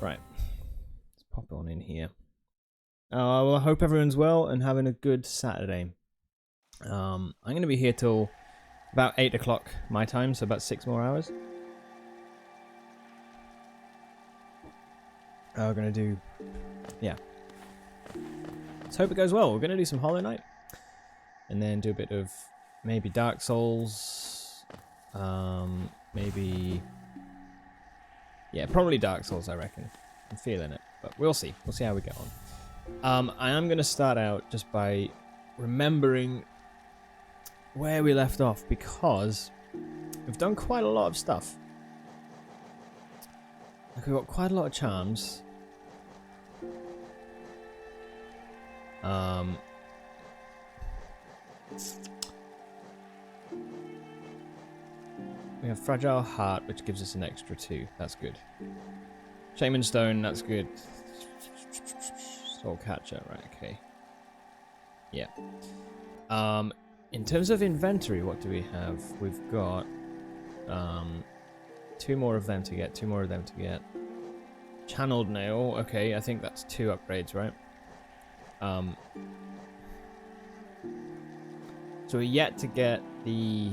Right. Let's pop on in here. Well, I hope everyone's well and having a good Saturday. I'm going to be here till about 8 o'clock my time, so about 6 more hours. We're going to do... Yeah. Let's hope it goes well. We're going to do some Hollow Knight. And then do a bit of maybe Dark Souls. Maybe... Yeah, probably Dark Souls, I reckon. I'm feeling it. But we'll see. We'll see how we get on. I am going to start out just by remembering where we left off, because we've done quite a lot of stuff. Like, we've got quite a lot of charms. We have Fragile Heart, which gives us an extra 2. That's good. Shaman Stone, that's good. Soul Catcher, right, okay. Yeah. In terms of inventory, what do we have? We've got 2 more of them to get, 2 more of them to get. Channeled Nail, okay, I think that's 2 upgrades, right? So we're yet to get the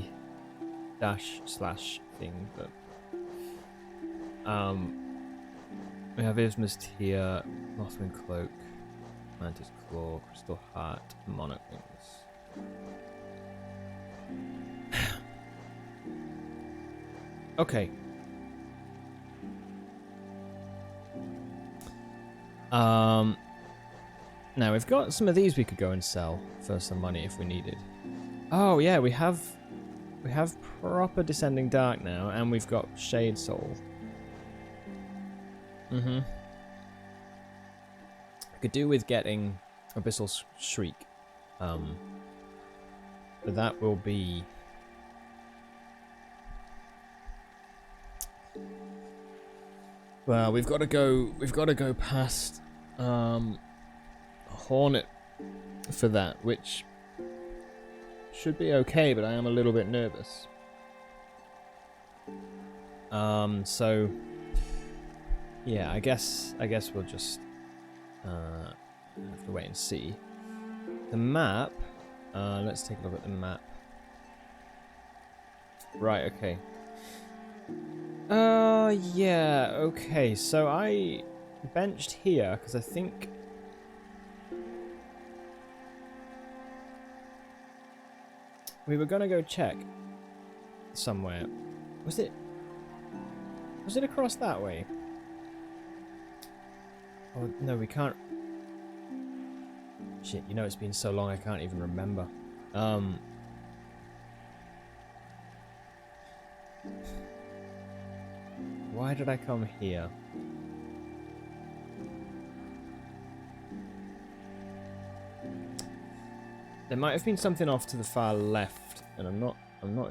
dash slash thing, but we have Isma's Tear, Mothman Cloak, Mantis Claw, Crystal Heart, Monarch Wings. Okay. Now we've got some of these we could go and sell for some money if we needed. Oh yeah, we have proper Descending Dark now, and we've got Shade Soul. I could do with getting Abyssal Shriek. But that will be... Well, we've got to go past Hornet for that, which should be okay, but I am a little bit nervous. So yeah, I guess we'll just have to wait and see. The map, let's take a look at the map. Right, okay. Yeah, okay, so I benched here because I think we were gonna go check somewhere. Was it across that way? Oh no, we can't. Shit, you know, it's been so long I can't even remember. Why did I come here? There might have been something off to the far left, and I'm not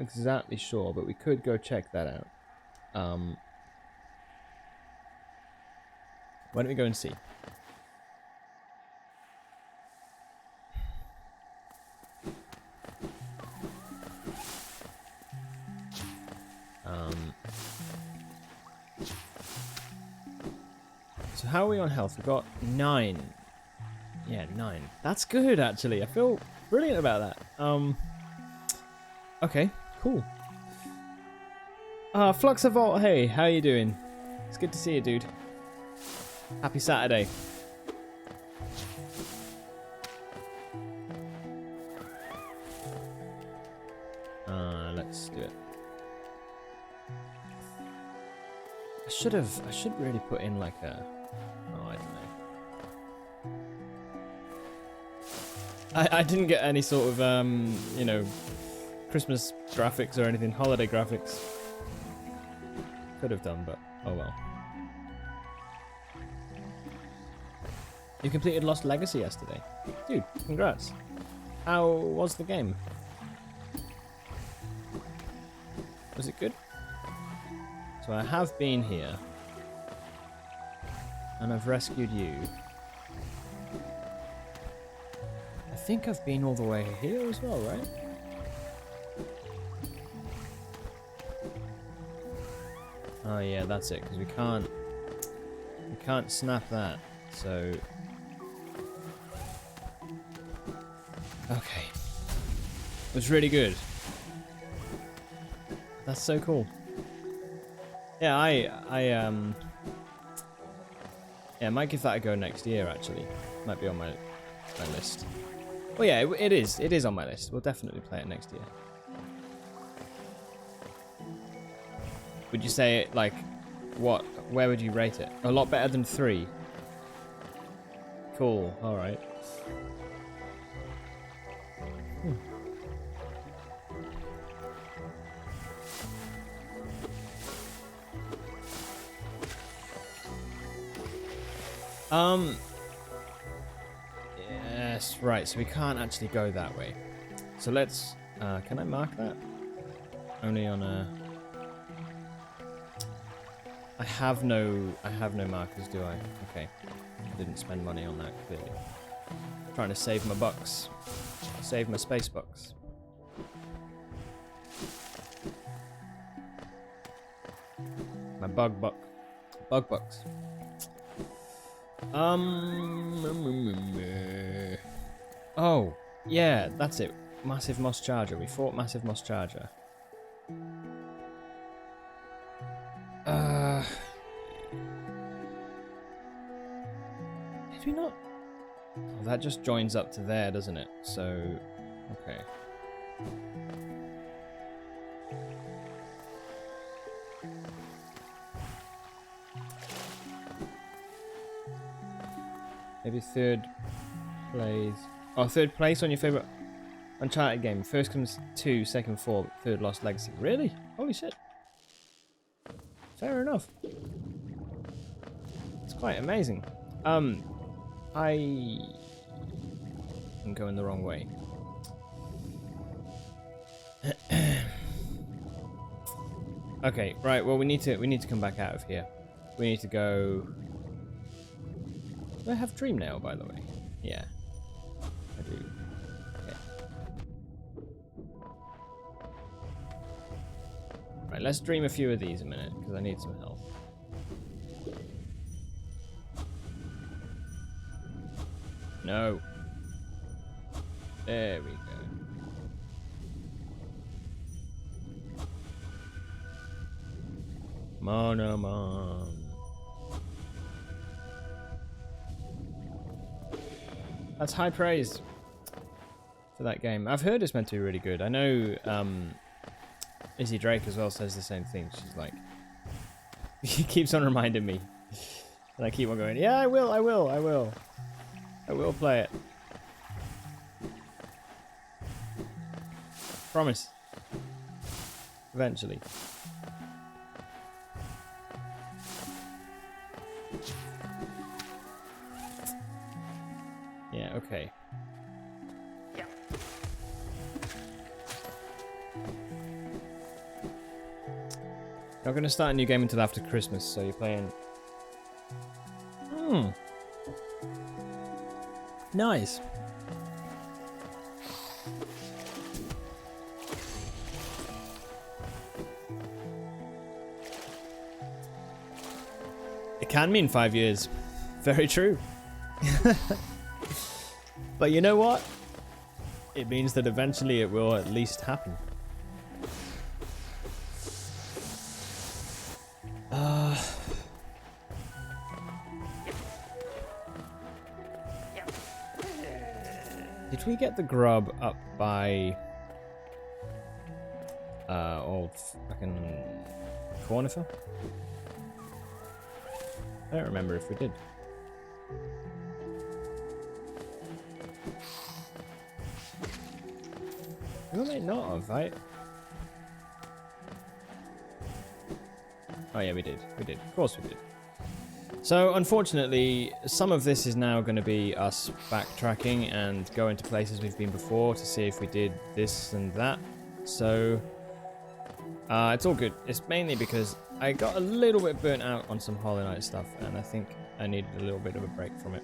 exactly sure, but we could go check that out. Why don't we go and see? So how are we on health? We've got 9. Yeah, 9. That's good, actually. I feel brilliant about that. Okay, cool. Fluxavolt, hey, how you doing? It's good to see you, dude. Happy Saturday. Let's do it. I should really put in like a... Oh, I don't know. I didn't get any sort of, you know, Christmas graphics or anything, holiday graphics. Could have done, but oh well. You completed Lost Legacy yesterday. Dude, congrats. How was the game? Was it good? So I have been here. And I've rescued you. I think I've been all the way here as well, right? Oh yeah, that's it, because we We can't snap that, so... Okay. It was really good. That's so cool. Yeah, yeah, I might give that a go next year, actually. Might be on my list. Well, yeah, it is. It is on my list. We'll definitely play it next year. Would you say it, like, what? Where would you rate it? A lot better than 3. Cool. All right. Yes, right, so we can't actually go that way. So let's, can I mark that? Only on a... I have no markers, do I? Okay. I didn't spend money on that, clearly. Trying to save my bucks. Save my space bucks. My bug bucks. Oh, yeah, that's it. Massive Moss Charger. We fought Massive Moss Charger. Did we not? Oh, that just joins up to there, doesn't it? So, okay. Maybe 3rd place. Oh, 3rd place on your favourite Uncharted game. First comes 2, second 4, 3rd Lost Legacy. Really? Holy shit. Fair enough. It's quite amazing. I am going the wrong way. Okay, right, well we need to come back out of here. We need to go. Do I have Dream Nail, by the way? Yeah, I do. Okay. Right, let's dream a few of these a minute, because I need some help. No. There we go. Monomon. That's high praise for that game. I've heard it's meant to be really good. I know Izzy Drake as well says the same thing. She's like, she keeps on reminding me. And I keep on going, yeah, I will play it. Promise. Eventually. Yeah, okay. Yeah. Not going to start a new game until after Christmas, so you're playing... Nice. It can mean 5 years. Very true. But you know what? It means that eventually it will at least happen. Did we get the grub up by old fucking Cornifer? I don't remember if we did. We may not have, right? Oh yeah, we did. We did. Of course we did. So, unfortunately, some of this is now going to be us backtracking and going to places we've been before to see if we did this and that. So, it's all good. It's mainly because I got a little bit burnt out on some Hollow Knight stuff, and I think I needed a little bit of a break from it.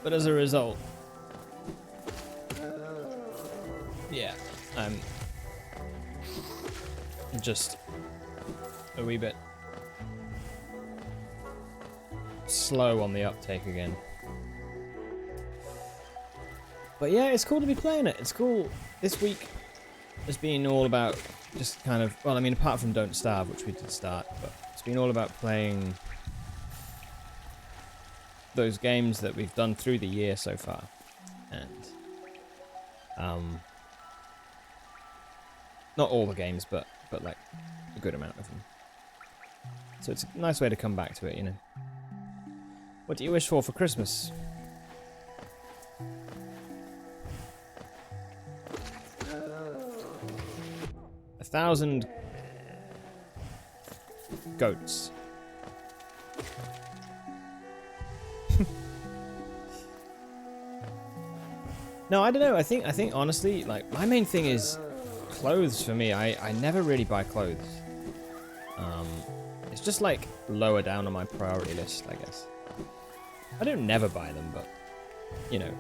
But as a result, yeah, I'm just a wee bit slow on the uptake again. But yeah, it's cool to be playing it. It's cool. This week has been all about just kind of, well, I mean, apart from Don't Starve, which we did start, but it's been all about playing those games that we've done through the year so far. And not all the games, but like a good amount of them. So it's a nice way to come back to it, you know. What do you wish for Christmas? A 1,000 goats. No, I don't know. I think honestly, like, my main thing is clothes for me. I never really buy clothes. It's just like lower down on my priority list, I guess. I don't never buy them, but you know,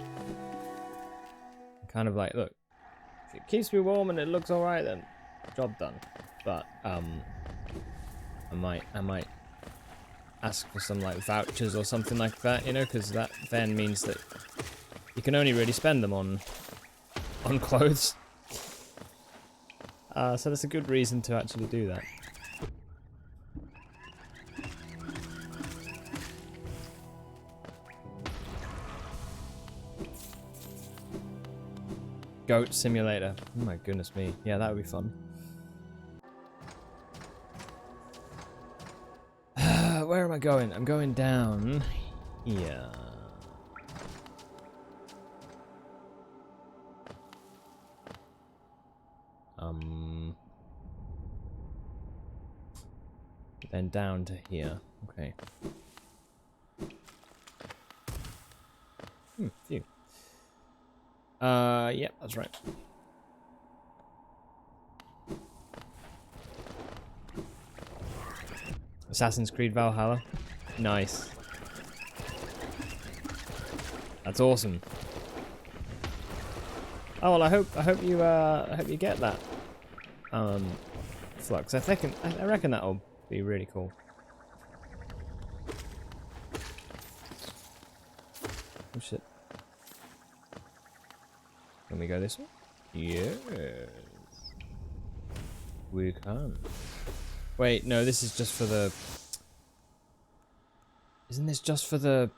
kind of like, look, if it keeps me warm and it looks all right, then job done. But I might ask for some like vouchers or something like that, you know, because that then means that you can only really spend them on clothes. So that's a good reason to actually do that. Goat Simulator. Oh my goodness me. Yeah, that would be fun. Where am I going? I'm going down here. Then down to here. Okay. Phew. Yep, that's right. Assassin's Creed Valhalla. Nice. That's awesome. Oh well, I hope you get that flux. I reckon that'll be really cool. Oh shit. Can we go this way? Yes. We can. Wait, no, this is just for the... Isn't this just for the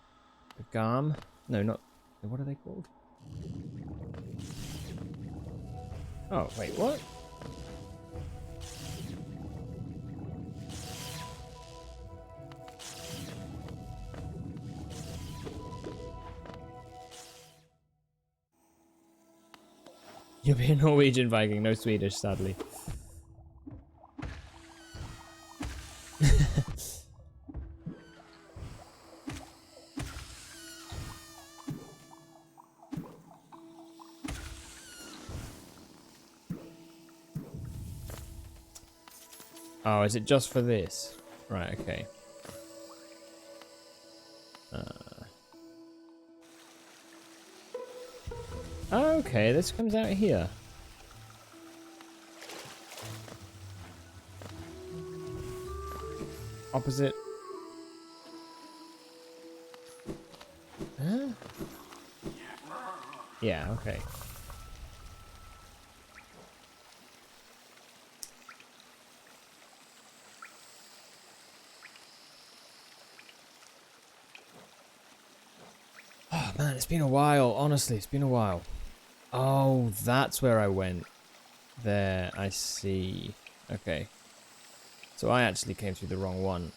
GARM? No, not... What are they called? Oh, wait, what? You'll be a Norwegian Viking, no Swedish, sadly. Oh, is it just for this? Right, okay. Okay, this comes out here. Opposite. Huh? Yeah, okay. Oh man, it's been a while. Honestly, it's been a while. Oh, that's where I went. There, I see. Okay. So I actually came through the wrong one.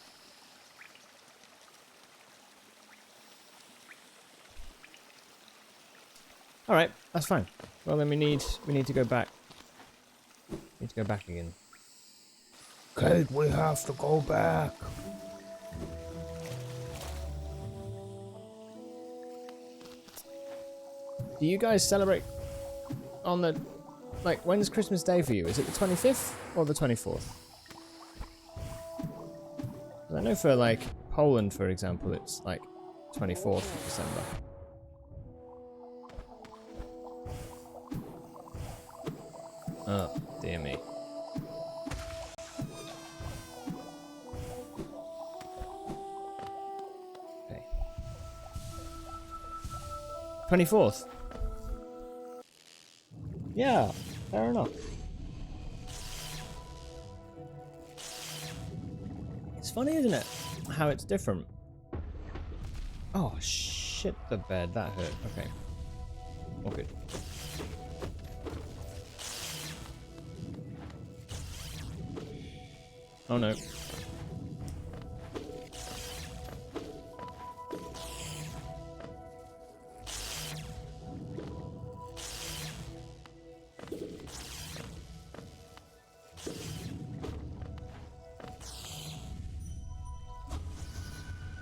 Alright, that's fine. Well then we need to go back. We need to go back again. Kate, we have to go back. Do you guys celebrate on the... Like, when's Christmas Day for you? Is it the 25th or the 24th? I know for, like, Poland, for example, it's, like, 24th of December. Oh, dear me. 24th. Yeah, fair enough. It's funny, isn't it? How it's different. Oh, shit the bed. That hurt. Okay. All good. Oh no.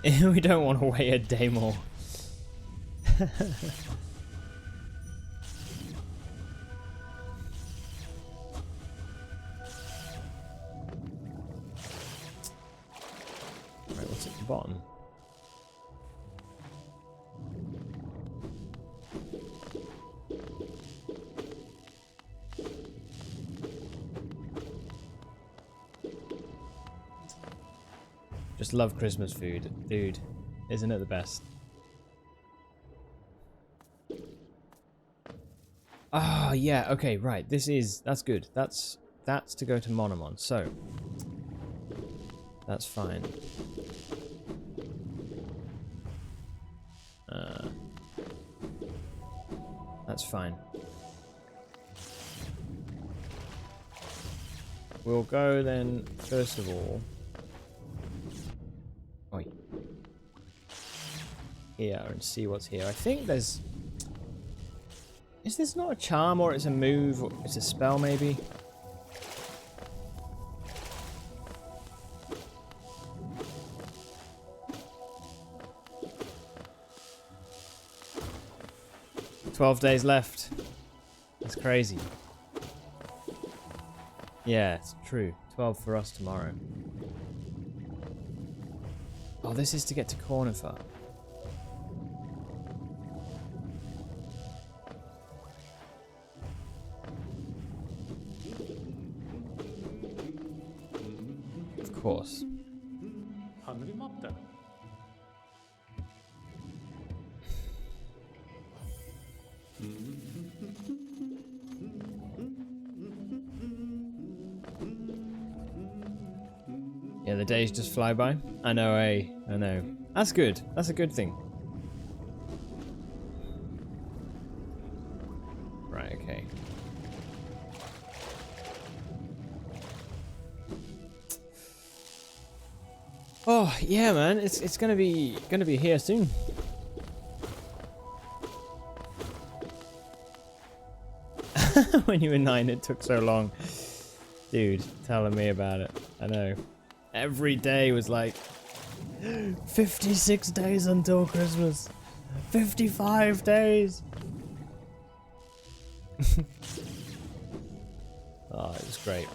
We don't want to wait a day more. Right, what's at the bottom? Just love Christmas food, dude. Isn't it the best? Ah, yeah. Okay, right. That's good. That's to go to Monomon. So that's fine. That's fine. We'll go then. First of all. Oi. Here and see what's here. I think there's... Is this not a charm or it's a move? Or it's a spell maybe? "12 days left." That's crazy. Yeah, it's true. 12 for us tomorrow. Oh, this is to get to Cornifer. Of course. Yeah, the days just fly by. I know, eh? I know. That's good. That's a good thing. Right, okay. Oh, yeah, man. It's gonna be here soon. When you were 9, it took so long. Dude, telling me about it. I know. Every day was like 56 days until Christmas. 55 days. Oh, it was great.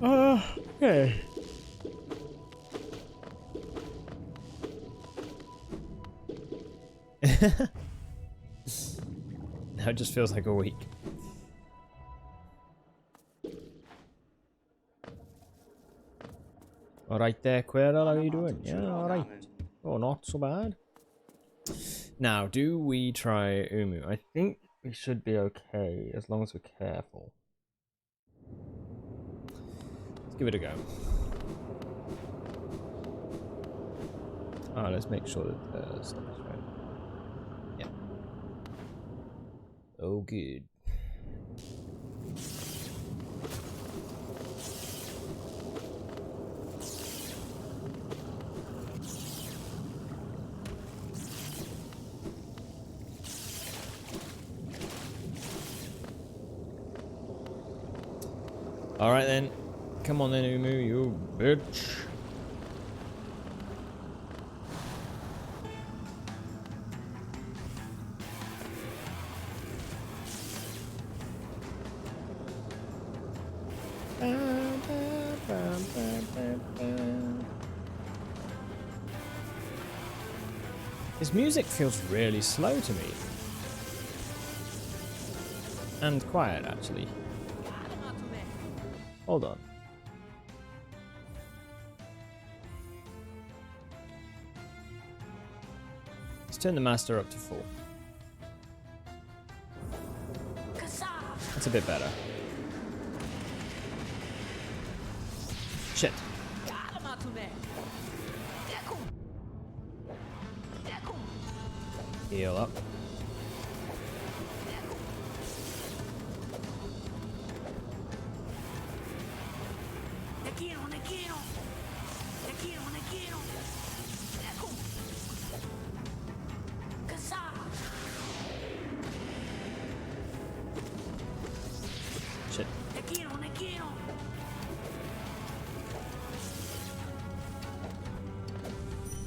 Oh, okay. Now it just feels like a week. Alright there, Quirrell, how are you doing? Yeah, alright. Oh, not so bad. Now, do we try Umu? I think we should be okay, as long as we're careful. Let's give it a go. Oh, let's make sure that the stuff is right. Yeah. Oh, good. Alright then. Come on then, Umu, you bitch. His music feels really slow to me. And quiet, actually. Hold on. turn the master up to full. That's a bit better. Shit. Heal up. Shit.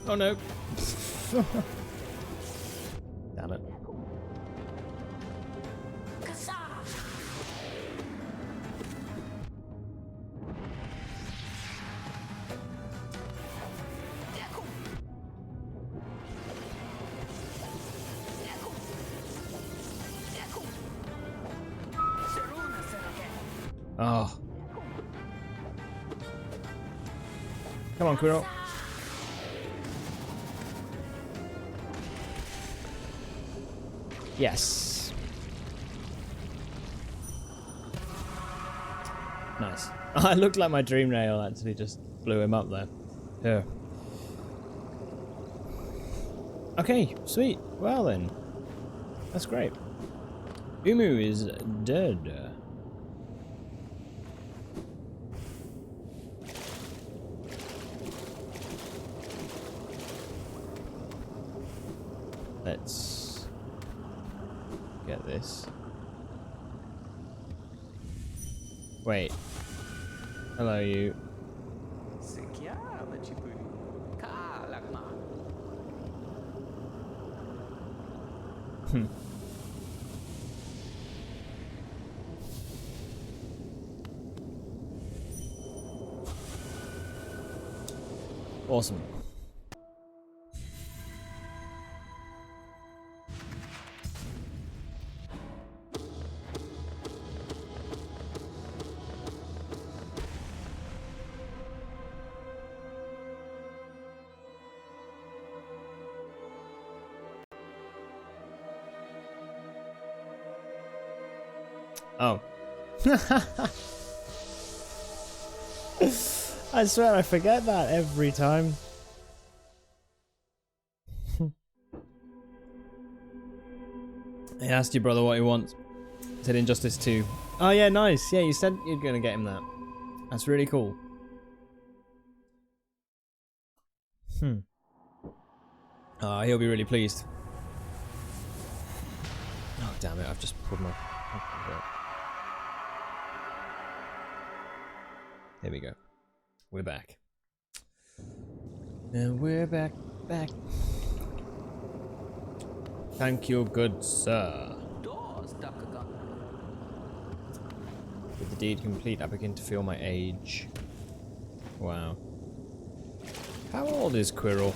Oh no. Damn it. Oh. Come on, Kuro. Yes. Nice. Oh, it looked like my dream nail actually just blew him up there. Yeah. Okay, sweet. Well then. That's great. Umu is dead. Let's get this. Wait. Hello, you. Hmm. Awesome. Oh. I swear I forget that every time. I asked your brother what he wants. Said Injustice 2. Oh yeah, nice. Yeah, you said you're gonna get him that. That's really cool. Oh, he'll be really pleased. Oh damn it, I've just pulled my... Here we go. We're back. And we're back. Thank you, good sir. With the deed complete, I begin to feel my age. Wow. How old is Quirrell?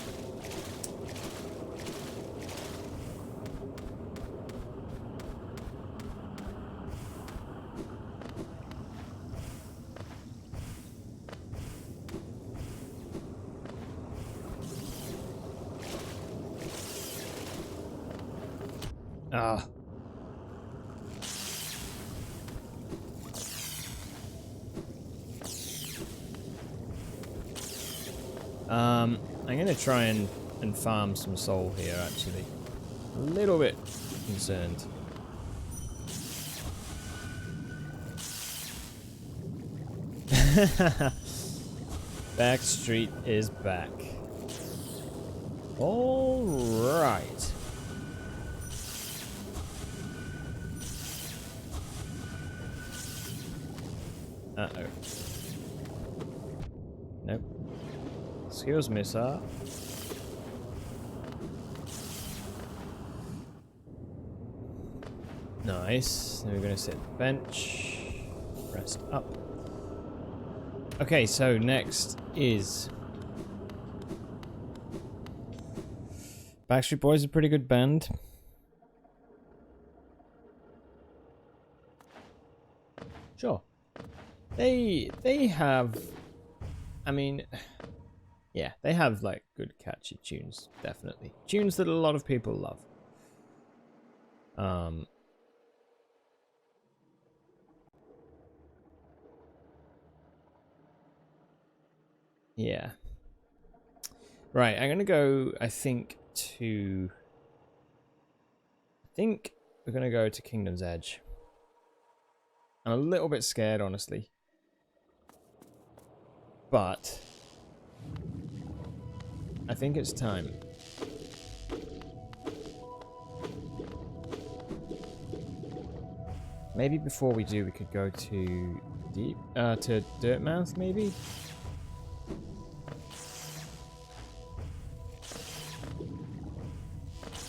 Ah. I'm gonna try and farm some soul here actually. A little bit concerned. Backstreet is back. All right. Uh-oh. Nope. Excuse me, sir. Nice. Then we're going to sit at the bench. Rest up. Okay, so next is... Backstreet Boys is a pretty good band. Sure. They have... I mean... Yeah, they have like good catchy tunes, definitely. Tunes that a lot of people love. Yeah. Right, I'm gonna go, I think we're gonna go to Kingdom's Edge. I'm a little bit scared, honestly. But I think it's time. Maybe before we do, we could go to Dirtmouth, maybe?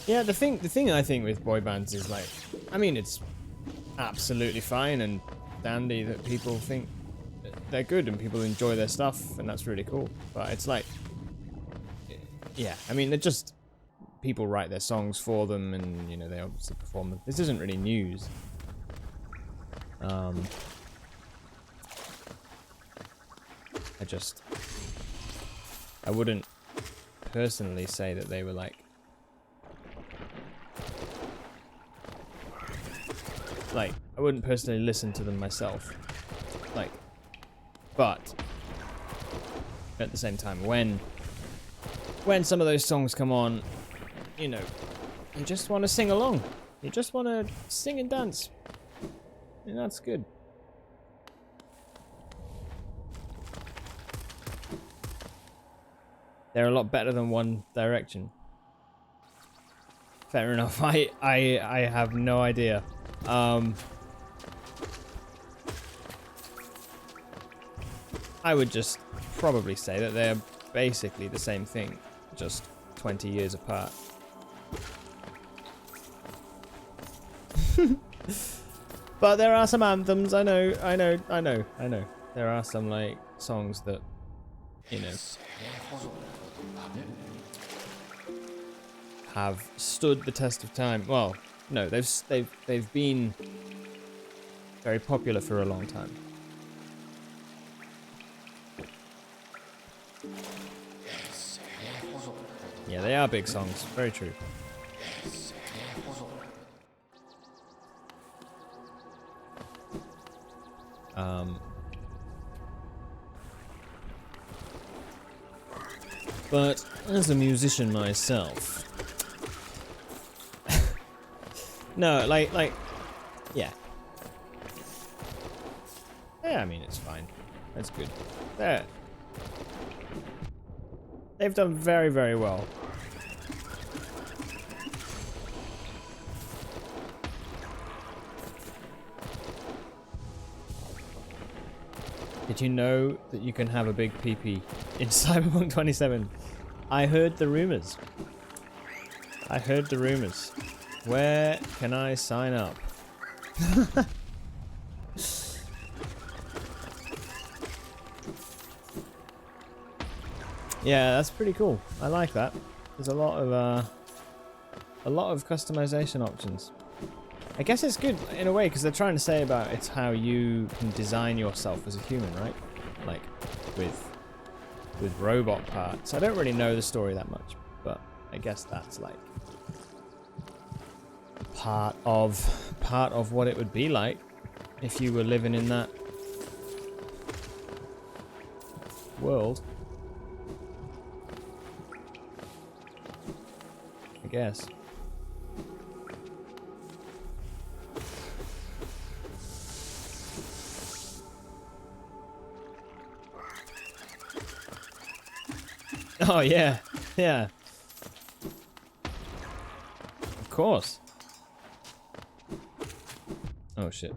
Yeah, the thing I think with boy bands is like, I mean, it's absolutely fine and dandy that people think they're good and people enjoy their stuff, and that's really cool. But it's like, yeah, I mean, they're just people write their songs for them, and you know they obviously perform them. This isn't really news. I wouldn't personally say that they were like I wouldn't personally listen to them myself, like, but at the same time, when some of those songs come on, you know, you just want to sing along, you just want to sing and dance, and that's good. They're a lot better than One Direction. Fair enough. I have no idea. I would just probably say that they're basically the same thing, just 20 years apart. But there are some anthems, I know. There are some like songs that, you know, have stood the test of time. Well, no, they've been very popular for a long time. Yeah, they are big songs. Very true. But as a musician myself, no, like, yeah. Yeah, I mean, it's fine. That's good. There. They've done very, very well. Did you know that you can have a big PP in Cyberpunk 27? I heard the rumors. Where can I sign up? Yeah, that's pretty cool. I like that. There's a lot of customization options. I guess it's good in a way because they're trying to say about it's how you can design yourself as a human, right? Like with robot parts. I don't really know the story that much, but I guess that's like part of what it would be like if you were living in that world. I guess. Oh yeah, yeah. Of course. Oh shit.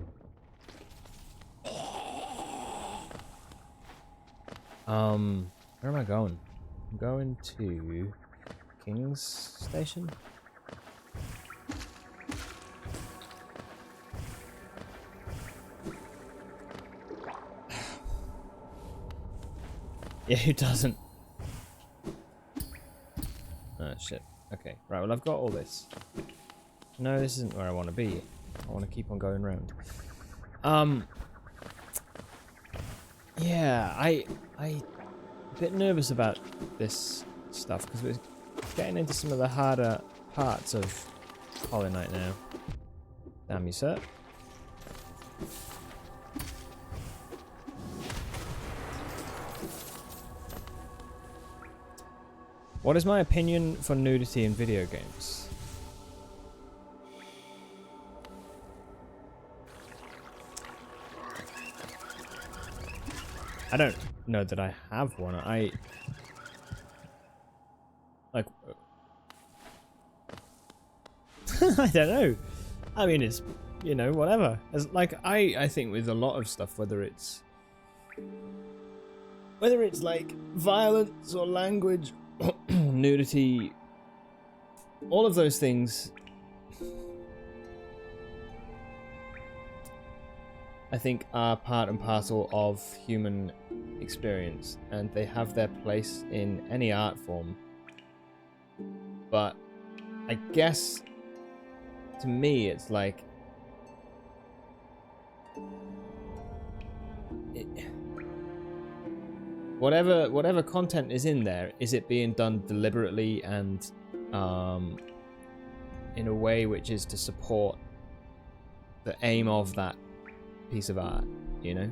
Where am I going? I'm going to King's Station. Yeah, who doesn't? Oh shit. Okay, right, well I've got all this. No, this isn't where I want to be. I want to keep on going round. Yeah, a bit nervous about this stuff because we're getting into some of the harder parts of Hollow Knight now. Damn you, sir. What is my opinion for nudity in video games? I don't know that I have one. I don't know. I mean, it's, you know, whatever. As like I think with a lot of stuff, whether it's like violence or language, nudity, all of those things, I think are part and parcel of human experience, and they have their place in any art form. But I guess to me it's like whatever content is in there, is it being done deliberately and in a way which is to support the aim of that piece of art, you know?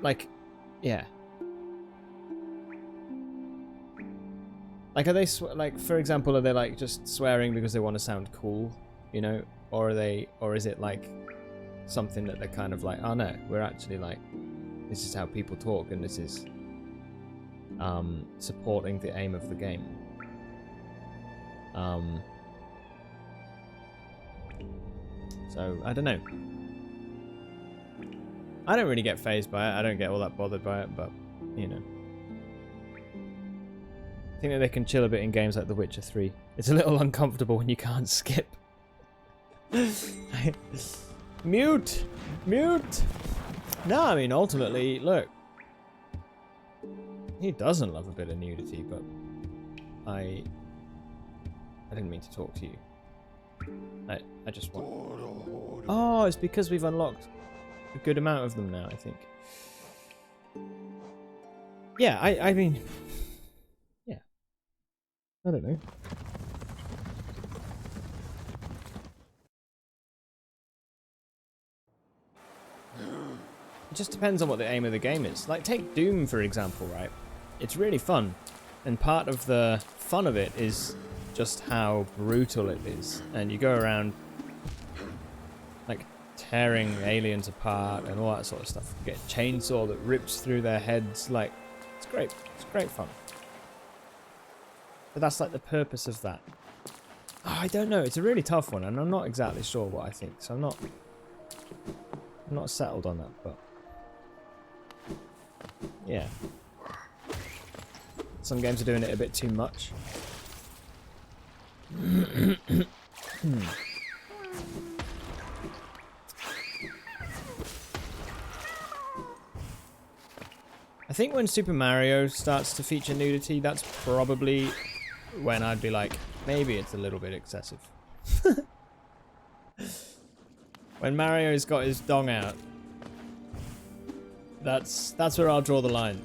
Like, yeah. Like, are they like, for example, are they like just swearing because they want to sound cool, you know, or is it like something that they're kind of like, oh no, we're actually like, this is how people talk, and this is supporting the aim of the game. So I don't know. I don't really get fazed by it. I don't get all that bothered by it, but you know. I think that they can chill a bit in games like The Witcher 3. It's a little uncomfortable when you can't skip. Mute! Mute! No, I mean, ultimately, look. He doesn't love a bit of nudity, but I didn't mean to talk to you. I just want... Oh, it's because we've unlocked a good amount of them now, I think. Yeah, I mean... Yeah. I don't know. It just depends on what the aim of the game is. Like, take Doom, for example, right? It's really fun. And part of the fun of it is just how brutal it is. And you go around, like, tearing aliens apart and all that sort of stuff. You get a chainsaw that rips through their heads. Like, it's great. It's great fun. But that's, like, the purpose of that. Oh, I don't know. It's a really tough one, and I'm not exactly sure what I think. So I'm not settled on that, but... yeah. Some games are doing it a bit too much. I think when Super Mario starts to feature nudity, that's probably when I'd be like, maybe it's a little bit excessive. When Mario's got his dong out, that's where I'll draw the line.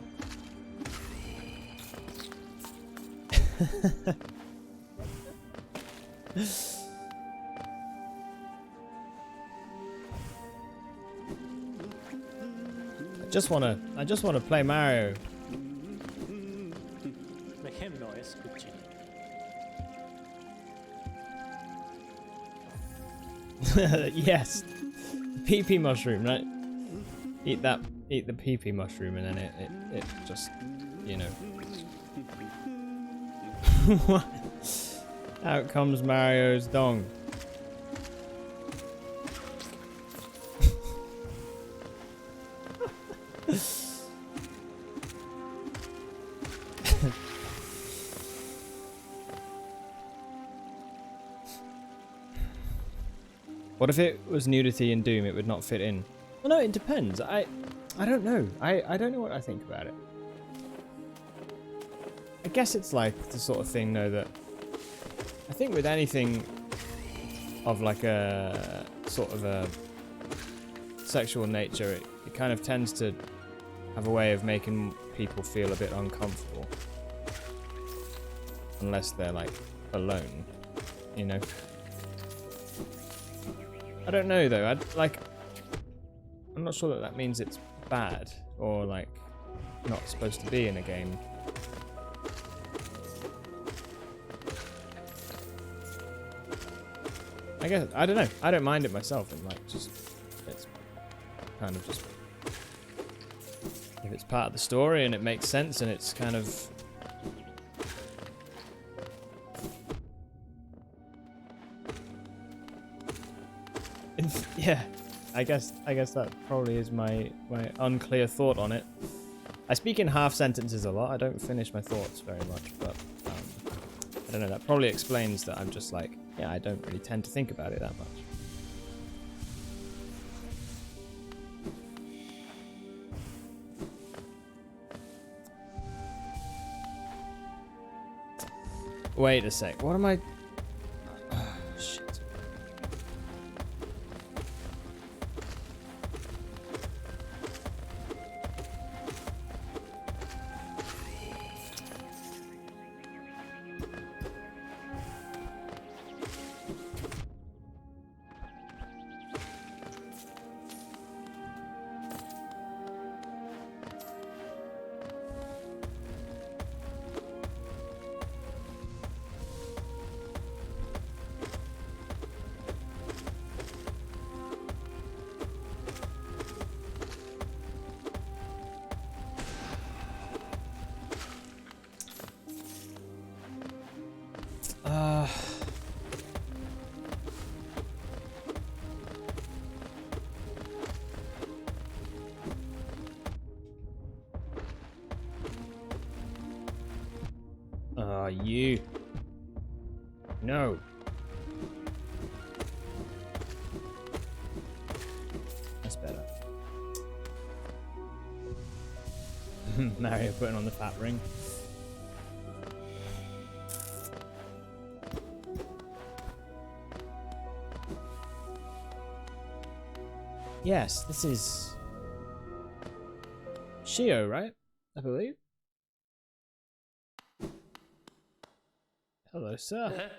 I just wanna play Mario. Yes. PP mushroom, right? Eat the PP mushroom, and then it just, you know. Out comes Mario's dong. What if it was nudity in Doom? It would not fit in. Well, no, it depends. I don't know. I don't know what I think about it. I guess it's like the sort of thing, though, that I think with anything of like a sort of a sexual nature, it kind of tends to have a way of making people feel a bit uncomfortable. Unless they're, like, alone, you know? I don't know, though. I'm not sure that means it's bad or, like, not supposed to be in a game. I guess, I don't know. I don't mind it myself, and, like, just, it's kind of just, if it's part of the story and it makes sense and it's kind of, yeah, I guess that probably is my unclear thought on it. I speak in half sentences a lot. I don't finish my thoughts very much, but I don't know. That probably explains that I'm just like, yeah, I don't really tend to think about it that much. Wait a sec. What am I? Oh, shit. You. No. That's better. Mario putting on the fat ring. Yes, this is Shio, right? I believe. Hello, sir.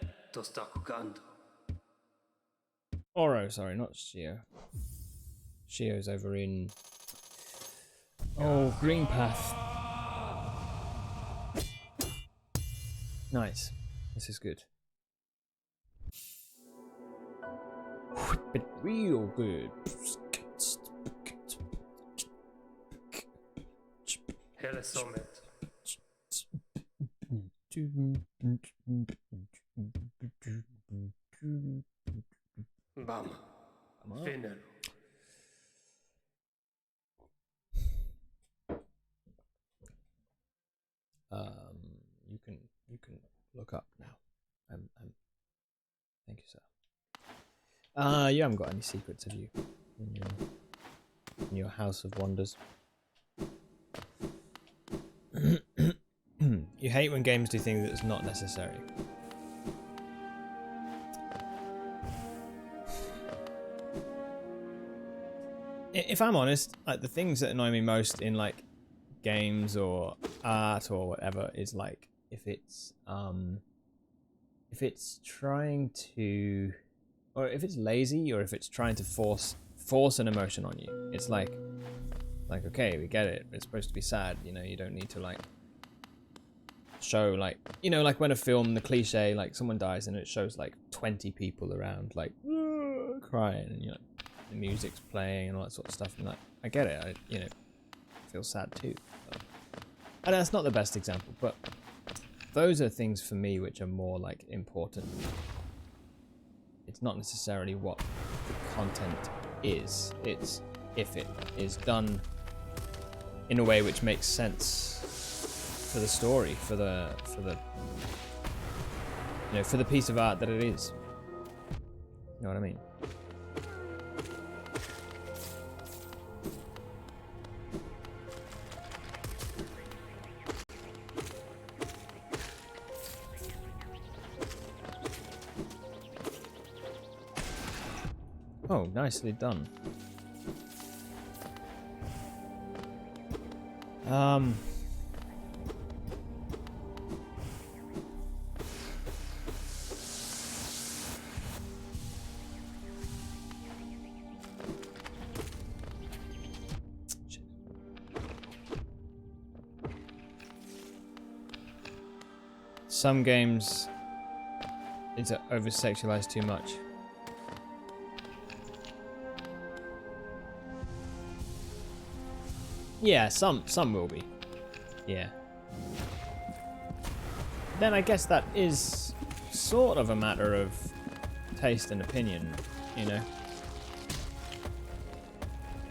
Oro, sorry, not Shio. Shio's over in... Oh, Green Path. Nice. This is good. But real good. Hele sommet. Bam. Finner. You can look up now. Thank you, sir. You haven't got any secrets, have you? In your House of Wonders. You hate when games do things that's not necessary. If I'm honest, like the things that annoy me most in like games or art or whatever is like if it's trying to, or if it's lazy, or if it's trying to force an emotion on you. It's like okay, we get it. It's supposed to be sad, you know. You don't need to like show like, you know, like when a film, the cliche, like someone dies and it shows like 20 people around like crying, and you know the music's playing and all that sort of stuff. And like, I get it. I, you know, feel sad too. But, and that's not the best example, but those are things for me which are more like important. It's not necessarily what the content is. It's if it is done in a way which makes sense for the story, for the you know, for the piece of art that it is. You know what I mean? Oh, nicely done. Um. Shit. Some games it's over-sexualized too much. Yeah, some will be. Yeah. Then I guess that is sort of a matter of taste and opinion, you know.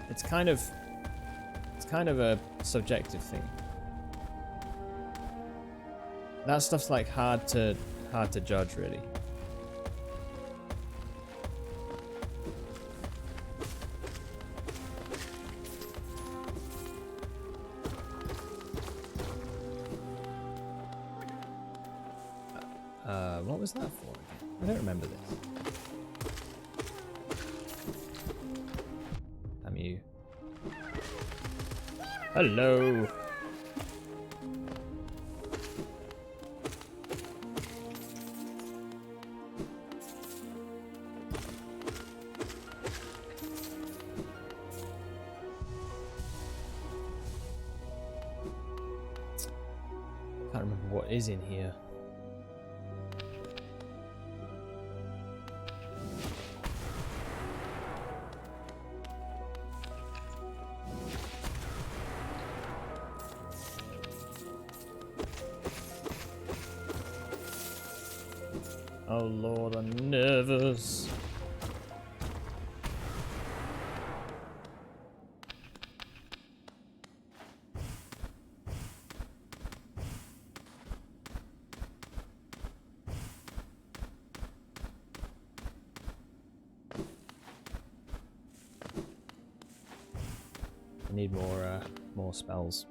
It's kind of a subjective thing. That stuff's like hard to judge, really. What was that for again? I don't remember this. Damn you. Hello. Can't remember what is in here. Oh Lord, I'm nervous. I need more spells.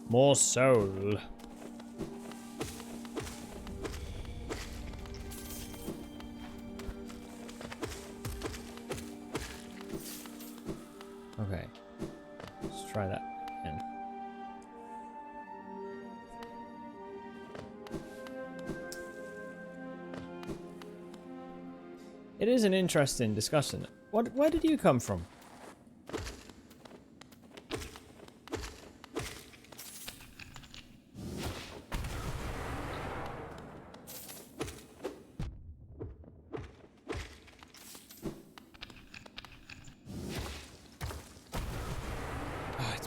More soul. Okay, let's try that again. It is an interesting discussion. Where did you come from?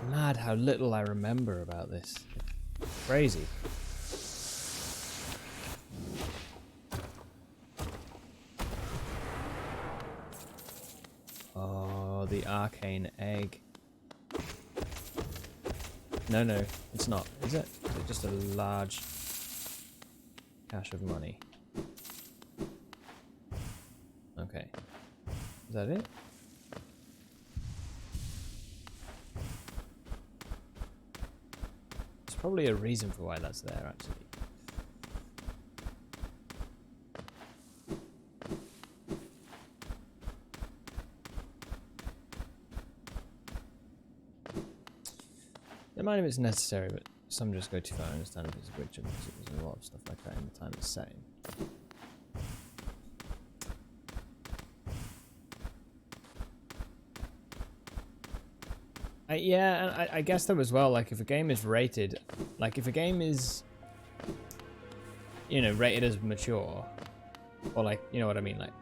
Mad how little I remember about this. Crazy. Oh, the arcane egg. No, it's not, is it? Is it just a large cache of money? Okay. Is that it? Probably a reason for why that's there, actually. Don't mind if it's necessary, but some just go too far. I understand if it's a glitch because there's a lot of stuff like that in the time it's setting. Yeah, and I guess though as well, like if a game is rated, like if a game is, you know, rated as mature, or like, you know what I mean, like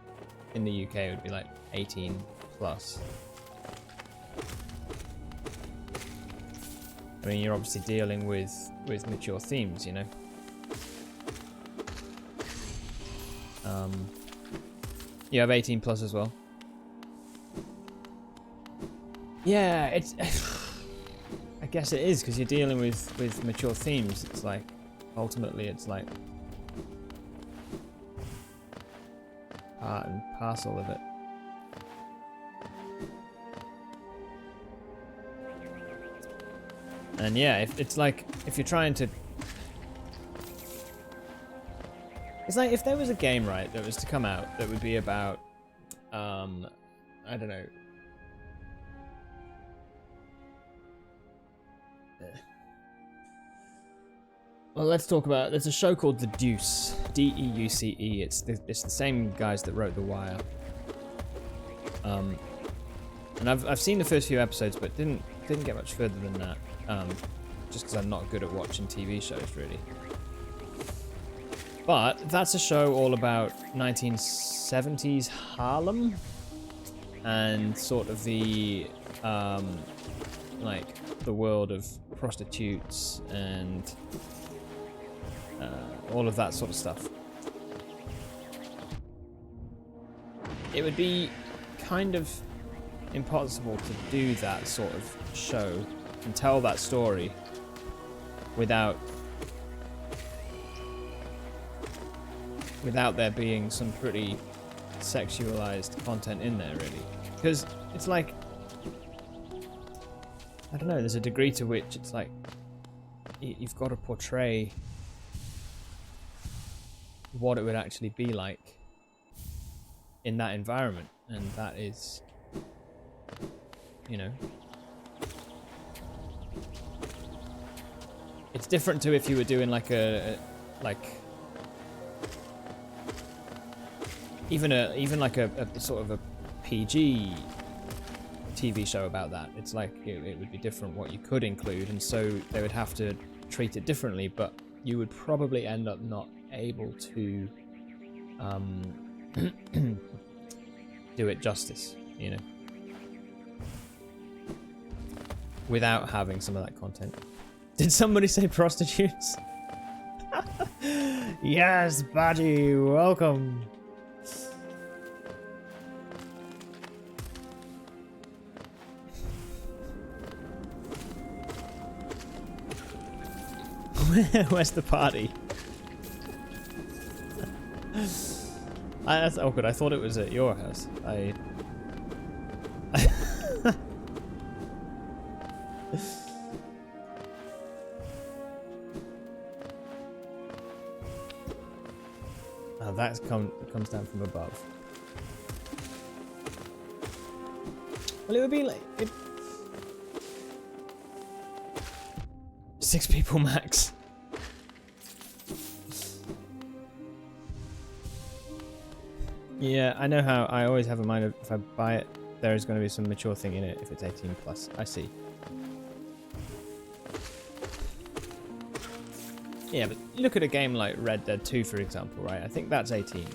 in the UK it would be like 18 plus. I mean, you're obviously dealing with mature themes, you know. You have 18 plus as well. Yeah, it's. I guess it is because you're dealing with mature themes. It's like, ultimately, it's like part and parcel of it. And yeah, it's like if you're trying to. It's like if there was a game, right, that was to come out that would be about, I don't know. Well, let's talk about. There's a show called The Deuce, Deuce. It's the same guys that wrote The Wire. And I've seen the first few episodes, but didn't get much further than that. Just because I'm not good at watching TV shows, really. But that's a show all about 1970s Harlem and sort of the like the world of prostitutes and all of that sort of stuff. It would be kind of impossible to do that sort of show and tell that story without there being some pretty sexualized content in there, really. Because it's like, I don't know, there's a degree to which it's like you've got to portray what it would actually be like in that environment, and that is, you know, it's different to if you were doing like even like a sort of a PG TV show about that. It's like it would be different what you could include, and so they would have to treat it differently, but you would probably end up not able to do it justice, you know, without having some of that content. Did somebody say prostitutes? Yes, Badgie, welcome. Where's the party? That's awkward. I thought it was at your house. Oh, that comes down from above. Well, it would be like 6 people max. Yeah, I know how. I always have in mind if I buy it, there is going to be some mature thing in it if it's 18 plus. I see. Yeah, but look at a game like Red Dead 2, for example, right? I think that's 18.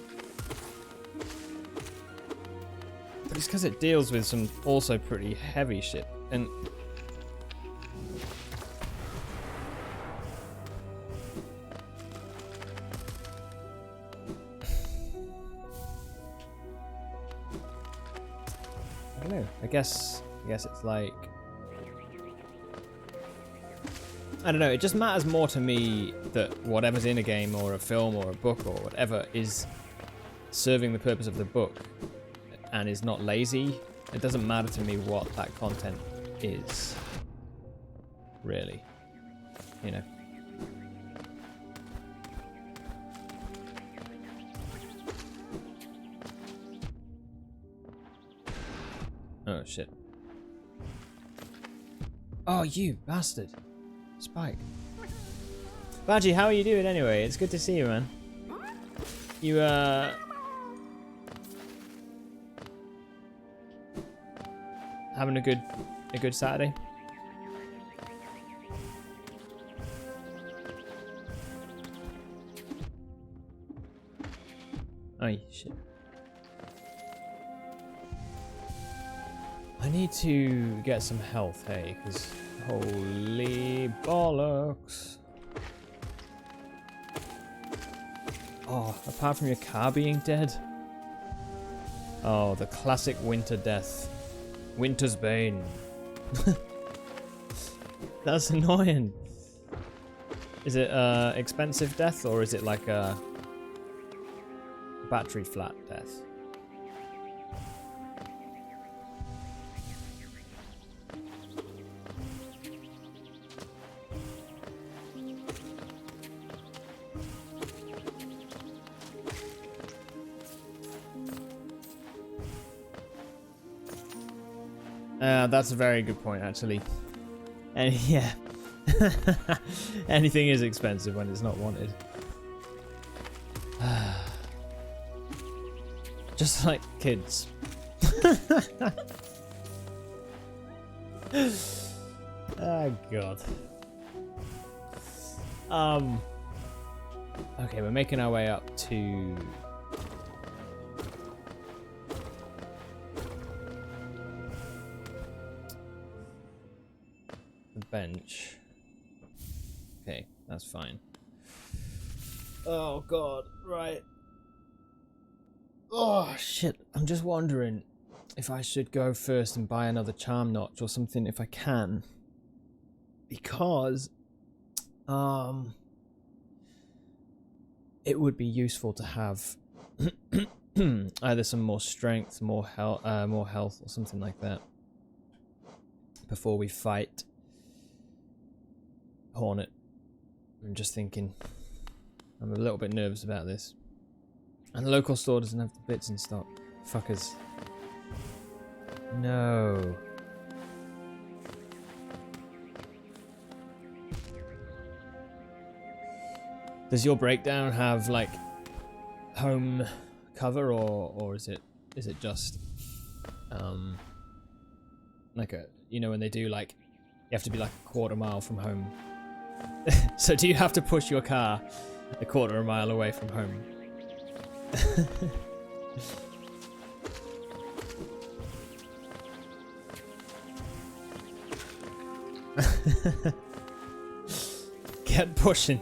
But it's because it deals with some also pretty heavy shit. And I don't know. I guess it's like, I don't know, it just matters more to me that whatever's in a game or a film or a book or whatever is serving the purpose of the book and is not lazy. It doesn't matter to me what that content is, really, you know. Oh shit. Oh, you bastard. Spike. Badgie, how are you doing anyway? It's good to see you, man. You, having a good Saturday? Oh, shit. I need to get some health, hey, because holy bollocks. Oh, apart from your car being dead. Oh, the classic winter death. Winter's Bane. That's annoying. Is it expensive death or is it like a battery flat death? That's a very good point, actually. And yeah, Anything is expensive when it's not wanted. Just like kids. Oh god. Okay, we're making our way up to the bench. Okay, that's fine. Oh god, right. Oh shit, I'm just wondering if I should go first and buy another charm notch or something if I can. Because it would be useful to have either some more strength, more health, or something like that before we fight Hornet. I'm just thinking. I'm a little bit nervous about this. And the local store doesn't have the bits in stock. Fuckers. No. Does your breakdown have like home cover or is it just like a, you know, when they do like you have to be like a quarter mile from home? So do you have to push your car a quarter of a mile away from home? Get pushing.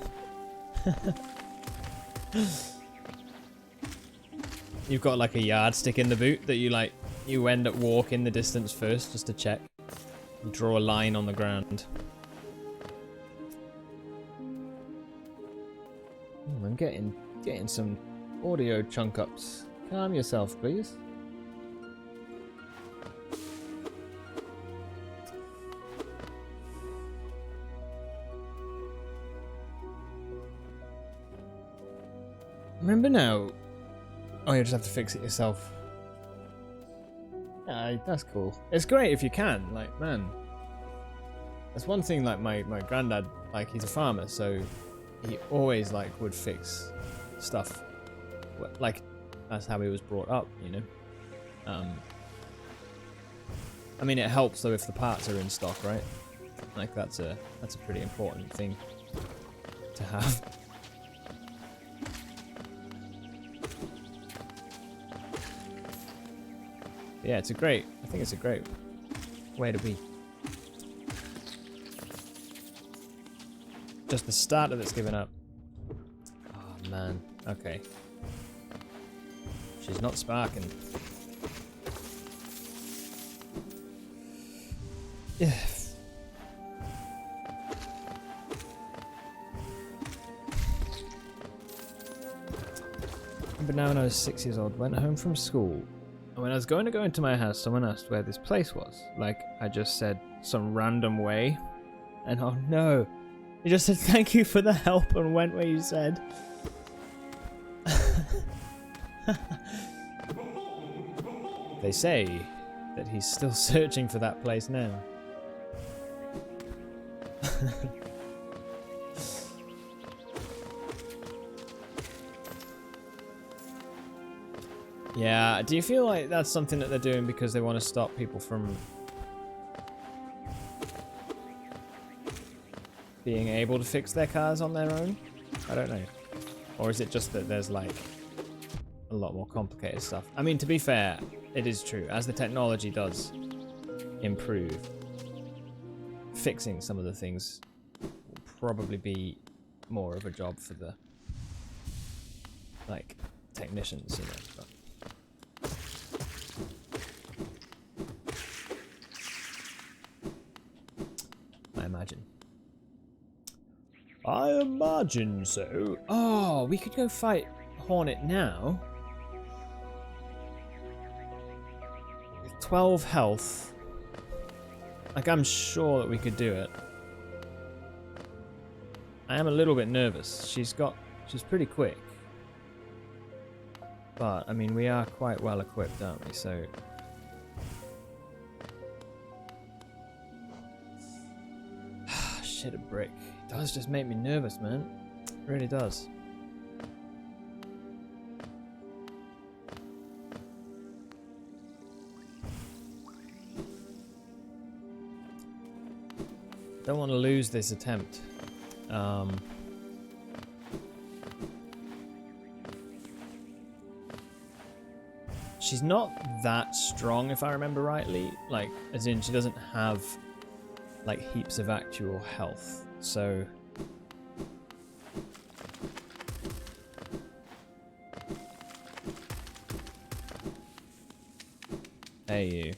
You've got like a yardstick in the boot that you end up walking the distance first just to check. You draw a line on the ground. I'm getting some audio chunk ups. Calm yourself, please. Remember now? Oh, you just have to fix it yourself. Yeah, that's cool. It's great if you can. Like, man, that's one thing. Like my granddad, like he's a farmer, so he always like would fix stuff. Like that's how he was brought up, you know. I mean, it helps though if the parts are in stock, right? Like that's a pretty important thing to have. Yeah, I think it's a great way to be. Just the starter that's given up. Oh man, okay. She's not sparking. Yeah. But now when I was 6 years old, went home from school. And when I was going to go into my house, someone asked where this place was. Like, I just said some random way. And oh no, he just said thank you for the help and went where you said. They say that he's still searching for that place now. Yeah, do you feel like that's something that they're doing because they want to stop people from being able to fix their cars on their own? I don't know. Or is it just that there's like a lot more complicated stuff? I mean, to be fair, it is true. As the technology does improve, fixing some of the things will probably be more of a job for the like technicians, you know. But I imagine so. Oh, we could go fight Hornet now. With 12 health. Like, I'm sure that we could do it. I am a little bit nervous. She's pretty quick. But, I mean, we are quite well equipped, aren't we? So... shit a brick. It does just make me nervous, man. It really does. Don't want to lose this attempt. She's not that strong, if I remember rightly. Like, as in, she doesn't have like heaps of actual health. So hey you.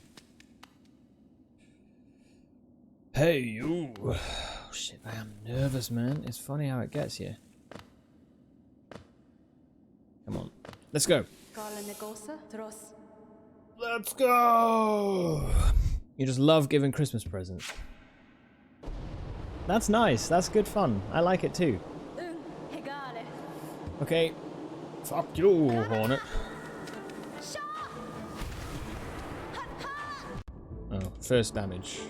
Hey you. Oh shit, I am nervous, man. It's funny how it gets you. Come on. Let's go. Let's go. You just love giving Christmas presents. That's nice. That's good fun. I like it too. Okay. Fuck you, Hornet. Oh, first damage.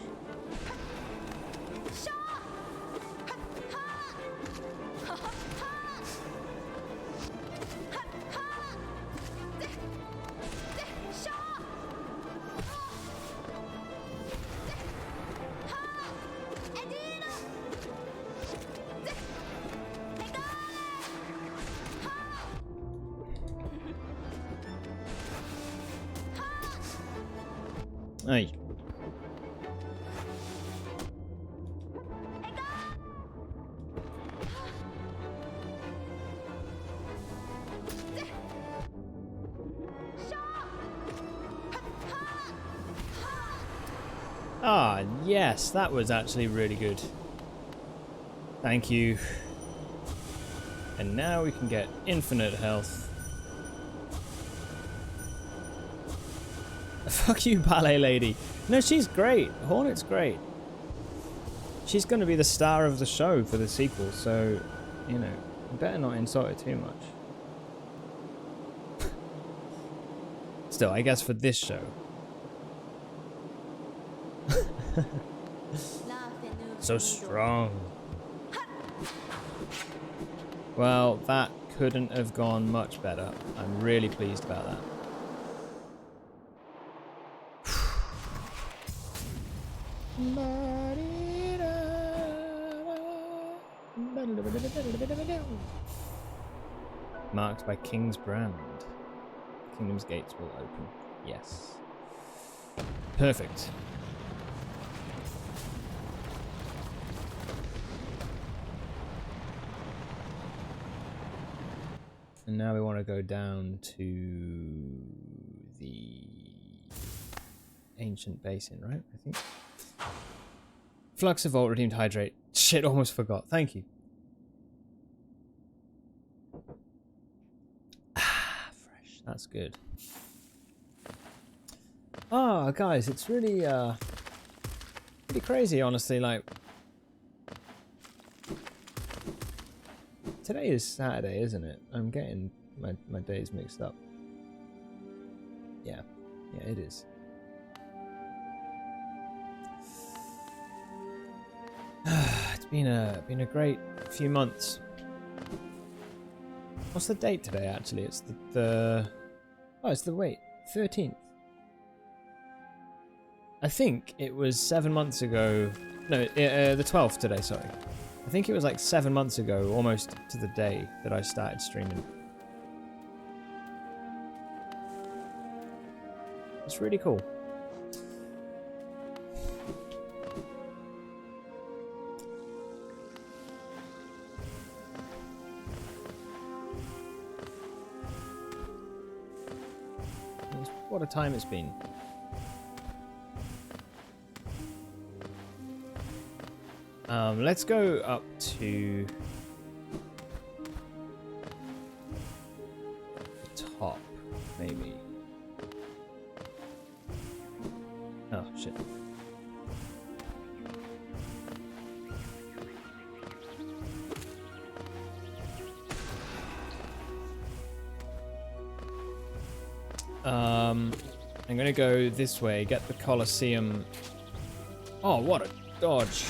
Hey. Ah, yes, that was actually really good. Thank you. And now we can get infinite health. Fuck you, ballet lady. No, she's great. Hornet's great. She's going to be the star of the show for the sequel, so, you know, you better not insult her too much. Still, I guess for this show. So strong. Well, that couldn't have gone much better. I'm really pleased about that. Marked by King's Brand. Kingdom's gates will open. Yes. Perfect. And now we want to go down to the ancient basin, right? I think. Flux of Vault, redeemed hydrate. Shit, almost forgot. Thank you. Ah, fresh. That's good. Ah, guys, it's really, pretty crazy, honestly. Like, today is Saturday, isn't it? I'm getting my days mixed up. Yeah, it is. It's been a great few months. What's the date today? Actually, it's the oh, it's the 13th. I think it was 7 months ago. No, the 12th today. Sorry, I think it was like 7 months ago, almost to the day that I started streaming. It's really cool. What a time it's been. Let's go up to the top, maybe. Oh, shit. I'm gonna go this way, get the Colosseum. Oh, what a dodge.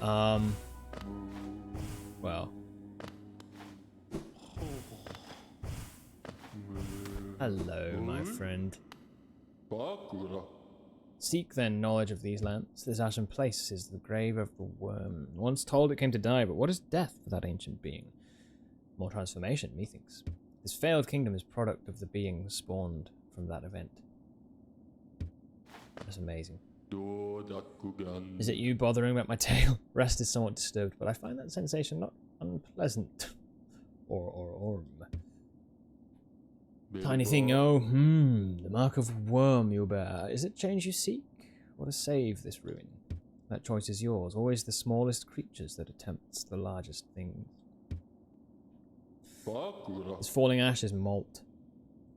Well. Hello, my friend. Seek then knowledge of these lands. This ashen place is the grave of the worm. Once told it came to die, but what is death for that ancient being? More transformation, methinks. This failed kingdom is product of the being spawned from that event. That's amazing. Is it you bothering about my tail? Rest is somewhat disturbed, but I find that sensation not unpleasant. Or. Tiny thing, oh, the mark of worm you bear. Is it change you seek, or to save this ruin? That choice is yours. Always the smallest creatures that attempts the largest things. This falling ash is malt.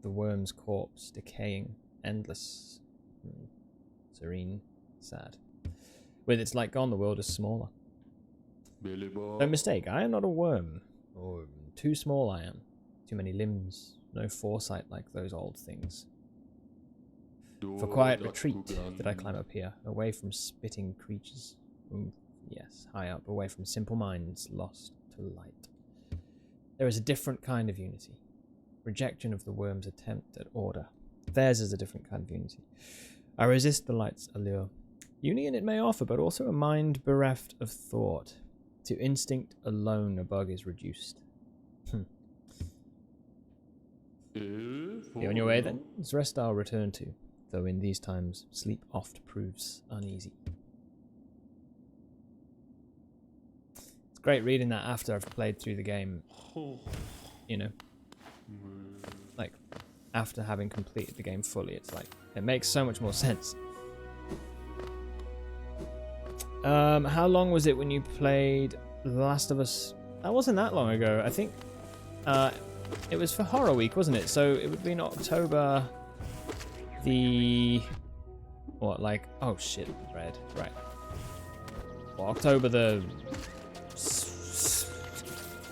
The worm's corpse, decaying, endless, serene, sad. With its light gone, the world is smaller. No mistake, I am not a worm. Or too small I am. Too many limbs. No foresight like those old things. For quiet retreat did I climb up here, away from spitting creatures. Yes, high up, away from simple minds lost to light. There is a different kind of unity. Rejection of the worm's attempt at order. Theirs is a different kind of unity. I resist the light's allure. Union it may offer, but also a mind bereft of thought. To instinct alone a bug is reduced. You on your way then? This rest I'll return to, though in these times sleep oft proves uneasy. It's great reading that after I've played through the game, you know, like after having completed the game fully. It's like, it makes so much more sense. How long was it when you played The Last of Us? That wasn't that long ago. I think it was for Horror Week, wasn't it? So it would be in October the... What, like... Oh shit, red. Right. Well, October the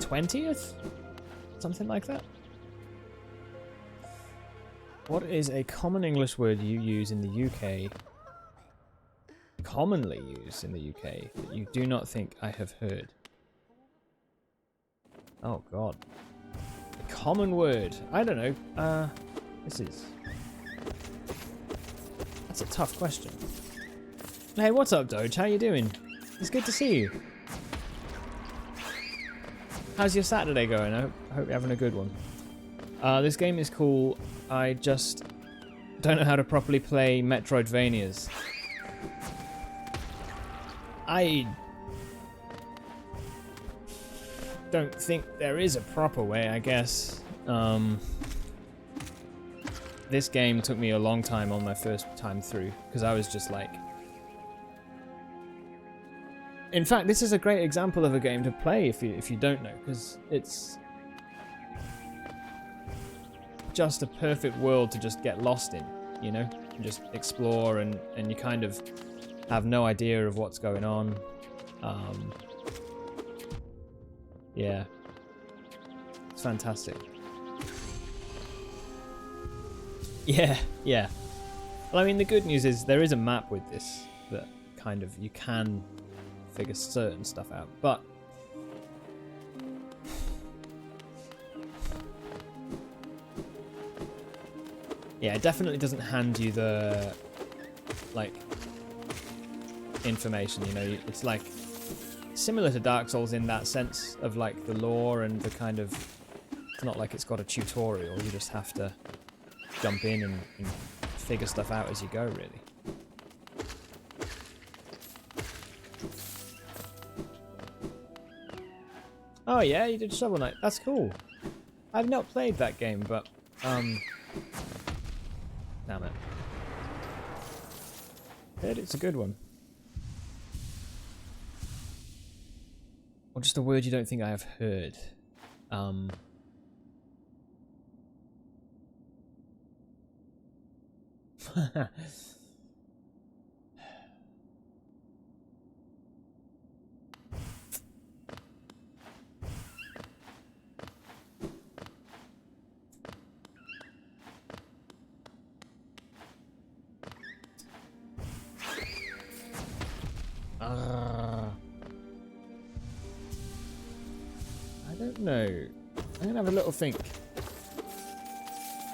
20th? Something like that? What is a common English word you use in the UK? Commonly used in the UK that you do not think I have heard? Oh god. A common word. I don't know. That's a tough question. Hey, what's up, Doge? How you doing? It's good to see you. How's your Saturday going? I hope you're having a good one. This game is cool. I just don't know how to properly play Metroidvanias. I don't think there is a proper way, I guess. This game took me a long time on my first time through, because I was just like... In fact, this is a great example of a game to play if you don't know, because it's just a perfect world to just get lost in, you know? And just explore, and you kind of have no idea of what's going on. Yeah. It's fantastic. Yeah, yeah. Well, I mean, the good news is there is a map with this that kind of, you can figure certain stuff out, but yeah, it definitely doesn't hand you the, like, information, you know. It's like similar to Dark Souls in that sense of like the lore and the kind of, it's not like it's got a tutorial, you just have to jump in and figure stuff out as you go, really. Oh yeah, you did Shovel Knight. That's cool. I've not played that game, but damn it. Heard it's a good one. Or just a word you don't think I have heard. know. I'm gonna have a little think.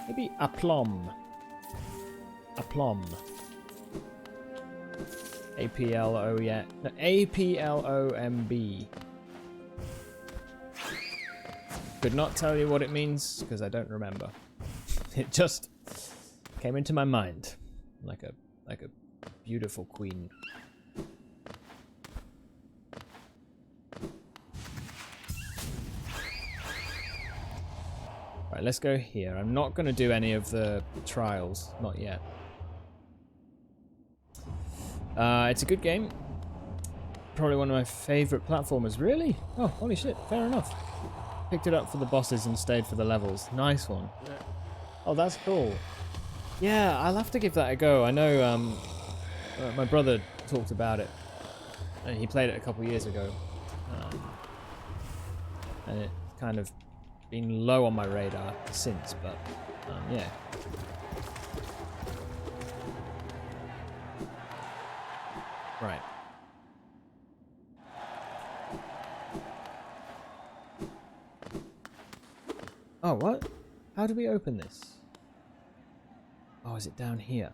Maybe aplomb. Aplomb. A-P-L-O, yeah. No, A-P-L-O-M-B. Could not tell you what it means, because I don't remember. It just came into my mind. Like a beautiful queen. Right, let's go here. I'm not going to do any of the trials. Not yet. It's a good game. Probably one of my favorite platformers. Really? Oh, holy shit. Fair enough. Picked it up for the bosses and stayed for the levels. Nice one. Oh, that's cool. Yeah, I'll have to give that a go. I know my brother talked about it. And he played it a couple years ago. And it's kind of been low on my radar since, but yeah. Right. Oh, what? How do we open this? Oh, is it down here?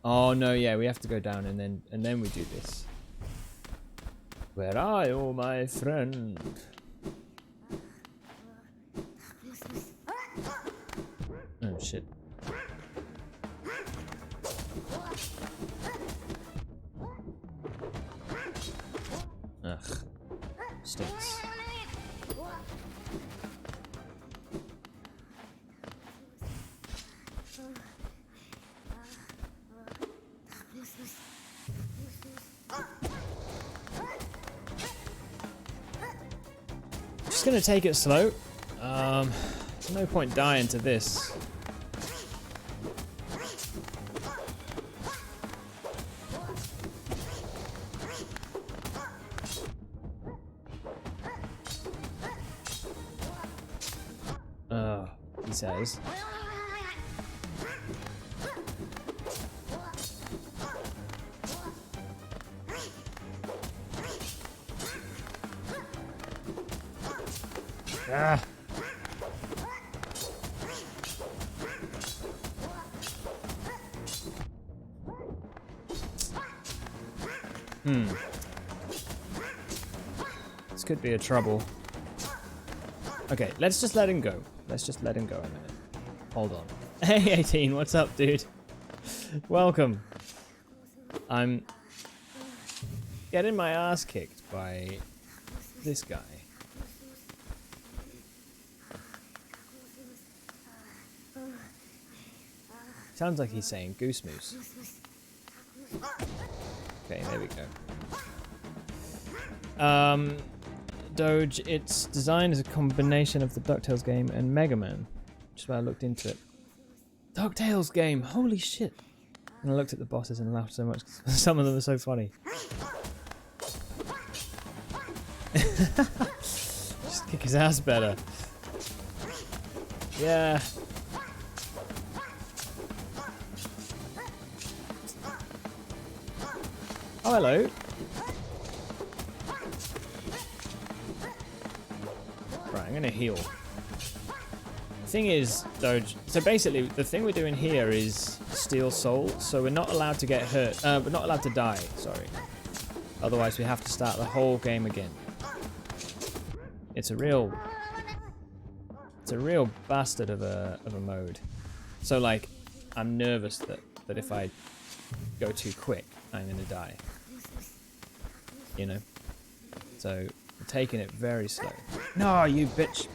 Oh no, yeah, we have to go down and then we do this. Where are you, my friend? Oh shit. Ugh. Stinks. Just gonna take it slow. There's no point dying to this. He says. Ah. This could be a trouble. Okay, let's just let him go. Let's just let him go a minute. Hold on. Hey, 18, what's up, dude? Welcome. I'm getting my ass kicked by this guy. Sounds like he's saying goose moose. Okay, there we go. Doge, it's designed as a combination of the DuckTales game and Mega Man. Just why I looked into it. DuckTales game, holy shit. And I looked at the bosses and laughed so much because some of them are so funny. Just kick his ass better. Yeah. Oh, hello. Right, I'm gonna heal. The thing is, Doge, so basically the thing we're doing here is steal soul, so we're not allowed to get hurt, we're not allowed to die, sorry. Otherwise we have to start the whole game again. It's a real bastard of a mode. So like, I'm nervous that if I go too quick, I'm gonna die. You know? So, I'm taking it very slow. No, you bitch!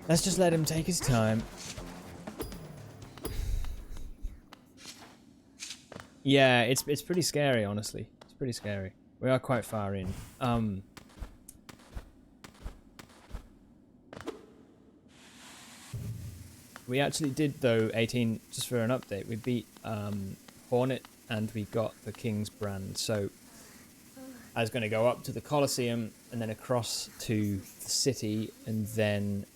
Let's just let him take his time. Yeah, it's pretty scary, honestly. It's pretty scary. We are quite far in. We actually did, though, 18, just for an update. We beat Hornet and we got the King's Brand. So I was going to go up to the Colosseum and then across to the city and then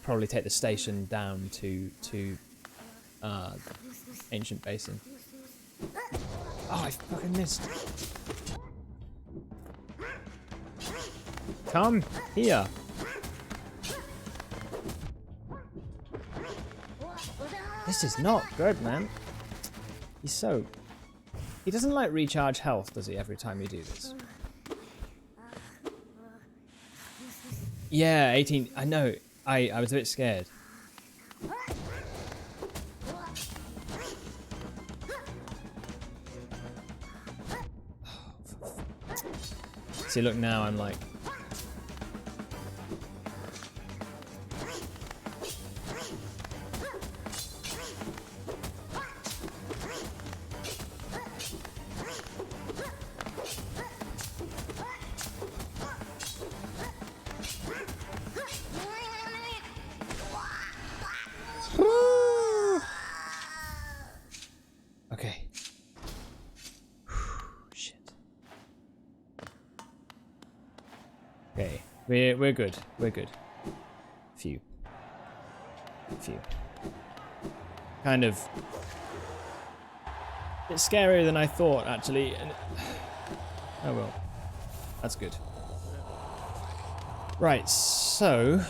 probably take the station down to Ancient Basin. Oh, I fucking missed. Come here. This is not good, man. He doesn't like recharge health, does he, every time you do this? Yeah, 18. I know. I was a bit scared. See, look, now I'm like... Okay. Shit. Okay, we're good. We're good. Phew. Kind of. It's scarier than I thought, actually. And oh well. That's good. Right, so.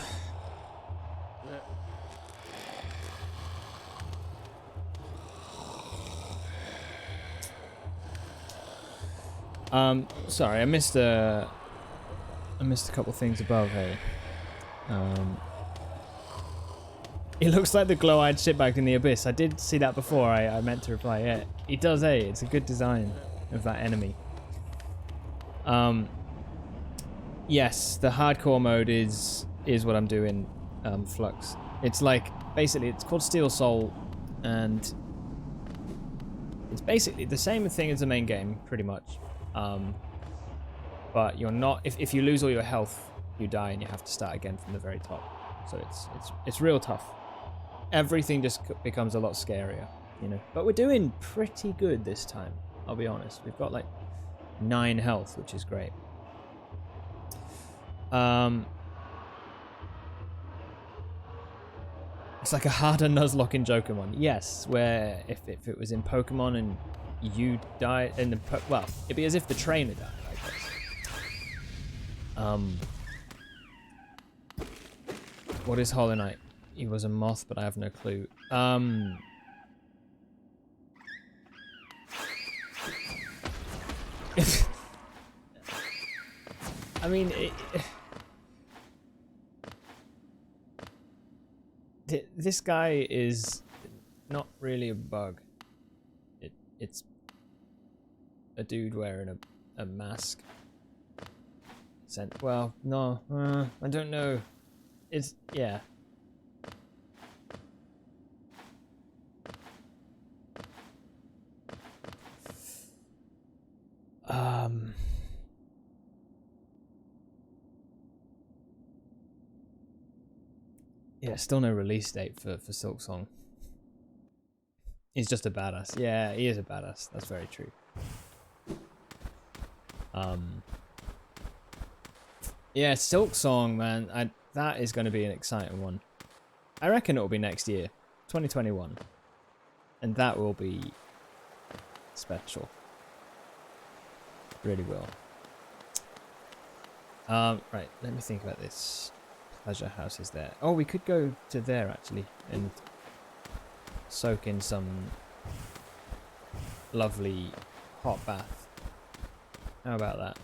Sorry, I missed a couple things above here. It looks like the glow-eyed shitbag in the abyss. I did see that before. I meant to reply. Yeah, it does. It's a good design of that enemy. Yes, the hardcore mode is what I'm doing. Flux. It's like basically it's called Steel Soul, and it's basically the same thing as the main game, pretty much. But you're not. If you lose all your health, you die and you have to start again from the very top. So it's real tough. Everything just becomes a lot scarier, you know. But we're doing pretty good this time. I'll be honest. We've got like 9 health, which is great. It's like a harder Nuzlocke in Jokermon. Yes, where if it was in Pokemon and you die in the well, it'd be as if the trainer died, I guess. What is Hollow Knight? He was a moth, but I have no clue. I mean, this guy is not really a bug. It's a dude wearing a mask. Well, no, I don't know. It's, yeah. Yeah, still no release date for Silk Song. He's just a badass. Yeah, he is a badass. That's very true. Yeah, Silk Song, man. That is going to be an exciting one. I reckon it will be next year, 2021, and that will be special. Really will. Right. Let me think about this. Pleasure house is there. Oh, we could go to there actually and soak in some lovely hot bath. How about that?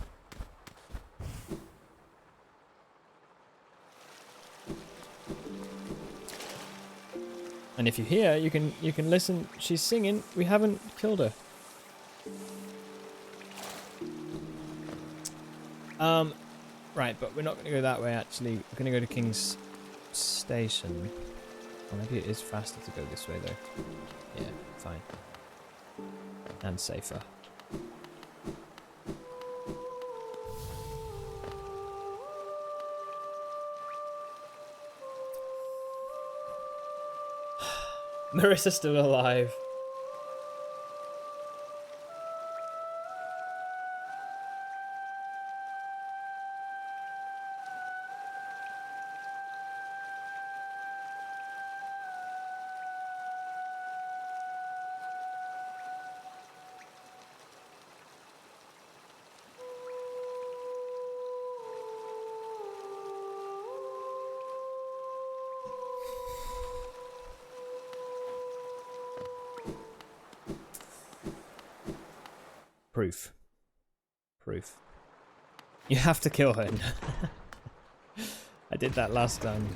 And if you hear, you can listen. She's singing. We haven't killed her. Right, but we're not going to go that way. Actually, we're going to go to King's Station. Or maybe it is faster to go this way, though. Yeah, fine. And safer. Marissa's still alive. Proof. Proof. You have to kill her. I did that last time.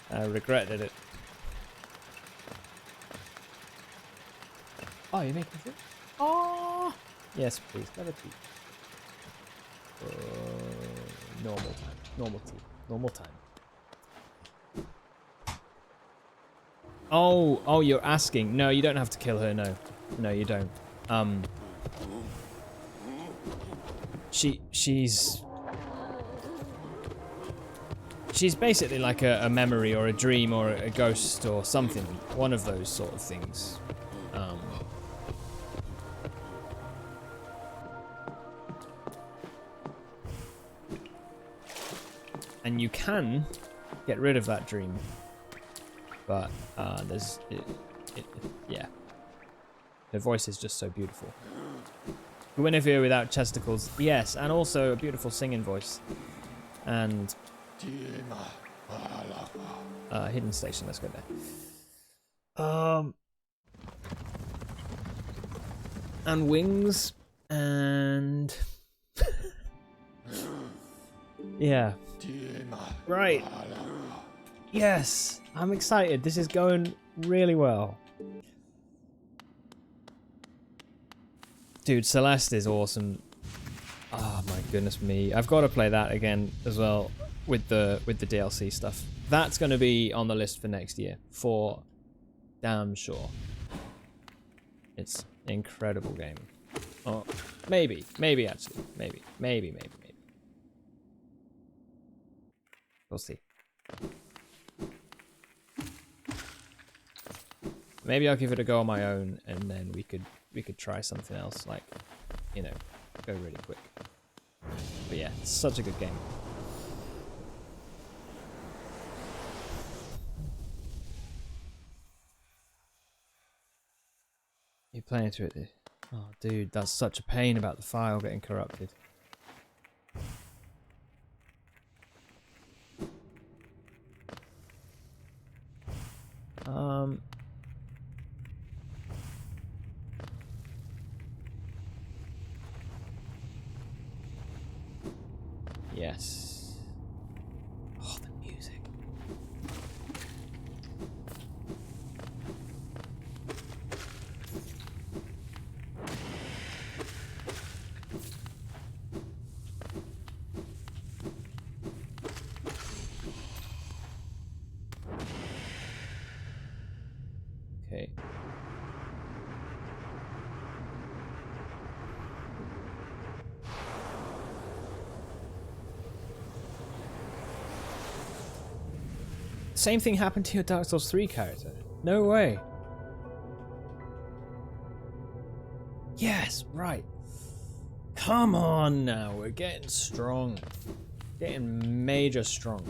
I regretted it. Oh, you're making it? Oh! Yes, please. Let it be. Normal time. Normal time. Normal time. Oh, you're asking. No, you don't have to kill her, no. No, you don't. She's basically like a memory or a dream or a ghost or something. One of those sort of things. And you can get rid of that dream. But yeah. Her voice is just so beautiful. Guinevere without chesticles, yes, and also a beautiful singing voice. And hidden station, let's go there. And wings, and yeah. Right. Yes, I'm excited. This is going really well. Dude, Celeste is awesome. Oh my goodness me. I've got to play that again as well with the DLC stuff. That's going to be on the list for next year, for damn sure. It's an incredible game. Oh, maybe actually. Maybe. We'll see. Maybe I'll give it a go on my own, and then we could try something else, like, you know, go really quick. But yeah, it's such a good game. You're playing through it. Oh, dude, that's such a pain about the file getting corrupted. Yes. Oh, the music. Okay. Same thing happened to your Dark Souls 3 character. No way. Yes, right. Come on now, we're getting strong. Getting major strong.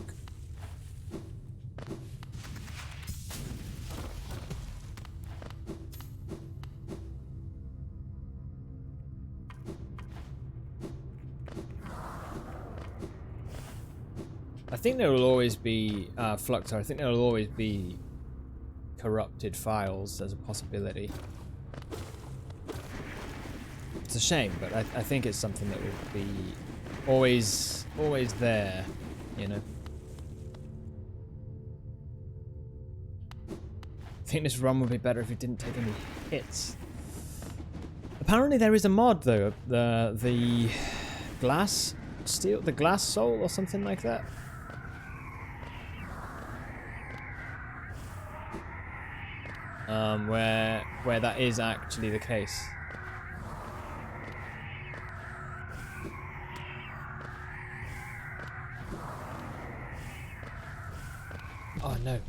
I think there will always be Fluxor. I think there will always be corrupted files as a possibility. It's a shame, but I think it's something that will be always there, you know. I think this run would be better if it didn't take any hits. Apparently there is a mod though, the glass soul or something like that. Where that is actually the case. Oh no.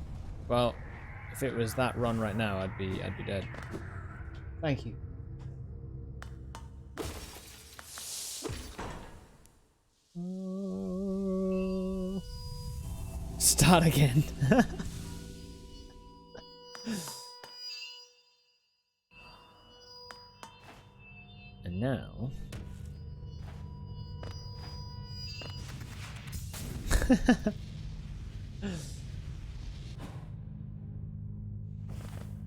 Well, If it was that run right now, I'd be dead. Thank you. Start again. And now...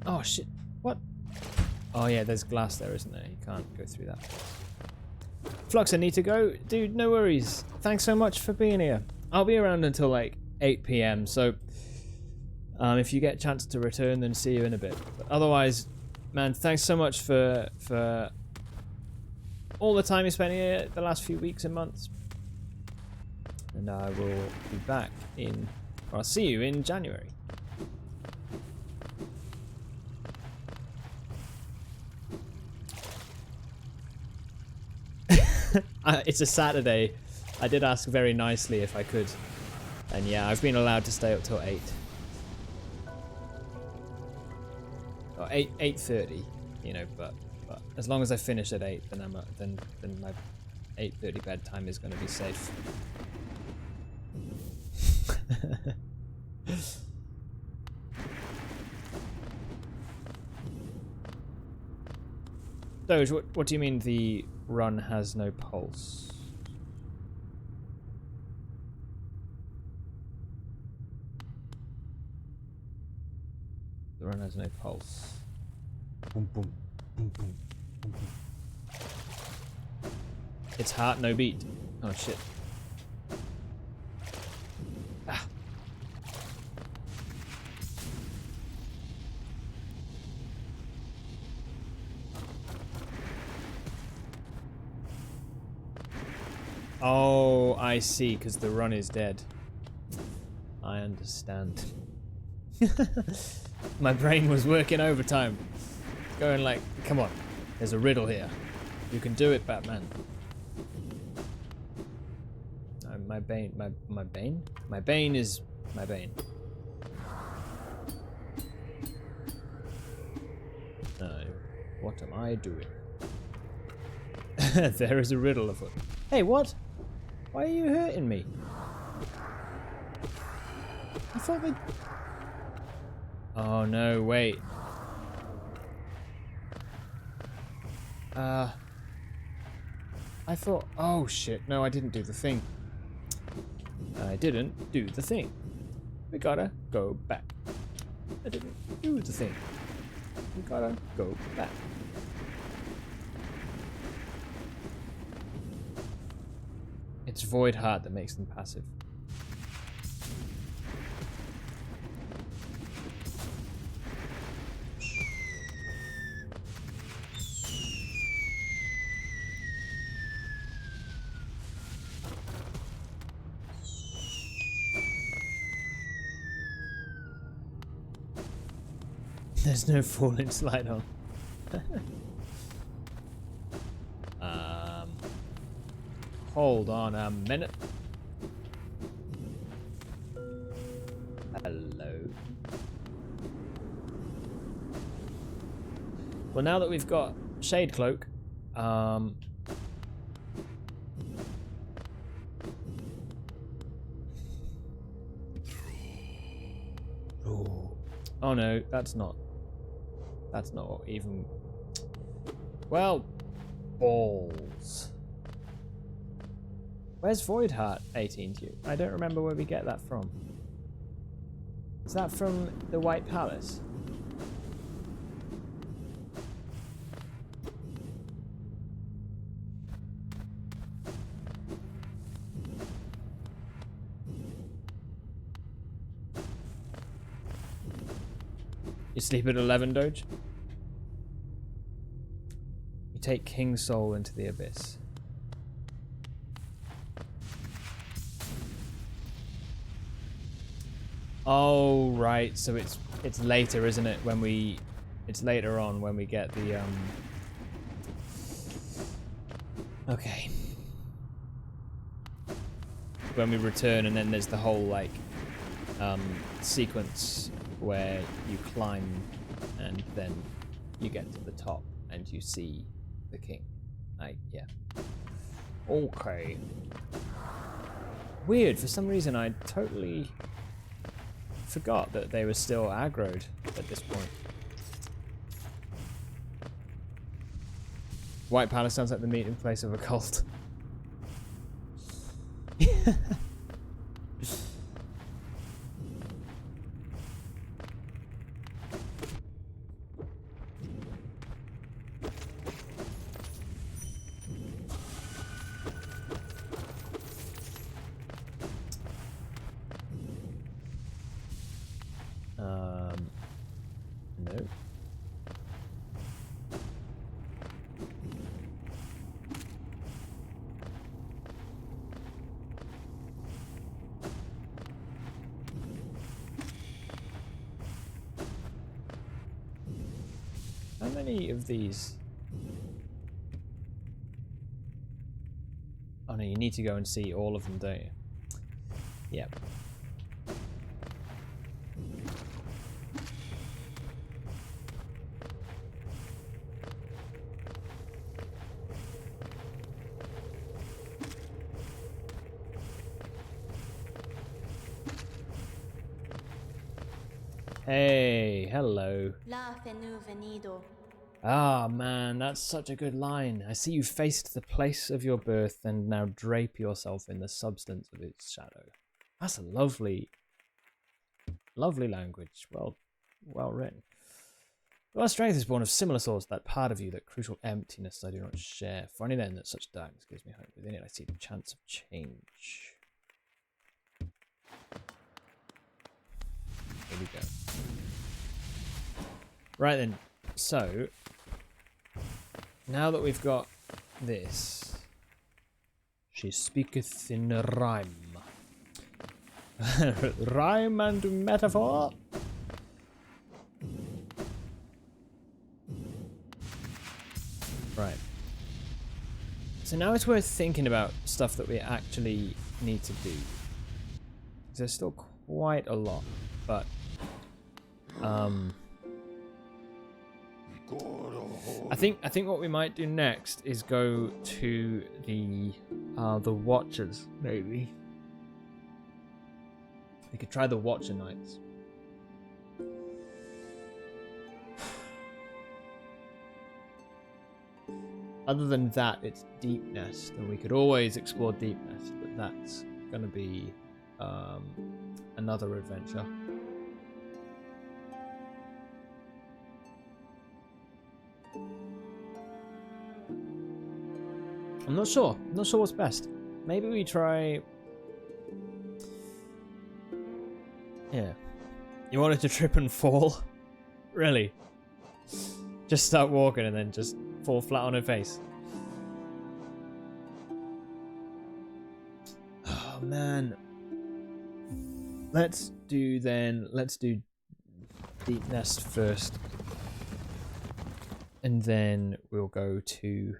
Oh shit, what? Oh yeah, there's glass there, isn't there? You can't go through that. Flux, I need to go. Dude, no worries. Thanks so much for being here. I'll be around until like 8 PM, so if you get a chance to return, then see you in a bit. But otherwise, man, thanks so much for all the time you spent here the last few weeks and months. And I will be back in, or I'll see you in January. It's a Saturday. I did ask very nicely if I could. And yeah, I've been allowed to stay up till 8. Or 8:30, you know, but as long as I finish at 8, then then my 8:30 bedtime is going to be safe. Doge, what do you mean the run has no pulse? The run has no pulse. Boom, boom, boom, boom, boom, boom. It's heart, no beat. Oh shit. Ah. Oh, I see, because the run is dead. I understand. My brain was working overtime. Going like, come on, there's a riddle here. You can do it, Batman. My bane is my bane. No, what am I doing? There is a riddle afoot. Hey, what? Why are you hurting me? I thought they... Oh no, wait. I thought... Oh shit, no, I didn't do the thing. I didn't do the thing. We gotta go back. I didn't do the thing. We gotta go back. It's Void Heart that makes them passive. There's no falling slide on. Hold on a minute. Hello. Well, now that we've got Shade Cloak, oh no, that's not even. Well, balls. Where's Void Heart 18Q? I don't remember where we get that from. Is that from the White Palace? You sleep at 11, Doge? You take King's Soul into the Abyss. Oh right, so it's later, isn't it? It's later on when we get the okay. When we return, and then there's the whole like sequence where you climb and then you get to the top and you see the king. Yeah. Okay. Weird, for some reason I totally forgot that they were still aggroed at this point. White Palace sounds like the meeting place of a cult. No. How many of these? Oh no, you need to go and see all of them, don't you? Yep. Hey, hello. Ah, man, that's such a good line. I see you faced the place of your birth and now drape yourself in the substance of its shadow. That's a lovely, lovely language. Well written. Your strength is born of similar source, that part of you, that crucial emptiness I do not share. Funny then that such darkness gives me hope. Within it I see the chance of change. Here we go. Right then, so now that we've got this, she speaketh in rhyme. Rhyme and metaphor. Right. So now it's worth thinking about stuff that we actually need to do. There's still quite a lot, but I think what we might do next is go to the Watchers, maybe. We could try the Watcher Nights. Other than that, it's Deep Nest, and we could always explore Deep Nest, but that's gonna be another adventure. I'm not sure what's best. Maybe we try... Yeah. You wanted to trip and fall? Really? Just start walking and then just fall flat on her face. Oh man. Let's do Deep Nest first. And then we'll go to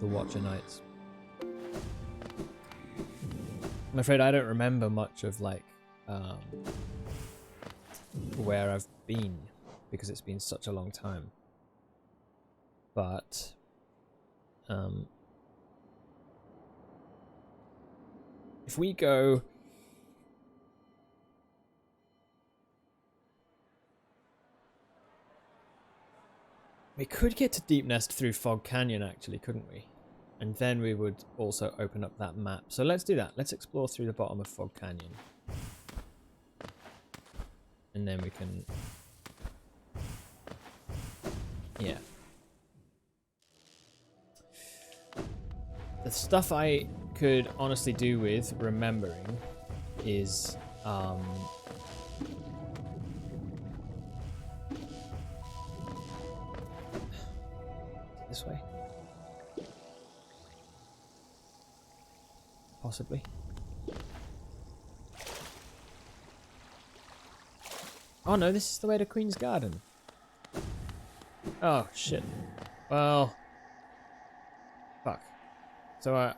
the Watcher Nights. I'm afraid I don't remember much of like where I've been because it's been such a long time. But if we go we could get to Deep Nest through Fog Canyon actually, couldn't we? And then we would also open up that map. So let's do that. Let's explore through the bottom of Fog Canyon. And then we can... Yeah. The stuff I could honestly do with remembering is... this way? Possibly. Oh no, this is the way to Queen's Garden. Oh shit. Well. Fuck. So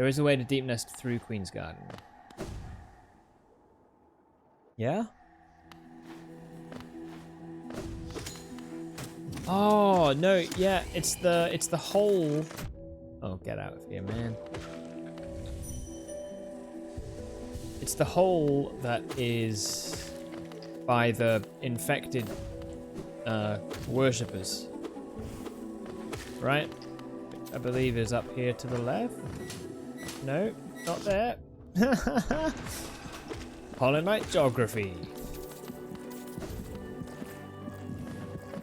There is a way to deep nest through Queen's Garden. Yeah? Oh, no, yeah, it's the hole. Oh, get out of here, man. It's the hole that is by the infected worshippers. Right? I believe is up here to the left. No, not there. Hollow Knight geography.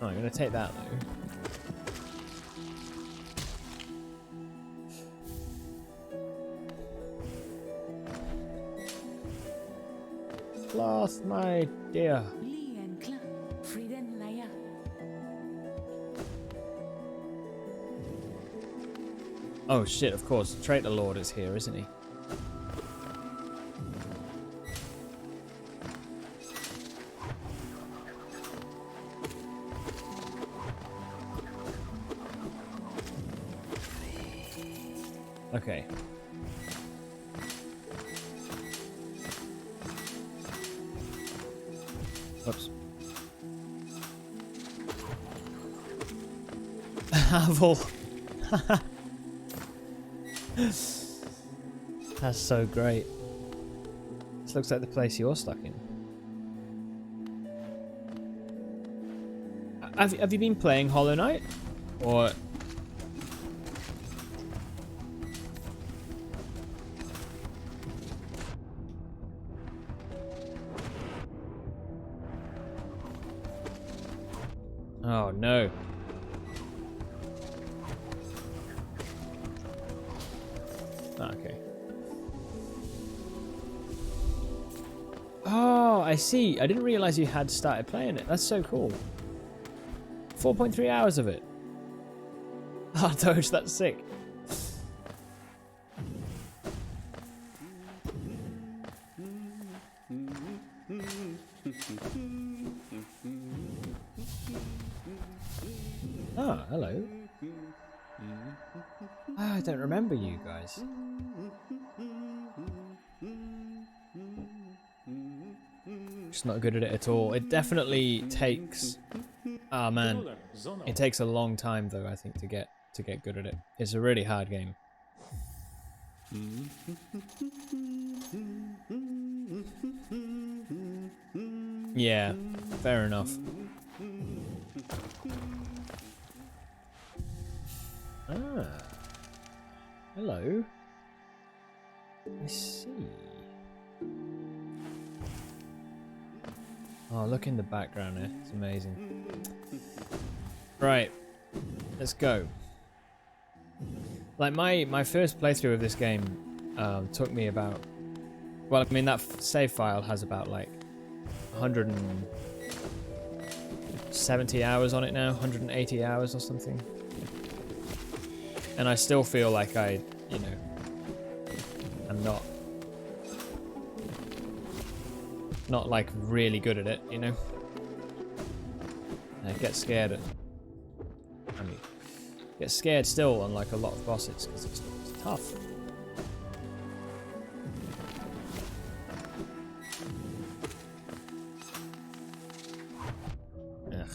Oh, I'm gonna take that though. Cloth, my dear. Oh shit, of course. Traitor Lord is here, isn't he? Okay. Oops. Havel. That's so great. This looks like the place you're stuck in. Have you been playing Hollow Knight? Or... Oh no. Okay. Oh, I see. I didn't realize you had started playing it. That's so cool. 4.3 hours of it. Oh, Doge, that's sick. Oh, hello. Ah, I don't remember you guys. Just not good at it at all. It definitely takes... Oh man, it takes a long time though, I think, to get good at it. It's a really hard game. Yeah, fair enough. Ah, hello. I see. Oh, look in the background there. It's amazing. Right, let's go. Like my first playthrough of this game took me about... Well, I mean that save file has about like 170 hours on it now, 180 hours or something. And I still feel like I'm not like really good at it, you know? I get scared get scared still on like a lot of bosses because it's tough. Ugh.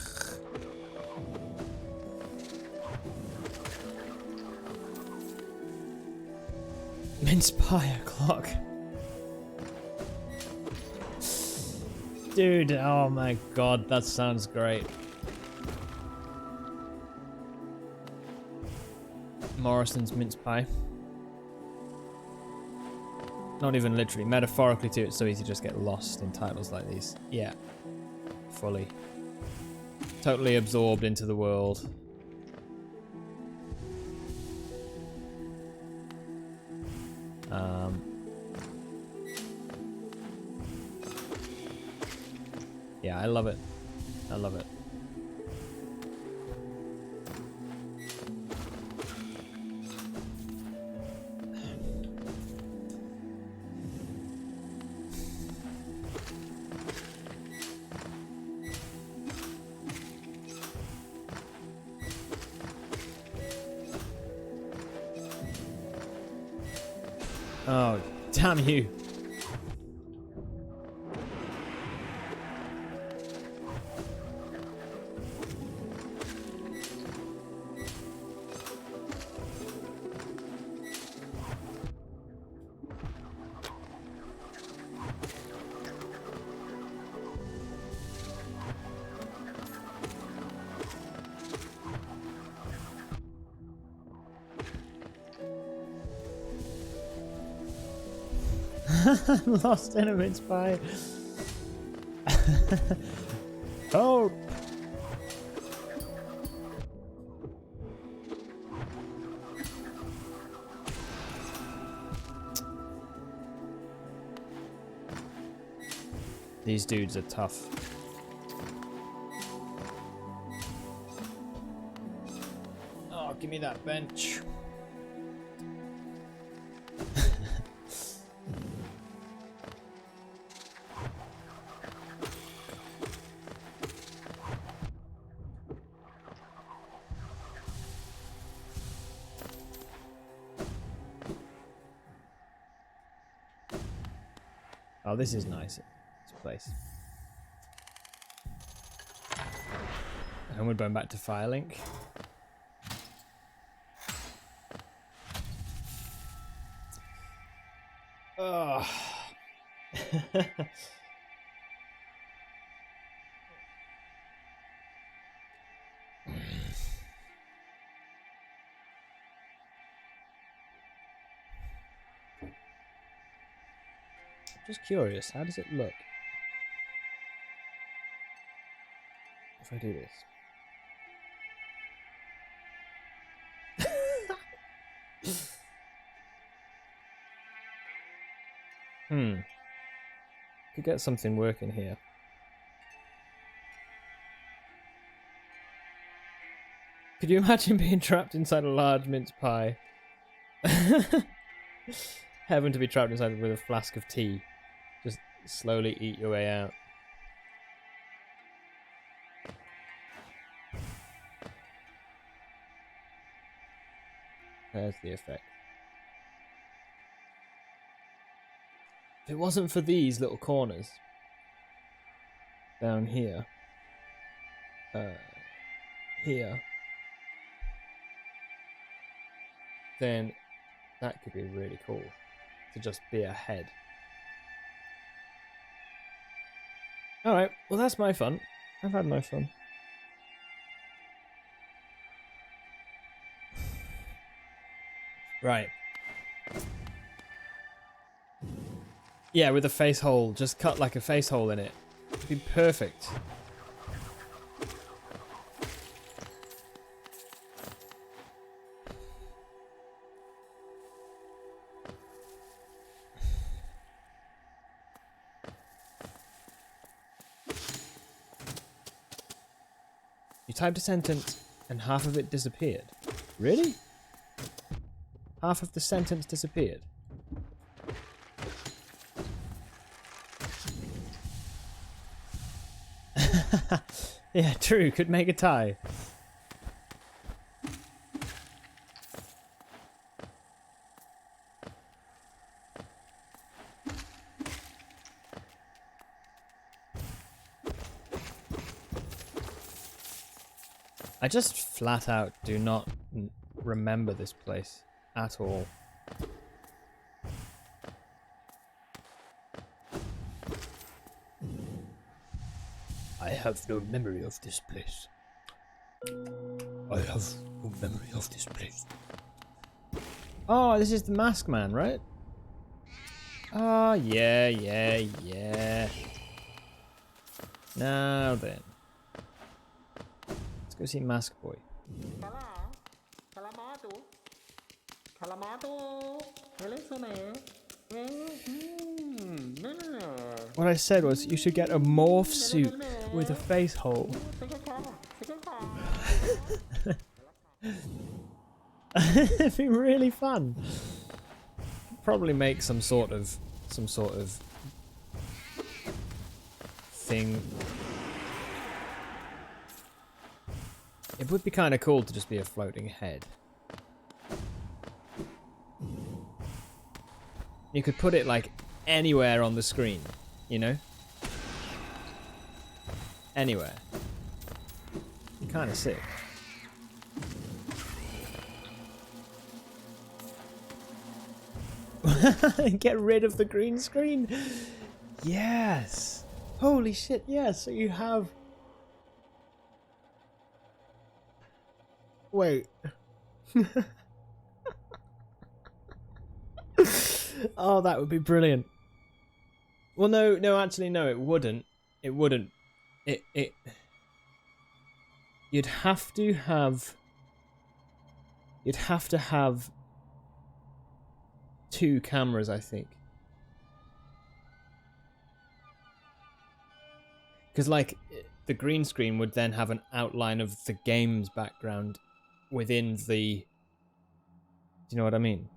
Mince pie o'clock. Dude, oh my god, that sounds great. Morrison's mince pie. Not even literally, metaphorically too, it's so easy to just get lost in titles like these. Yeah, fully. Totally absorbed into the world. Yeah, I love it. I love it. Oh, damn you. I'm lost in a mince pie. Oh. These dudes are tough. Oh, give me that bench. Oh, this is nice. This place. And we're going back to Firelink. Oh. Just curious, how does it look if I do this? Could get something working here. Could you imagine being trapped inside a large mince pie? Heaven to be trapped inside with a flask of tea. Just slowly eat your way out. There's the effect. If it wasn't for these little corners down here, then that could be really cool to just be ahead. Alright, well that's my fun. I've had my fun. Right. Yeah, with a face hole, just cut like a face hole in it. It'd be perfect. You typed a sentence and half of it disappeared. Really? Half of the sentence disappeared. Yeah, true. Could make a tie. I just flat out do not remember this place at all. I have no memory of this place. I have no memory of this place. Oh, this is the Mask Man, right? Oh, yeah. Now then. Let's go see Mask Boy. What I said was you should get a morph suit with a face hole. It'd be really fun. Probably make some sort of thing. It would be kind of cool to just be a floating head. You could put it like anywhere on the screen, you know? Anywhere. Kind of sick. Get rid of the green screen. Yes. Holy shit, yes. So you have... Wait. Oh, that would be brilliant. Well, no, actually, no, it wouldn't. It wouldn't. It... You'd have to have 2 cameras, I think. Because, like, the green screen would then have an outline of the game's background within the... Do you know what I mean?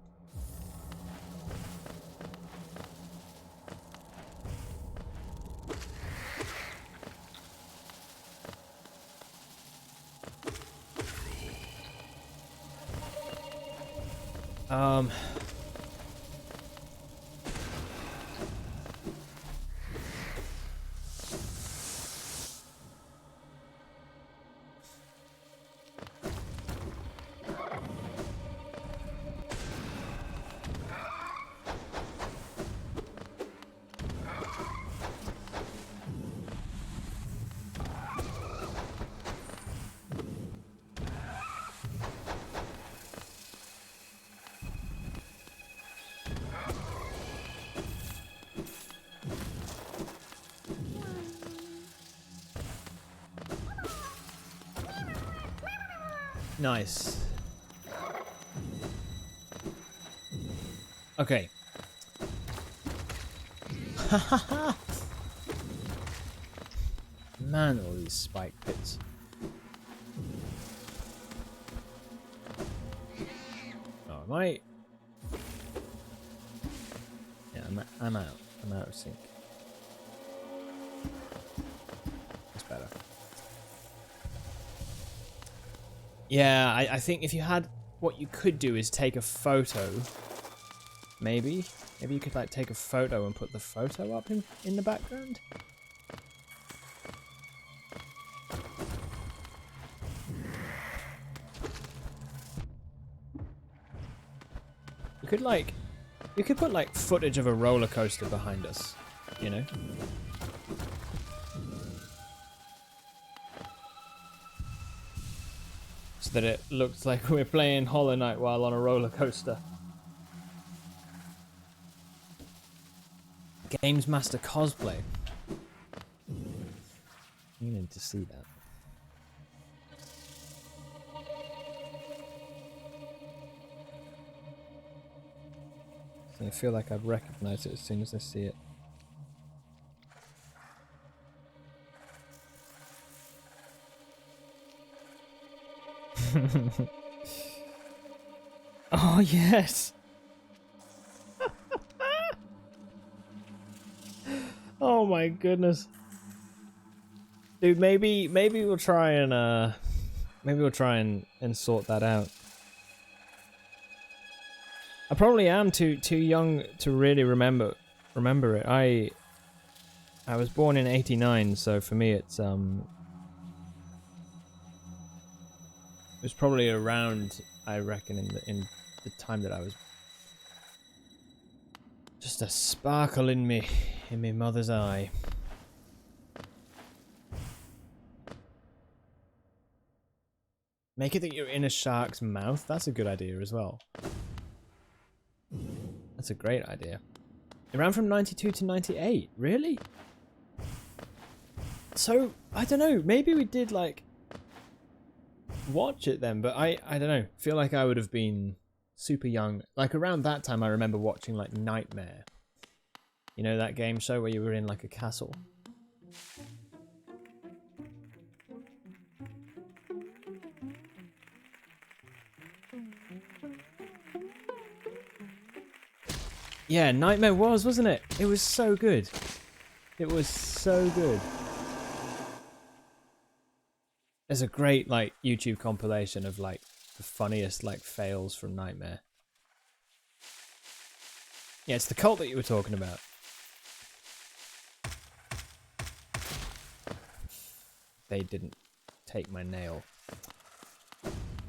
Nice. Okay. Man, all these spike pits. Oh, am I? Yeah, I'm out. I'm out of sync. That's better. Yeah, I think if you had... What you could do is take a photo. Maybe you could like take a photo and put the photo up in the background. You could put like footage of a roller coaster behind us, you know? So that it looks like we're playing Hollow Knight while on a roller coaster. Games Master cosplay. You need to see that. So I feel like I'd recognize it as soon as I see it. Oh yes. Oh my goodness. Dude, maybe we'll try and sort that out. I probably am too young to really remember it. I was born in '89, so for me it's it was probably around, I reckon, in the time that I was just a sparkle in me mother's eye. Make it that you're in a shark's mouth. That's a good idea as well. That's a great idea. It ran from 92 to 98. Really? So, I don't know. Maybe we did, like, watch it then, but I don't know. Feel like I would have been super young. Like, around that time, I remember watching, like, Nightmare. You know, that game show where you were in, like, a castle? Yeah, Nightmare wasn't it? It was so good. It was so good. There's a great, like, YouTube compilation of, like, the funniest, like, fails from Nightmare. Yeah, it's the cult that you were talking about. They didn't take my nail.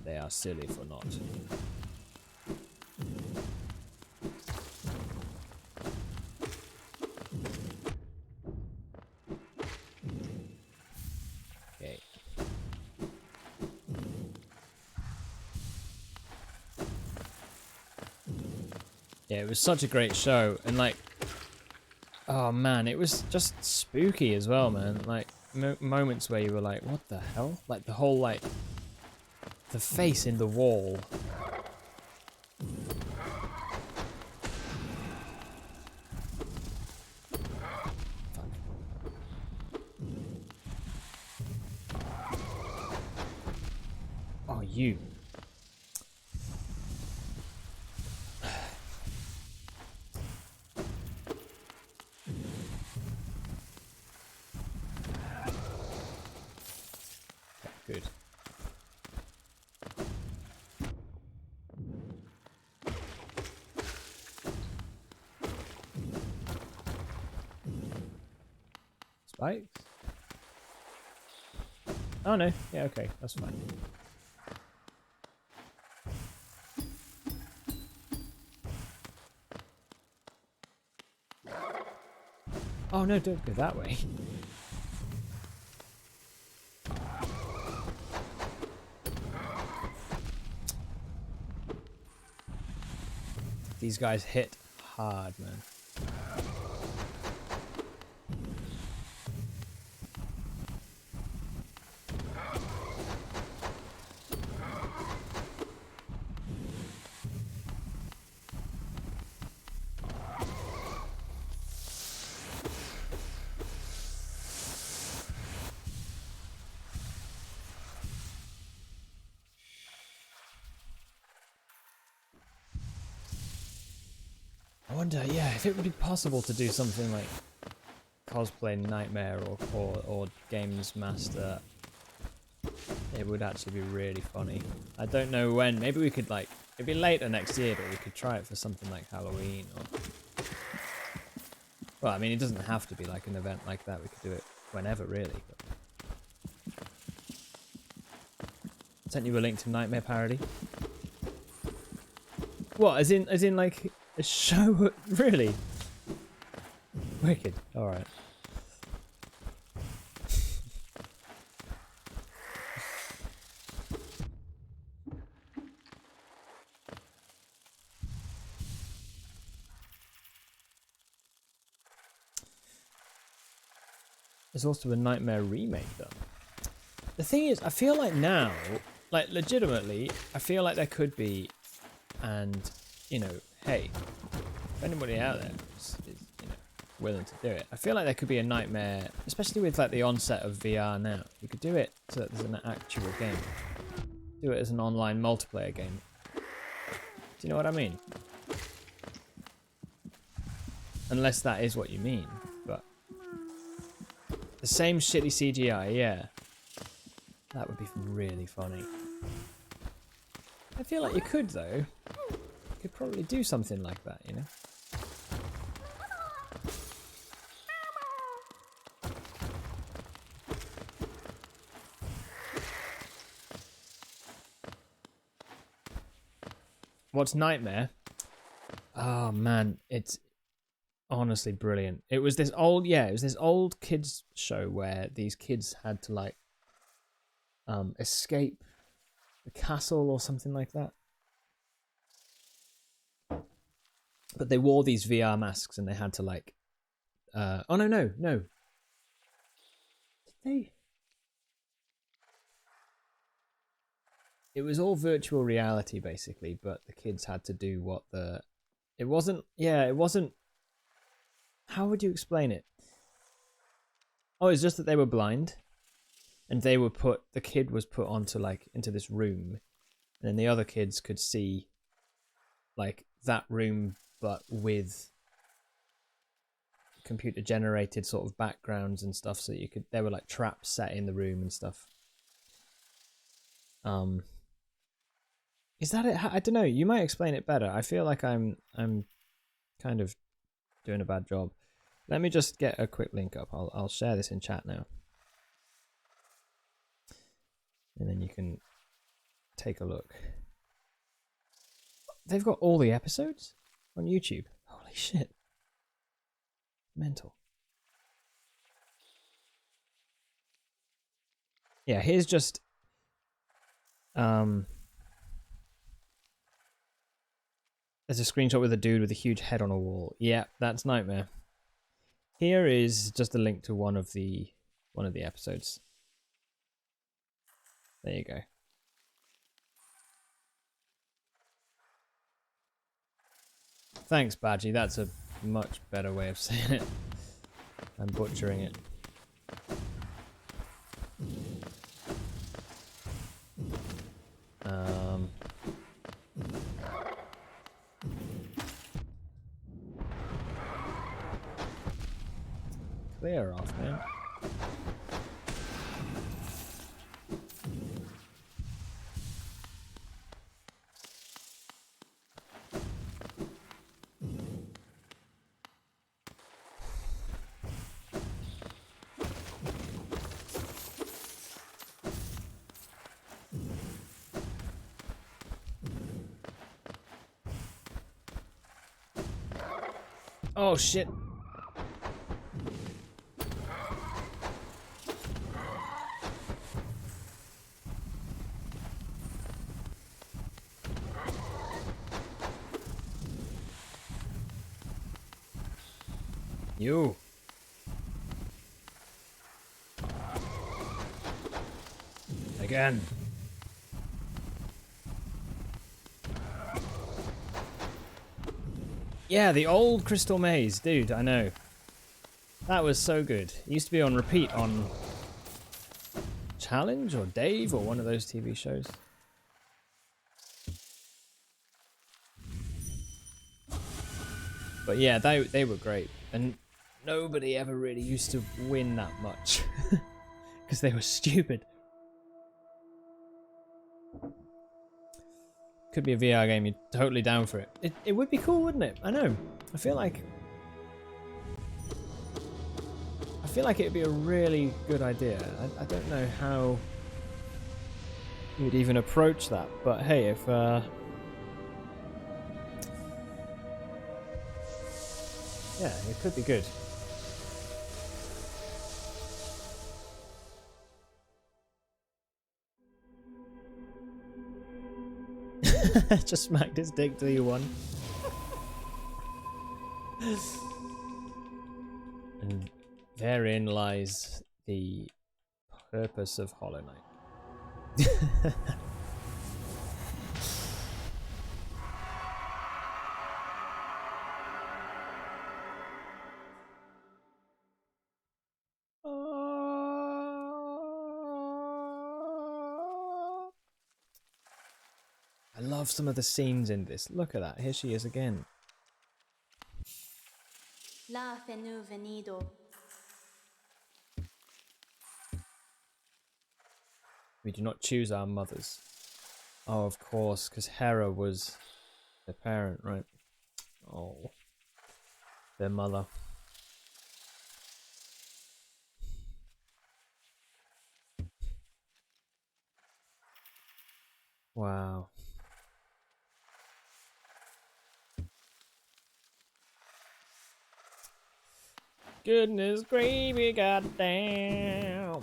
They are silly for not. Okay. Yeah, it was such a great show, and like, oh man, it was just spooky as well, man. Like moments where you were like, what the hell? Like the whole like, the face in the wall. Oh, you. Good. Spikes? Oh no, yeah, okay, that's fine. Oh no, don't go that way. These guys hit hard, man. I wonder, yeah, if it would be possible to do something like cosplay Nightmare or Games Master, it would actually be really funny. I don't know when. Maybe we could like, it'd be later next year, but we could try it for something like Halloween or... Well, I mean, it doesn't have to be like an event like that. We could do it whenever, really. But... Sent you a link to Nightmare Parody. What? As in like a show? Really? Wicked. All right. There's also a Nightmare remake done. The thing is, I feel like now, like legitimately, I feel like there could be, and you know, hey, if anybody out there is you know, willing to do it, I feel like there could be a Nightmare, especially with like the onset of VR now. You could do it so that there's an actual game. Do it as an online multiplayer game. Do you know what I mean? Unless that is what you mean, but the same shitty CGI, yeah. That would be really funny. I feel like you could though. You could probably do something like that, you know? What's Nightmare? Oh man, it's honestly brilliant. It was this old, yeah, it was this old kids show where these kids had to like escape the castle or something like that. But they wore these VR masks and they had to like oh no. Did they? It was all virtual reality basically, but the kids had to do what the... It wasn't... How would you explain it? Oh, it's just that they were blind. And they were put... The kid was put onto like, into this room. And then the other kids could see like that room, but with computer generated sort of backgrounds and stuff. So you could... There were like traps set in the room and stuff. Is that it? I don't know. You might explain it better. I feel like I'm kind of doing a bad job. Let me just get a quick link up. I'll share this in chat now. And then you can take a look. They've got all the episodes on YouTube. Holy shit. Mental. Yeah, here's just there's a screenshot with a dude with a huge head on a wall. Yeah, that's Nightmare. Here is just a link to one of the episodes. There you go. Thanks, Badgie. That's a much better way of saying it. I'm butchering it. Clear off, man. Oh shit. You. Again. Yeah, the old Crystal Maze, dude, I know. That was so good. It used to be on repeat on Challenge or Dave or one of those TV shows. But yeah, they were great. And nobody ever really used to win that much. Because they were stupid. Could be a VR game, you're totally down for it. It would be cool, wouldn't it? I know. I feel like it'd be a really good idea. I don't know how you'd even approach that, but hey, if yeah, it could be good. Just smacked his dick till you won. And therein lies the purpose of Hollow Knight. I love some of the scenes in this. Look at that. Here she is again. La fenu venido. We do not choose our mothers. Oh, of course, because Hera was their parent, right? Oh, their mother. Wow. Goodness gravy, goddamn.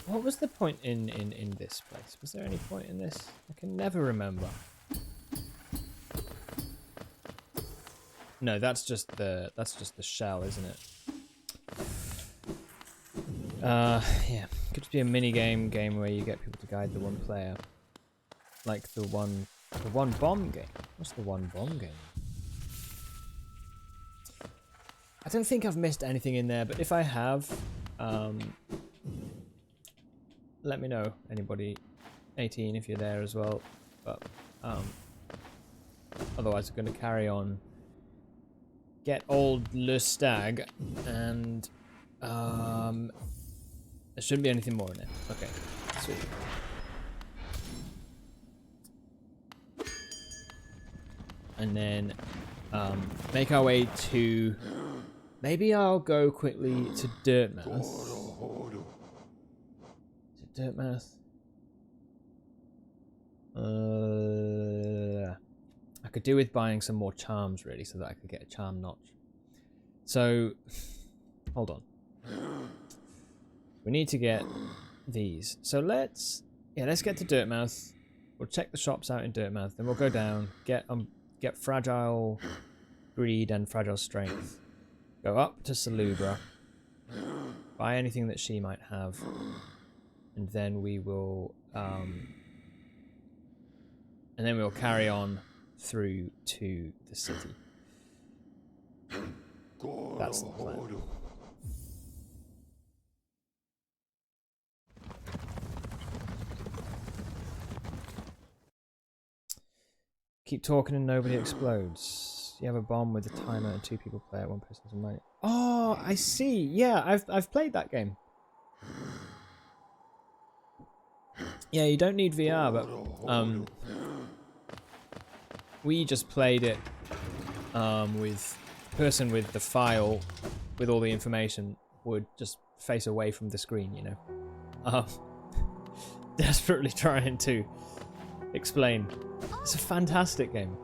What was the point in this place? Was there any point in this? I can never remember. No, that's just the shell, isn't it? Yeah, could just be a mini game where you get people to guide the one player, like the one bomb game. What's the one bomb game? I don't think I've missed anything in there, but if I have, let me know. Anybody 18 if you're there as well. But otherwise, we're going to carry on get old Le Stag, and there shouldn't be anything more in it. Okay, sweet. And then make our way to... Maybe I'll go quickly to Dirtmouth. Is it Dirtmouth? I could do with buying some more charms, really, so that I could get a charm notch. So, hold on. We need to get these. So let's get to Dirtmouth. We'll check the shops out in Dirtmouth, then we'll go down, get Fragile Greed and Fragile Strength. Go up to Salubra. Buy anything that she might have. And then we will carry on through to the city. That's the plan. Keep talking and nobody explodes. You have a bomb with a timer and 2 people play it. 1 person has a money. Oh, I see. Yeah, I've played that game. Yeah, you don't need VR, but we just played it with the person with the file with all the information would just face away from the screen, you know. Desperately trying to explain. It's a fantastic game.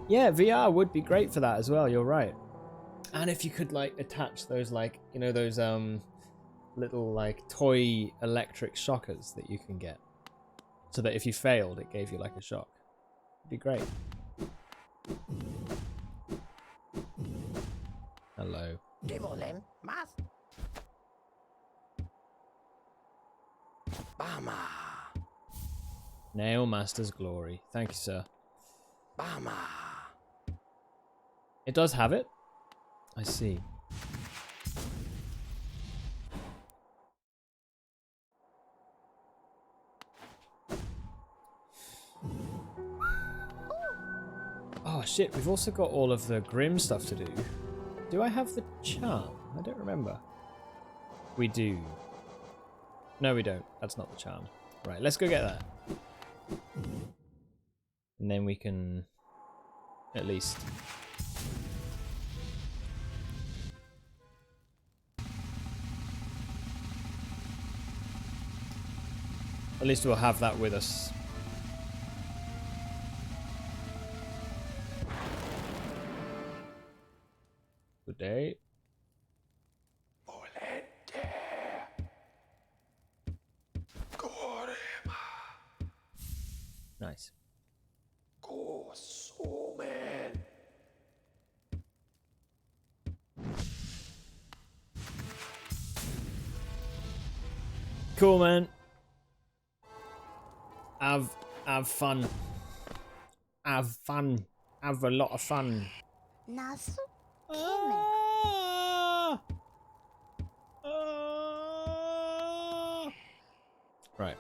Yeah, VR would be great for that as well, you're right. And if you could like attach those like, you know, those little like toy electric shockers that you can get. So that if you failed it gave you like a shock. It'd be great. Hello. Nail Master's Glory. Thank you, sir. It does have it? I see. Oh shit, we've also got all of the Grim stuff to do. Do I have the charm? I don't remember. We do. No, we don't. That's not the charm. Right, let's go get that. And then we can at least... At least we'll have that with us. Good day. Nice. Cool, man. Have fun. Have fun. Have a lot of fun. Right.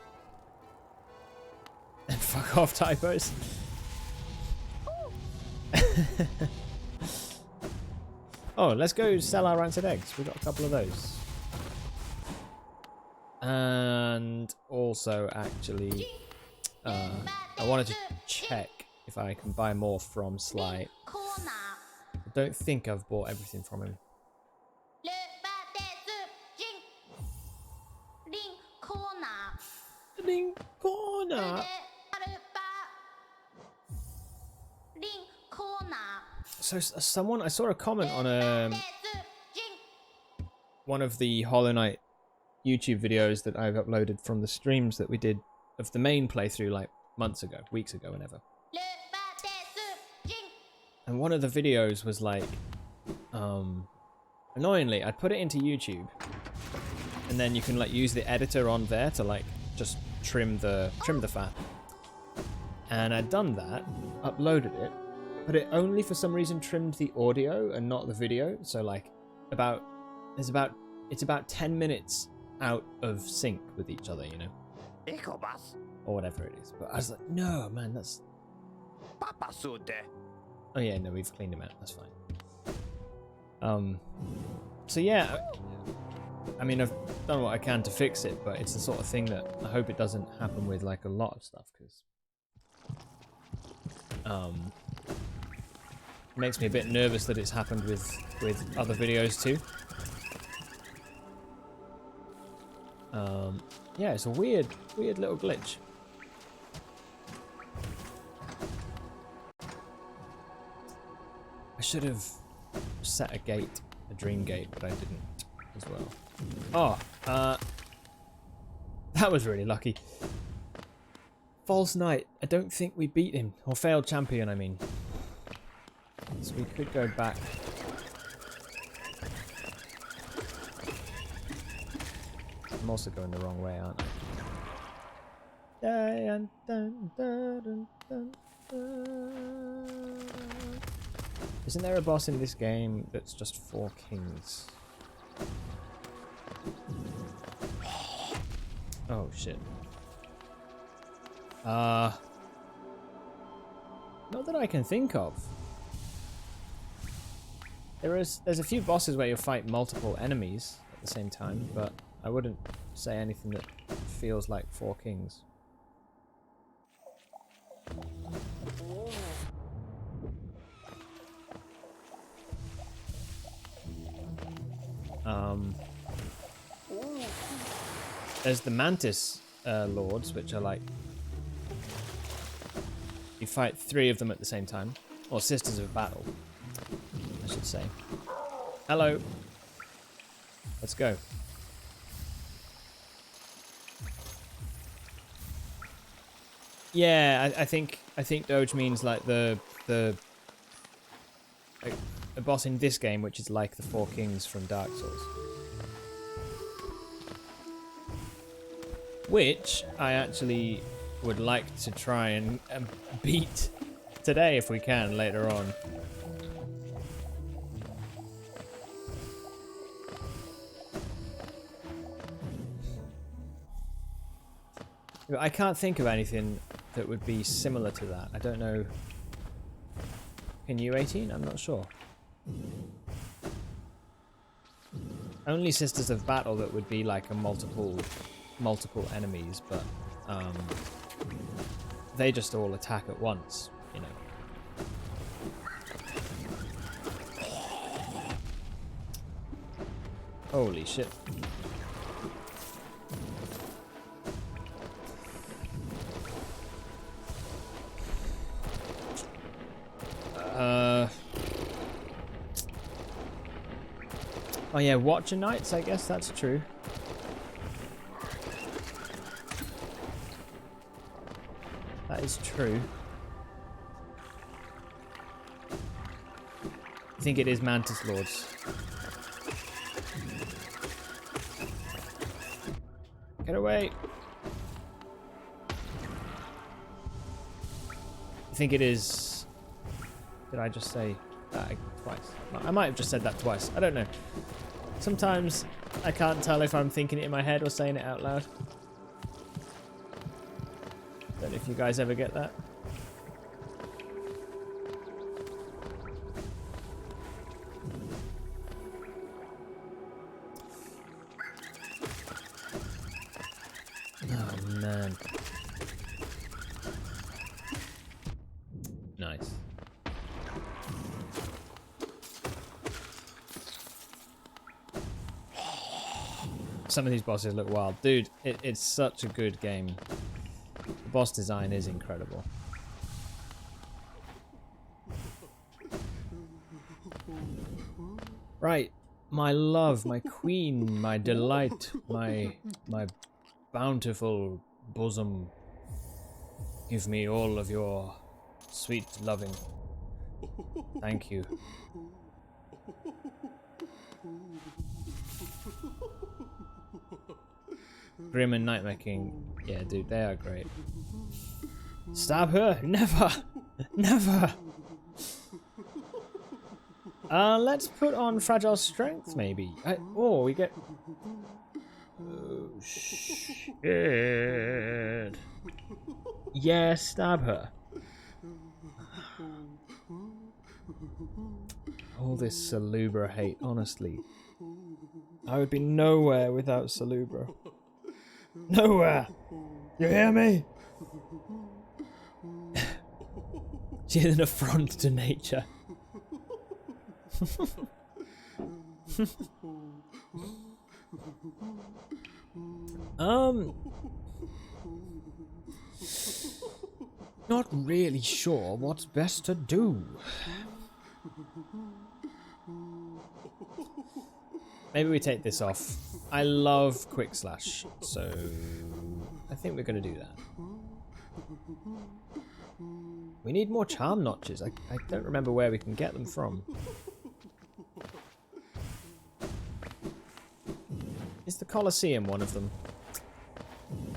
And fuck off, typos. Oh, let's go sell our rancid eggs. We got a couple of those. And also, actually, I wanted to check if I can buy more from Sly. I don't think I've bought everything from him. Corner. So someone, I saw a comment on one of the Hollow Knight YouTube videos that I've uploaded from the streams that we did of the main playthrough like months ago, weeks ago, whenever. And one of the videos was like, annoyingly, I'd put it into YouTube, and then you can like use the editor on there to like just trim the fat. And I'd done that, uploaded it, but it only for some reason trimmed the audio and not the video. So like it's about 10 minutes out of sync with each other, you know, or whatever it is. But I was like, no, man, that's Oh yeah, no, we've cleaned him out. That's fine. So yeah, I mean, I've done what I can to fix it, but it's the sort of thing that I hope it doesn't happen with like a lot of stuff, because it makes me a bit nervous that it's happened with other videos too. Yeah, it's a weird little glitch. I should have set a gate, a dream gate, but I didn't as well. Oh, that was really lucky. False Knight, I don't think we beat him, or failed champion, I mean. So we could go back. I'm also going the wrong way, aren't I? Isn't there a boss in this game that's just 4 kings? Oh shit. Not that I can think of. There's a few bosses where you fight multiple enemies at the same time, but I wouldn't say anything that feels like 4 kings. There's the Mantis Lords, which are like... You fight 3 of them at the same time. Or Sisters of Battle, I should say. Hello. Let's go. Yeah, I think Doge means like the boss in this game, which is like the 4 kings from Dark Souls. Which I actually would like to try and beat today if we can later on. I can't think of anything that would be similar to that. I don't know. Can you 18? I'm not sure. Only Sisters of Battle that would be like a multiple enemies, but they just all attack at once, you know. Holy shit. Oh yeah, Watcher Knights, I guess that's true. That is true. I think it is Mantis Lords. Get away! I think it is... Did I just say that twice? I might have just said that twice. I don't know. Sometimes I can't tell if I'm thinking it in my head or saying it out loud. Don't know if you guys ever get that. Oh man. Nice. Some of these bosses look wild. Dude, it's such a good game. The boss design is incredible. Right, my love, my queen, my delight, my bountiful bosom. Give me all of your sweet loving. Thank you. Grim and Nightmare King. Yeah, dude, they are great. Stab her! Never! Never! Let's put on Fragile Strength, maybe. Oh, we get... Oh, shit. Yeah, stab her. All this Salubra hate, honestly. I would be nowhere without Salubra. Nowhere! You hear me? She's an affront to nature. Not really sure what's best to do. Maybe we take this off. I love quick slash, so I think we're gonna do that. We need more charm notches. I don't remember where we can get them from. Is the Colosseum one of them?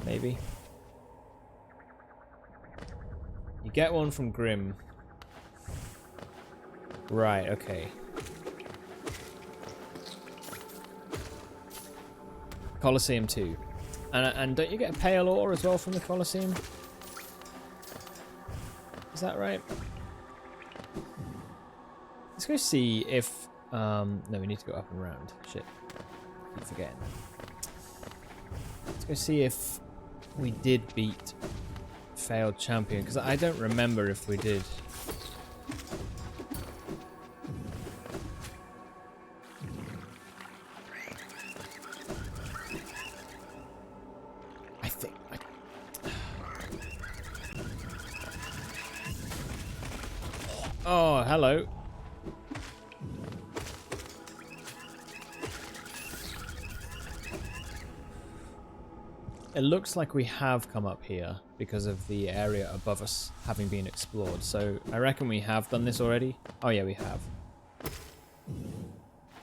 Maybe. You get one from Grimm. Right, okay. Colosseum 2. And don't you get a pale ore as well from the Colosseum? Is that right? Let's go see if... no, we need to go up and round. Shit. Keep forgetting. Let's go see if we did beat Failed Champion, because I don't remember if we did. I think... Oh, hello. It looks like we have come up here because of the area above us having been explored. So I reckon we have done this already. Oh yeah, we have.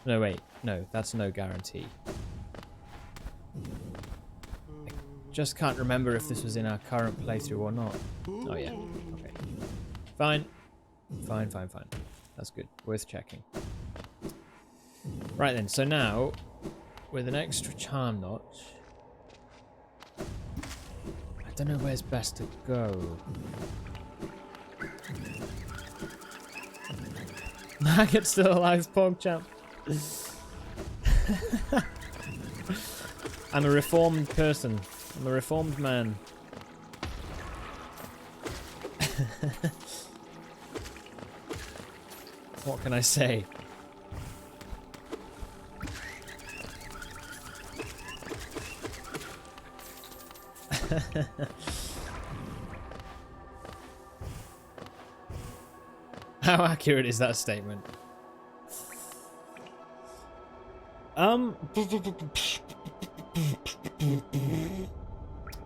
No, wait. No, that's no guarantee. I just can't remember if this was in our current playthrough or not. Oh yeah. Okay. Fine. Fine, fine, fine. That's good. Worth checking. Right then, so now, with an extra charm notch... I don't know where's best to go. Maggot's still alive, PogChamp. I'm a reformed person. I'm a reformed man. What can I say? How accurate is that statement?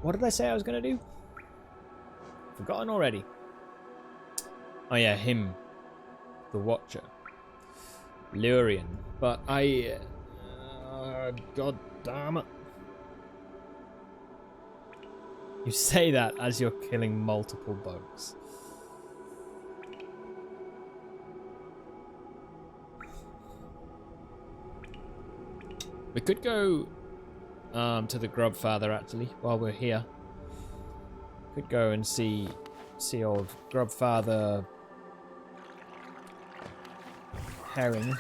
What did I say I was gonna do? Forgotten already. Oh yeah, him. The Watcher. Lurian. But I... God damn it. You say that as you're killing multiple bugs. We could go to the Grubfather actually while we're here. Could go and see old Grubfather Herring.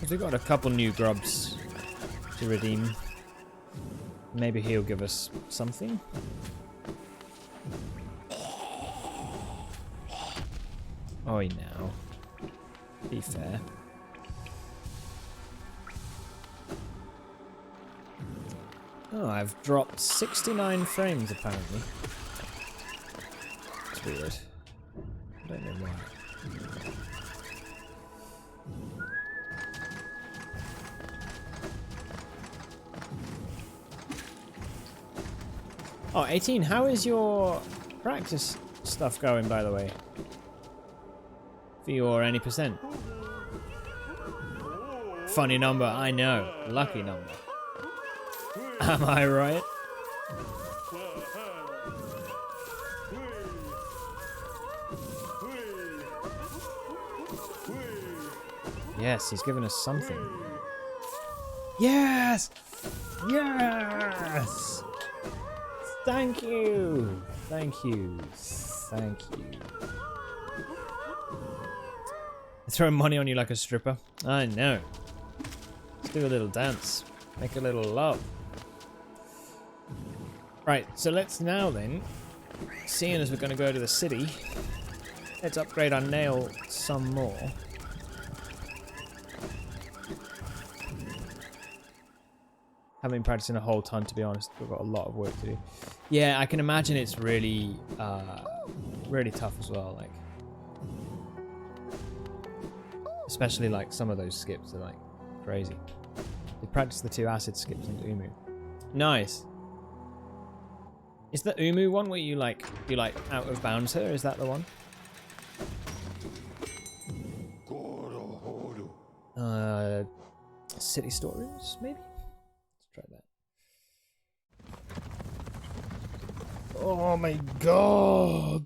We've got a couple new grubs to redeem. Maybe he'll give us something. Oi now. Be fair. Oh, I've dropped 69 frames apparently. It's weird. I don't know why. Oh, 18, how is your practice stuff going, by the way? For your any percent? Funny number, I know. Lucky number. Am I right? Yes, he's given us something. Yes! Yes! Thank you! Thank you. Thank you. Throwing money on you like a stripper. I know. Let's do a little dance. Make a little love. Right, so let's now then, seeing as we're going to go to the city, let's upgrade our nail some more. Haven't been practicing a whole ton, to be honest. We've got a lot of work to do. Yeah, I can imagine it's really, really tough as well. Like, especially like some of those skips are like crazy. We practiced the 2 acid skips in Umu. Nice. Is the Umu one where you like out of bounds her? Is that the one? City stories, maybe? Let's try that. Oh my god!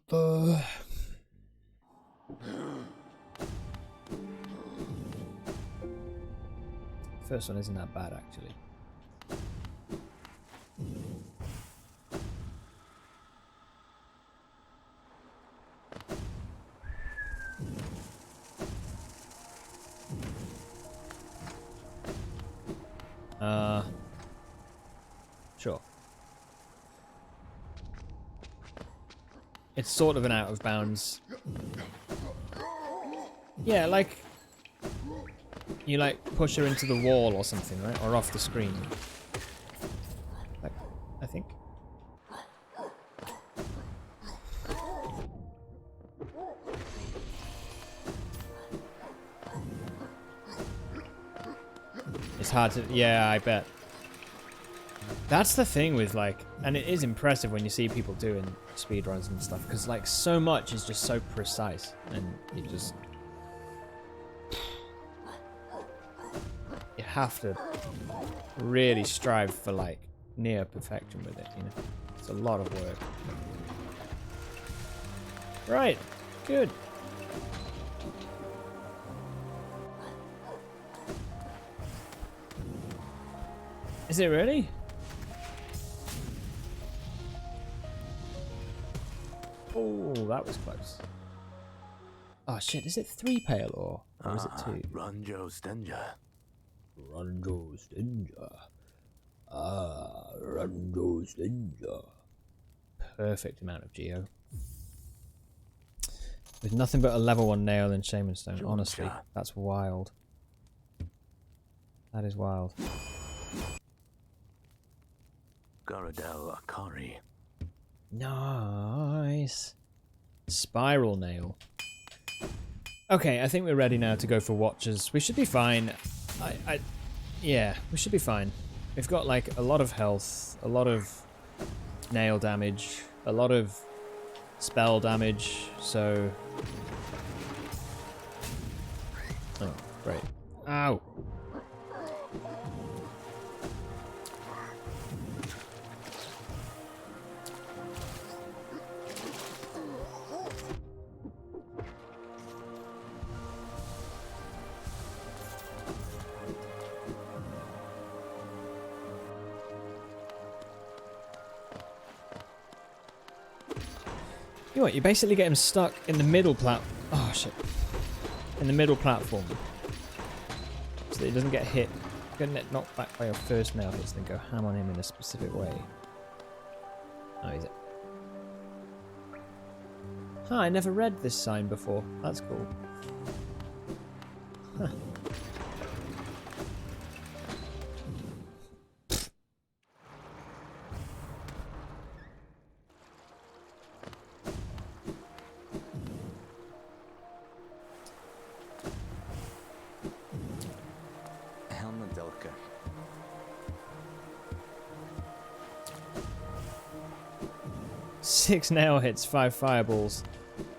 First one isn't that bad, actually. Sure. It's sort of an out of bounds. Yeah, like you like push her into the wall or something, right? Or off the screen. Like, I think. It's hard to, yeah, I bet. That's the thing with like, and it is impressive when you see people doing speedruns and stuff, because like so much is just so precise, and you just, you have to really strive for like near perfection with it, you know. It's a lot of work. Right, good. Is it really? Oh, that was close. Oh shit, is it 3 pale or is it 2? Ranjo Stenja. Ranjo Stenja. Ranjo Stenja. Perfect amount of geo. With nothing but a level 1 nail and Shaman Stone. Honestly, that's wild. That is wild. Garadel Akari. Nice. Spiral nail. Okay, I think we're ready now to go for watches. We should be fine. Yeah, we should be fine. We've got like a lot of health, a lot of nail damage, a lot of spell damage, so... Oh, great. Ow! You know what, you basically get him stuck in the middle oh shit. In the middle platform. So that he doesn't get hit. Get knocked back by your first nail hits, then go ham on him in a specific way. Oh, he's it. Huh, I never read this sign before. That's cool. Huh. Helmadelka. 6 nail hits, 5 fireballs.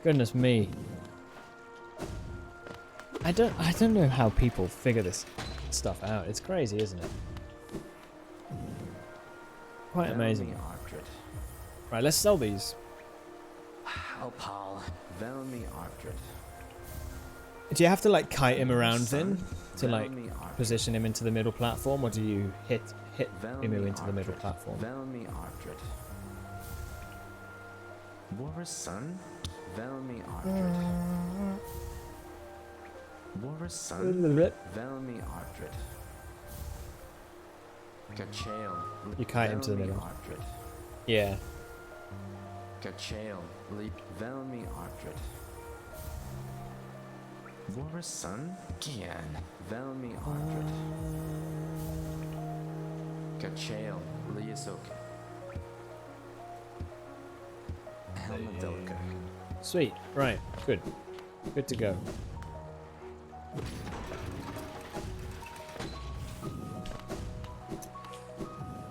Goodness me. I don't know how people figure this stuff out. It's crazy, isn't it? Quite amazing. Right, let's sell these. Alpal. Velmi Artred. Do you have to like kite him around then to like position him into the middle platform, or do you hit him into the middle platform? Velmi Artred. War's son? Velmi Ardred. War's son? Velmi Ardred. Gachael. You kite him to the middle. Ardred. Yeah. Gachael. Velmi Ardred. War's son? Gian. Velmi Ardred. Gachael. Liasoke. Helmadilka. Sweet. Right. Good. Good to go.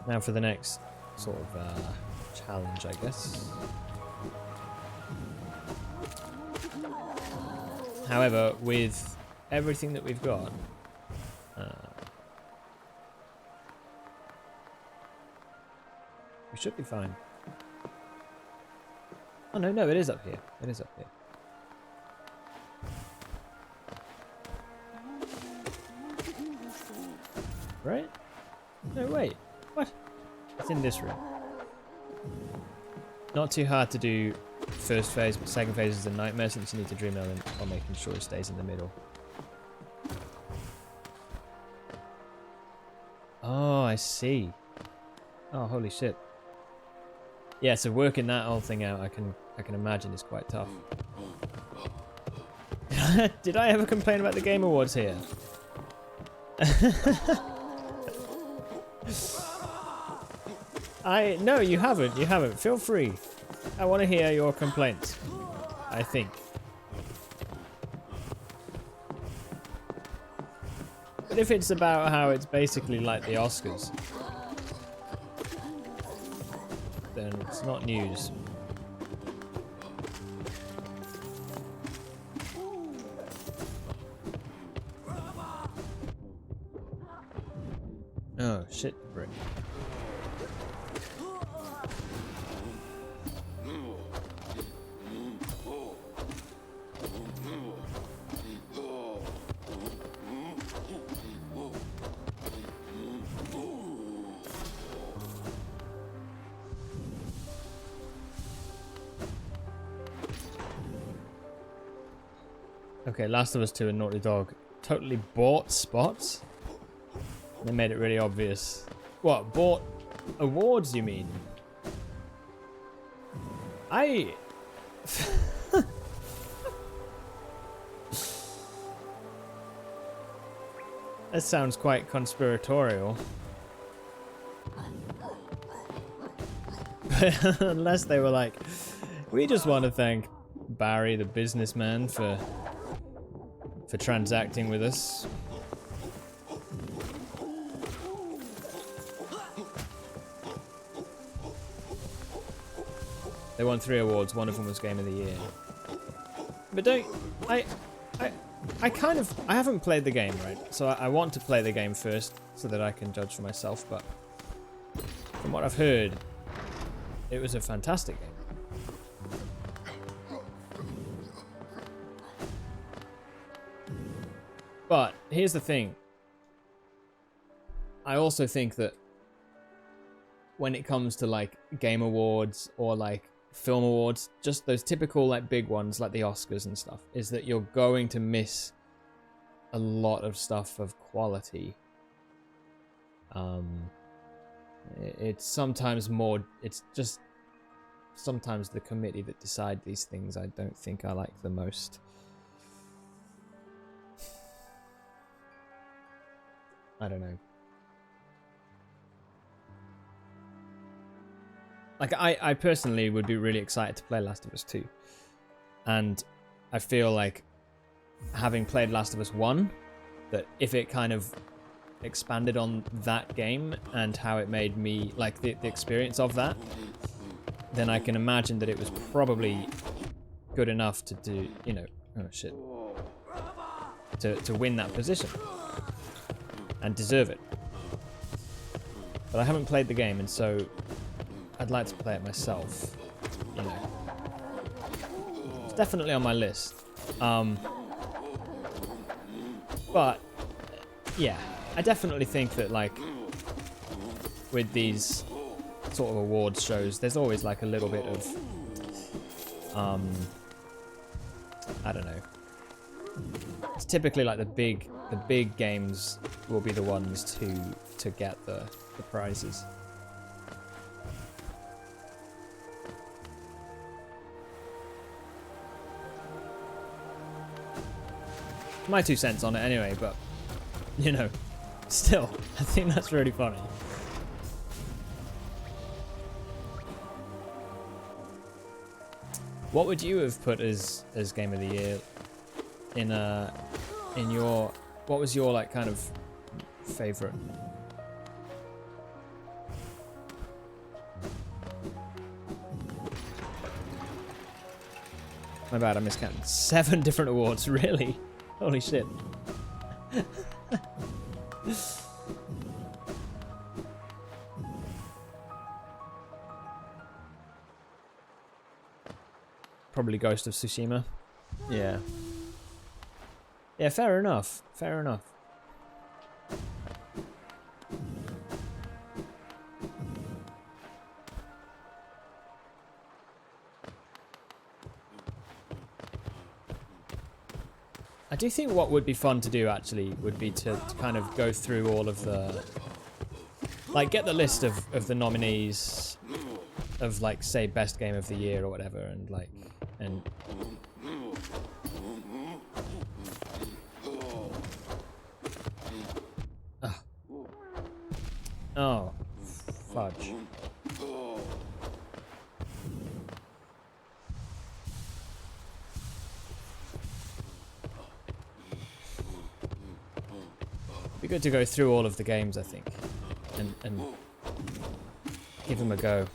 Now for the next sort of challenge, I guess. However, with everything that we've got, we should be fine. Oh no, it is up here. It is up here. Right? No, wait. What? It's in this room. Not too hard to do first phase, but second phase is a nightmare since you need to dream element while making sure it stays in the middle. Oh, I see. Oh, holy shit. Yeah, so working that whole thing out, I can imagine is quite tough. Did I ever complain about the Game Awards here? No, you haven't. You haven't. Feel free. I want to hear your complaints. I think. But if it's about how it's basically like the Oscars, then it's not news. Oh, shit, brick. Okay, Last of Us 2 and Naughty Dog totally bought spots. They made it really obvious. What, bought awards, you mean? That sounds quite conspiratorial. Unless they were like, we just want to thank Barry, the businessman, for transacting with us. They won 3 awards, one of them was Game of the Year. But I haven't played the game, right? So I want to play the game first so that I can judge for myself, but from what I've heard, it was a fantastic game. But here's the thing. I also think that when it comes to like game awards or like film awards, just those typical like big ones like the Oscars and stuff, is that you're going to miss a lot of stuff of quality. It's sometimes more, it's just sometimes the committee that decide these things I don't think I like the most. I don't know. Like, I personally would be really excited to play Last of Us 2. And I feel like, having played Last of Us 1, that if it kind of expanded on that game and how it made me, like, the experience of that, then I can imagine that it was probably good enough to do, you know, oh shit, to win that position. And deserve it. But I haven't played the game, and so I'd like to play it myself. You know, it's definitely on my list. But yeah, I definitely think that like with these sort of awards shows, there's always like a little bit of I don't know. It's typically like the big games will be the ones to get the prizes. My 2 cents on it anyway, but you know, still, I think that's really funny. What would you have put as game of the year in your, what was your like kind of favorite? My bad, I miscounted. 7 different awards, really? Holy shit. Probably Ghost of Tsushima. Yeah. Yeah, fair enough. Fair enough. I do think what would be fun to do actually would be to kind of go through all of the, like, get the list of the nominees of, like, say best game of the year or whatever, and like, and oh, fudge. Be good to go through all of the games, I think, and give them a go.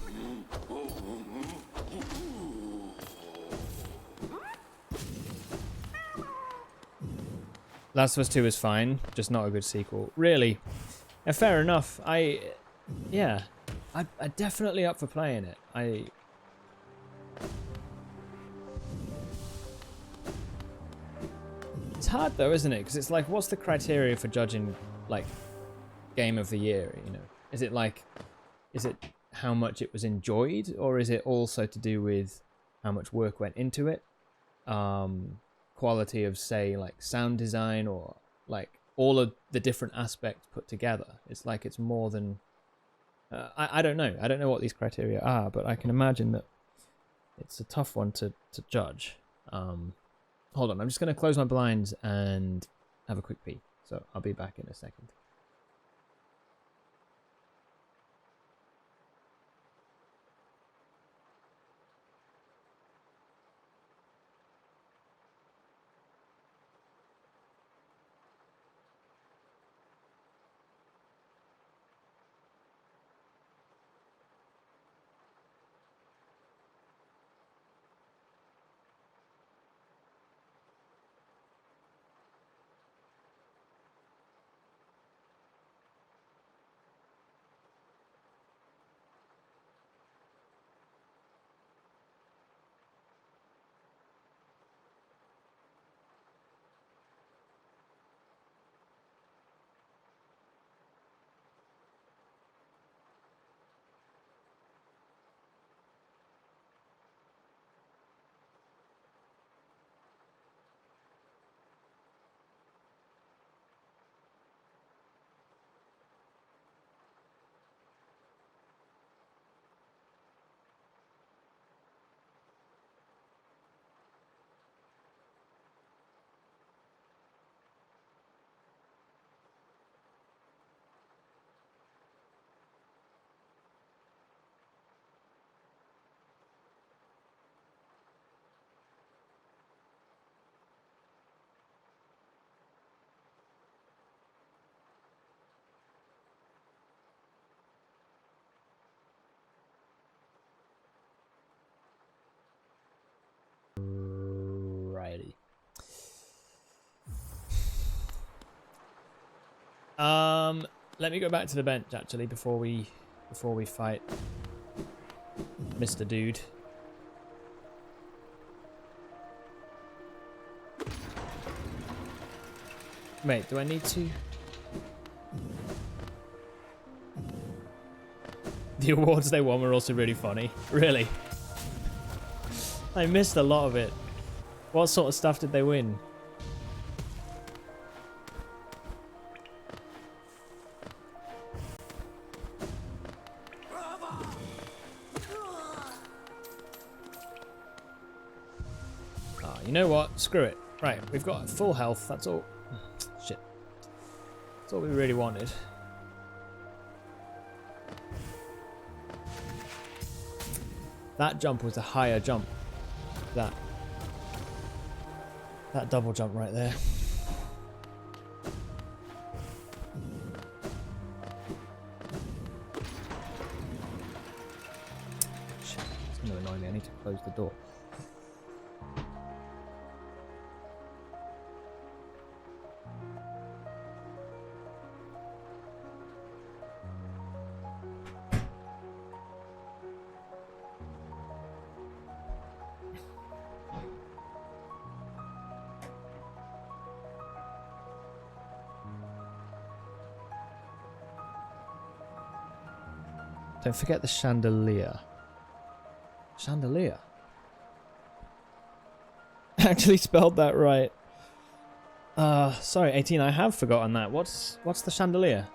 Last of Us 2 is fine, just not a good sequel. Really? Yeah, fair enough. I'm definitely up for playing it. It's hard though, isn't it? Because it's like, what's the criteria for judging, like, game of the year, you know? Is it how much it was enjoyed, or is it also to do with how much work went into it? Quality of, say, like, sound design, or like all of the different aspects put together? It's like it's more than... I don't know. I don't know what these criteria are, but I can imagine that it's a tough one to judge. Hold on, I'm just going to close my blinds and have a quick pee. So I'll be back in a second. Righty. Let me go back to the bench actually before we fight Mr. Dude. Wait, do I need to? The awards they won were also really funny. Really? I missed a lot of it. What sort of stuff did they win? Ah, you know what? Screw it. Right, we've got full health. That's all. Shit. That's all we really wanted. That jump was a higher jump. That double jump right there. Shit, it's going to annoy me. I need to close the door. Don't forget the chandelier. Chandelier? Actually spelled that right. Sorry, 18, I have forgotten that. What's the chandelier?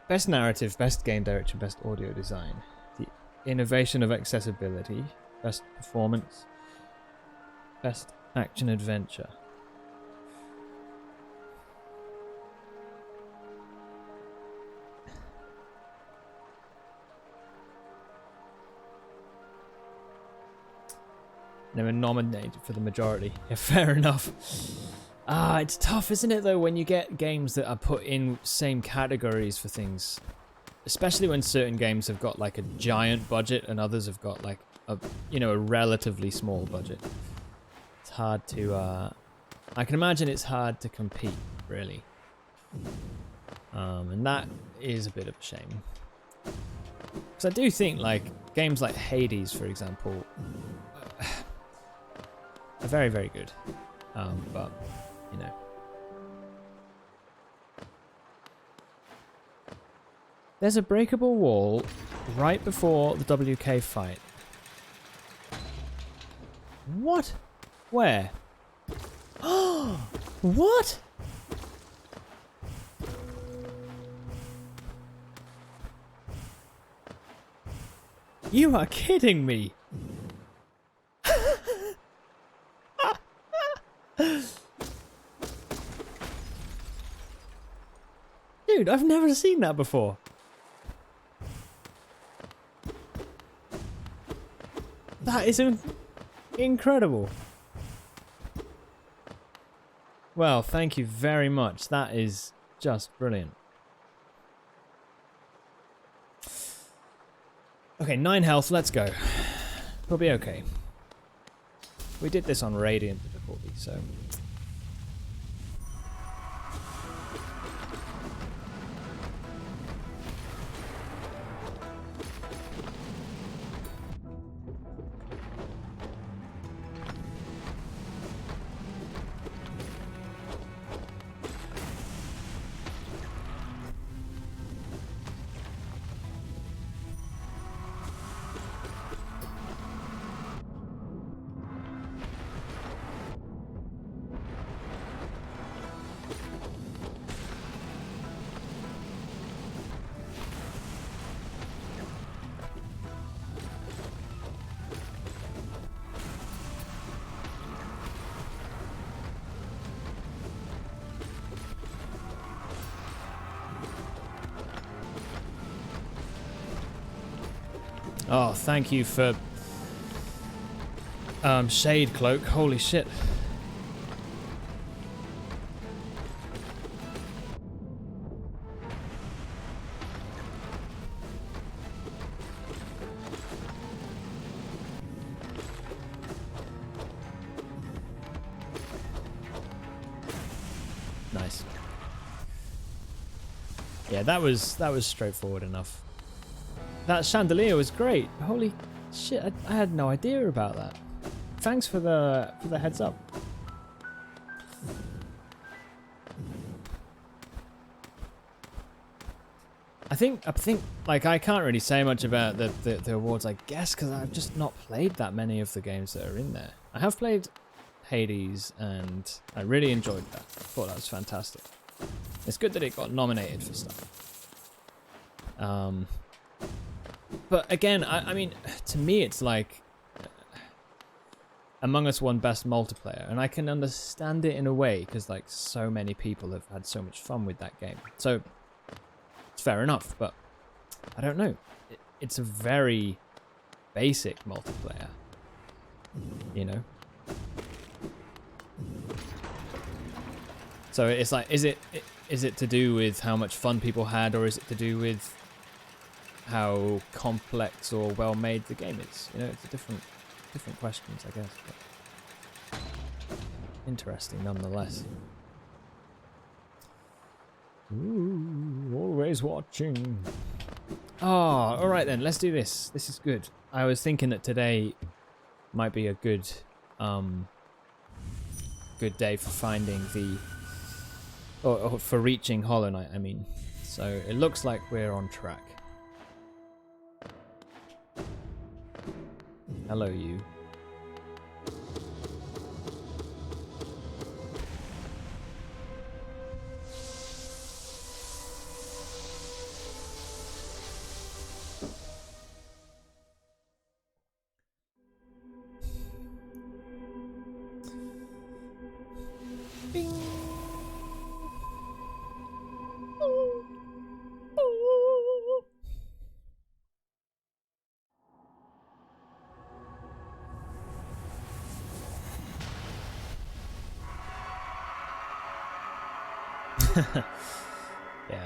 Best narrative, best game direction, best audio design. The innovation of accessibility, best performance, best action adventure. They were nominated for the majority. Yeah, fair enough. It's tough, isn't it, though, when you get games that are put in same categories for things. Especially when certain games have got, like, a giant budget and others have got, like, a relatively small budget. It's hard to, I can imagine it's hard to compete, really. And that is a bit of a shame. Because I do think, like, games like Hades, for example, are very, very good. But, you know. There's a breakable wall right before the WK fight. What? Where? Oh, what? You are kidding me. Dude, I've never seen that before. That is incredible. Well, thank you very much. That is just brilliant. Okay, 9 health. Let's go. We'll be okay. We did this on Radiant difficulty, so... Oh, thank you for Shade Cloak. Holy shit. Nice. Yeah, that was straightforward enough. That chandelier was great. Holy shit, I had no idea about that. Thanks for the heads up. I think, like, I can't really say much about the awards, I guess, because I've just not played that many of the games that are in there. I have played Hades, and I really enjoyed that. I thought that was fantastic. It's good that it got nominated for stuff. But again, I mean, to me, it's like Among Us won Best Multiplayer, and I can understand it in a way because like so many people have had so much fun with that game. So it's fair enough, but I don't know. It's a very basic multiplayer, you know. So it's like, is it to do with how much fun people had, or is it to do with how complex or well made the game is? You know, it's a different questions, I guess. But interesting nonetheless. Ooh, always watching. Oh, all right then. Let's do this. This is good. I was thinking that today might be a good day for finding the, or for reaching Hollow Knight, I mean. So it looks like we're on track. Hello, you. Yeah,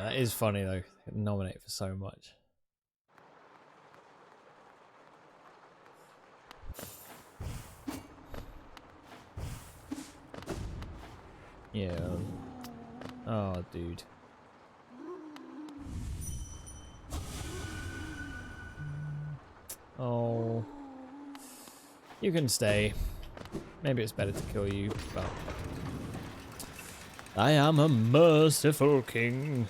that is funny though. Nominate for so much. Yeah. Oh, dude. Oh. You can stay. Maybe it's better to kill you, but I am a merciful king.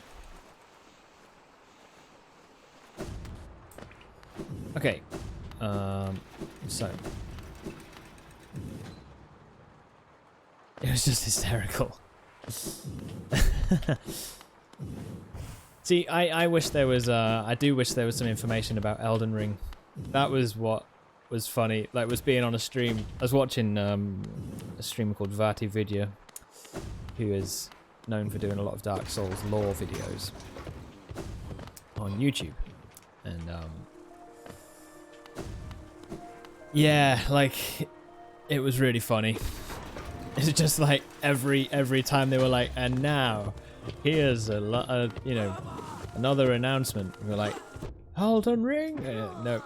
Okay. So it was just hysterical. See, I wish there was I do wish there was some information about Elden Ring. That was what was funny. Like, was being on a stream. I was watching a streamer called Vati Vidya, who is known for doing a lot of Dark Souls lore videos on YouTube, and yeah, like, it was really funny. It's just like every time they were like, and now here's a you know, another announcement. And we're like, Elden Ring? Nope.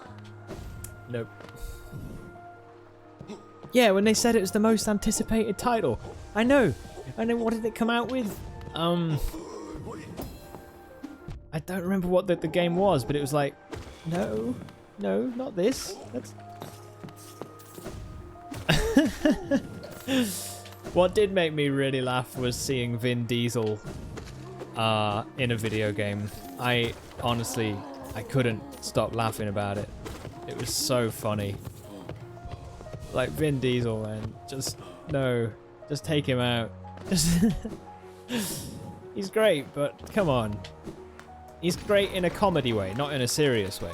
Yeah, when they said it was the most anticipated title. I know. What did it come out with? I don't remember what the game was, but it was like, no, not this. That's... What did make me really laugh was seeing Vin Diesel in a video game. I honestly couldn't stop laughing about it. It was so funny. Like, Vin Diesel, man. Just take him out. He's great, but come on. He's great in a comedy way, not in a serious way.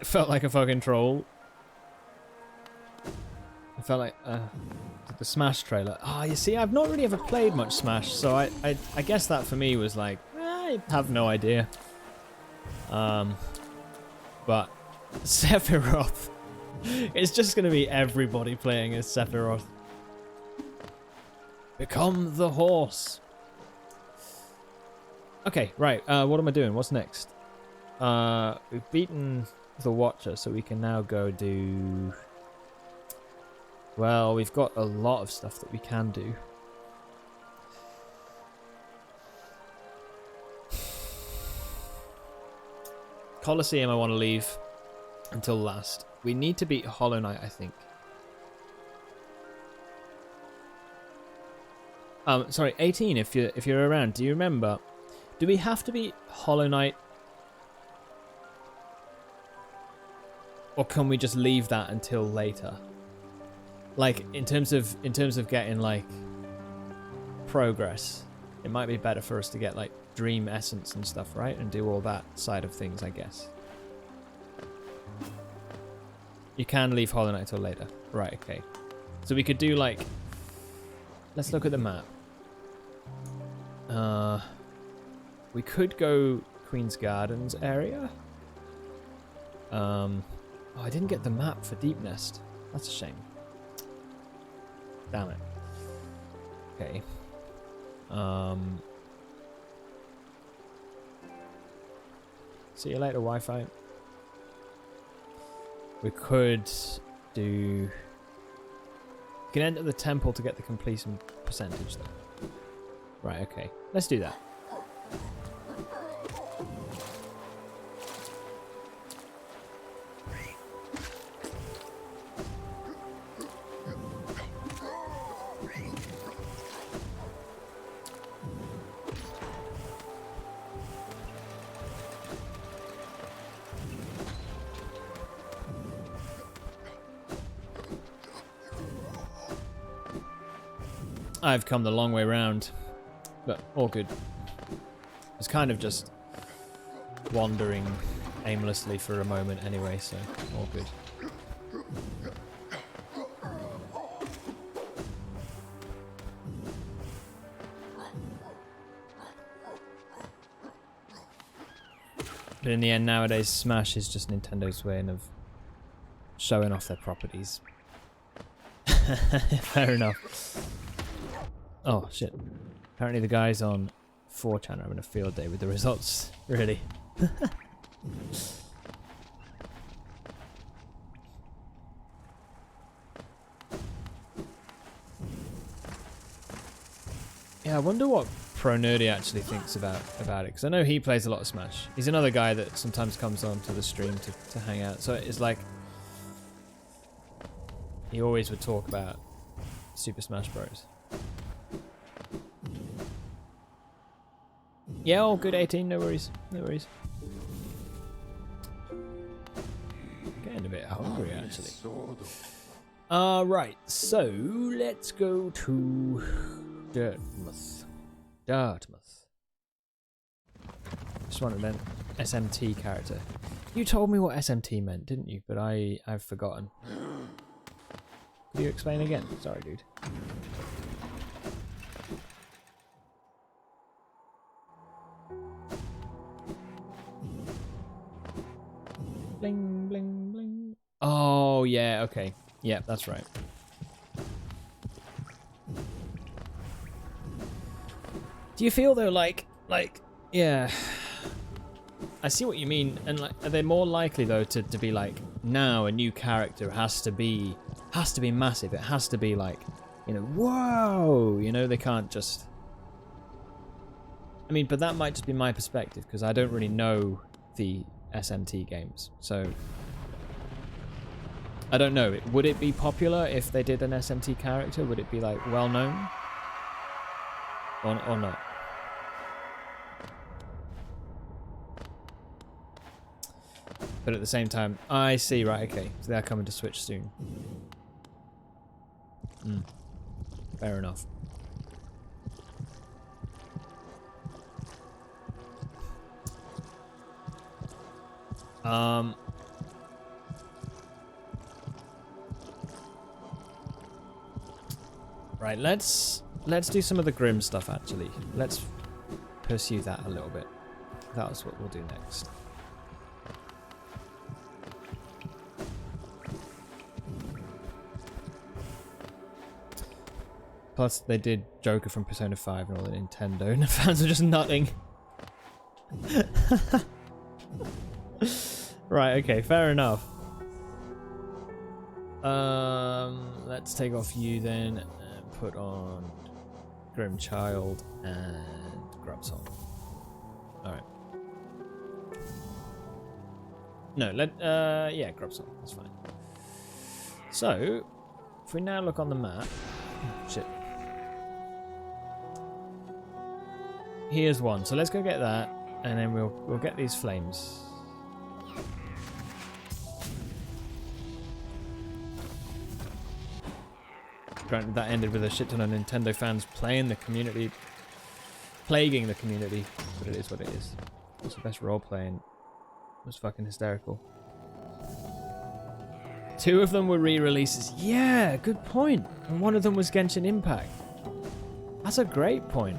It felt like a fucking troll. It felt like the Smash trailer. Ah, you see, I've not really ever played much Smash, so I guess that for me was like, I have no idea. But Sephiroth, it's just gonna be everybody playing as Sephiroth. Become the horse. Okay, right. What am I doing? What's next? We've beaten the Watcher, so we can now go do... Well, we've got a lot of stuff that we can do. Colosseum I want to leave until last. We need to beat Hollow Knight, I think. Sorry, 18 if you're around. Do you remember? Do we have to beat Hollow Knight? Or can we just leave that until later? Like in terms of getting like progress, it might be better for us to get like Dream Essence and stuff, right? And do all that side of things, I guess. You can leave Hollow Knight till later. Right, okay. So we could do like... Let's look at the map. We could go Queen's Gardens area. Oh, I didn't get the map for Deep Nest. That's a shame. Damn it. Okay. See you later, Wi-Fi. We could do... We can enter the temple to get the completion percentage, though. Right, okay. Let's do that. I've come the long way round, but all good. It's kind of just wandering aimlessly for a moment anyway, so all good. But in the end, nowadays, Smash is just Nintendo's way of showing off their properties. Fair enough. Oh, shit. Apparently the guys on 4chan are having a field day with the results. Really. Yeah, I wonder what Pro Nerdy actually thinks about it, because I know he plays a lot of Smash. He's another guy that sometimes comes on to the stream to hang out. So it's like he always would talk about Super Smash Bros. Yeah, all good, 18, no worries, no worries. Getting a bit hungry, actually. Right, so let's go to Dartmouth. Just wanted an SMT character. You told me what SMT meant, didn't you? But I've forgotten. Could you explain again? Sorry, dude. Bling, bling, bling. Oh, yeah, okay. Yeah, that's right. Do you feel though like, yeah, I see what you mean, and like, are they more likely though to be like, now a new character has to be massive, it has to be like, you know, whoa, you know, they can't just, I mean, but that might just be my perspective, because I don't really know the SMT games, so I don't know. Would it be popular if they did an SMT character? Would it be like well known or not? But at the same time, I see, right, okay, so they're coming to Switch soon. Fair enough. Right, let's do some of the Grim stuff actually. Let's pursue that a little bit. That's what we'll do next. Plus, they did Joker from Persona 5 and all the Nintendo, and the fans are just nutting. Right, okay, fair enough. Let's take off you then and put on Grim Child and Grub Song. Alright. No, yeah, grab some. That's fine. So, if we now look on the map... Shit. Here's one. So let's go get that, and then we'll get these flames. Granted, that ended with a shit ton of Nintendo fans plaguing the community, but it is what it is. It's the best role playing. It was fucking hysterical. 2 of them were re-releases. Yeah, good point. And 1 of them was Genshin Impact. That's a great point.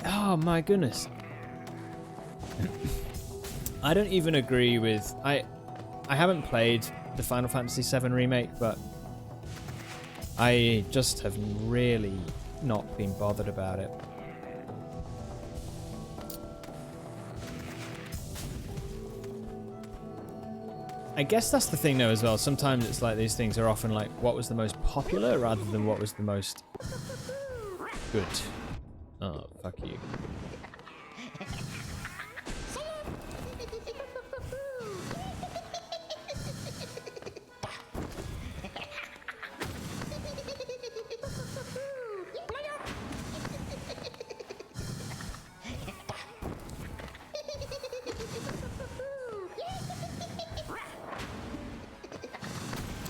Oh my goodness. I don't even agree with... I haven't played the Final Fantasy VII Remake, but I just have really not been bothered about it. I guess that's the thing though as well. Sometimes it's like these things are often like what was the most popular rather than what was the most good. Oh, fuck you.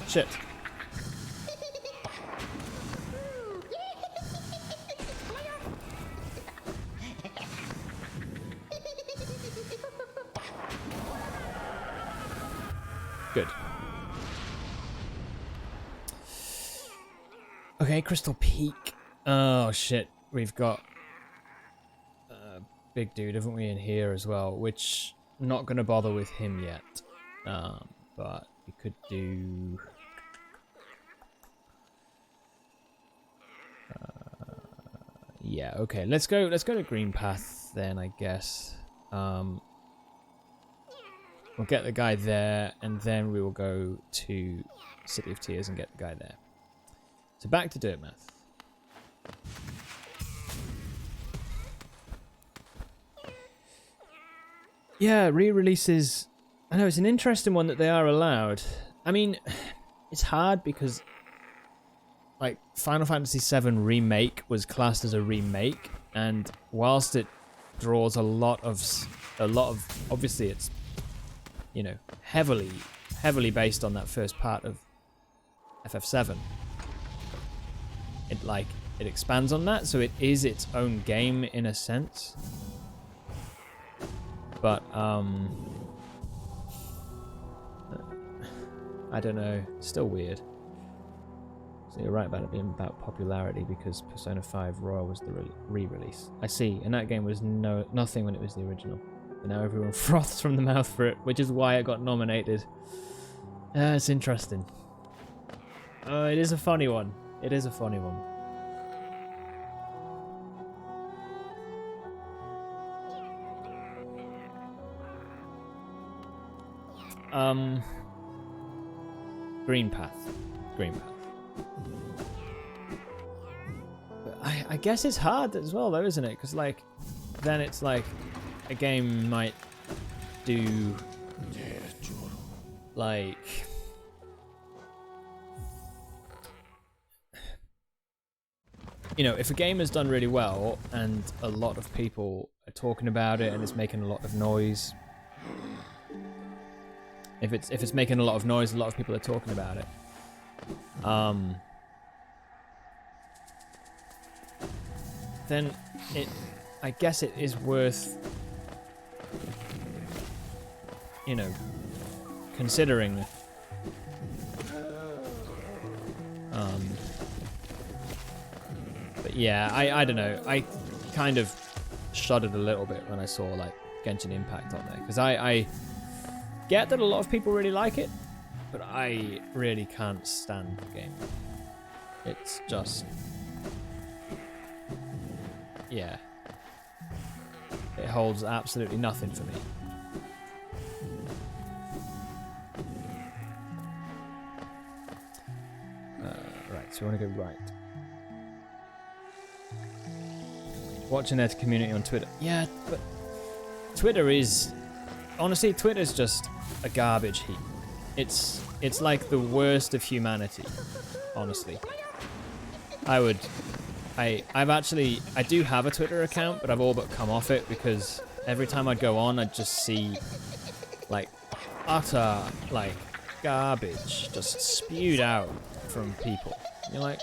Shit. Good. Okay, Crystal Peak. Oh shit, we've got a big dude, haven't we, in here as well? Which I'm not gonna bother with him yet, but we could do. Yeah, okay. Let's go to Green Path then, I guess. We'll get the guy there, and then we will go to City of Tears and get the guy there. So back to Dirtmouth. Yeah, re-releases. I know it's an interesting one that they are allowed. I mean, it's hard because like Final Fantasy VII Remake was classed as a remake, and whilst it draws a lot of obviously it's, you know, heavily based on that first part of FF7. It expands on that, so it is its own game in a sense. But I don't know, still weird. So you're right about it being about popularity because Persona 5 Royal was the re-release. I see, and that game was nothing when it was the original. But now everyone froths from the mouth for it, which is why it got nominated. It's interesting. It is a funny one. It is a funny one. Green Path. But I guess it's hard as well though, isn't it? Because like, then it's like a game might do like, you know, if a game has done really well and a lot of people are talking about it and it's making a lot of noise, if it's making a lot of noise, a lot of people are talking about it. Then I guess it is worth, you know, considering. But yeah, I don't know. I kind of shuddered a little bit when I saw like Genshin Impact on there, because I get that a lot of people really like it, but I really can't stand the game. It's just, yeah, it holds absolutely nothing for me. Right, so we want to go right. Watching their community on Twitter. Yeah, but Twitter is, honestly, Twitter's just a garbage heap. It's like the worst of humanity, honestly. I do have a Twitter account, but I've all but come off it because every time I go on, I just see like utter like garbage just spewed out from people. You're like,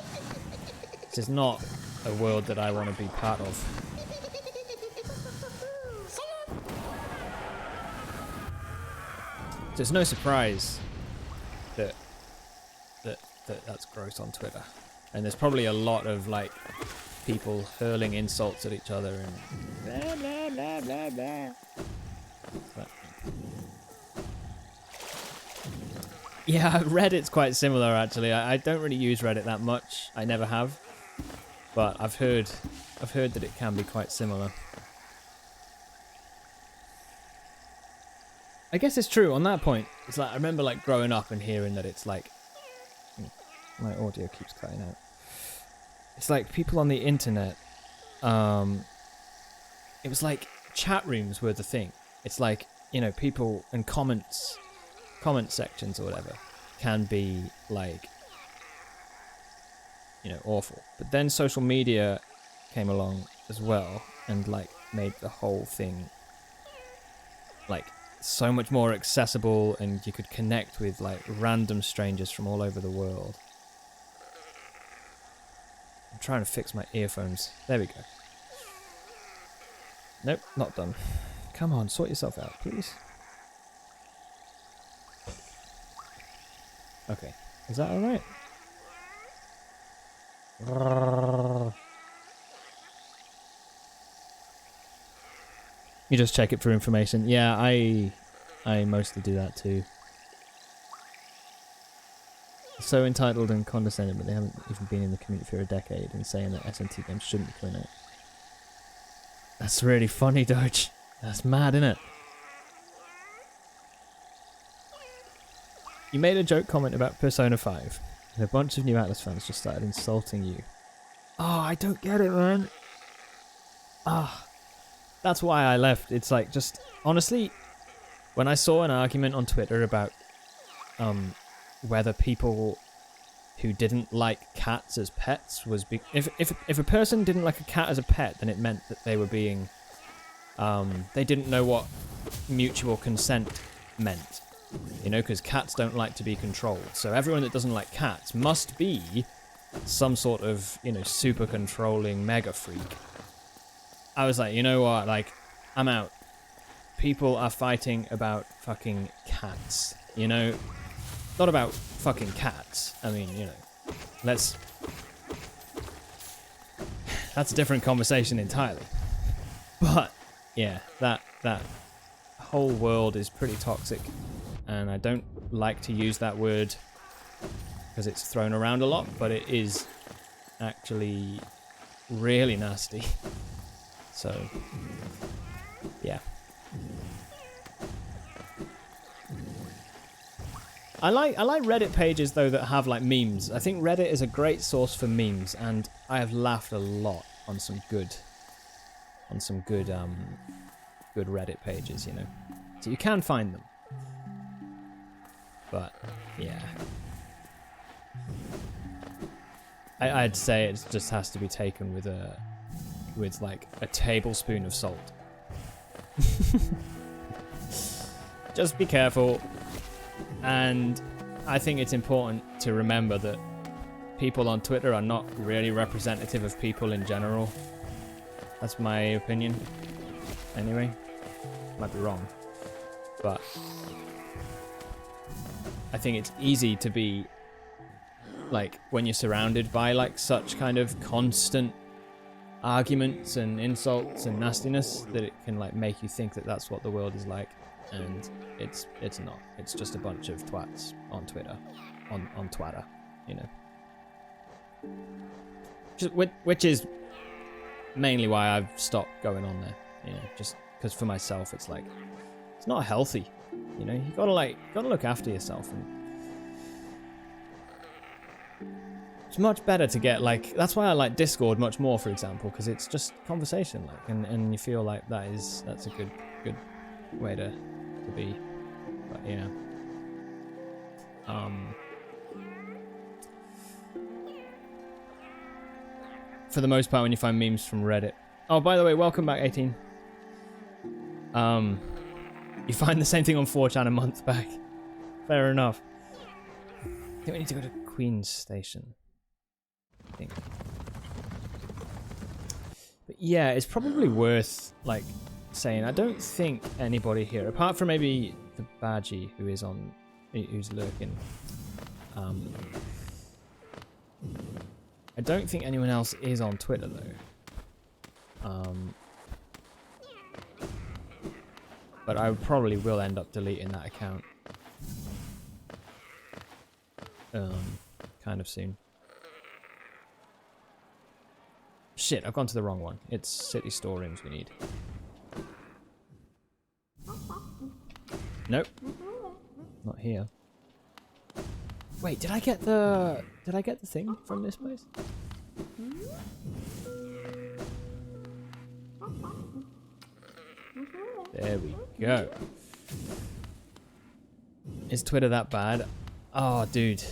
this is not a world that I want to be part of. So it's no surprise that's gross on Twitter. And there's probably a lot of like people hurling insults at each other and blah blah blah blah blah. But, yeah, Reddit's quite similar actually. I don't really use Reddit that much. I never have. But I've heard that it can be quite similar. I guess it's true on that point. It's like I remember like growing up and hearing that it's like my audio keeps cutting out. It's like people on the internet, it was like chat rooms were the thing. It's like, you know, people and comment sections or whatever can be like, you know, awful. But then social media came along as well and like made the whole thing like so much more accessible, and you could connect with like random strangers from all over the world. I'm trying to fix my earphones. There we go. Nope, not done. Come on, sort yourself out, please. Okay, is that alright? You just check it for information. Yeah, I mostly do that too. So entitled and condescending, but they haven't even been in the community for a decade and saying that SNT games shouldn't be coming out. That's really funny, Doge. That's mad, isn't it? You made a joke comment about Persona 5, and a bunch of new Atlas fans just started insulting you. Oh, I don't get it, man. Ah, that's why I left. It's like, just honestly, when I saw an argument on Twitter about whether people who didn't like cats as pets was if a person didn't like a cat as a pet, then it meant that they were being they didn't know what mutual consent meant, you know, because cats don't like to be controlled. So everyone that doesn't like cats must be some sort of, you know, super controlling mega freak. I was like, you know what, like, I'm out. People are fighting about fucking cats, you know? Not about fucking cats. I mean, you know, that's a different conversation entirely. But yeah, that whole world is pretty toxic, and I don't like to use that word because it's thrown around a lot, but it is actually really nasty. So yeah. I like Reddit pages though that have like memes. I think Reddit is a great source for memes, and I have laughed a lot on some good good Reddit pages, you know. So you can find them. But yeah. I'd say it just has to be taken with like a tablespoon of salt. Just be careful. And I think it's important to remember that people on Twitter are not really representative of people in general. That's my opinion. Anyway, might be wrong. But I think it's easy to be, like, when you're surrounded by, like, such kind of constant arguments and insults and nastiness, that it can, like, make you think that that's what the world is like. And it's not. It's just a bunch of twats on Twitter, on Twitter, you know. Which is mainly why I've stopped going on there, you know. Just because for myself, it's like, it's not healthy, you know. You gotta look after yourself, and it's much better to get, like, that's why I like Discord much more, for example, because it's just conversation, like, and you feel like that's a good good way to be. But yeah. For the most part, when you find memes from Reddit. Oh, by the way, welcome back, 18. You find the same thing on 4chan a month back. Fair enough. I think we need to go to Queen's Station. I think. But yeah, it's probably worth like saying I don't think anybody here, apart from maybe the Badgie who's lurking. I don't think anyone else is on Twitter though. But I probably will end up deleting that account. Kind of soon. Shit, I've gone to the wrong one. It's city storerooms we need. Nope. Not here. Wait, did I get the thing from this place? There we go. Is Twitter that bad? Oh, dude.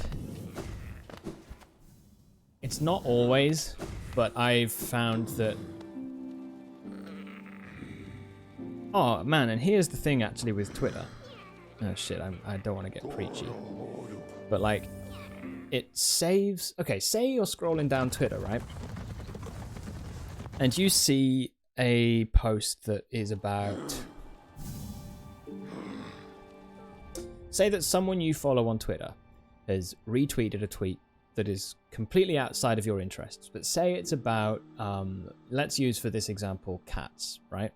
It's not always, but I've found that... Oh, man, and here's the thing actually with Twitter. Oh, shit, I don't want to get preachy. But, like, it saves... Okay, say you're scrolling down Twitter, right? And you see a post that is about... Say that someone you follow on Twitter has retweeted a tweet that is completely outside of your interests. But say it's about, let's use for this example, cats, right?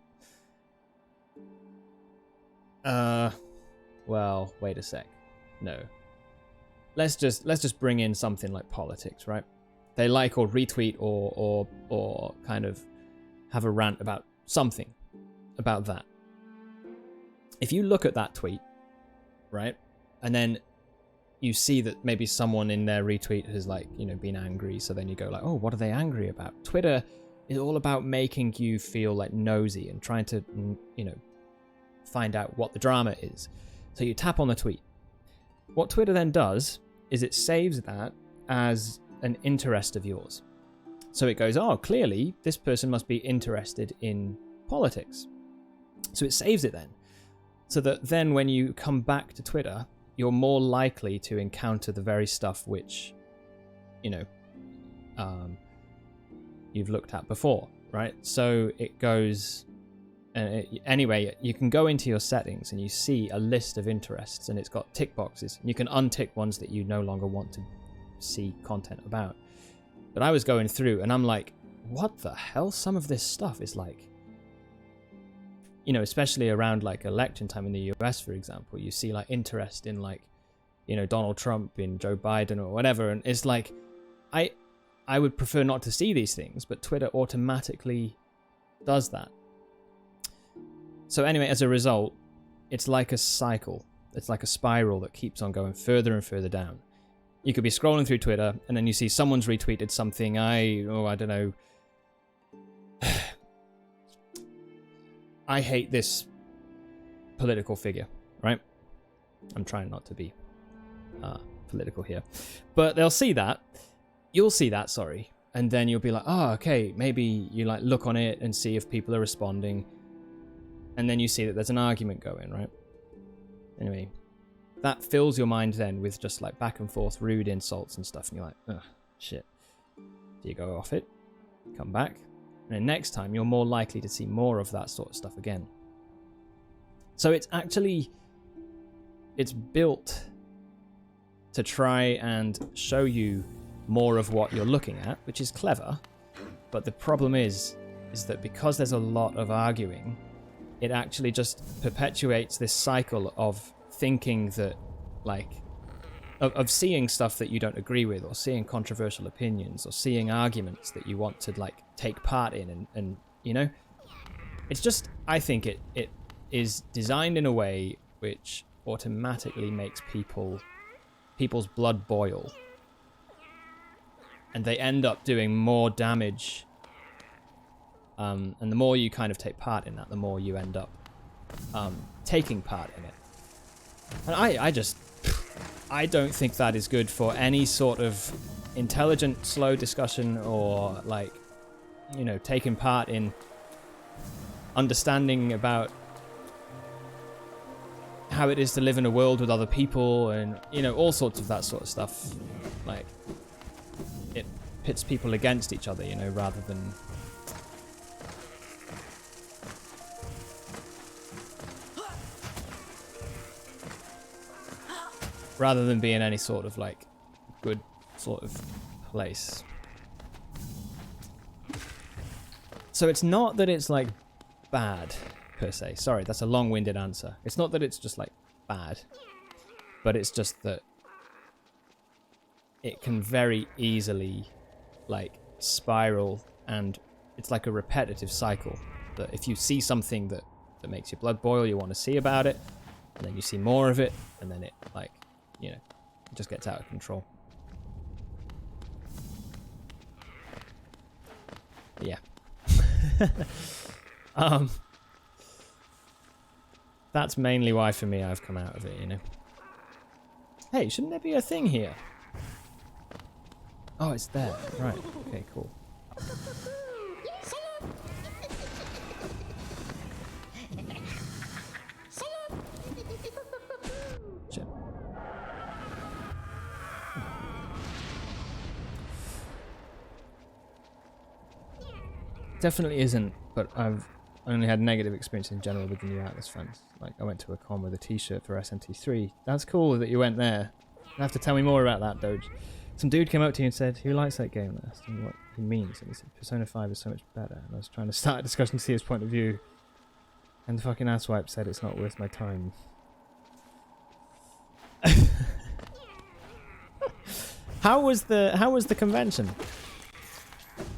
Well, wait a sec. No. Let's just bring in something like politics, right? They like or retweet or kind of have a rant about something about that. If you look at that tweet, right, and then you see that maybe someone in their retweet has, like, you know, been angry, so then you go like, oh, what are they angry about? Twitter is all about making you feel like nosy and trying to, you know, find out what the drama is. So you tap on the tweet. What Twitter then does is it saves that as an interest of yours. So it goes, oh, clearly this person must be interested in politics. So it saves it then. So that then when you come back to Twitter, you're more likely to encounter the very stuff which, you know, you've looked at before, right? So it goes... anyway, you can go into your settings and you see a list of interests and it's got tick boxes. You can untick ones that you no longer want to see content about. But I was going through and I'm like, what the hell? Some of this stuff is like... You know, especially around like election time in the US, for example, you see like interest in like, you know, Donald Trump, in Joe Biden or whatever. And it's like, I would prefer not to see these things, but Twitter automatically does that. So anyway, as a result, it's like a cycle. It's like a spiral that keeps on going further and further down. You could be scrolling through Twitter and then you see someone's retweeted something. I don't know. I hate this political figure, right? I'm trying not to be political here. But they'll see that. You'll see that, sorry. And then you'll be like, oh, okay, maybe you like look on it and see if people are responding. And then you see that there's an argument going, right? Anyway, that fills your mind then with just like back and forth rude insults and stuff. And you're like, ugh, shit. Do you go off it? Come back? And then next time, you're more likely to see more of that sort of stuff again. So it's actually... It's built to try and show you more of what you're looking at, which is clever. But the problem is that because there's a lot of arguing, it actually just perpetuates this cycle of thinking that, like... Of seeing stuff that you don't agree with, or seeing controversial opinions, or seeing arguments that you want to like take part in, and you know, it's just, I think it is designed in a way which automatically makes people's blood boil, and they end up doing more damage. And the more you kind of take part in that, the more you end up taking part in it. And I don't think that is good for any sort of intelligent, slow discussion or, like, you know, taking part in understanding about how it is to live in a world with other people and, you know, all sorts of that sort of stuff. Like, it pits people against each other, you know, rather than... rather than being any sort of, like, good sort of place. So it's not that it's, like, bad, per se. Sorry, that's a long-winded answer. It's not that it's just, like, bad. But it's just that it can very easily, like, spiral, and it's like a repetitive cycle. That if you see something that makes your blood boil, you want to see about it, and then you see more of it, and then it, like, you know, it just gets out of control. Yeah. That's mainly why, for me, I've come out of it, you know. Hey, shouldn't there be a thing here? Oh, it's there. Right. Okay, cool. Shit. Definitely isn't, but I've only had negative experience in general with the new Atlas fans. Like, I went to a con with a t-shirt for SMT3. That's cool that you went there. You have to tell me more about that, Doge. Some dude came up to you and said, who likes that game? I asked him what he means, and he said, Persona 5 is so much better. And I was trying to start a discussion to see his point of view, and the fucking asswipe said it's not worth my time. How was the convention?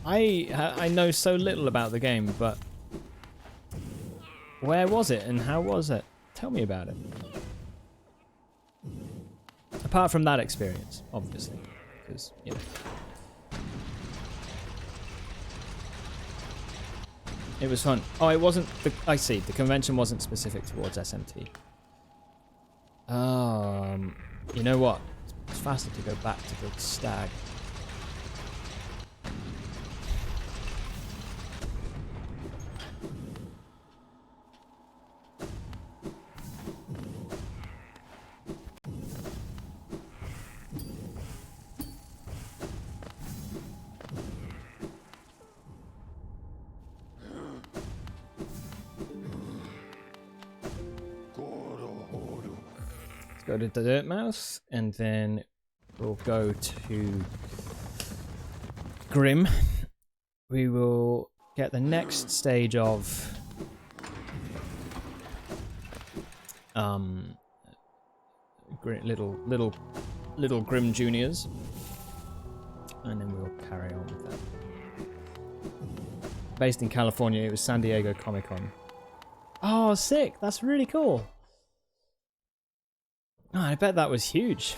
I know so little about the game, but where was it and how was it? Tell me about it. Apart from that experience, obviously, because, you know, it was fun. Oh, it wasn't. I see. The convention wasn't specific towards SMT. You know what? It's faster to go back to the stag. Go to the Dirt Mouse, and then we'll go to Grim. We will get the next stage of little Grim Juniors, and then we'll carry on with that. Based in California, it was San Diego Comic-Con. Oh, sick! That's really cool. Oh, I bet that was huge.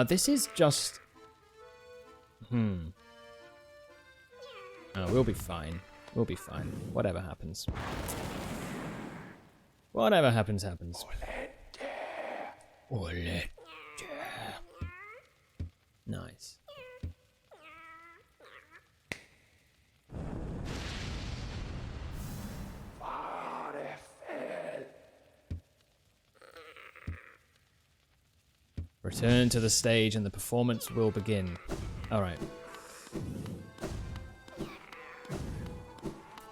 This is just... Oh, we'll be fine. We'll be fine. Whatever happens. Whatever happens, happens. Nice. Return to the stage and the performance will begin. Alright.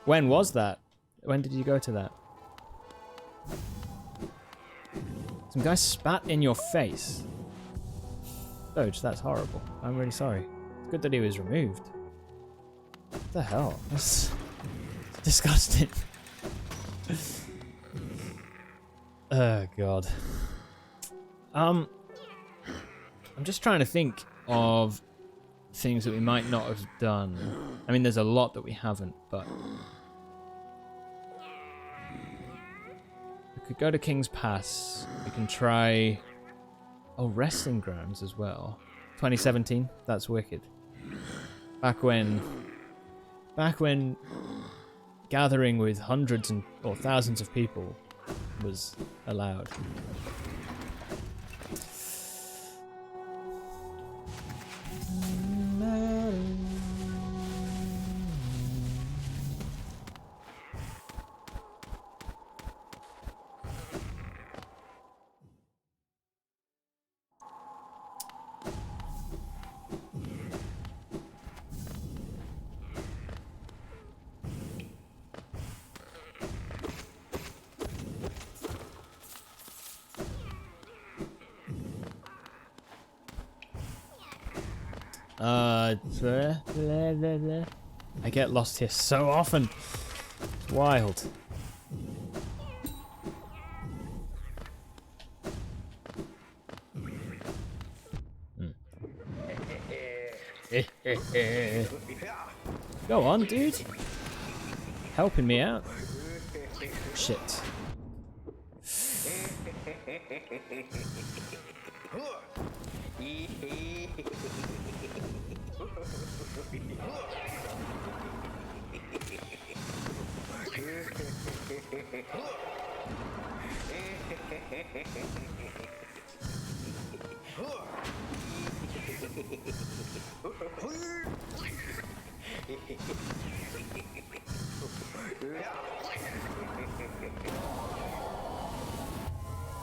When was that? When did you go to that? Some guy spat in your face. Doge, that's horrible. I'm really sorry. It's good that he was removed. What the hell? That's disgusting. Oh, God. I'm just trying to think of things that we might not have done. I mean, there's a lot that we haven't, but... we could go to King's Pass. We can try... oh, Wrestling Grounds as well. 2017? That's wicked. Back when Back when gathering with hundreds or thousands of people was allowed. I get lost here so often. It's wild. Go on, dude. Helping me out. Shit.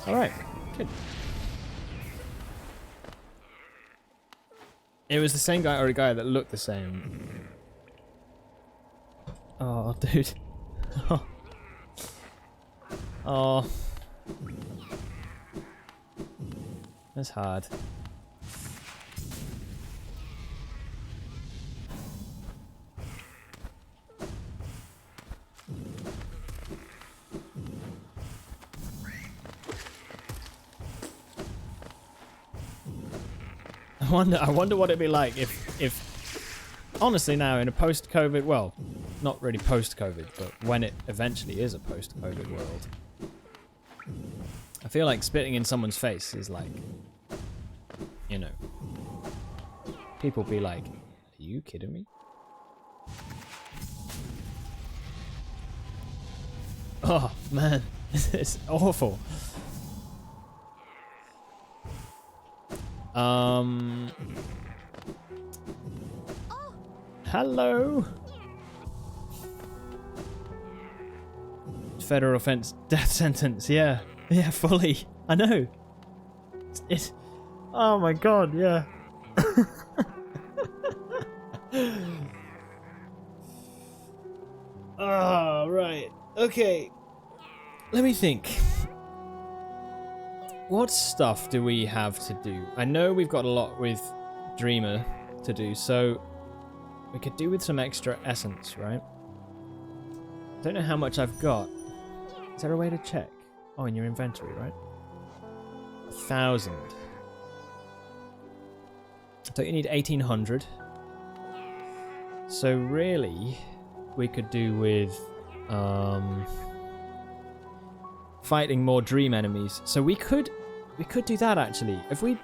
All right, good. It was the same guy or a guy that looked the same. Oh, dude. Oh. That's hard. I wonder what it'd be like if honestly now in a post-COVID, well, not really post-COVID, but when it eventually is a post-COVID world, I feel like spitting in someone's face is like, you know, people be like, are you kidding me? Oh man, it's awful. Hello. Federal offense, death sentence. Yeah, yeah, fully. I know. It's oh my god, yeah. Oh, right. Okay. Let me think. What stuff do we have to do? I know we've got a lot with Dreamer to do, so we could do with some extra essence, right? I don't know how much I've got. Is there a way to check? Oh, in your inventory, right? 1,000. Don't you need 1,800? So really, we could do with fighting more dream enemies. So we could do that actually. If we,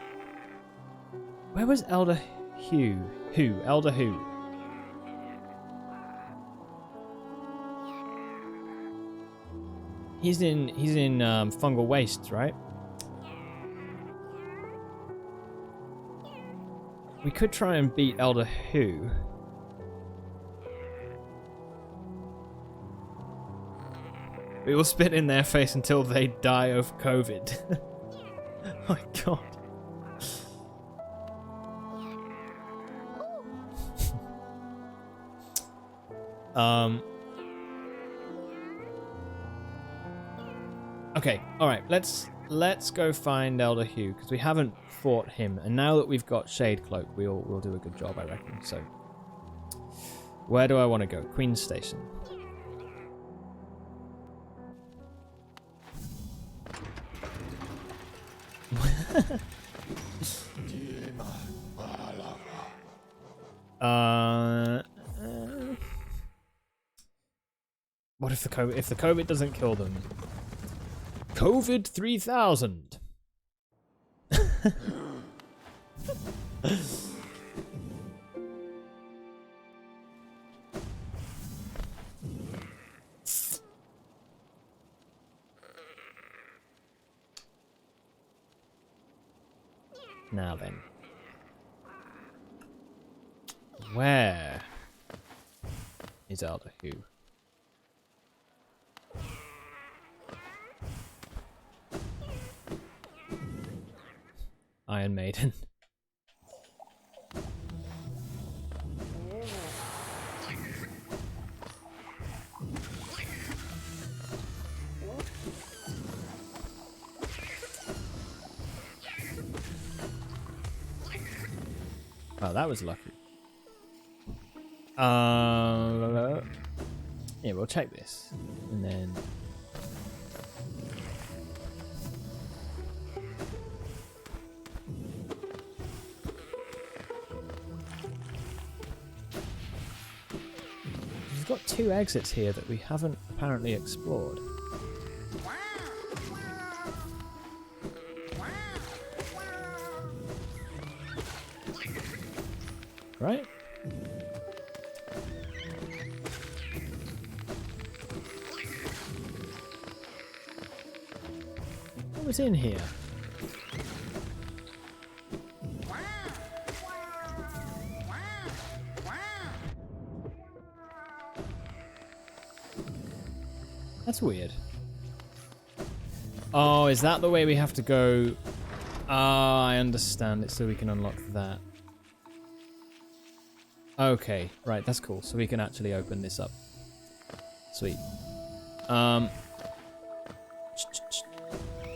where was Elder Hugh? Elder Who? He's in Fungal Wastes, right? We could try and beat Elder Who. We will spit in their face until they die of COVID. Oh my god. Okay, alright, let's go find Elder Hugh, because we haven't fought him, and now that we've got Shade Cloak, we'll do a good job, I reckon. So, where do I want to go? Queen's Station. What if the COVID doesn't kill them? COVID 3000. Now then. Where is Elder Who? Iron Maiden. Oh, that was lucky. Yeah, we'll check this. And then... we've got 2 exits here that we haven't apparently explored. Right? What was in here? That's weird. Oh, is that the way we have to go? Ah, I understand it, so we can unlock that. Okay, right, that's cool. So we can actually open this up. Sweet.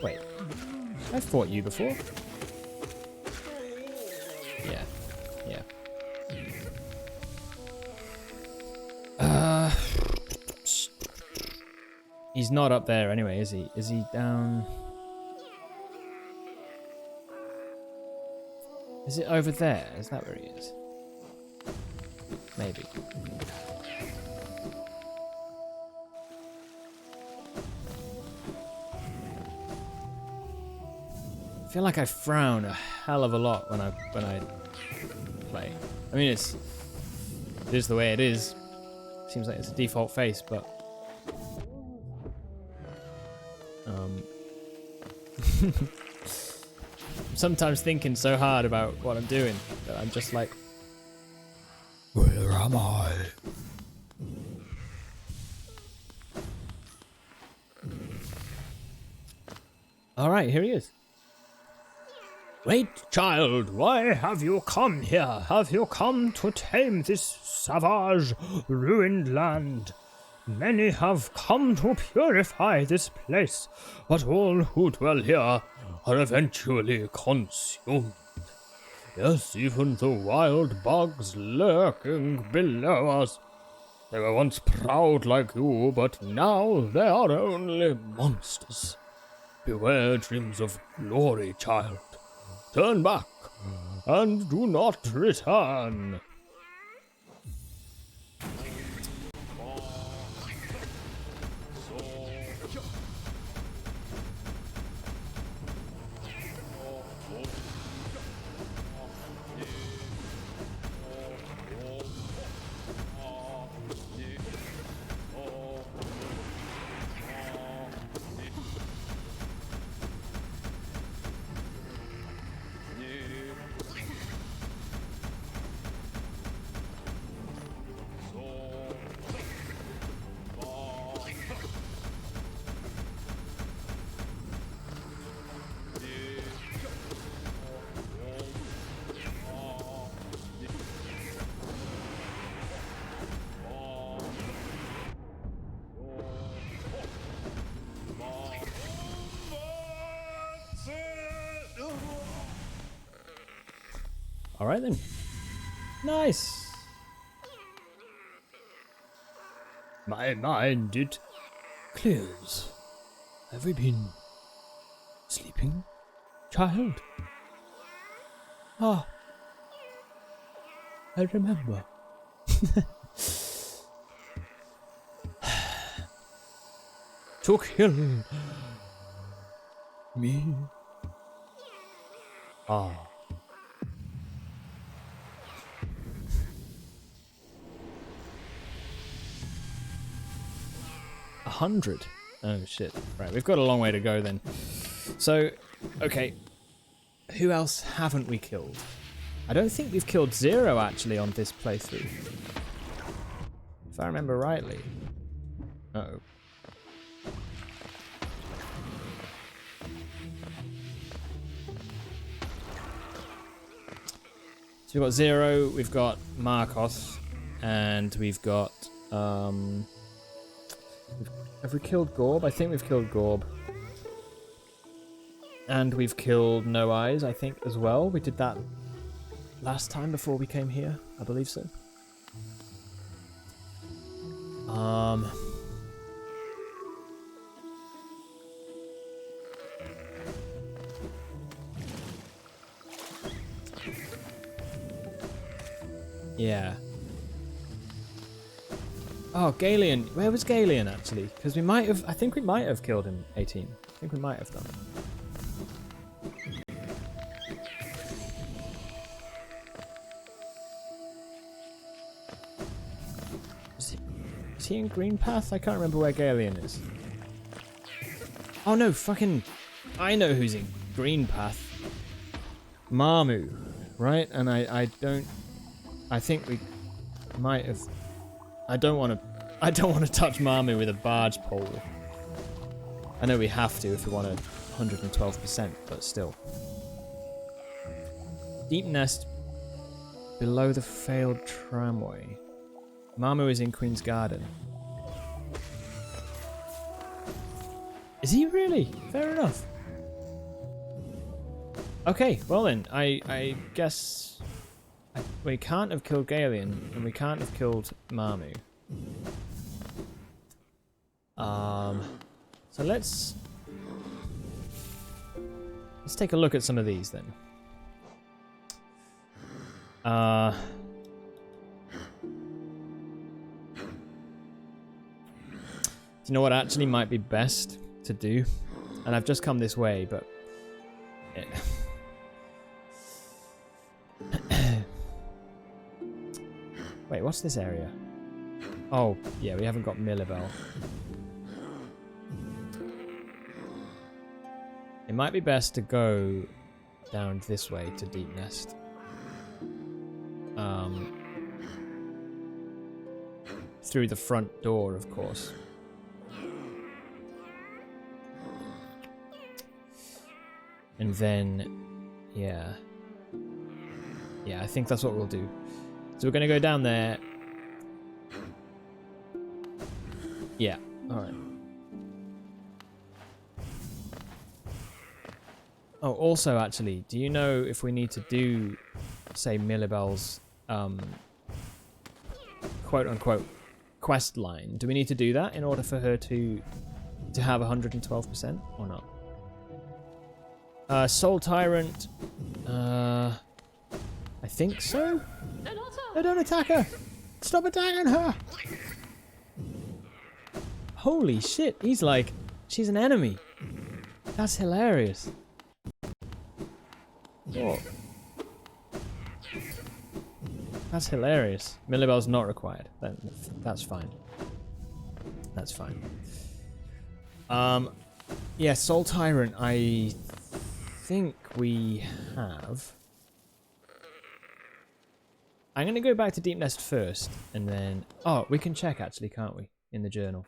Wait. I've fought you before. Yeah. Yeah. He's not up there anyway, is he? Is he down? Is it over there? Is that where he is? Maybe. I feel like I frown a hell of a lot when I play. I mean, it is the way it is. Seems like it's a default face, but I'm sometimes thinking so hard about what I'm doing that I'm just like, where am I? All right, here he is. Wait, child, why have you come here? Have you come to tame this savage, ruined land? Many have come to purify this place, but all who dwell here are eventually consumed. Yes, even the wild bugs lurking below us. They were once proud like you, but now they are only monsters. Beware dreams of glory, child. Turn back, and do not return. All right then. Nice. My mind, it clears. Have we been sleeping, child? Ah, I remember. To kill me. Ah. 100. Oh shit. Right, we've got a long way to go then. So, okay. Who else haven't we killed? I don't think we've killed Zero actually on this playthrough. If I remember rightly. Uh-oh. So we've got Zero, we've got Marcos, and we've got have we killed Gorb? I think we've killed Gorb. And we've killed No Eyes, I think, as well. We did that last time before we came here. I believe so. Yeah. Oh, Galeon. Where was Galeon, actually? Because we might have... I think we might have killed him, 18. I think we might have done. Is he in Green Path? I can't remember where Galeon is. Oh no, fucking... I know who's in Green Path. Marmu, right? And I don't... I think we might have... I don't want to touch Marmu with a barge pole. I know we have to if we want 112%, but still. Deep Nest below the failed tramway. Marmu is in Queen's Garden. Is he really? Fair enough. Okay, well then, I guess we can't have killed Galeon, and we can't have killed Marmu. So let's take a look at some of these then. Do you know what actually might be best to do? And I've just come this way, but... Wait, what's this area? Oh, yeah, we haven't got Millibel. It might be best to go down this way to Deep Nest. Through the front door, of course. And then, yeah. Yeah, I think that's what we'll do. So we're going to go down there. Yeah, alright. Oh, also, actually, do you know if we need to do, say, Millibel's, quote-unquote, quest line? Do we need to do that in order for her to have 112% or not? Soul Tyrant. I think so? No, don't attack her! Stop attacking her! Holy shit, he's like... She's an enemy. That's hilarious. Whoa. That's hilarious. Millibel's not required. That's fine. That's fine. Yeah, Soul Tyrant, I think we have... I'm going to go back to Deep Nest first, and then... Oh, we can check, actually, can't we? In the journal.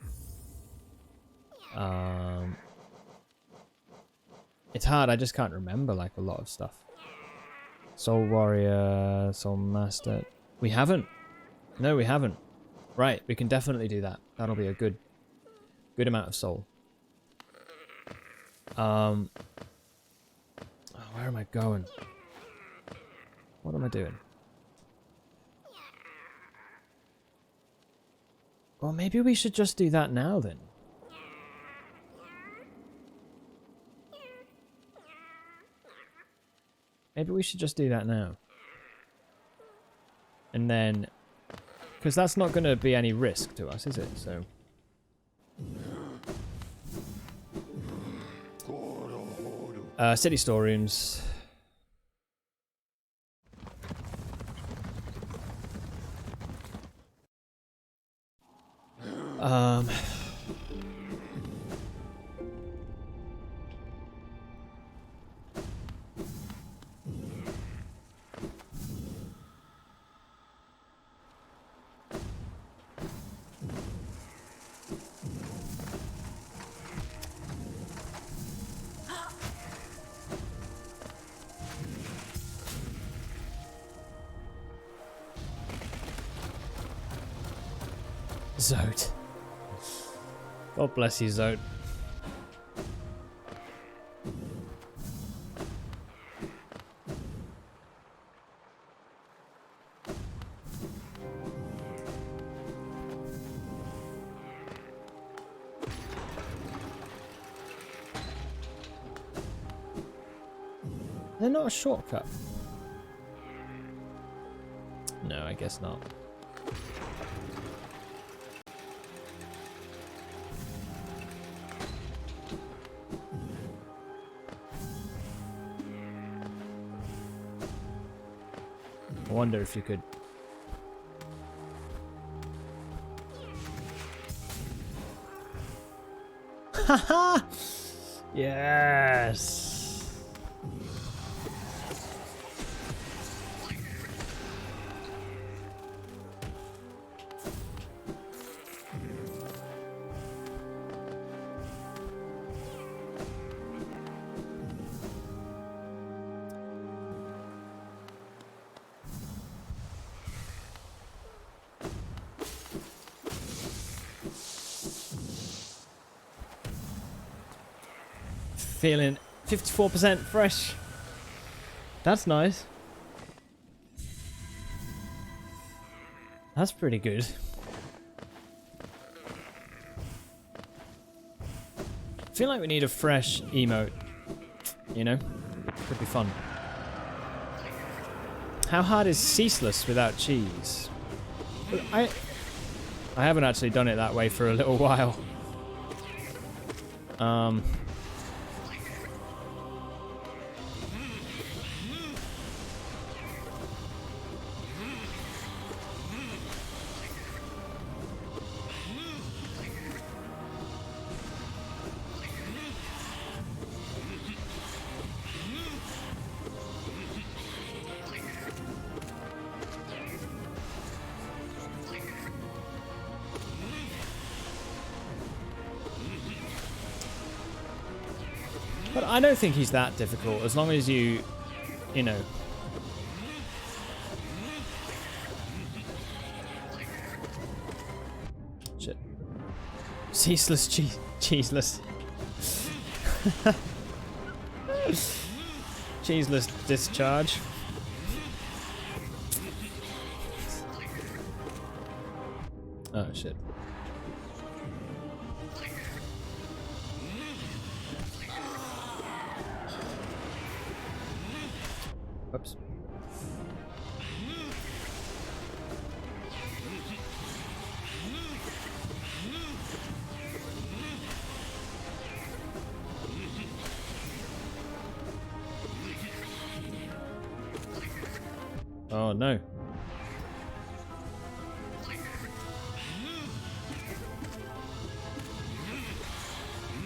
It's hard, I just can't remember, like, a lot of stuff. Soul Warrior, Soul Master... We haven't. No, we haven't. Right, we can definitely do that. That'll be a good amount of soul. Oh, where am I going? What am I doing? Well, maybe we should just do that now, then. Maybe we should just do that now. And then... Because that's not going to be any risk to us, is it? So... city storerooms. Zode. God bless you, Zode. They're not a shortcut. No, I guess not. I wonder if you could. Haha! Yes! Feeling 54% fresh. That's nice. That's pretty good. I feel like we need a fresh emote. You know? Could be fun. How hard is ceaseless without cheese? I haven't actually done it that way for a little while. But I don't think he's that difficult, as long as you know. Shit. Ceaseless cheeseless. Cheeseless discharge. Oh shit. Oops. Oh no.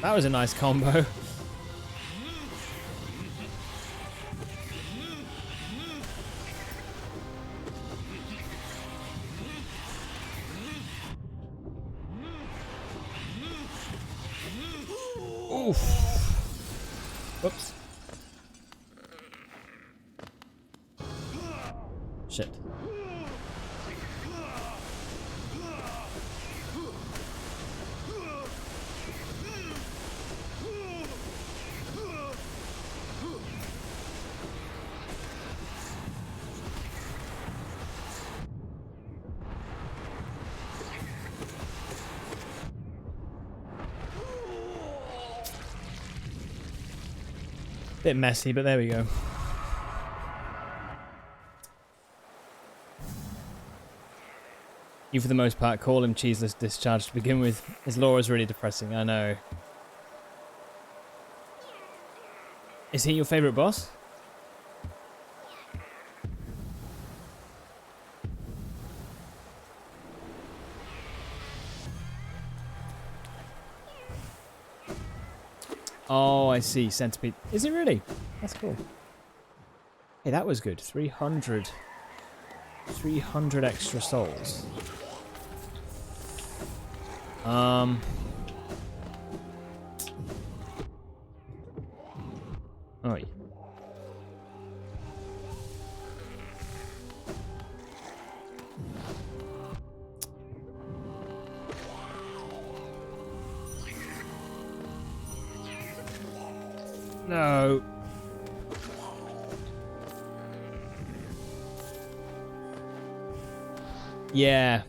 That was a nice combo. Oof. Whoops. Shit. Bit messy, but there we go. You, for the most part, call him Cheeseless Discharge to begin with. His lore is really depressing, I know. Is he your favourite boss? Oh, I see. Centipede. Is it really? That's cool. Hey, that was good. 300 extra souls. Oh. No. Yeah,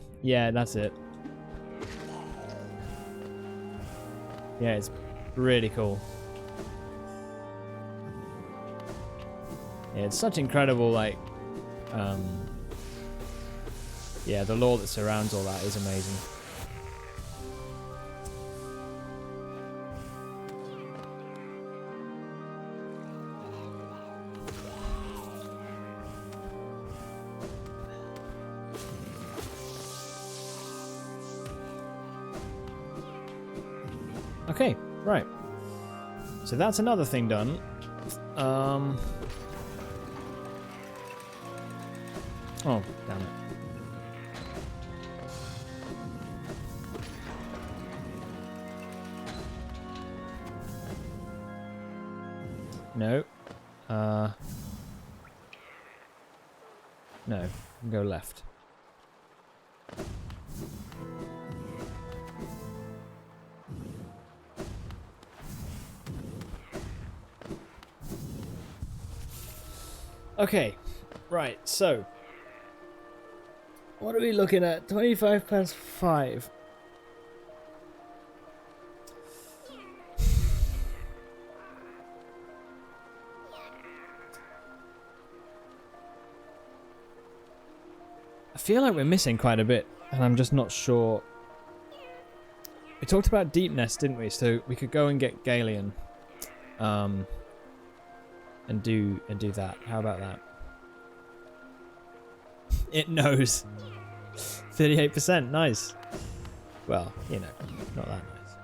that's it. Yeah, it's really cool. Yeah, it's such incredible, like, yeah, the lore that surrounds all that is amazing. Okay, right. So that's another thing done. Oh, damn it. No. No. Go left. Okay, right, so what are we looking at? 25 past 5. I feel like we're missing quite a bit, and I'm just not sure. We talked about Deep Nest, didn't we? So we could go and get Galeon, and do that. How about that? It knows. 38%, nice. Well, you know, not that nice.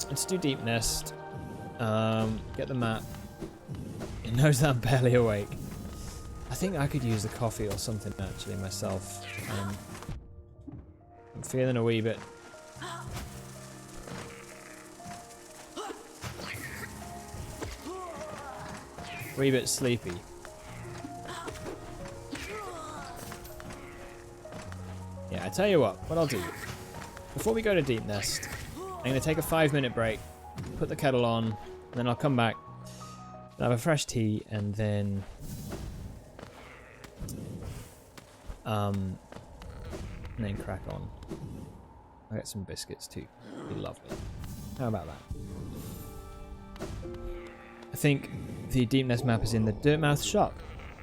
Let's do Deep Nest. Get the map. It knows that I'm barely awake. I think I could use the coffee or something actually myself. I'm feeling a wee bit. Wee bit sleepy. Yeah, I tell you what I'll do. Before we go to Deep Nest, I'm going to take a 5-minute break, put the kettle on, and then I'll come back, have a fresh tea, and then crack on. I'll get some biscuits too. Be lovely. How about that? I think the Deep Nest map is in the Dirtmouth shop.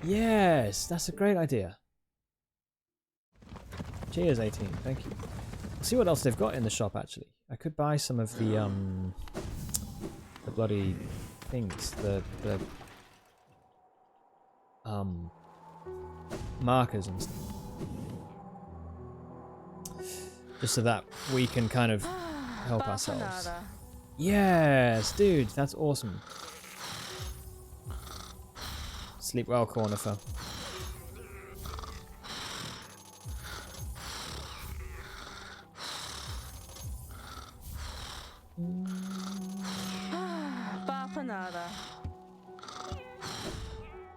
Yes, that's a great idea. Cheers, 18. Thank you. Let's see what else they've got in the shop, actually. I could buy some of the bloody things. The markers and stuff. Just so that we can kind of help ourselves. Yes, dude, that's awesome. Sleep well, Cornifer.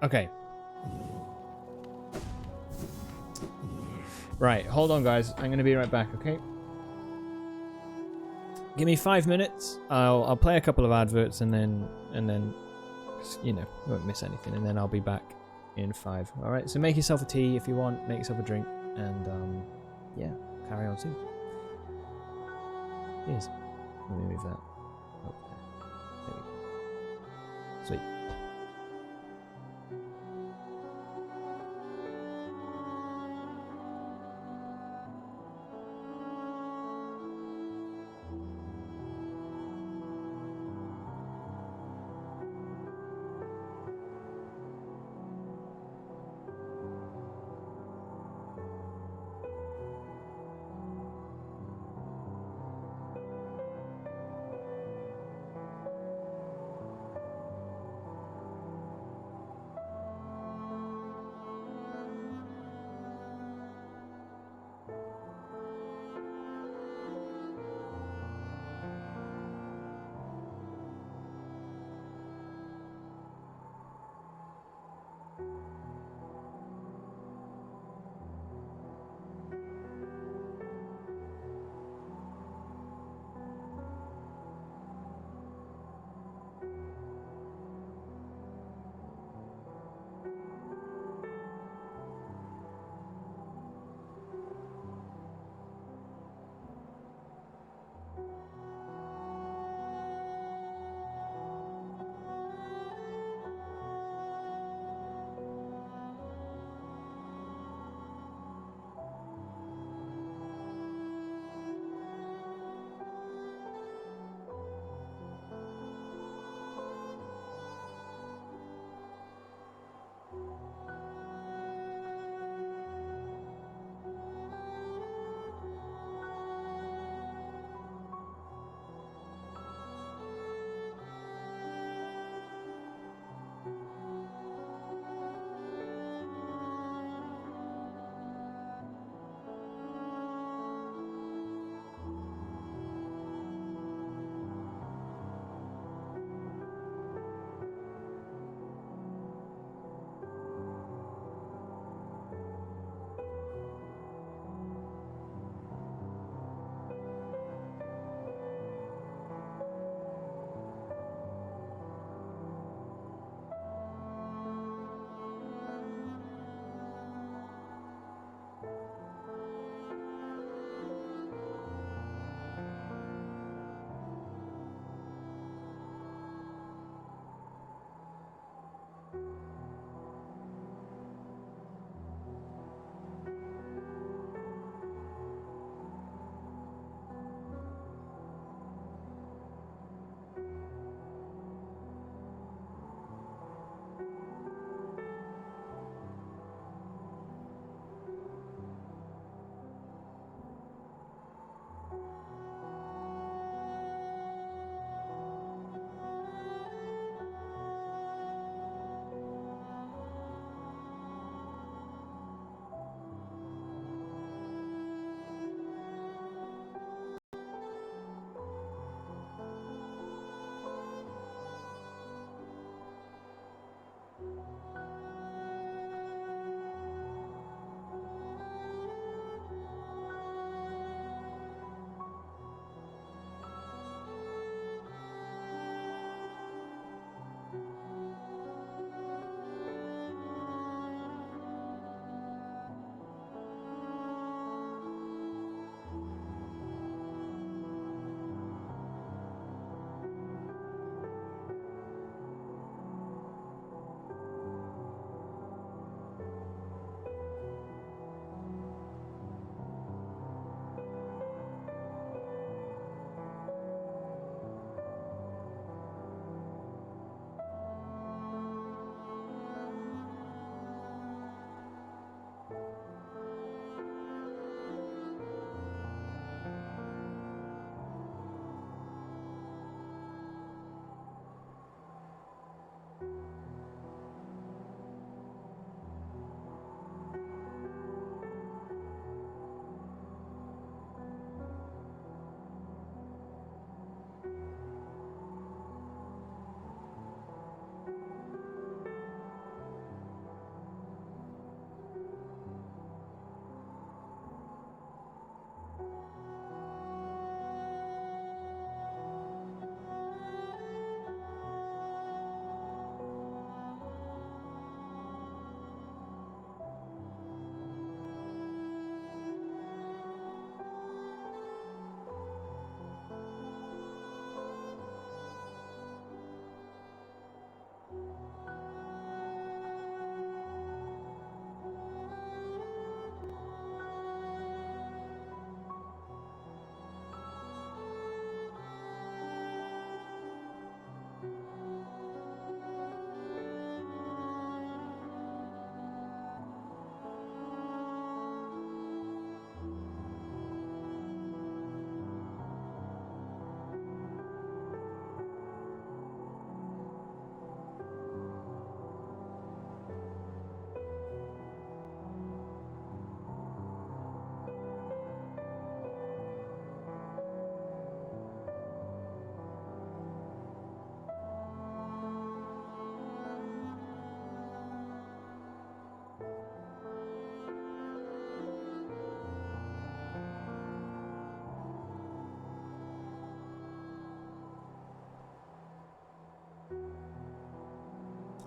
Okay. Right, hold on guys. I'm gonna be right back, okay? Give me 5 minutes. I'll play a couple of adverts and then you know, you won't miss anything, and then I'll be back in 5. Alright, so make yourself a tea if you want, make yourself a drink, and yeah, carry on soon. Cheers. Let me move that. Oh, there we go. Sweet.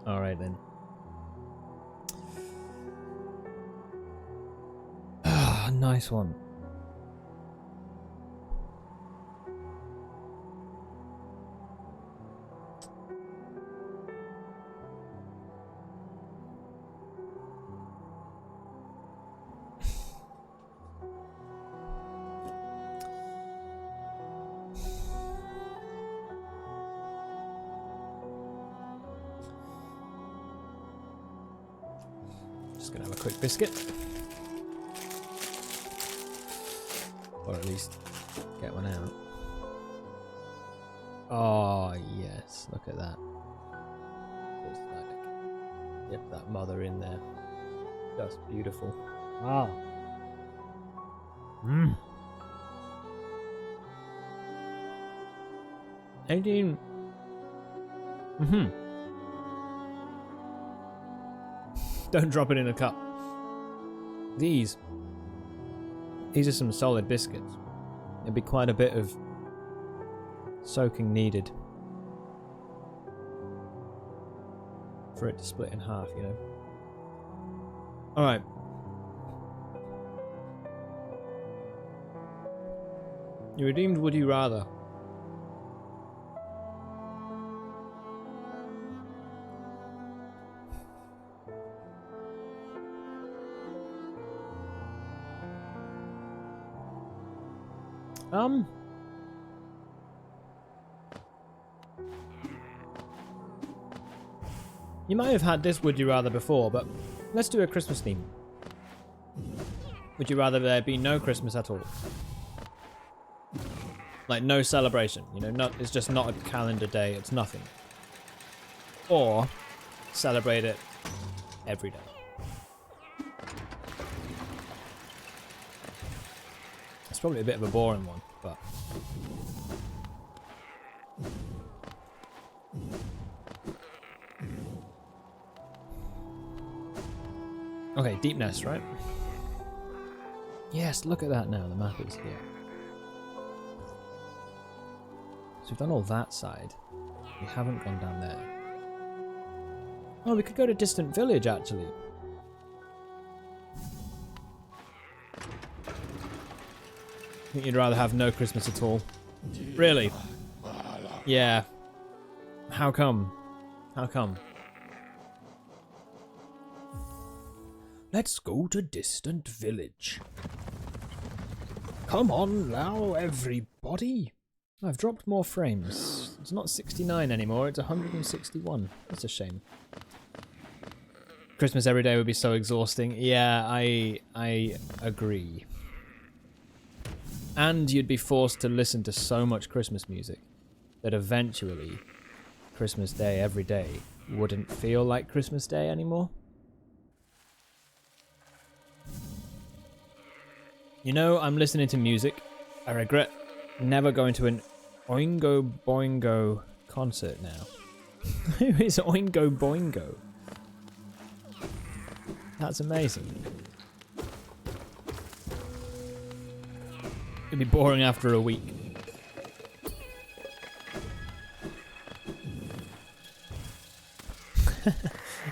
All right then. Ah, nice one. Just gonna have a quick biscuit. Or at least get one out. Oh yes, look at that. Just like, yep, that mother in there. Just beautiful. Ah. Mmm. 18. Don't drop it in a cup. These are some solid biscuits. There'd be quite a bit of soaking needed for it to split in half, you know. Alright. You redeemed Would You Rather. You might have had this Would You Rather before, but let's do a Christmas theme. Would you rather there be no Christmas at all? Like no celebration, you know, it's just not a calendar day, it's nothing. Or celebrate it every day. It's probably a bit of a boring one, but okay, deep nest, right? Yes, look at that now, the map is here. So we've done all that side. We haven't gone down there. Oh, we could go to Distant Village, actually. I think you'd rather have no Christmas at all. Really? Yeah. How come? How come? Let's go to Distant Village. Come on now, everybody. I've dropped more frames. It's not 69 anymore, it's 161. That's a shame. Christmas every day would be so exhausting. Yeah, I agree. And you'd be forced to listen to so much Christmas music that eventually Christmas Day every day wouldn't feel like Christmas Day anymore. You know, I'm listening to music. I regret never going to an Oingo Boingo concert now. Who is Oingo Boingo? That's amazing. It'd be boring after a week.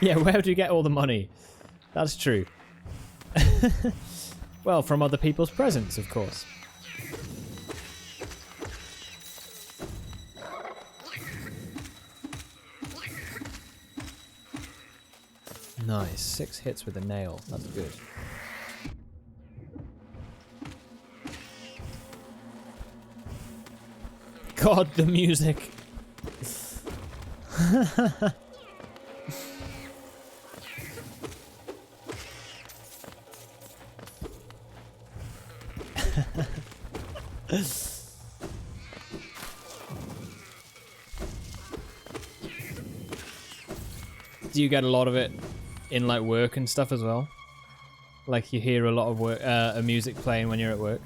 Yeah, where do you get all the money? That's true. Well, from other people's presents, of course. Nice. 6 hits with a nail. That's good. God, the music. Do you get a lot of it in like work and stuff as well? Like you hear a lot of work, music playing when you're at work?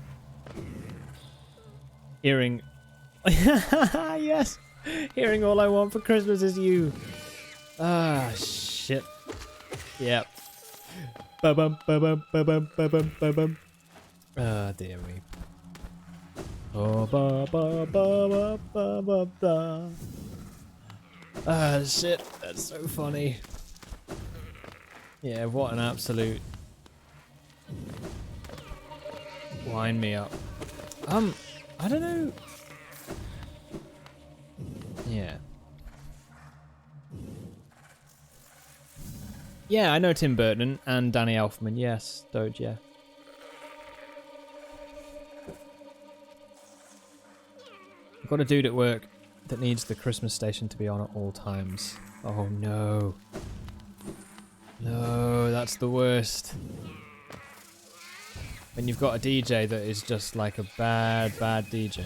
Hearing... Yes! Hearing All I Want for Christmas Is You. Ah, shit. Yep. Ba-bum, ba-bum, ba-bum, ba-bum, ba-bum. Ah, dear me. Oh, ba ba ba ba ba ba ba. Ah, shit. That's so funny. Yeah, what an absolute... Wind me up. I don't know... Yeah. Yeah, I know Tim Burton and Danny Elfman. Yes, Doge, yeah. I've got a dude at work that needs the Christmas station to be on at all times. Oh no. No, that's the worst. When you've got a DJ that is just like a bad DJ.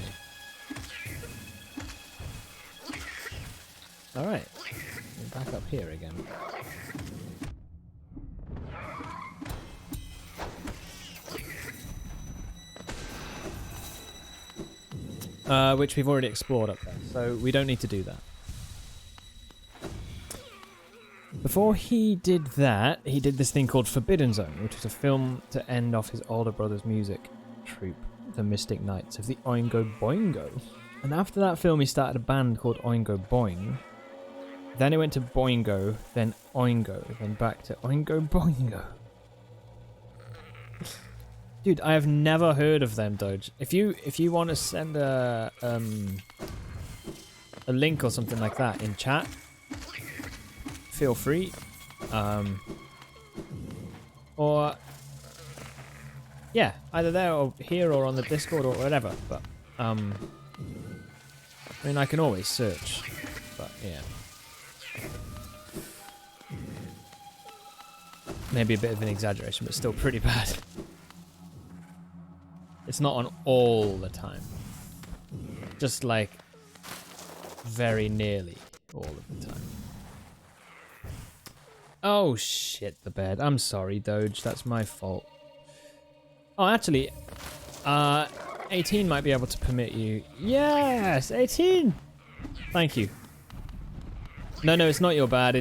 Alright. We're back up here again. Which we've already explored up there, so we don't need to do that. Before he did that, he did this thing called Forbidden Zone, which was a film to end off his older brother's music troupe, the Mystic Knights of the Oingo Boingo. And after that film, he started a band called Oingo Boing. Then he went to Boingo, then Oingo, then back to Oingo Boingo. Dude, I have never heard of them, Doge. If you want to send a link or something like that in chat, feel free. Or yeah, either there or here or on the Discord or whatever. But I mean, I can always search. But yeah, maybe a bit of an exaggeration, but still pretty bad. It's not on all the time. Just like very nearly all of the time. Oh shit, the bed. I'm sorry, Doge. That's my fault. Oh, actually, 18 might be able to permit you. Yes, 18. Thank you. No, it's not your bad.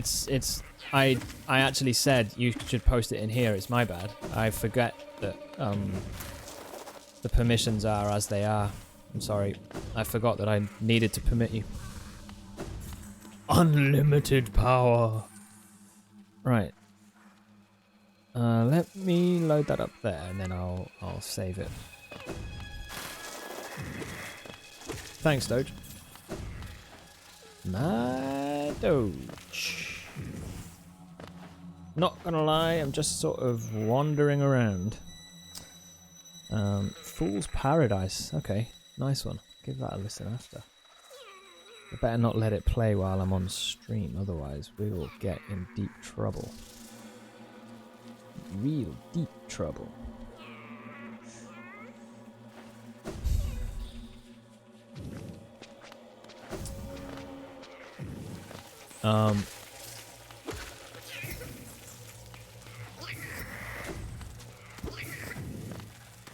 I actually said you should post it in here. It's my bad. I forget that the permissions are as they are. I'm sorry. I forgot that I needed to permit you. Unlimited power. Right. Let me load that up there, and then I'll save it. Thanks, Doge. My Doge. Not gonna lie, I'm just sort of wandering around. Fool's Paradise. Okay, nice one. Give that a listen after. I better not let it play while I'm on stream, otherwise we will get in deep trouble. Real deep trouble.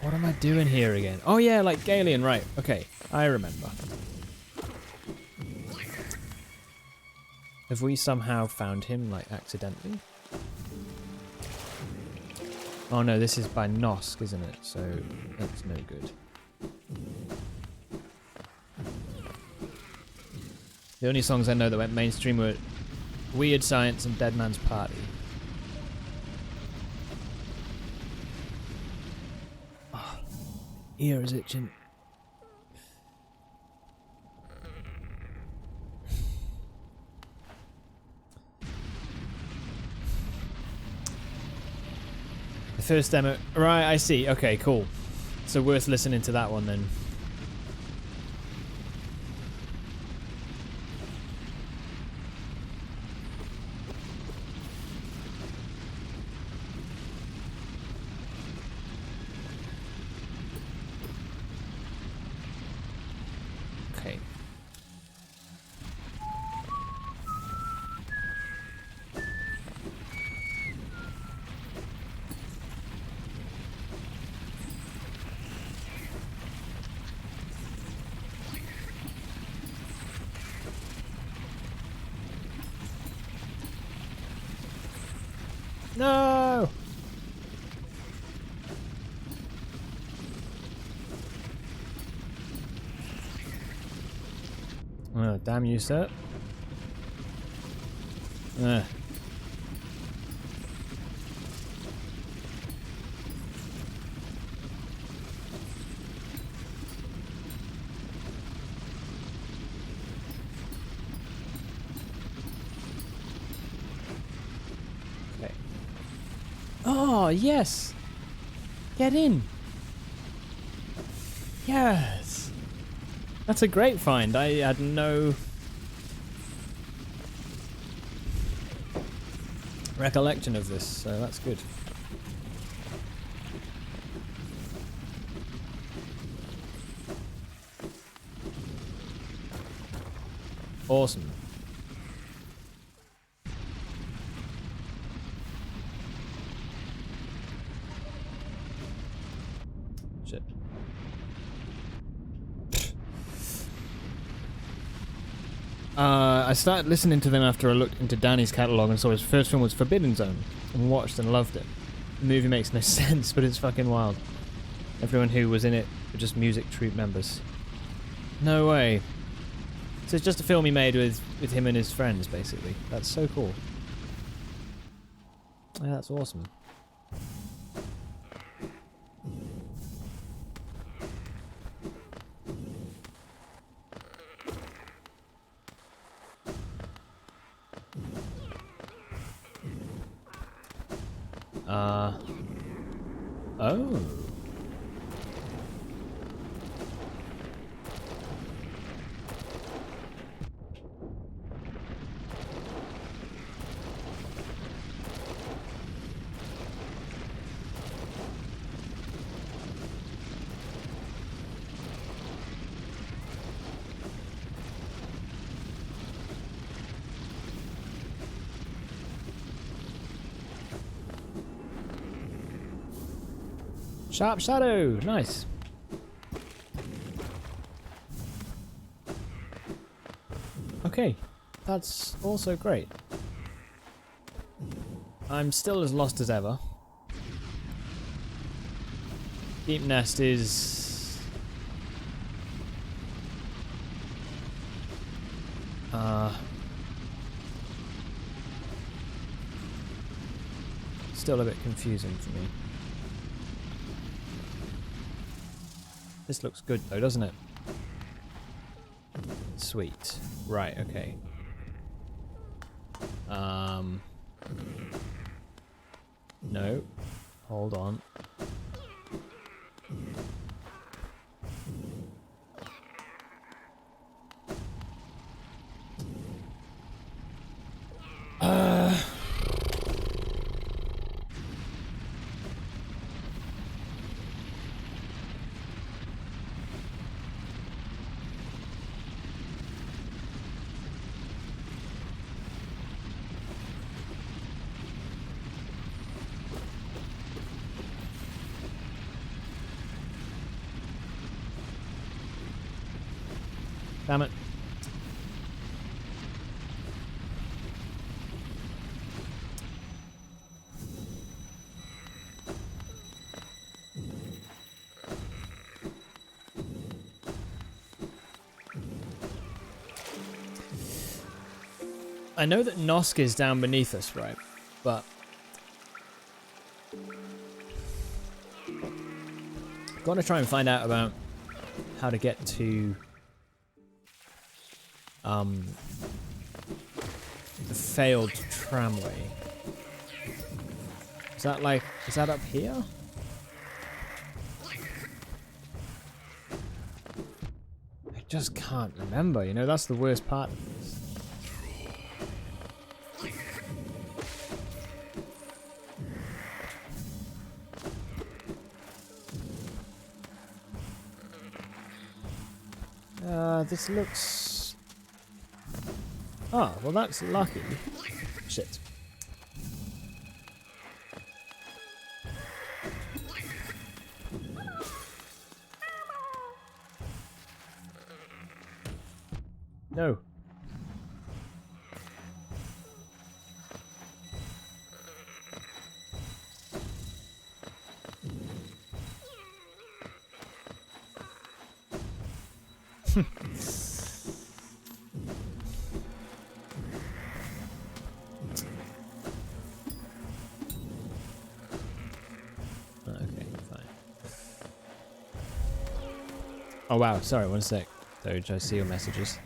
What am I doing here again? Oh yeah, like Galen, right. Okay, I remember. Have we somehow found him, like, accidentally? Oh no, this is by Nosk, isn't it? So, that's no good. The only songs I know that went mainstream were Weird Science and Dead Man's Party. Oh, ear is itching. The first demo. Right, I see. Okay, cool. So worth listening to that one then. Okay. No! Oh, damn you, sir. Ugh. Okay. Oh, yes! Get in! Yes! That's a great find. I had no recollection of this, so that's good. Awesome. Shit. I started listening to them after I looked into Danny's catalogue and saw his first film was Forbidden Zone and watched and loved it. The movie makes no sense, but it's fucking wild. Everyone who was in it were just music troupe members. No way. So it's just a film he made with him and his friends, basically. That's so cool. Yeah, that's awesome. Oh. Sharp shadow, nice. Okay, that's also great. I'm still as lost as ever. Deep Nest is... still a bit confusing for me. This looks good though, doesn't it? Sweet. Right, okay. No. Hold on. Damn it. I know that Nosk is down beneath us, right? But I'm gonna try and find out about how to get to the failed tramway. Is that up here? I just can't remember, you know, that's the worst part of this. This looks... Ah, well that's lucky. Shit. No. Oh wow, sorry, one sec. Doge, I see your messages.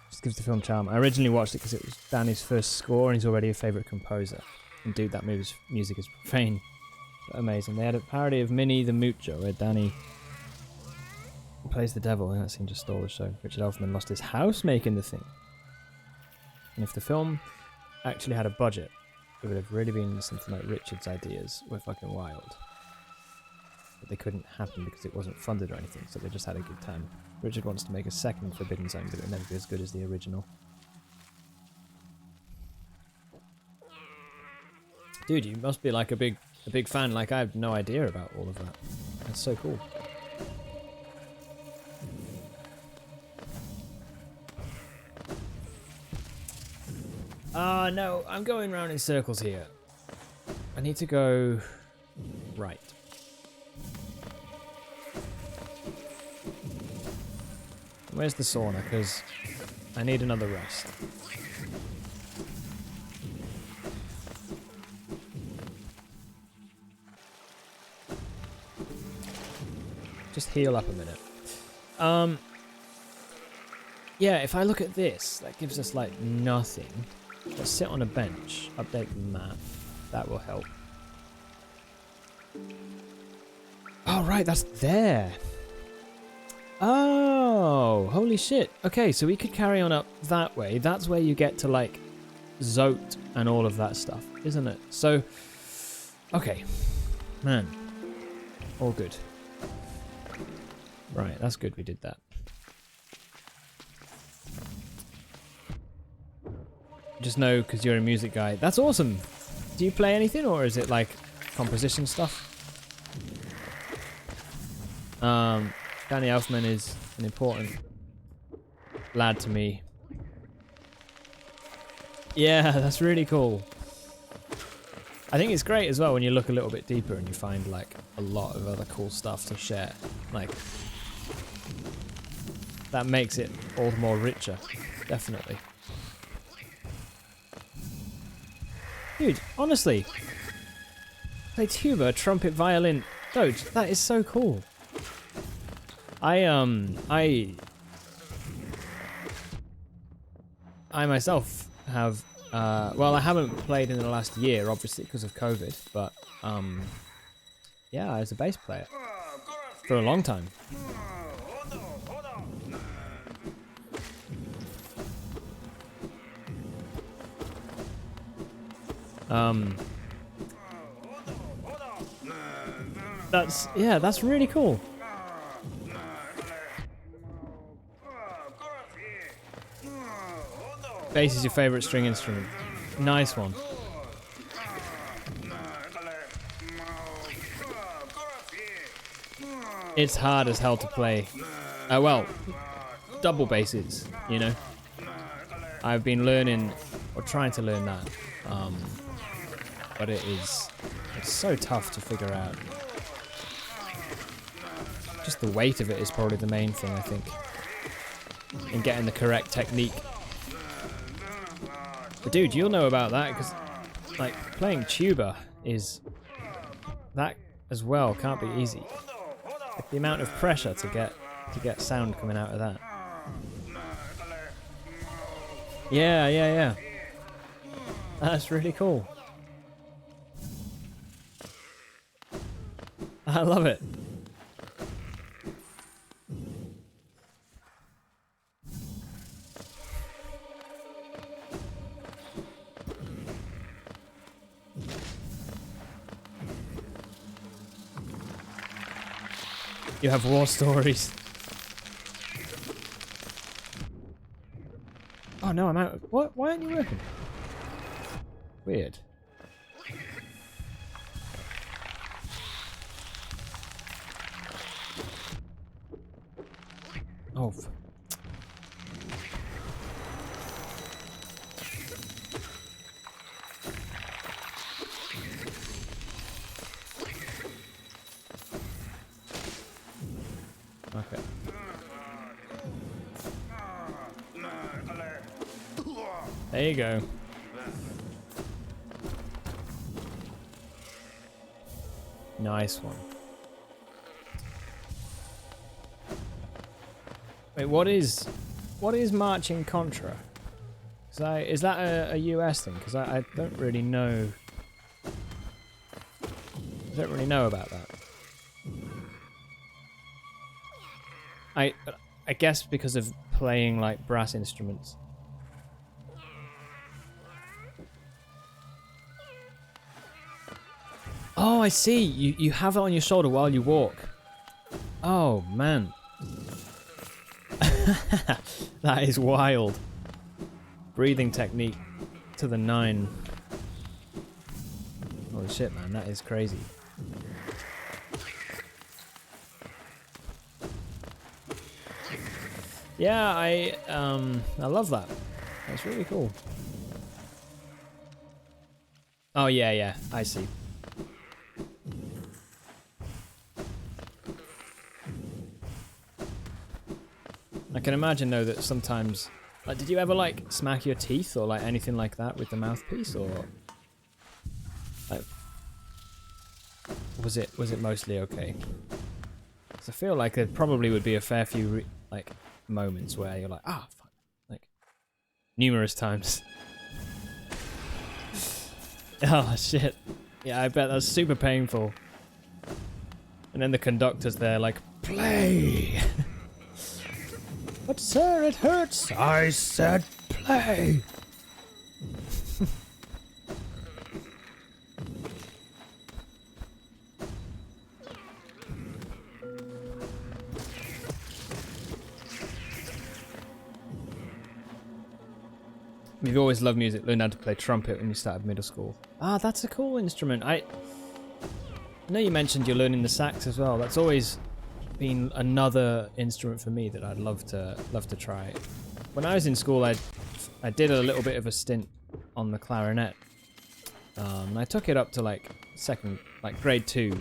Just gives the film charm. I originally watched it because it was Danny's first score and he's already a favourite composer. And dude, that movie's music is profane. So amazing. They had a parody of Minnie the Moocher where Danny plays the devil, and that scene just stole the show. Richard Elfman lost his house making the thing. And if the film actually had a budget, it would have really been something like Richard's ideas were fucking wild. But they couldn't happen because it wasn't funded or anything, so they just had a good time. Richard wants to make a second Forbidden Zone, but it will never be as good as the original. Dude, you must be like a big fan. Like, I have no idea about all of that. That's so cool. No, I'm going round in circles here. I need to go right. Where's the sauna? Because I need another rest. Just heal up a minute. Yeah, if I look at this, that gives us like nothing. Let's sit on a bench, update the map. That will help. Oh, right, that's there. Oh, holy shit. Okay, so we could carry on up that way. That's where you get to like Zote and all of that stuff, isn't it? So, okay. Man, all good. Right, that's good we did that. Just know because you're a music guy. That's awesome. Do you play anything or is it like composition stuff? Danny Elfman is an important lad to me. Yeah, that's really cool. I think it's great as well when you look a little bit deeper and you find like a lot of other cool stuff to share. Like, that makes it all the more richer, definitely. Dude, honestly, play tuba, trumpet, violin. Doge, that is so cool. I myself have, well, I haven't played in the last year, obviously, because of COVID, but, yeah, I was a bass player for a long time. That's really cool. Bass is your favorite string instrument. Nice one. It's hard as hell to play. Well, double basses, you know. I've been learning, or trying to learn that. But it's so tough to figure out. Just the weight of it is probably the main thing, I think. And getting the correct technique. But dude, you'll know about that, because like playing tuba is that as well can't be easy. Like, the amount of pressure to get sound coming out of that. Yeah. That's really cool. I love it. You have war stories. Oh no, I'm out. What? Why aren't you working? Weird. Oh. Okay. There you go. Nice one. Wait, what is marching contra? Is that a US thing? Because I don't really know. I don't really know about that. I guess because of playing like brass instruments. Oh, I see. You have it on your shoulder while you walk. Oh man. That is wild. Breathing technique to the 9. Holy shit, man, that is crazy. Yeah, I love that. That's really cool. Oh yeah, I see. I can imagine though that sometimes, like, did you ever like smack your teeth or like anything like that with the mouthpiece, or like, was it mostly okay? 'Cause I feel like there probably would be a fair few like moments where you're like, ah, fuck, like numerous times. Oh shit! Yeah, I bet that's super painful. And then the conductor's there, like, play. But sir, it hurts. I said play. We've always loved music. Learned how to play trumpet when you started middle school. Ah, that's a cool instrument. I know you mentioned you're learning the sax as well. That's always been another instrument for me that I'd love to try. When I was in school, I did a little bit of a stint on the clarinet. And I took it up to like grade 2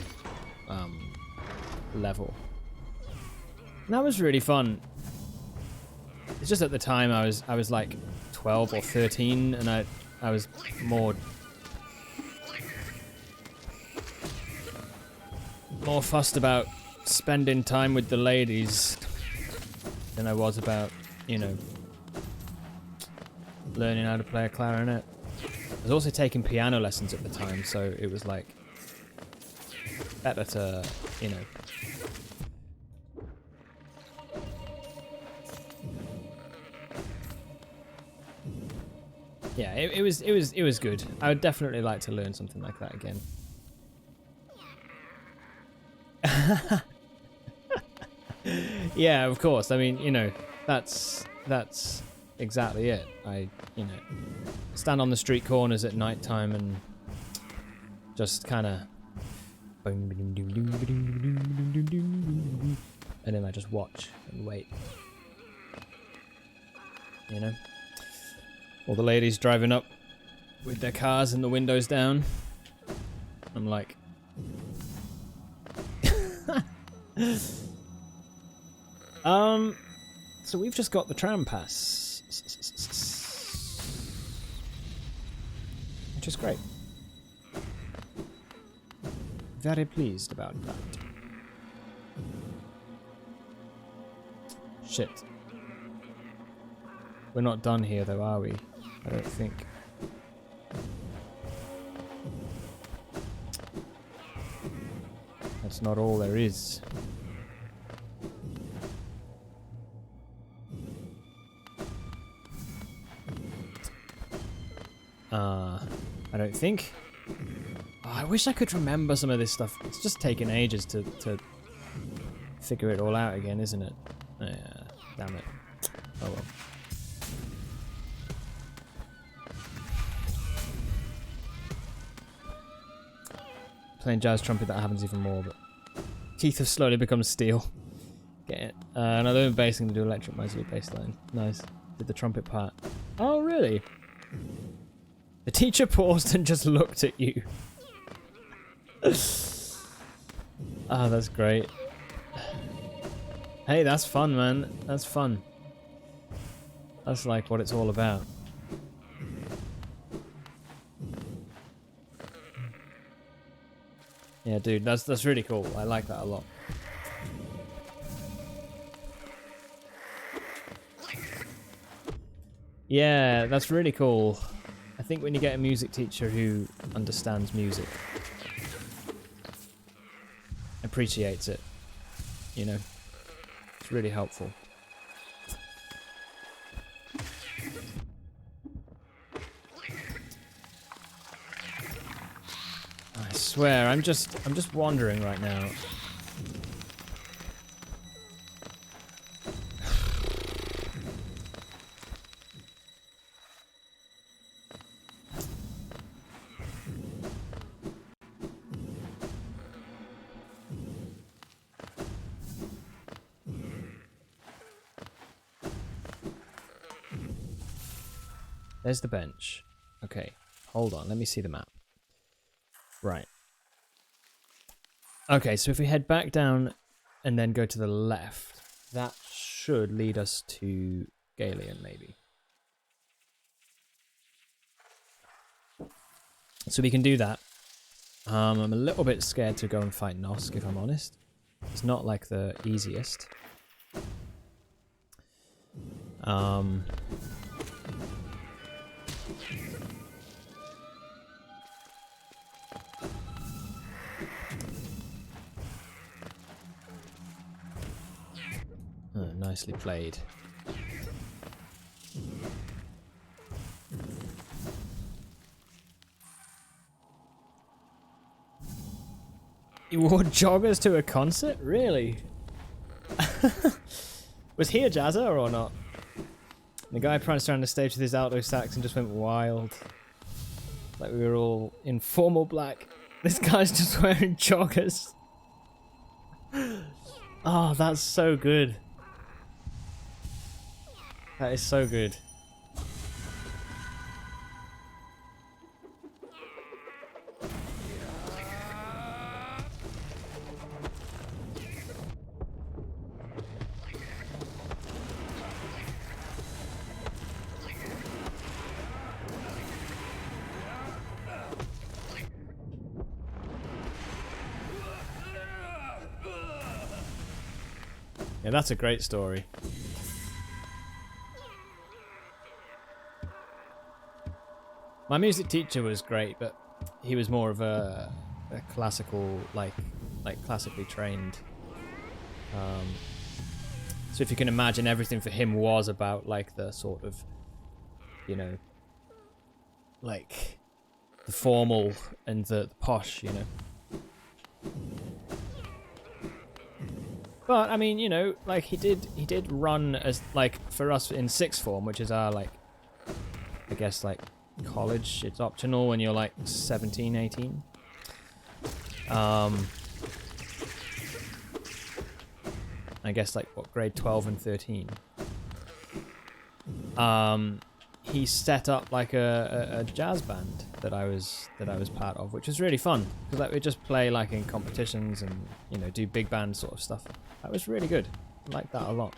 level. And that was really fun. It's just at the time I was like 12 or 13, and I was more fussed about spending time with the ladies than I was about, you know, learning how to play a clarinet. I was also taking piano lessons at the time, so it was like better to, you know. Yeah, it was good. I would definitely like to learn something like that again. Yeah, of course. I mean, you know, that's exactly it. I, you know, stand on the street corners at night time and just kind of, and then I just watch and wait. You know, all the ladies driving up with their cars and the windows down. I'm like. So we've just got the Tram Pass, which is great. Very pleased about that. Shit. We're not done here though, are we? I don't think. That's not all there is. I don't think. Oh, I wish I could remember some of this stuff. It's just taken ages to figure it all out again, isn't it? Yeah, damn it. Oh well. Playing jazz trumpet, that happens even more, but teeth have slowly become steel. Get it? And I learned bass and do electric mostly bass line. Nice. Did the trumpet part. Oh, really? The teacher paused and just looked at you. Ah, that's great. Hey, that's fun, man. That's fun. That's like what it's all about. Yeah, dude, that's really cool. I like that a lot. Yeah, that's really cool. I think when you get a music teacher who understands music, appreciates it, you know, it's really helpful. I swear, I'm just wandering right now. There's the bench. Okay, hold on, let me see the map. Right. Okay, so if we head back down and then go to the left, that should lead us to Galeon, maybe. So we can do that. I'm a little bit scared to go and fight Nosk, if I'm honest. It's not like the easiest. Oh, nicely played. You wore joggers to a concert? Really? Was he a jazzer or not? The guy pranced around the stage with his alto sax and just went wild. Like we were all in formal black. This guy's just wearing joggers. Oh, that's so good. That is so good. Yeah, that's a great story. My music teacher was great, but he was more of a classical, like classically trained. So if you can imagine, everything for him was about like the sort of, you know, like the formal and the posh, you know. But I mean, you know, like he did run as like for us in sixth form, which is our like, I guess like college. It's optional when you're like 17, 18. I guess like what, grade 12 and 13. He set up like a jazz band that I was part of, which was really fun because like we just play like in competitions and, you know, do big band sort of stuff. That was really good. I liked that a lot.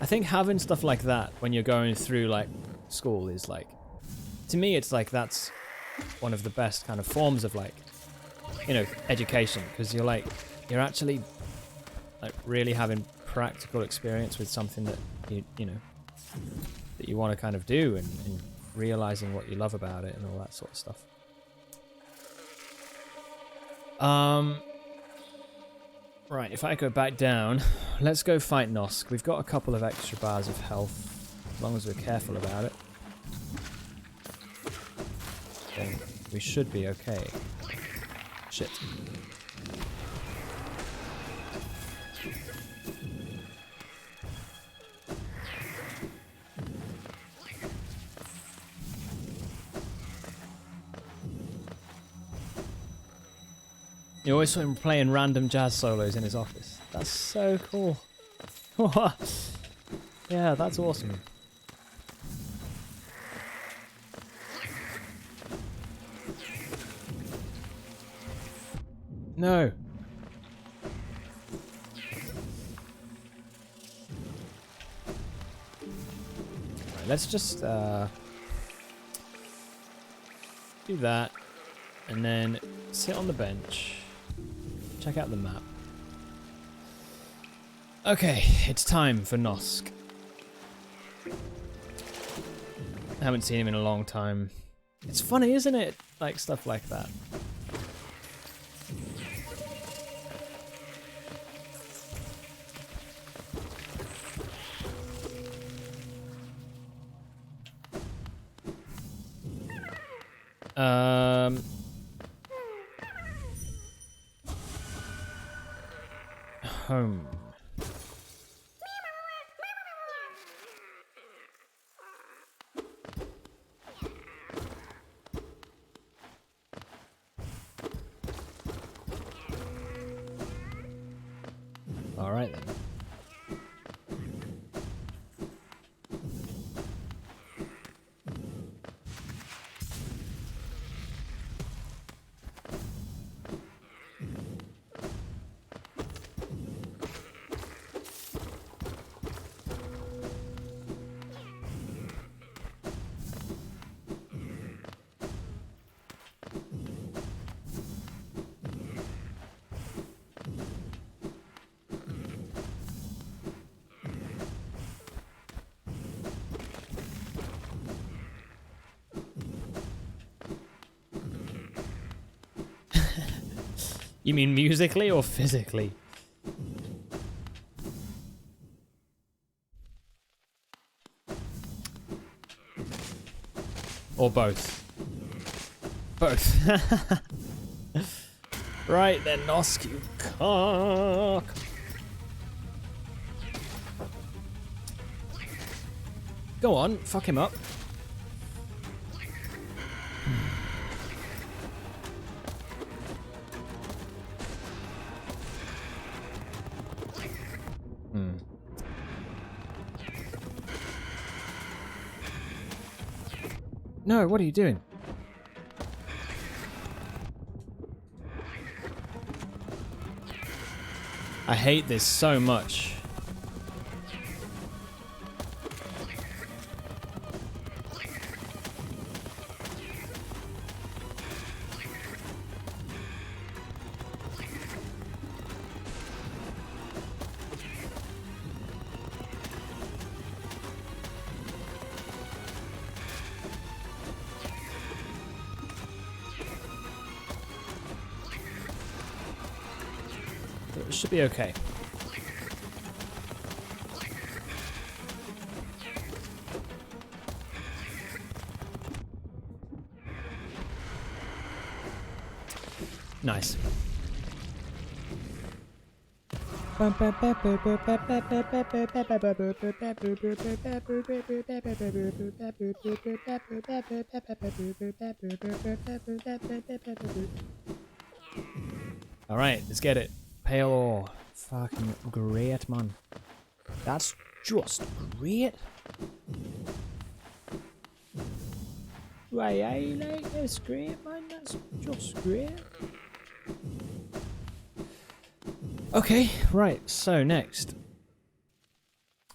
I think having stuff like that when you're going through like school is like, to me it's like that's one of the best kind of forms of like, you know, education, because you're actually like really having practical experience with something that you know that you want to kind of do, and realizing what you love about it and all that sort of stuff. Right, if I go back down, let's go fight Nosk. We've got a couple of extra bars of health, as long as we're careful about it. Then we should be okay. Shit. You always saw him playing random jazz solos in his office. That's so cool. Yeah, that's awesome. No. Alright, let's just do that. And then sit on the bench. Check out the map. Okay, it's time for Nosk. I haven't seen him in a long time. It's funny, isn't it? Like, stuff like that. Home. All right then. You mean musically or physically? Or both? Both. Right then, Nosk, you cock. Go on, fuck him up. No, what are you doing? I hate this so much. It should be okay. Nice. All right, let's get it. Pale ore. Fucking great, man. That's just great. Why, I like this great, man. That's just great. Okay, right. So next,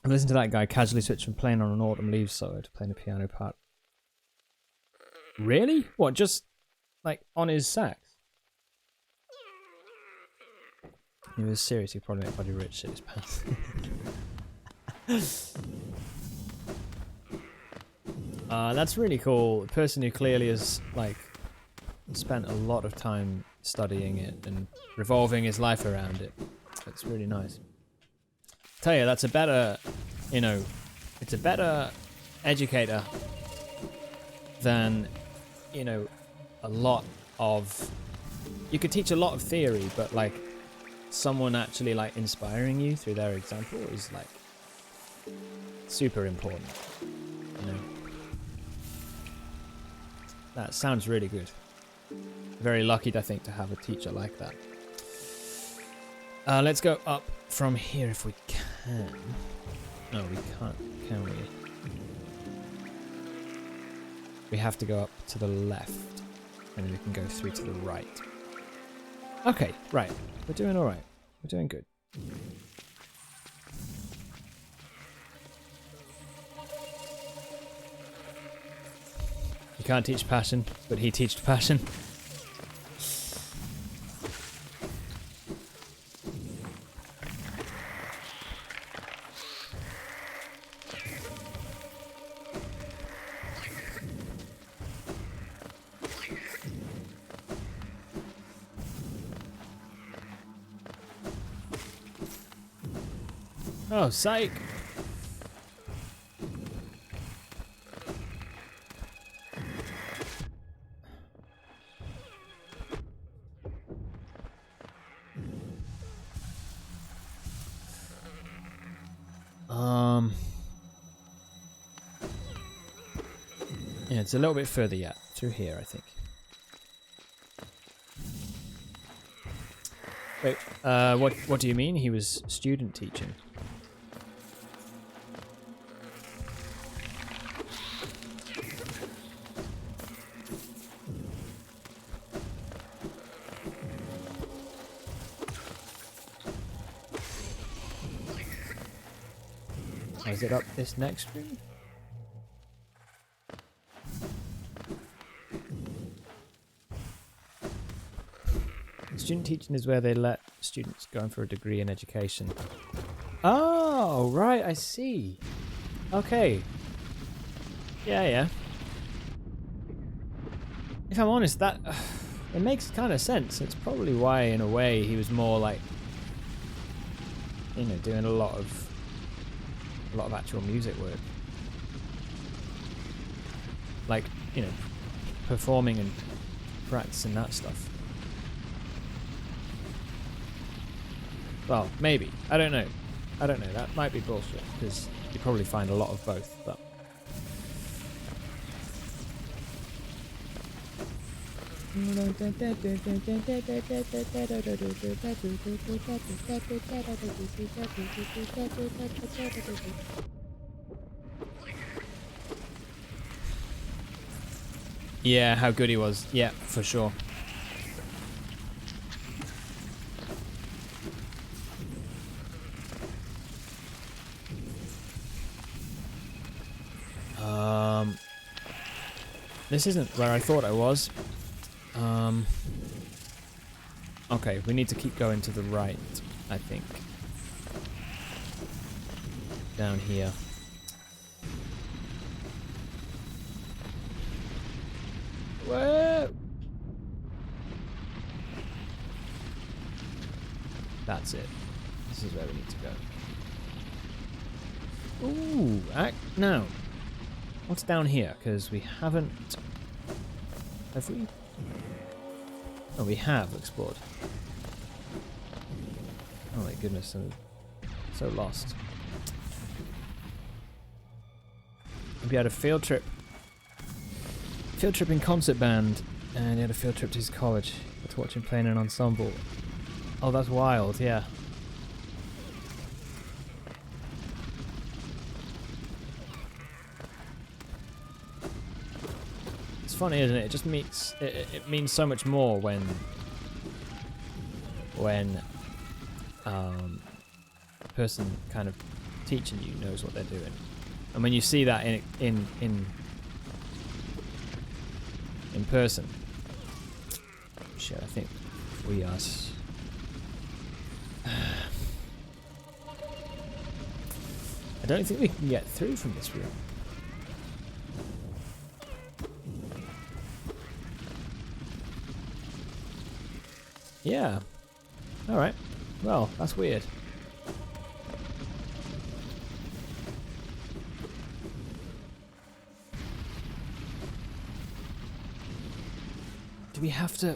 I'm listening to that guy casually switch from playing on an autumn leaves solo to playing a piano part. Really? What? Just like on his sax? He was serious. He'd probably make Buddy Rich shit his pants. That's really cool. A person who clearly has like spent a lot of time studying it and revolving his life around it. That's really nice. Tell you, that's a better, you know, it's a better educator than, you know, a lot of. You could teach a lot of theory, but like someone actually like inspiring you through their example is like super important, you know. That sounds really good. Very lucky, I think, to have a teacher like that. Let's go up from here if we can. No, we can't, can we? We have to go up to the left, and then we can go through to the right. Okay, right. We're doing all right. We're doing good. can't teach passion, but he teached passion. Oh, psych! Yeah, it's a little bit further yet. Through here, I think. Wait, what do you mean? He was student teaching? Oh, is it up this next room? Student teaching is where they let students go in for a degree in education. Oh, right, I see. Okay. Yeah. If I'm honest, that it makes kind of sense. It's probably why, in a way, he was more like, you know, doing a lot of actual music work, like, you know, performing and practicing that stuff. Well, maybe. I don't know. That might be bullshit, because you probably find a lot of both, but... Yeah, how good he was. Yeah, for sure. This isn't where I thought I was. Okay, we need to keep going to the right, I think. Down here. Whoa! That's it. This is where we need to go. Ooh, no. What's down here? Because we haven't... Have we? Oh, we have explored. Oh my goodness, I'm so lost. We had a field trip. Field trip in concert band, and he had a field trip to his college. Got to watch him play in an ensemble. Oh, that's wild, yeah. It's funny, isn't it? It just means it means so much more when the person kind of teaching you knows what they're doing, and when you see that in person. Shit, I think we are. I don't think we can get through from this room. Yeah. Alright. Well, that's weird. Do we have to...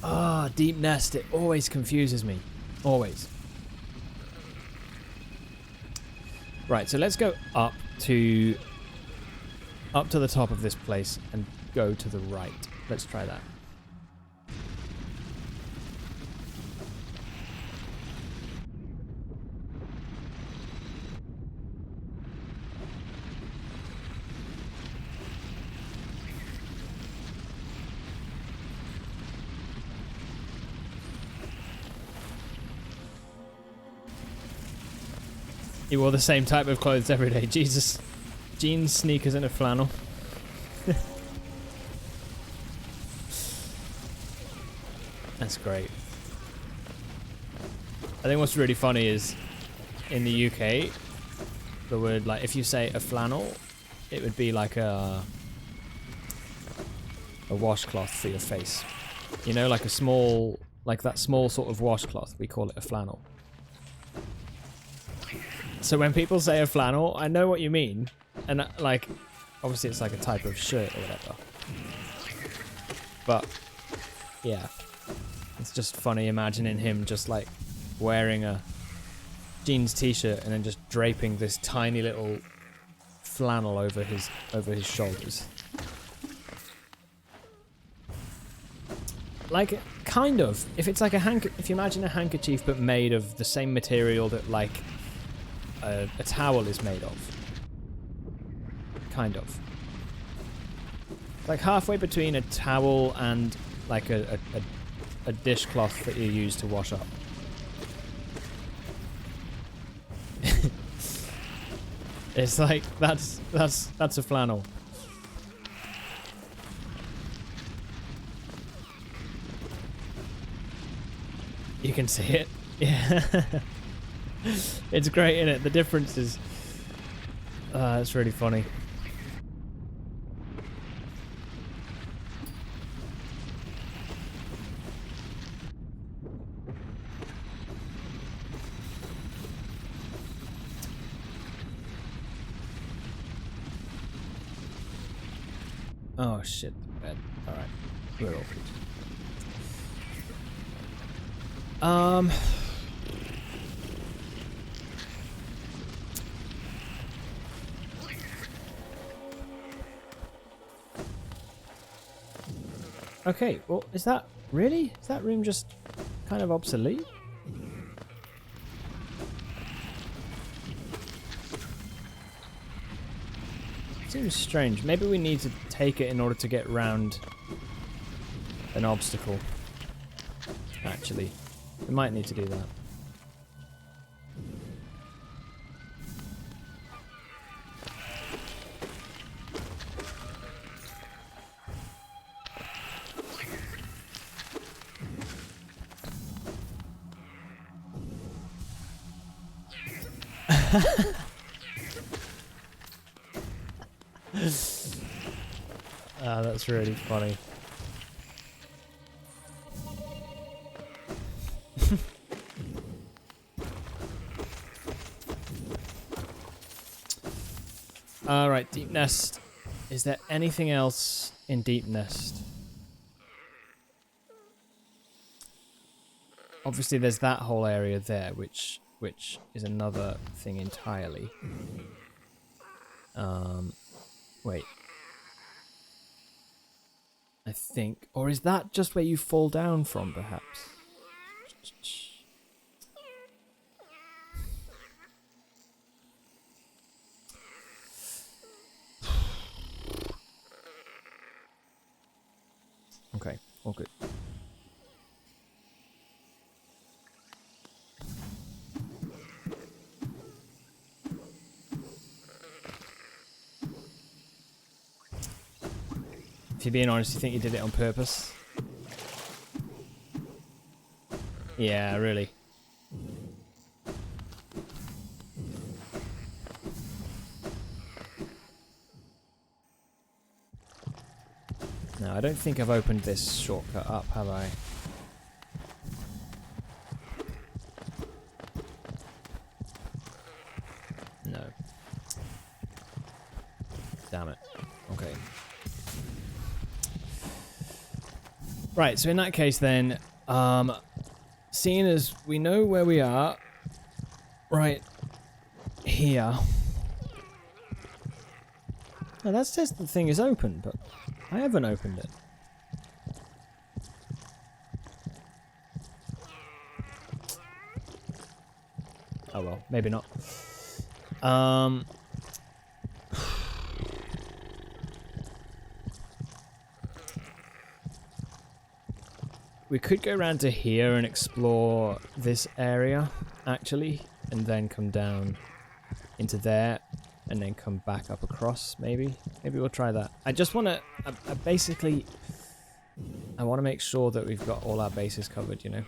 Ah, deep nest. It always confuses me. Always. Right, so let's go up to the top of this place and go to the right. Let's try that. You wore the same type of clothes every day. Jesus. Jeans, sneakers, and a flannel. That's great. I think what's really funny is in the UK, the word, like, if you say a flannel, it would be like a washcloth for your face. You know, like a small, like that small sort of washcloth, we call it a flannel. So when people say a flannel, I know what you mean. And like, obviously it's like a type of shirt or whatever. But, yeah. It's just funny imagining him just like wearing a jeans t-shirt and then just draping this tiny little flannel over his shoulders. Like, kind of. If it's like if you imagine a handkerchief but made of the same material that like a towel is made of. Kind of. Like halfway between a towel and like a dishcloth that you use to wash up. It's like that's a flannel. You can see it. Yeah. It's great, isn't it? The difference is it's really funny. Oh shit, bed. Alright. We're all good. Okay, well, is that really? Is that room just kind of obsolete? Seems strange. Maybe we need to take it in order to get round an obstacle. Actually, we might need to do that. That's really funny. Alright, Deep Nest. Is there anything else in Deep Nest? Obviously there's that whole area there, which is another thing entirely. Wait. I think, or is that just where you fall down from, perhaps? Okay, all good. If you're being honest, you think you did it on purpose? Yeah, really. No, I don't think I've opened this shortcut up, have I? No. Damn it. Okay. Right, so in that case then, seeing as we know where we are, right here. Now that says the thing is open, but I haven't opened it. Oh well, maybe not. We could go around to here and explore this area, actually, and then come down into there, and then come back up across, maybe. Maybe we'll try that. I just want to... I basically... I want to make sure that we've got all our bases covered, you know.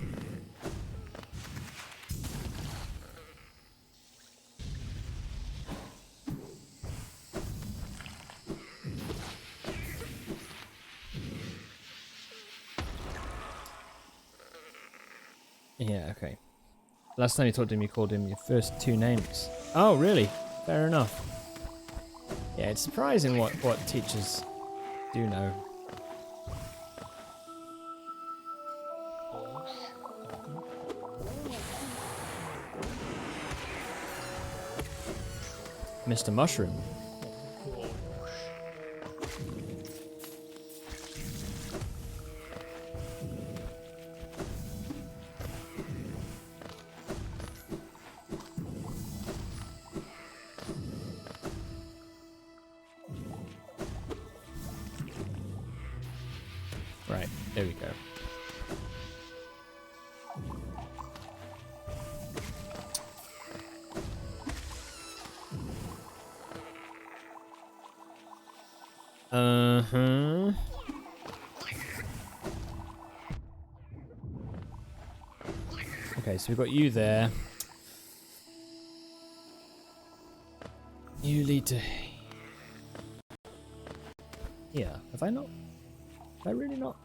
Yeah, okay. Last time you talked to him, you called him your first two names. Oh, really? Fair enough. Yeah, it's surprising what teachers do know. Mr. Mushroom. Right, there we go. Uh-huh. Okay, so we've got you there. You lead to... Yeah, have I not? Have I really not?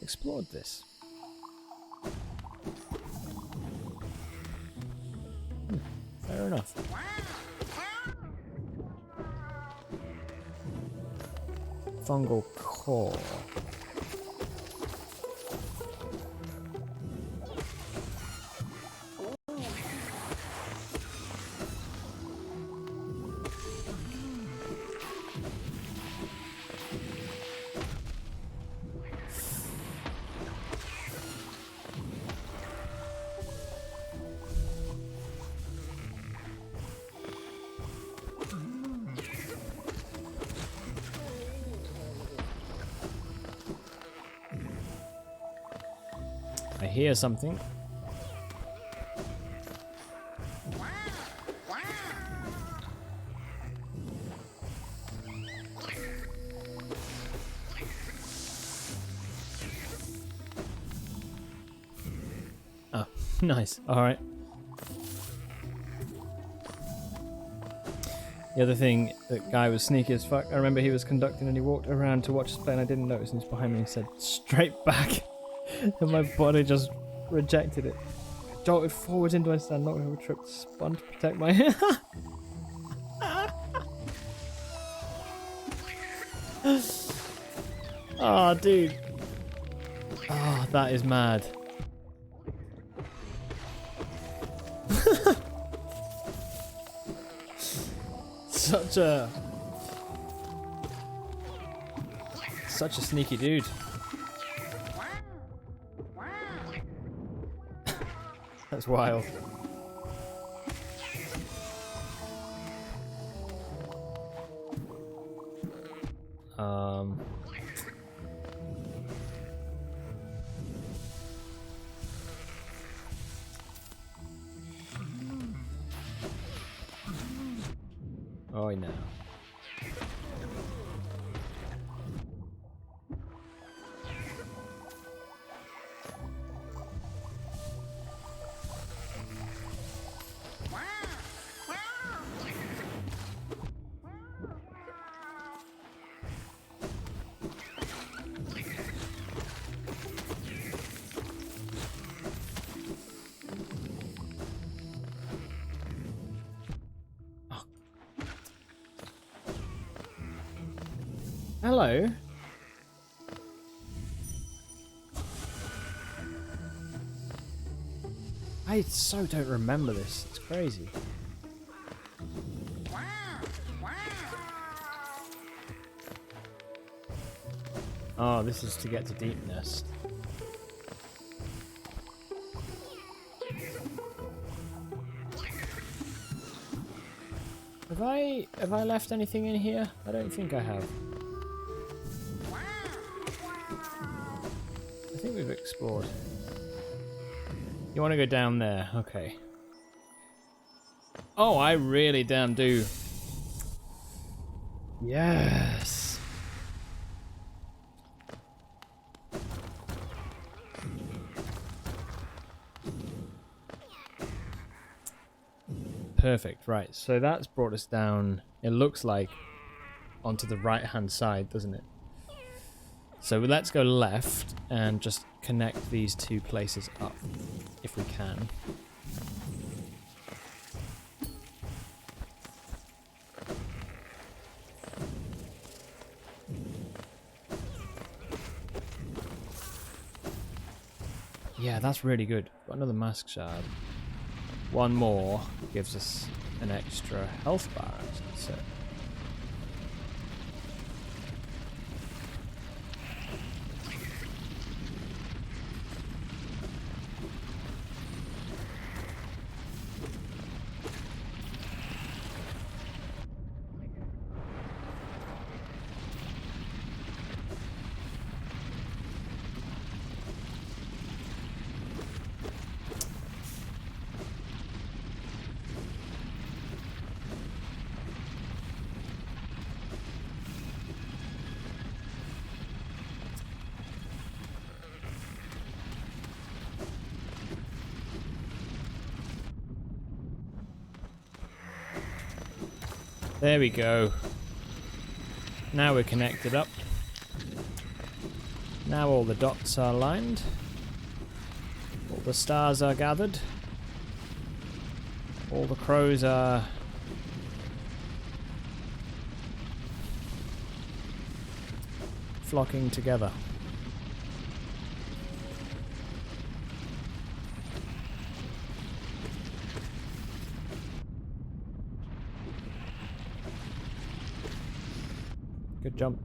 Explored this. Fair enough. Fungal core. I hear something. Oh, nice. All right. The other thing, that guy was sneaky as fuck. I remember he was conducting and he walked around to watch us play and I didn't notice and he's behind me and he said, straight back. And my body just rejected it. Jolted forwards into my stand, knocked over a trip, spun to protect my hair. Oh, dude. Oh, that is mad. Such a sneaky dude. That's wild. Oh no. Hello. I so don't remember this. It's crazy. Oh, this is to get to Deep Nest. Have I left anything in here? I don't think I have. I think we've explored. You want to go down there? Okay. Oh, I really damn do. Yes. Perfect. Right. So that's brought us down. It looks like onto the right-hand side, doesn't it? So let's go left and just connect these two places up, if we can. Yeah, that's really good. Got another mask shard. One more gives us an extra health bar, actually, so... There we go. Now we're connected up. Now all the dots are aligned. All the stars are gathered. All the crows are... flocking together. Good jump.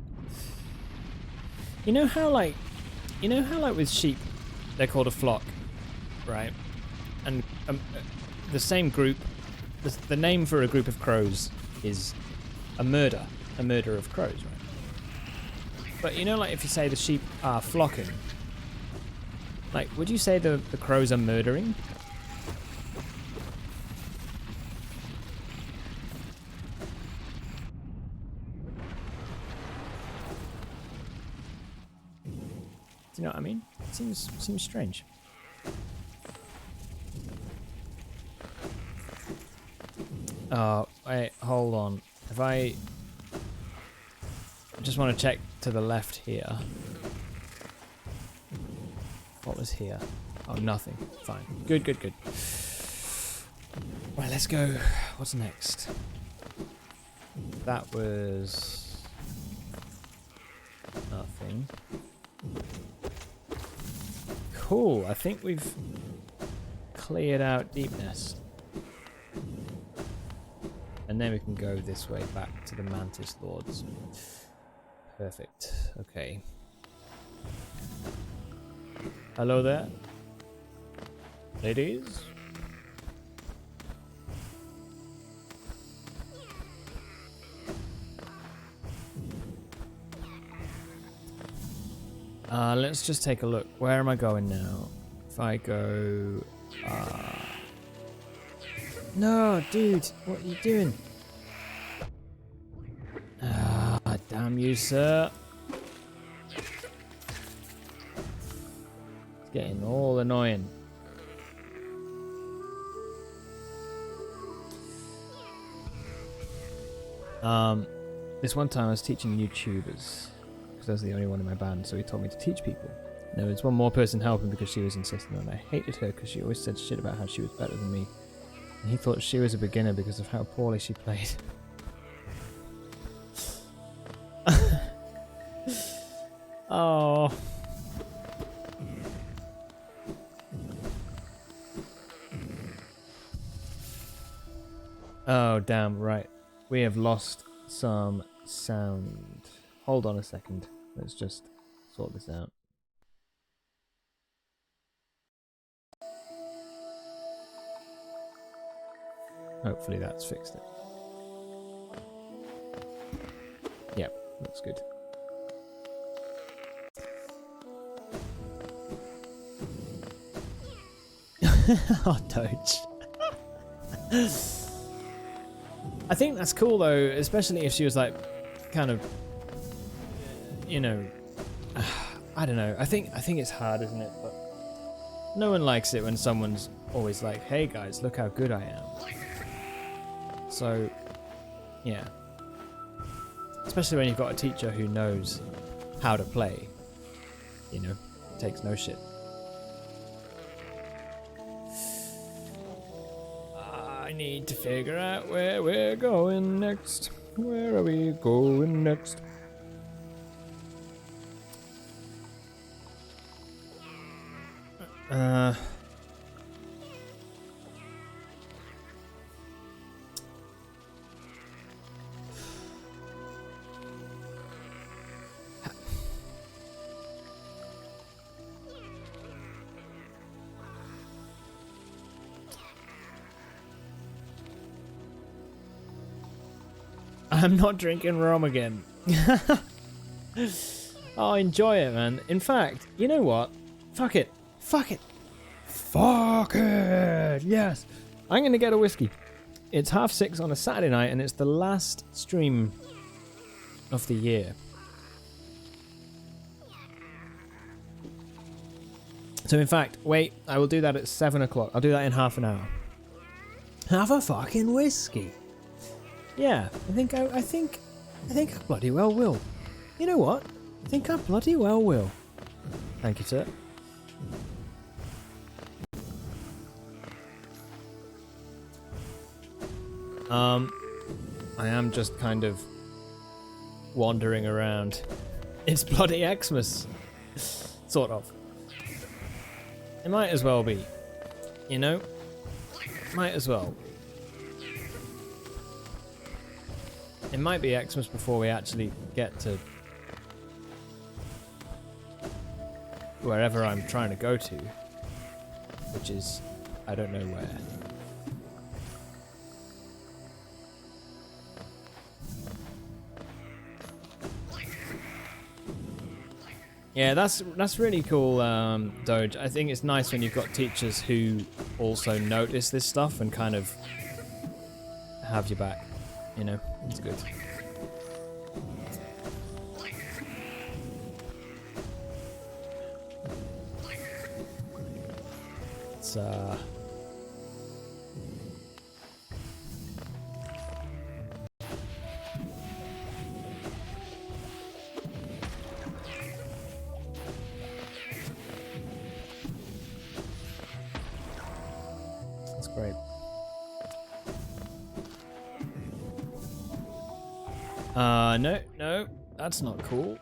You know how like with sheep they're called a flock, right? And the same group, the name for a group of crows is a murder of crows, right? But you know, like if you say the sheep are flocking, like would you say the crows are murdering? Do you know what I mean? It seems strange. Oh, wait, hold on. If I just want to check to the left here. What was here? Oh, nothing. Fine. Good. Right, let's go. What's next? That was nothing. Cool, I think we've cleared out Deep Nest. And then we can go this way back to the Mantis Lords. Perfect. Okay. Hello there, ladies. Let's just take a look. Where am I going now? If I go... No, dude! What are you doing? Damn you, sir. It's getting all annoying. This one time I was teaching YouTubers. Because I was the only one in my band, so he told me to teach people. And there was one more person helping because she was insistent, and I hated her because she always said shit about how she was better than me. And he thought she was a beginner because of how poorly she played. Oh. Oh, damn, right. We have lost some sound. Hold on a second. Let's just sort this out. Hopefully that's fixed it. Yep, looks good. Oh, Doge. I think that's cool though, especially if she was like kind of, you know, I don't know. I think it's hard, isn't it? But no one likes it when someone's always like, "Hey guys, look how good I am." So, yeah. Especially when you've got a teacher who knows how to play, you know, takes no shit. I need to figure out where we're going next. Where are we going next? I'm not drinking rum again. Oh, enjoy it, man. In fact, you know what? Fuck it. Fuck it. Fuck it. Yes. I'm going to get a whiskey. It's 6:30 on a Saturday night, and it's the last stream of the year. So, in fact, wait. I will do that at 7 o'clock. I'll do that in half an hour. Have a fucking whiskey. Yeah, I think I bloody well will. You know what? I think I bloody well will. Thank you, sir. I am just kind of wandering around. It's bloody Xmas. Sort of. It might as well be. You know? Might as well. It might be Xmas before we actually get to wherever I'm trying to go to, which is, I don't know where. Yeah, that's really cool, Doge. I think it's nice when you've got teachers who also notice this stuff and kind of have your back. You know, it's good. It's that's great. No, that's not cool.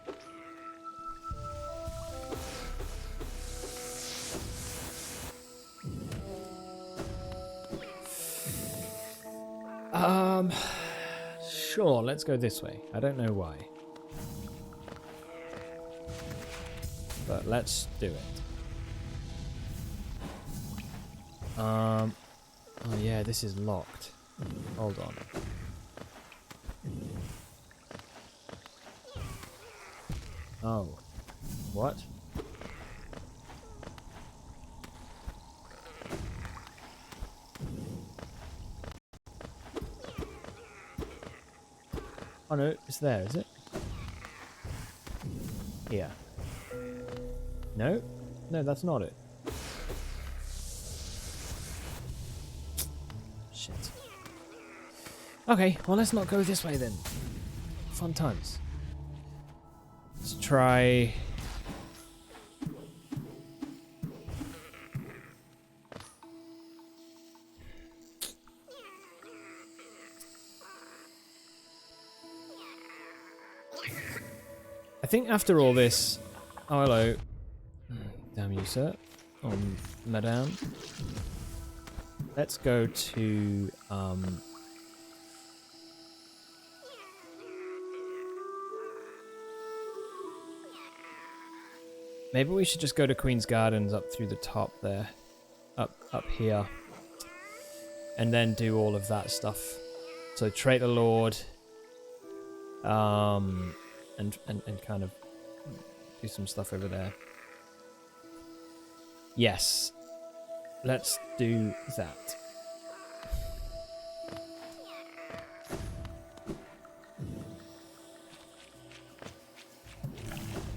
Sure, let's go this way. I don't know why. But let's do it. Oh yeah, this is locked. Hold on. Oh. What? Oh no, it's there, is it? Here. No? No, that's not it. Shit. Okay, well let's not go this way then. Fun times. Let's try... I think after all this... Oh, hello. Damn you, sir. Oh, madame. Let's go to... Maybe we should just go to Queen's Gardens up through the top there. Up here. And then do all of that stuff. So Traitor Lord. And kind of do some stuff over there. Yes. Let's do that.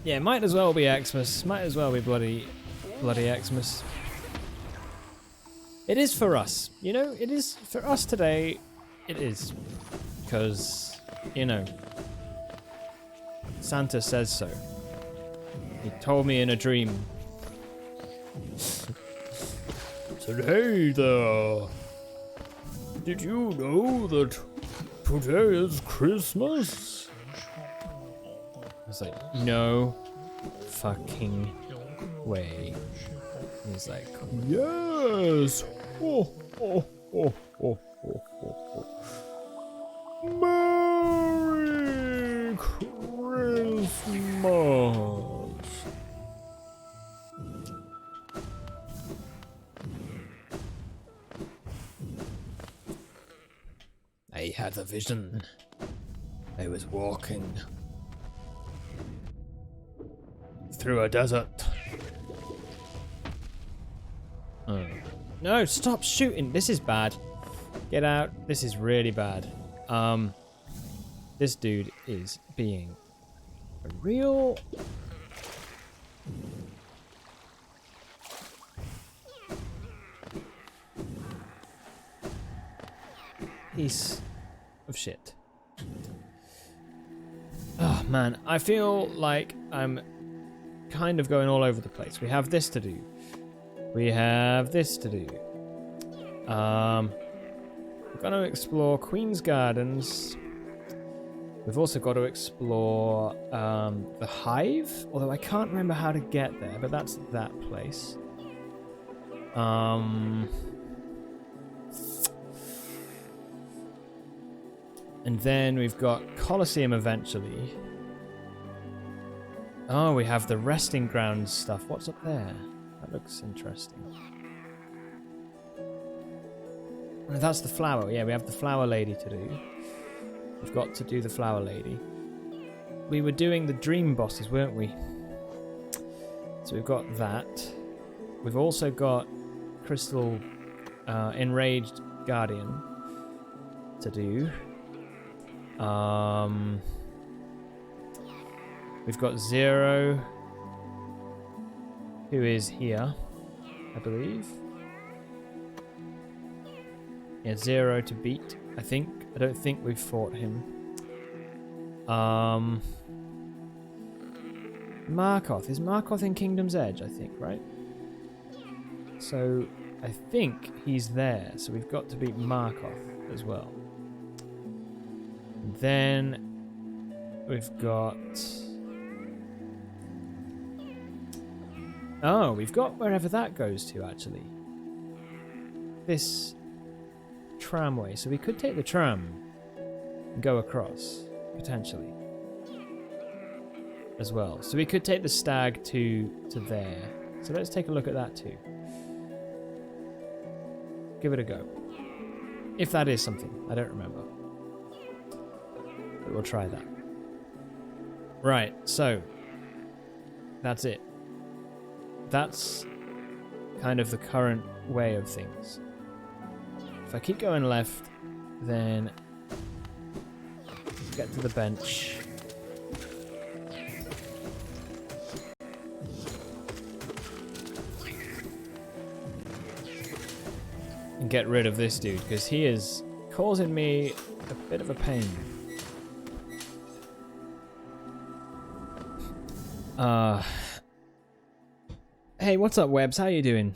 Yeah, might as well be Xmas. Might as well be bloody Xmas. It is for us. You know, it is for us today. It is. Because, you know, Santa says so. He told me in a dream. Said, hey there. Did you know that today is Christmas? I was like, no fucking way. He's like, yes. Oh, oh, oh, oh, oh, oh, oh. Merry Christmas. I had a vision. I was walking through a desert. Oh. No, stop shooting. This is bad. Get out. This is really bad. This dude is being a real piece of shit. Oh man, I feel like I'm kind of going all over the place. We have this to do. We have this to do. We're gonna explore Queen's Gardens. We've also got to explore the Hive, although I can't remember how to get there, but that's that place. And then we've got Colosseum eventually. Oh, we have the resting grounds stuff. What's up there? That looks interesting. Oh, that's the flower. Yeah, we have the flower lady to do. We've got to do the flower lady. We were doing the dream bosses, weren't we? So we've got that. We've also got Crystal Enraged Guardian to do. We've got Zero, who is here, I believe. Yeah, Zero to beat, I think. I don't think we've fought him. Markoth. Is Markoth in Kingdom's Edge, I think, right? So, I think he's there. So we've got to beat Markoth as well. Then we've got... Oh, we've got wherever that goes to, actually. This tramway. So we could take the tram and go across, potentially, as well. So we could take the stag to there. So let's take a look at that too. Give it a go. If that is something. I don't remember. But we'll try that. Right, so that's it. That's kind of the current way of things. If I keep going left, then get to the bench. And get rid of this dude, because he is causing me a bit of a pain. Hey, what's up, Webbs? How you doing?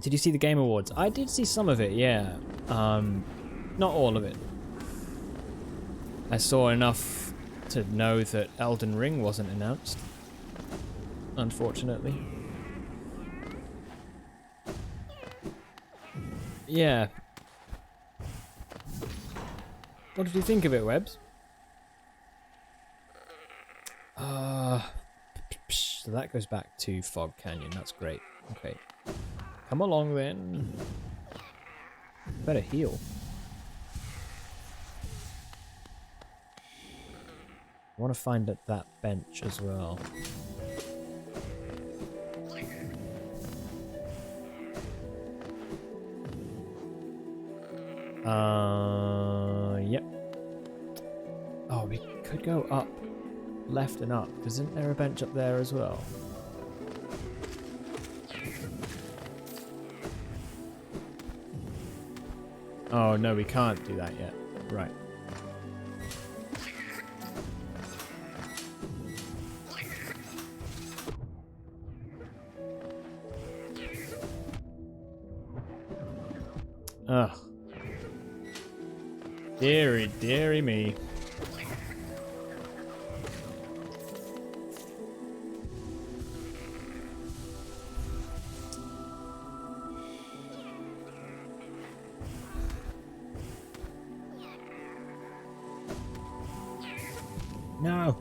Did you see the Game Awards? I did see some of it, yeah. Not all of it. I saw enough to know that Elden Ring wasn't announced, unfortunately. Yeah. What did you think of it, Webbs? So that goes back to Fog Canyon. That's great. Okay. Come along then. Better heal. I want to find that bench as well. Yep. Oh, we could go up left and up. Because isn't there a bench up there as well? Oh, no, we can't do that yet. Right. Ugh. Deary, deary me. No.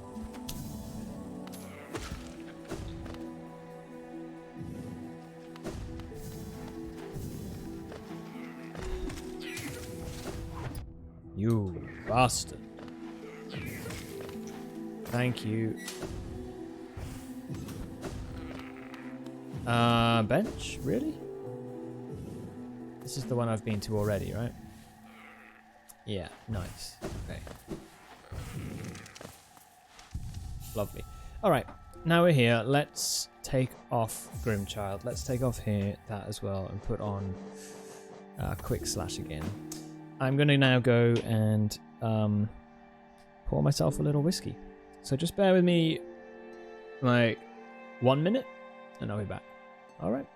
You bastard. Thank you. Bench? Really? This is the one I've been to already, right? Yeah, nice. Okay. Lovely. Alright, now we're here. Let's take off Grimchild. Let's take off here that as well and put on Quick Slash again. I'm going to now go and pour myself a little whiskey. So just bear with me like 1 minute and I'll be back. Alright.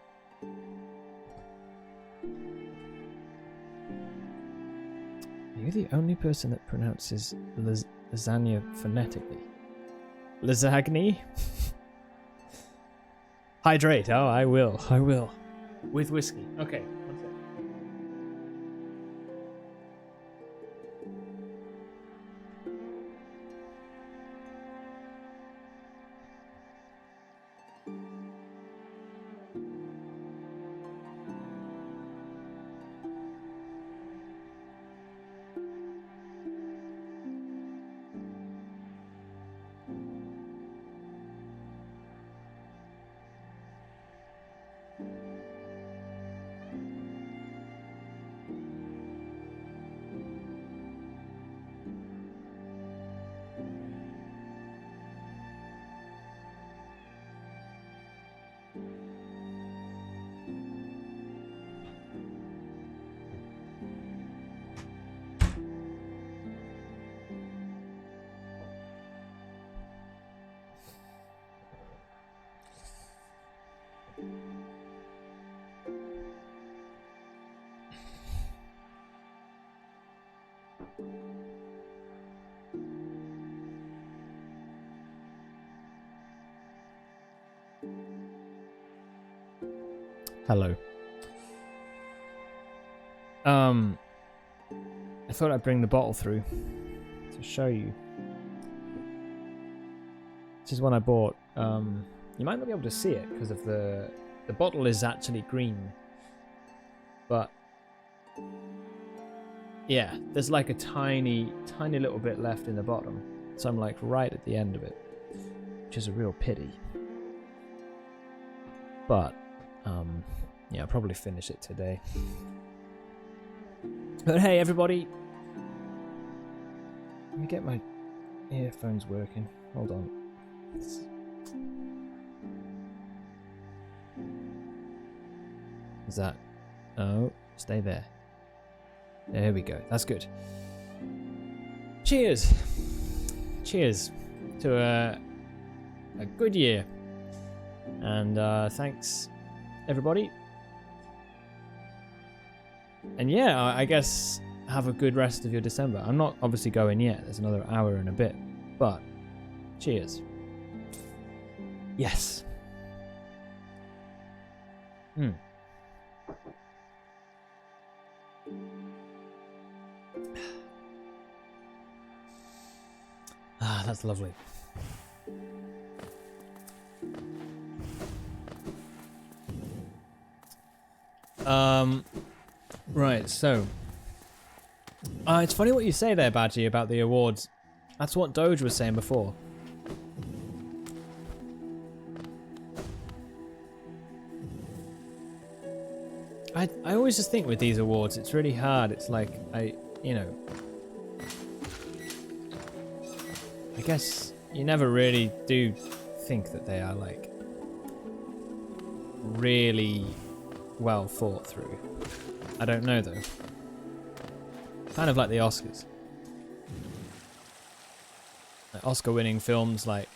You're the only person that pronounces lasagna phonetically. Lasagna? Hydrate. Oh, I will. I will. With whiskey. Okay. One sec. Hello. I thought I'd bring the bottle through to show you. This is one I bought. You might not be able to see it because of the bottle is actually green. But yeah, there's like a tiny little bit left in the bottom. So I'm like right at the end of it, which is a real pity. But yeah, I'll probably finish it today. But hey, everybody. Let me get my earphones working. Hold on. Is that... Oh, stay there. There we go. That's good. Cheers. Cheers to a good year. And thanks, everybody. And yeah, I guess have a good rest of your December. I'm not obviously going yet. There's another hour and a bit. But cheers. Yes. Ah, that's lovely. Right, so it's funny what you say there, Badgie, about the awards. That's what Doge was saying before. I always just think with these awards, it's really hard. It's like, I guess you never really do think that they are like really well thought through. I don't know though. Kind of like the Oscars. Like Oscar-winning films, like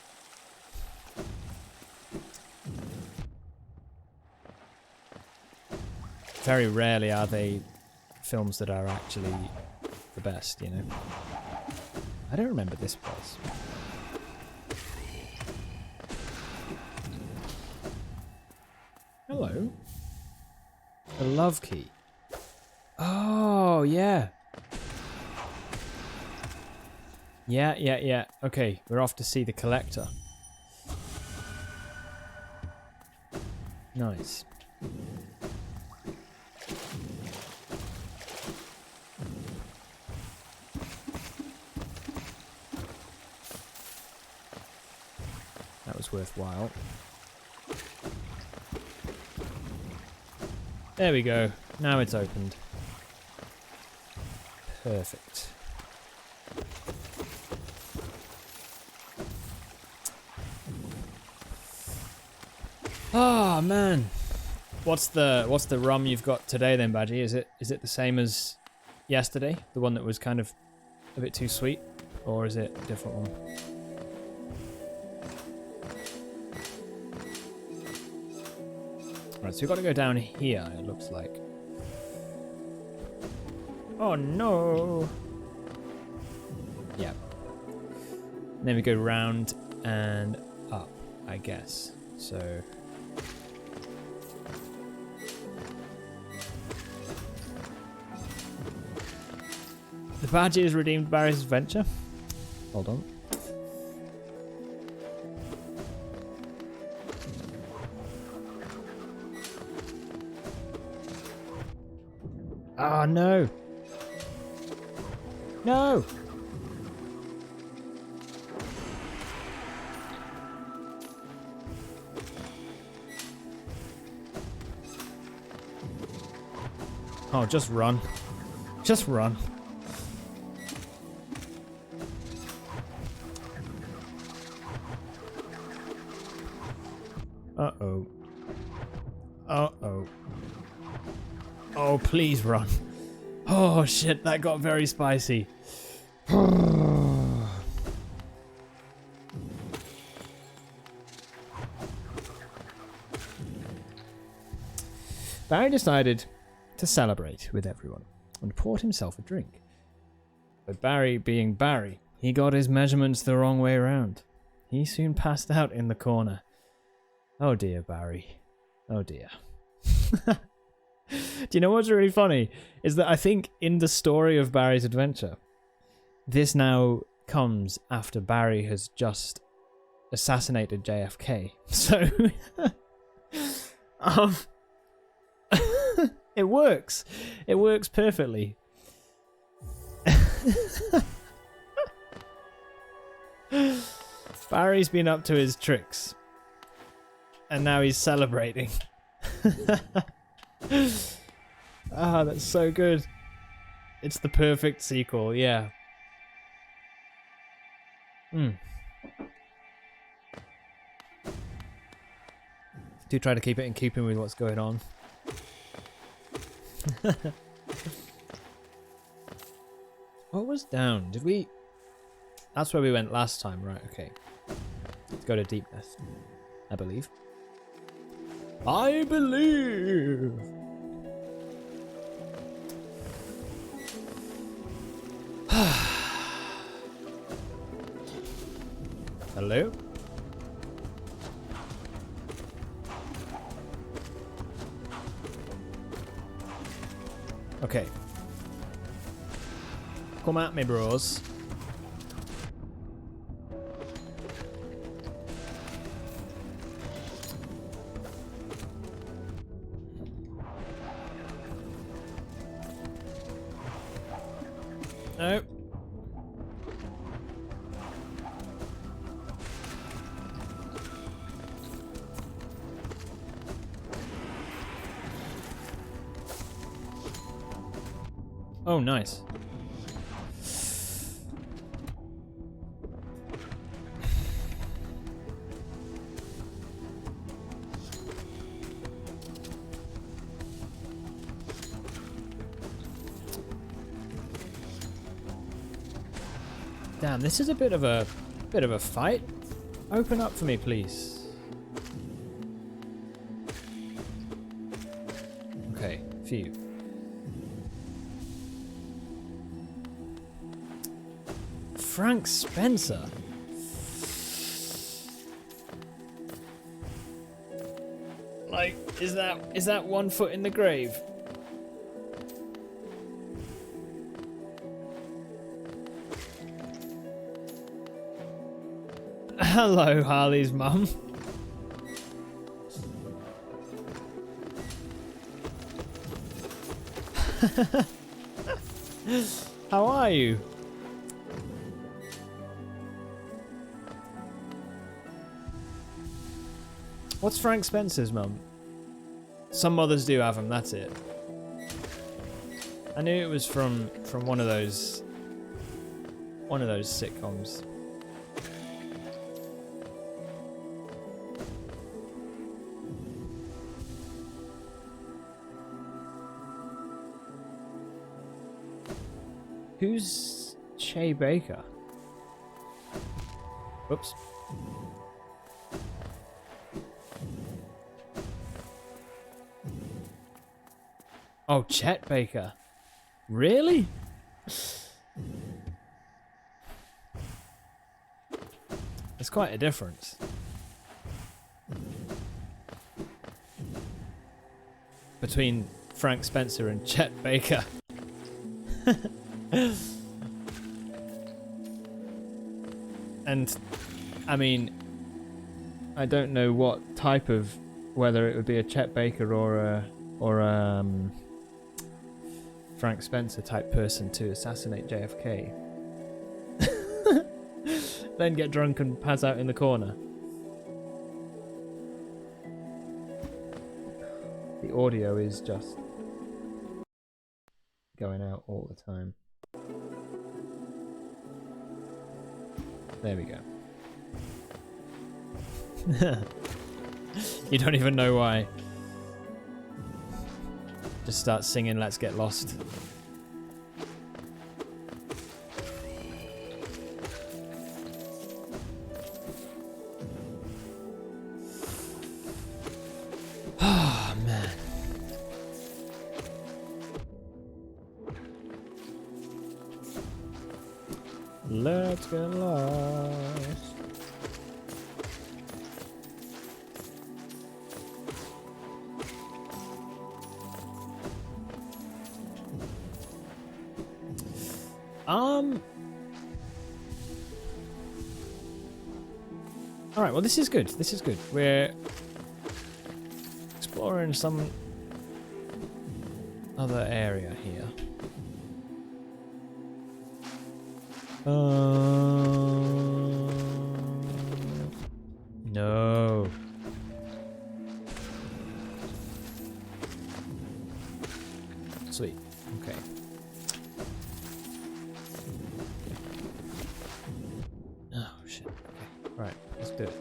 very rarely are they films that are actually the best, you know. I don't remember this place. Hello. A love key. Oh, yeah. Yeah. Okay, we're off to see the collector. Nice. That was worthwhile. There we go. Now it's opened. Perfect. Oh man. What's the rum you've got today then, Badgie? Is it the same as yesterday? The one that was kind of a bit too sweet? Or is it a different one? Right, so we've got to go down here, it looks like. Oh no! Yeah. And then we go round and up, I guess. So... The badge is redeemed Barry's adventure. Hold on. Oh no! No! Oh, just run. Just run. Uh-oh. Uh-oh. Oh, please run. Oh, shit, that got very spicy. Barry decided to celebrate with everyone and poured himself a drink. But Barry, being Barry, he got his measurements the wrong way around. He soon passed out in the corner. Oh dear, Barry. Oh dear. Do you know what's really funny? Is that I think in the story of Barry's adventure, this now comes after Barry has just assassinated JFK. So, it works. It works perfectly. Barry's been up to his tricks. And now he's celebrating. Ah, that's so good. It's the perfect sequel, yeah. Do try to keep it in keeping with what's going on. What was down? Did we... That's where we went last time, right? Okay. Let's go to Deepness, I believe. I believe! Hello? Okay. Come at me, bros. No. Oh, nice. Damn, this is a bit of a fight. Open up for me, please. Okay, phew. Frank Spencer. Like, is that 1 foot in the grave? Hello, Harley's mum. How are you? What's Frank Spencer's mum? Some mothers do have them, that's it. I knew it was from one of those sitcoms. Who's Che Baker? Oops. Oh, Chet Baker. Really? There's quite a difference. Between Frank Spencer and Chet Baker. And, I mean, I don't know what type of, whether it would be a Chet Baker or a Frank Spencer type person to assassinate JFK. Then get drunk and pass out in the corner. The audio is just going out all the time. There we go. You don't even know why. Just start singing Let's Get Lost. Oh, man. Let's get lost. All right, well, this is good. This is good. We're exploring some other area here. No. Sweet. Okay. Oh, shit. Okay. Right. Let's do it.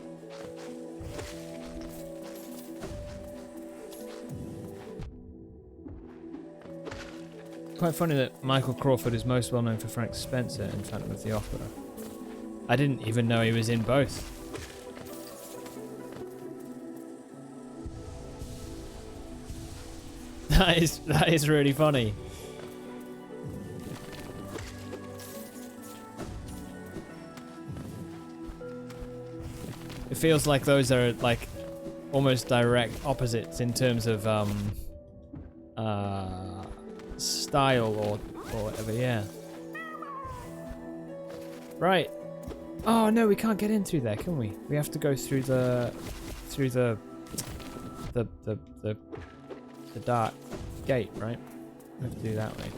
Quite funny that Michael Crawford is most well known for Frank Spencer in Phantom of the Opera. I didn't even know he was in both. That is really funny. It feels like those are like almost direct opposites in terms of style or whatever, yeah. Right. Oh no, we can't get in through there, can we? We have to go through the dark gate, right? We have to do that way.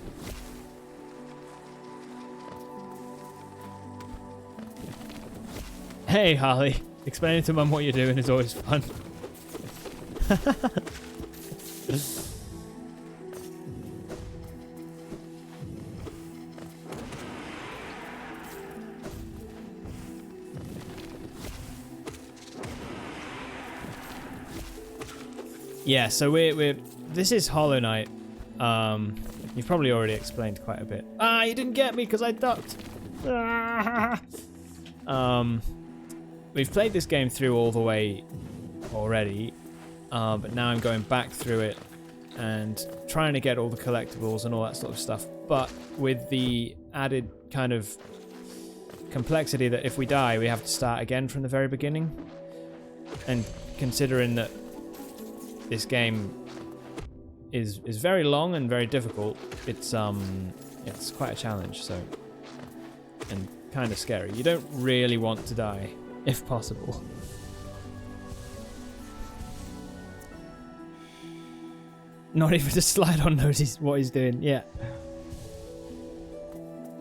Hey Harley, explaining to Mum what you're doing is always fun. Yeah, so we're this is Hollow Knight. You've probably already explained quite a bit. Ah, you didn't get me because I ducked. We've played this game through all the way already, but now I'm going back through it and trying to get all the collectibles and all that sort of stuff, but with the added kind of complexity that if we die, we have to start again from the very beginning. And considering that this game is very long and very difficult, it's quite a challenge, so, and kind of scary. You don't really want to die, if possible. Not even to slide on knows what he's doing. Yeah.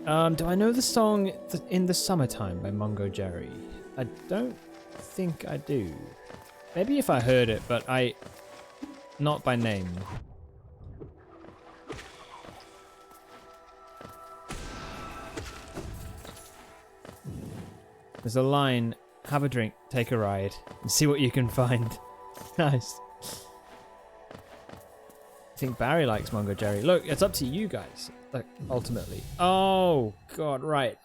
Do I know the song In the Summertime by Mongo Jerry? I don't think I do. Maybe if I heard it, but not by name. There's a line, have a drink, take a ride, and see what you can find. Nice. I think Barry likes Mongo Jerry. Look, it's up to you guys, like, ultimately. Oh, God, right.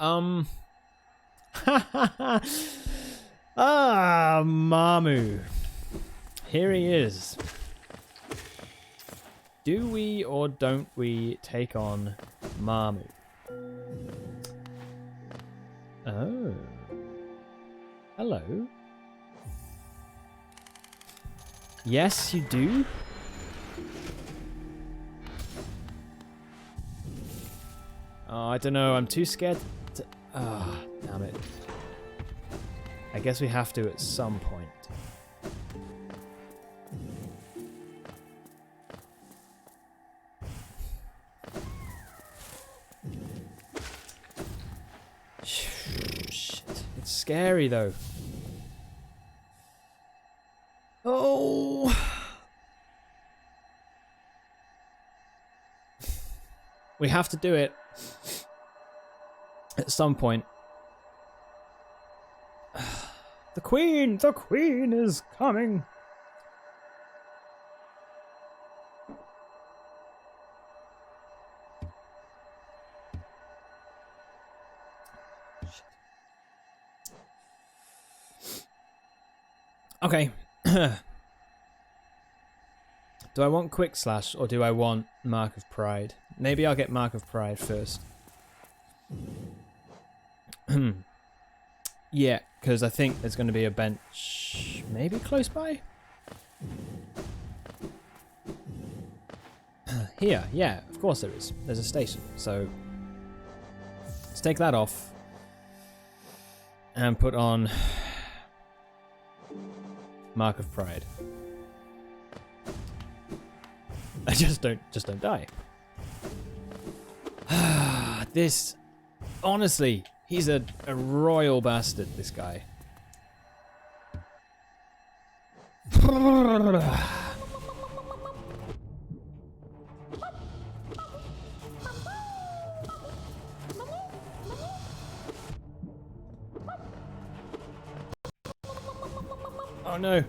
Mamu. Here he is. Do we or don't we take on Mamu? Oh. Hello. Yes, you do? Oh, I don't know. I'm too scared to... Ah, damn it. I guess we have to at some point. Shit. It's scary, though. Oh... We have to do it at some point. The Queen is coming. Okay. Do I want Quick Slash or do I want Mark of Pride? Maybe I'll get Mark of Pride first. Yeah, because I think there's going to be a bench maybe close by? Here, yeah, of course there is. There's a station, so let's take that off and put on Mark of Pride. I just don't die. This, honestly, he's a royal bastard, this guy. Oh no.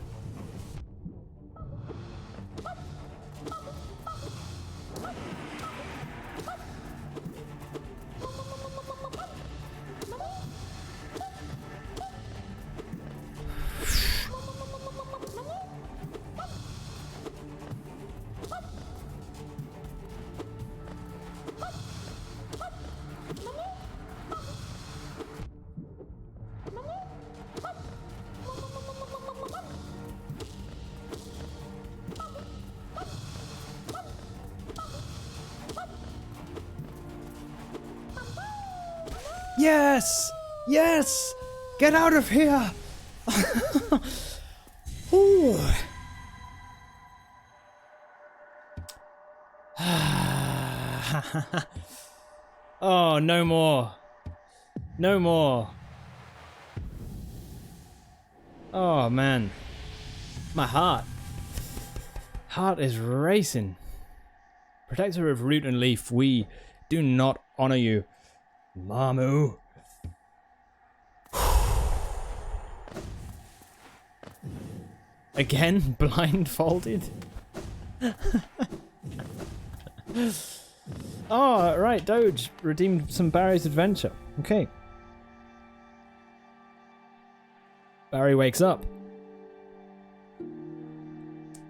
Yes! Yes! Get out of here! Ooh. Oh, no more. No more. Oh, man. My heart. Heart is racing. Protector of root and leaf, we do not honor you. Mamu. Again, blindfolded. Oh, right, Doge redeemed some Barry's adventure. Okay, Barry wakes up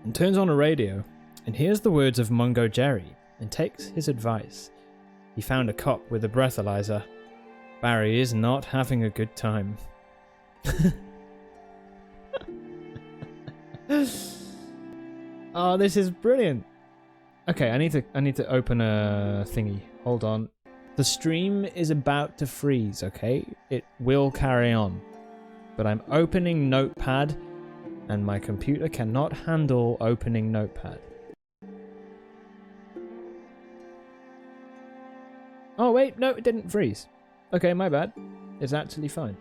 and turns on a radio and hears the words of Mungo Jerry and takes his advice. He found a cop with a breathalyzer. Barry is not having a good time. Oh, this is brilliant. Okay, I need to open a thingy. Hold on. The stream is about to freeze, okay? It will carry on. But I'm opening Notepad and my computer cannot handle opening Notepad. Oh wait, no, it didn't freeze. Okay, my bad. It's actually fine.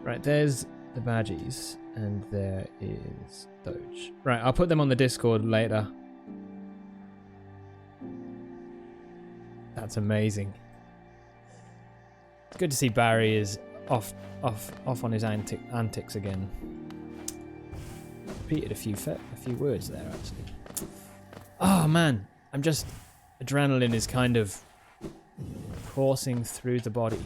Right, there's the badgies, and there is Doge. Right, I'll put them on the Discord later. That's amazing. It's good to see Barry is off on his antics again. Repeated a few words there actually. Oh man, adrenaline is kind of coursing through the body.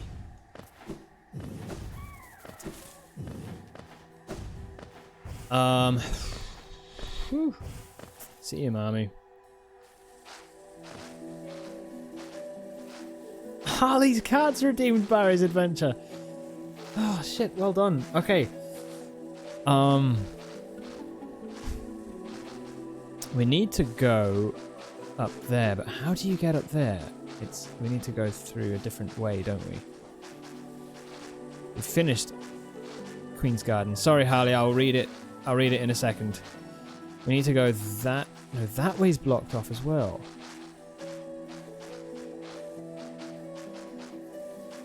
Whew. See you, mommy. Harley's cards redeemed Barry's adventure. Oh shit, well done. Okay. We need to go up there, but how do you get up there? We need to go through a different way, don't we? We finished Queen's Garden. Sorry, Harley, I'll read it in a second. We need to go that... No, that way's blocked off as well.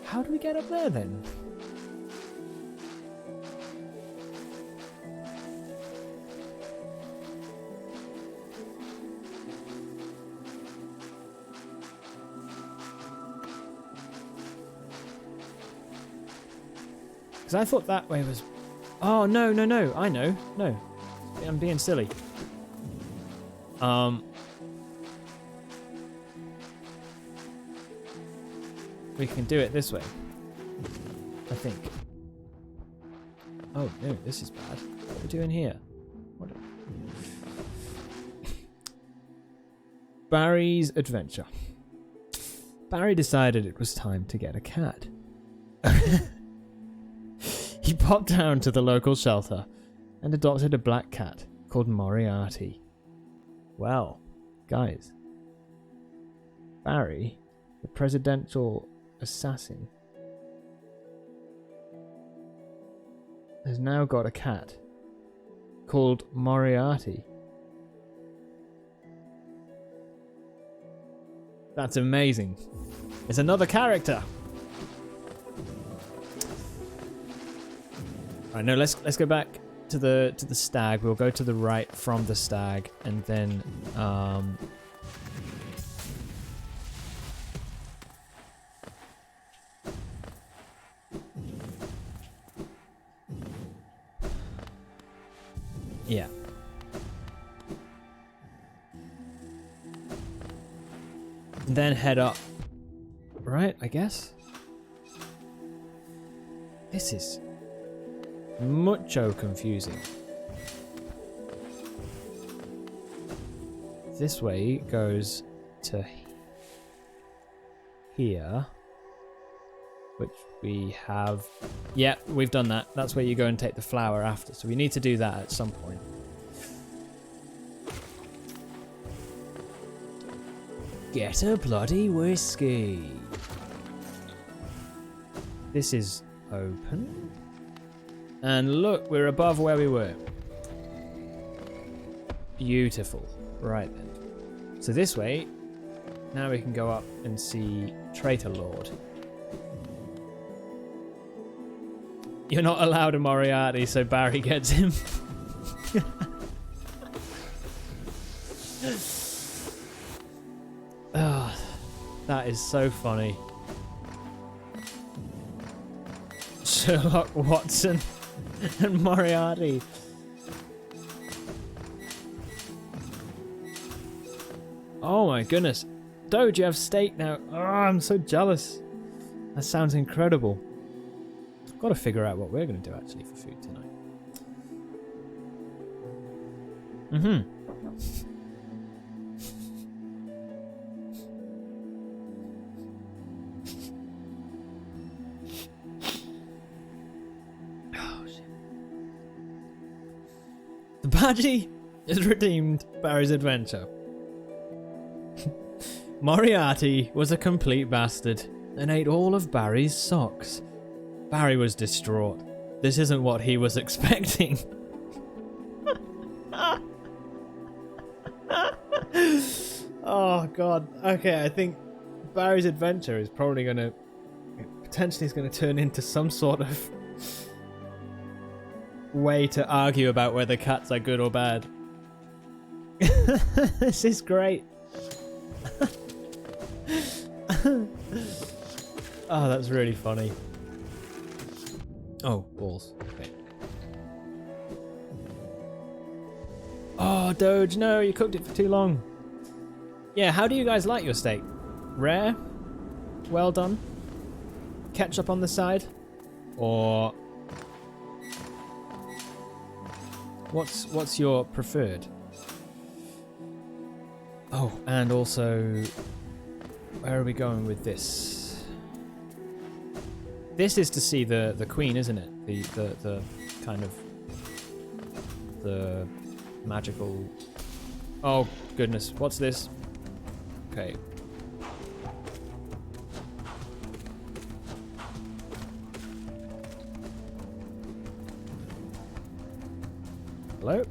How do we get up there then? Because I thought that way was... Oh, no, I know. No. I'm being silly. We can do it this way. I think. Oh, no, this is bad. What are we doing here? What? Barry's adventure. Barry decided it was time to get a cat. He popped down to the local shelter and adopted a black cat called Moriarty. Well, guys, Barry, the presidential assassin, has now got a cat called Moriarty. That's amazing. It's another character. Right, no, let's go back to the stag. We'll go to the right from the stag, and then yeah. And then head up. Right, I guess. This is mucho confusing. This way goes to here, which we have. Yeah, we've done that. That's where you go and take the flower after. So we need to do that at some point. Get a bloody whiskey. This is open. And look, we're above where we were. Beautiful. Right then. So this way, now we can go up and see Traitor Lord. You're not allowed a Moriarty, so Barry gets him. Oh, that is so funny. Sherlock Watson and Moriarty. Oh my goodness. Doge, you have steak now. Oh, I'm so jealous. That sounds incredible. Got to figure out what we're going to do actually for food tonight. Mm-hmm. Oh, shit. The Badgie is redeemed Barry's adventure. Moriarty was a complete bastard and ate all of Barry's socks. Barry was distraught. This isn't what he was expecting. Oh god. Okay, I think Barry's adventure is probably gonna potentially is gonna turn into some sort of way to argue about whether cats are good or bad. This is great. Oh, that's really funny. Oh, balls. Okay. Oh, Doge, no, you cooked it for too long. Yeah, how do you guys like your steak? Rare? Well done? Ketchup on the side? Or what's your preferred? Oh, and also, where are we going with this? This is to see the queen, isn't it? The kind of the magical. Oh goodness, what's this? Okay. Hello?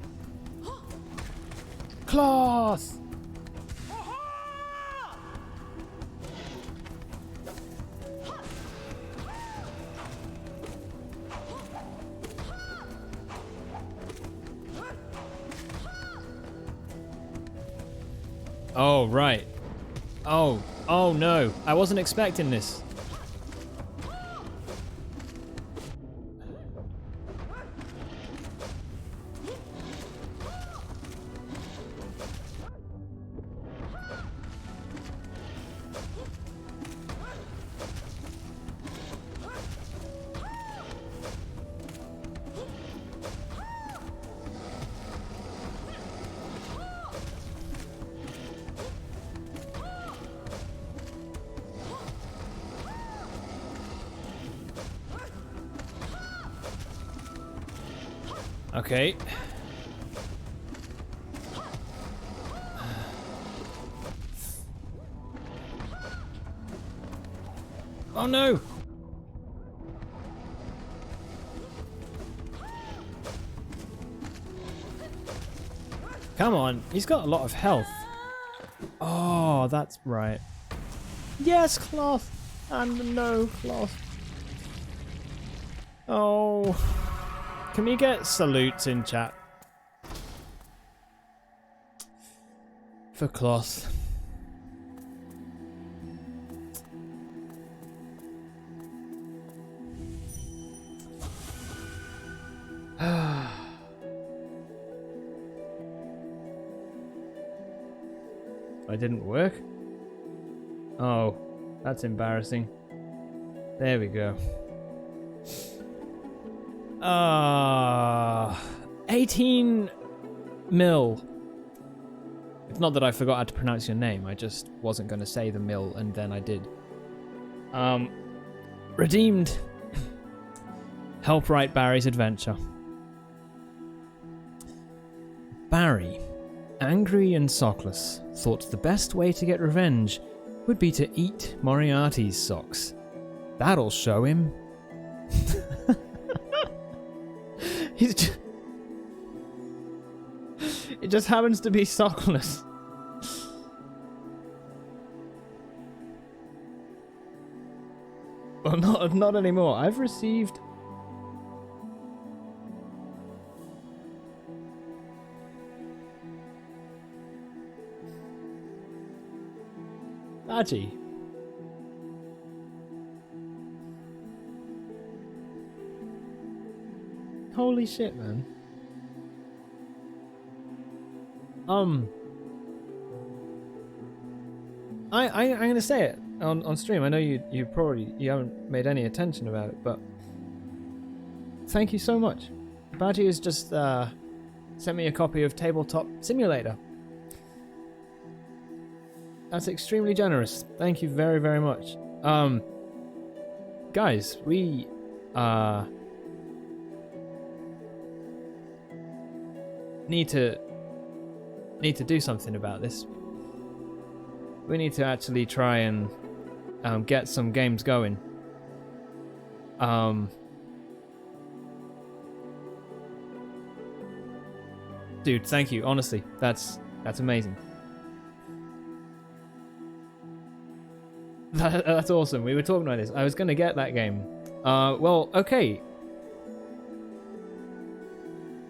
Cloth! Oh, right. Oh no. I wasn't expecting this. Okay. Oh no! Come on, he's got a lot of health. Oh, that's right. Yes, cloth! And no cloth. Oh. Can we get salutes in chat? For cloth. I didn't work? Oh, that's embarrassing. There we go. 18 mil. It's not that I forgot how to pronounce your name. I just wasn't going to say the mill, and then I did. Redeemed. Help write Barry's adventure. Barry, angry and sockless, thought the best way to get revenge would be to eat Moriarty's socks. That'll show him. It just happens to be sockless. Well, not anymore. I've received. Badgie. Holy shit, man. I'm gonna say it on stream. I know you haven't made any attention about it, but thank you so much. Badgie has just sent me a copy of Tabletop Simulator. That's extremely generous. Thank you very, very much. Guys, we need to do something about this. We need to actually try and get some games going. Dude, thank you. Honestly, that's amazing. That's awesome. We were talking about this. I was gonna get that game. Well, okay.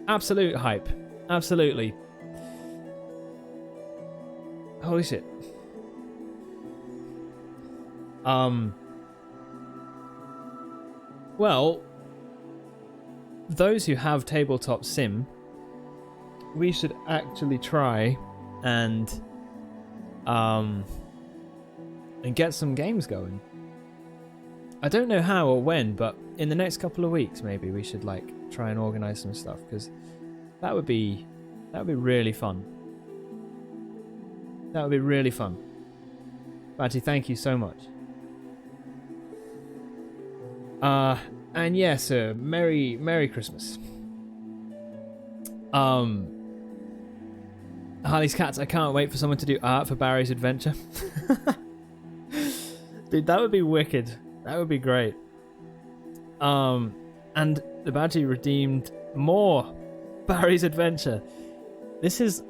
Absolute hype. Absolutely. Holy shit. Well, those who have Tabletop Sim, we should actually try and get some games going. I don't know how or when, but in the next couple of weeks maybe we should like try and organize some stuff, because that would be really fun. That would be really fun. Batty, thank you so much. And yeah, sir, Merry Christmas. Harley's Cats, I can't wait for someone to do art for Barry's adventure. Dude, that would be wicked. That would be great. And the Badgie redeemed more Barry's adventure. This is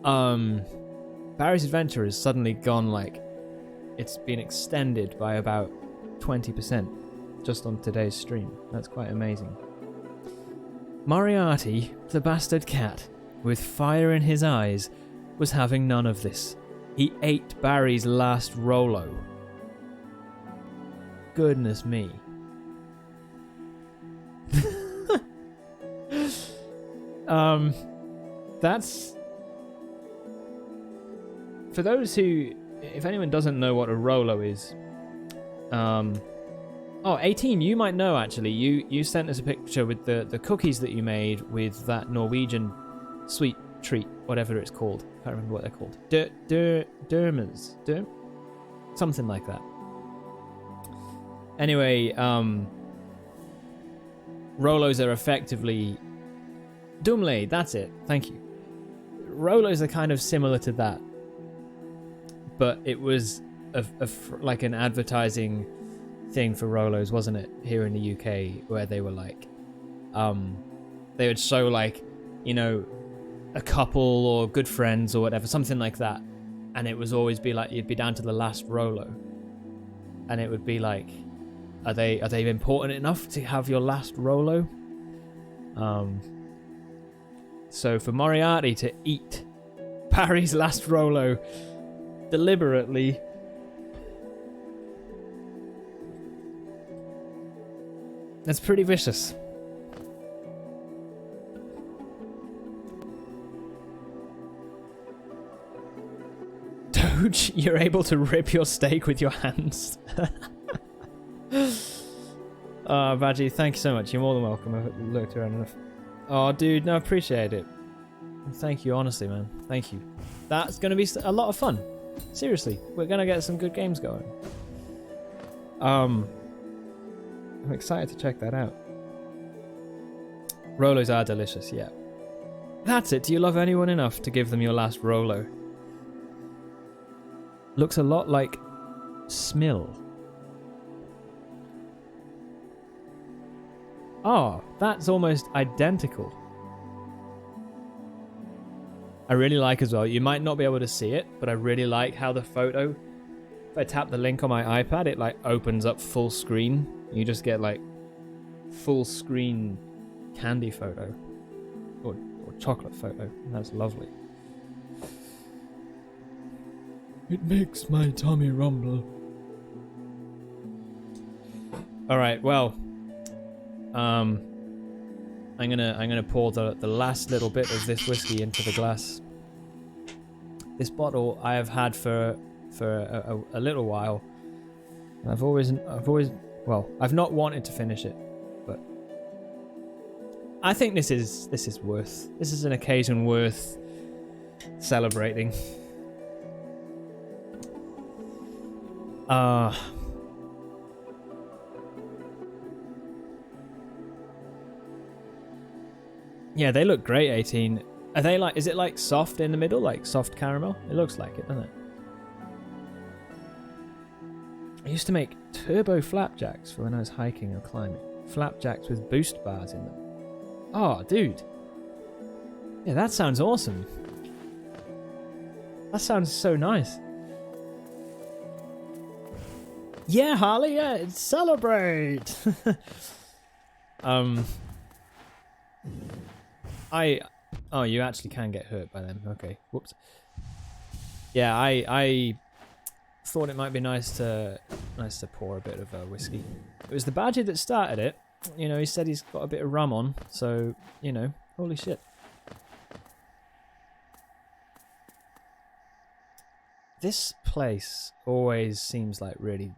Barry's adventure has suddenly gone like it's been extended by about 20% just on today's stream. That's quite amazing. Moriarty, the bastard cat, with fire in his eyes, was having none of this. He ate Barry's last Rolo. Goodness me. That's... For those who... If anyone doesn't know what a Rolo is... Oh, 18, you might know actually. You sent us a picture with the cookies that you made with that Norwegian sweet treat, whatever it's called. I can't remember what they're called. Dermers? Something like that. Anyway, Rolos are effectively... Dumle, that's it. Thank you. Rolos are kind of similar to that. But it was like an advertising thing for Rolos, wasn't it? Here in the UK, where they were like... they would show like, you know, a couple or good friends or whatever, something like that. And it was always be like, you'd be down to the last Rolo. And it would be like... Are they important enough to have your last Rolo? So for Moriarty to eat Barry's last Rolo deliberately, that's pretty vicious. Doge, you're able to rip your steak with your hands. Badgie, thank you so much. You're more than welcome. I've looked around enough. Oh, dude, no, I appreciate it. Thank you, honestly, man. Thank you. That's going to be a lot of fun. Seriously, we're going to get some good games going. I'm excited to check that out. Rolos are delicious, yeah. That's it. Do you love anyone enough to give them your last Rolo? Looks a lot like Smill. Oh, that's almost identical. I really like as well, you might not be able to see it, but I really like how the photo, if I tap the link on my iPad, it like opens up full screen. You just get like full screen candy photo or chocolate photo. That's lovely. It makes my tummy rumble. All right, well, I'm gonna pour the last little bit of this whiskey into the glass. This bottle I have had for a little while. And I've not wanted to finish it, but I think this is an occasion worth celebrating. Yeah, they look great, 18. Are they like, is it like soft in the middle, like soft caramel? It looks like it, doesn't it? I used to make turbo flapjacks for when I was hiking or climbing. Flapjacks with boost bars in them. Oh, dude. Yeah, that sounds awesome. That sounds so nice. Yeah, Harley, yeah, celebrate! Oh, you actually can get hurt by them. Okay, whoops. Yeah, I thought it might be nice to pour a bit of whiskey. It was the badger that started it. You know, he said he's got a bit of rum on, so, you know, holy shit. This place always seems like really,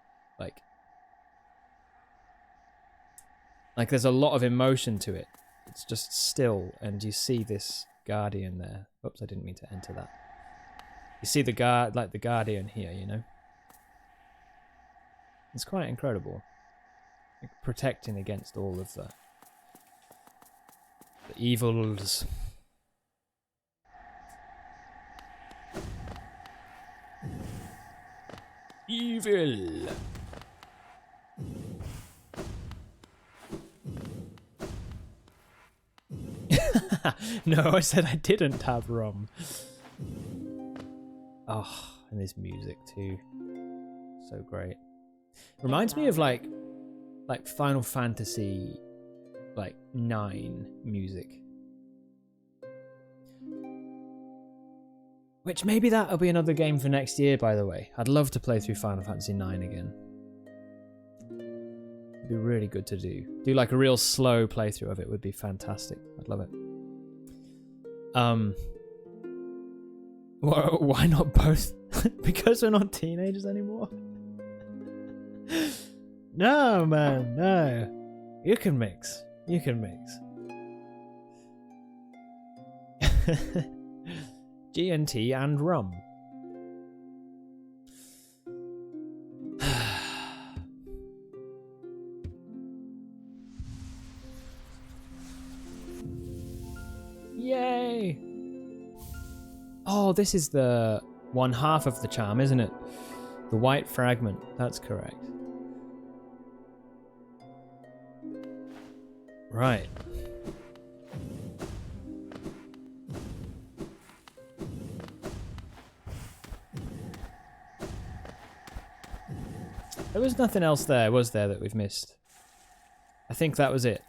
like there's a lot of emotion to it. It's just still, and you see this guardian there. Oops, I didn't mean to enter that. You see the guardian here, you know? It's quite incredible. Like protecting against all of the evils. Evil. No, I said I didn't have rum. Oh, and this music too. So great. Reminds me of like Final Fantasy like 9 music. Which maybe that'll be another game for next year, by the way. I'd love to play through Final Fantasy 9 again. It'd be really good to do. Do like a real slow playthrough of it would be fantastic. I'd love it. Why not both? Because we're not teenagers anymore? No, man, no. You can mix. You can mix. G&T and rum. Yay! Oh, this is the 1/2 of the charm, isn't it? The white fragment. That's correct. Right. There was nothing else there, was there, that we've missed? I think that was it.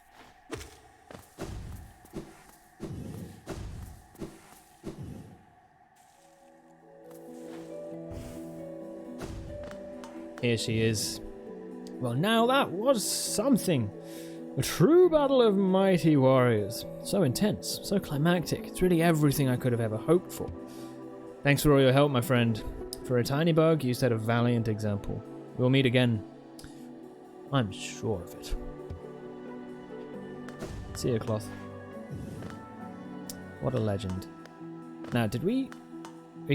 Here she is. Well, now that was something. A true battle of mighty warriors. So intense, so climactic. It's really everything I could have ever hoped for. Thanks for all your help, my friend. For a tiny bug, you set a valiant example. We'll meet again. I'm sure of it. See you, Cloth. What a legend. Now, did we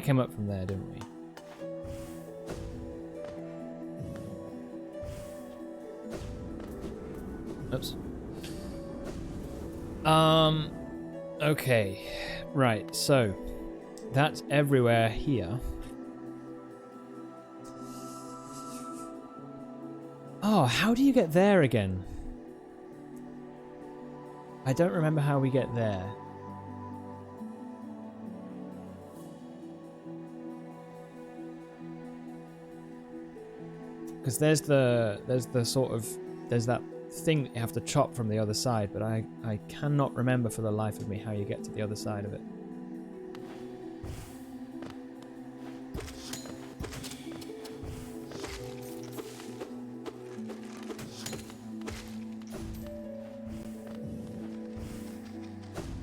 came up from there, didn't we? Oops. Okay. Right, so that's everywhere here. Oh, how do you get there again? I don't remember how we get there. Because there's that thing that you have to chop from the other side, but I cannot remember for the life of me how you get to the other side of it.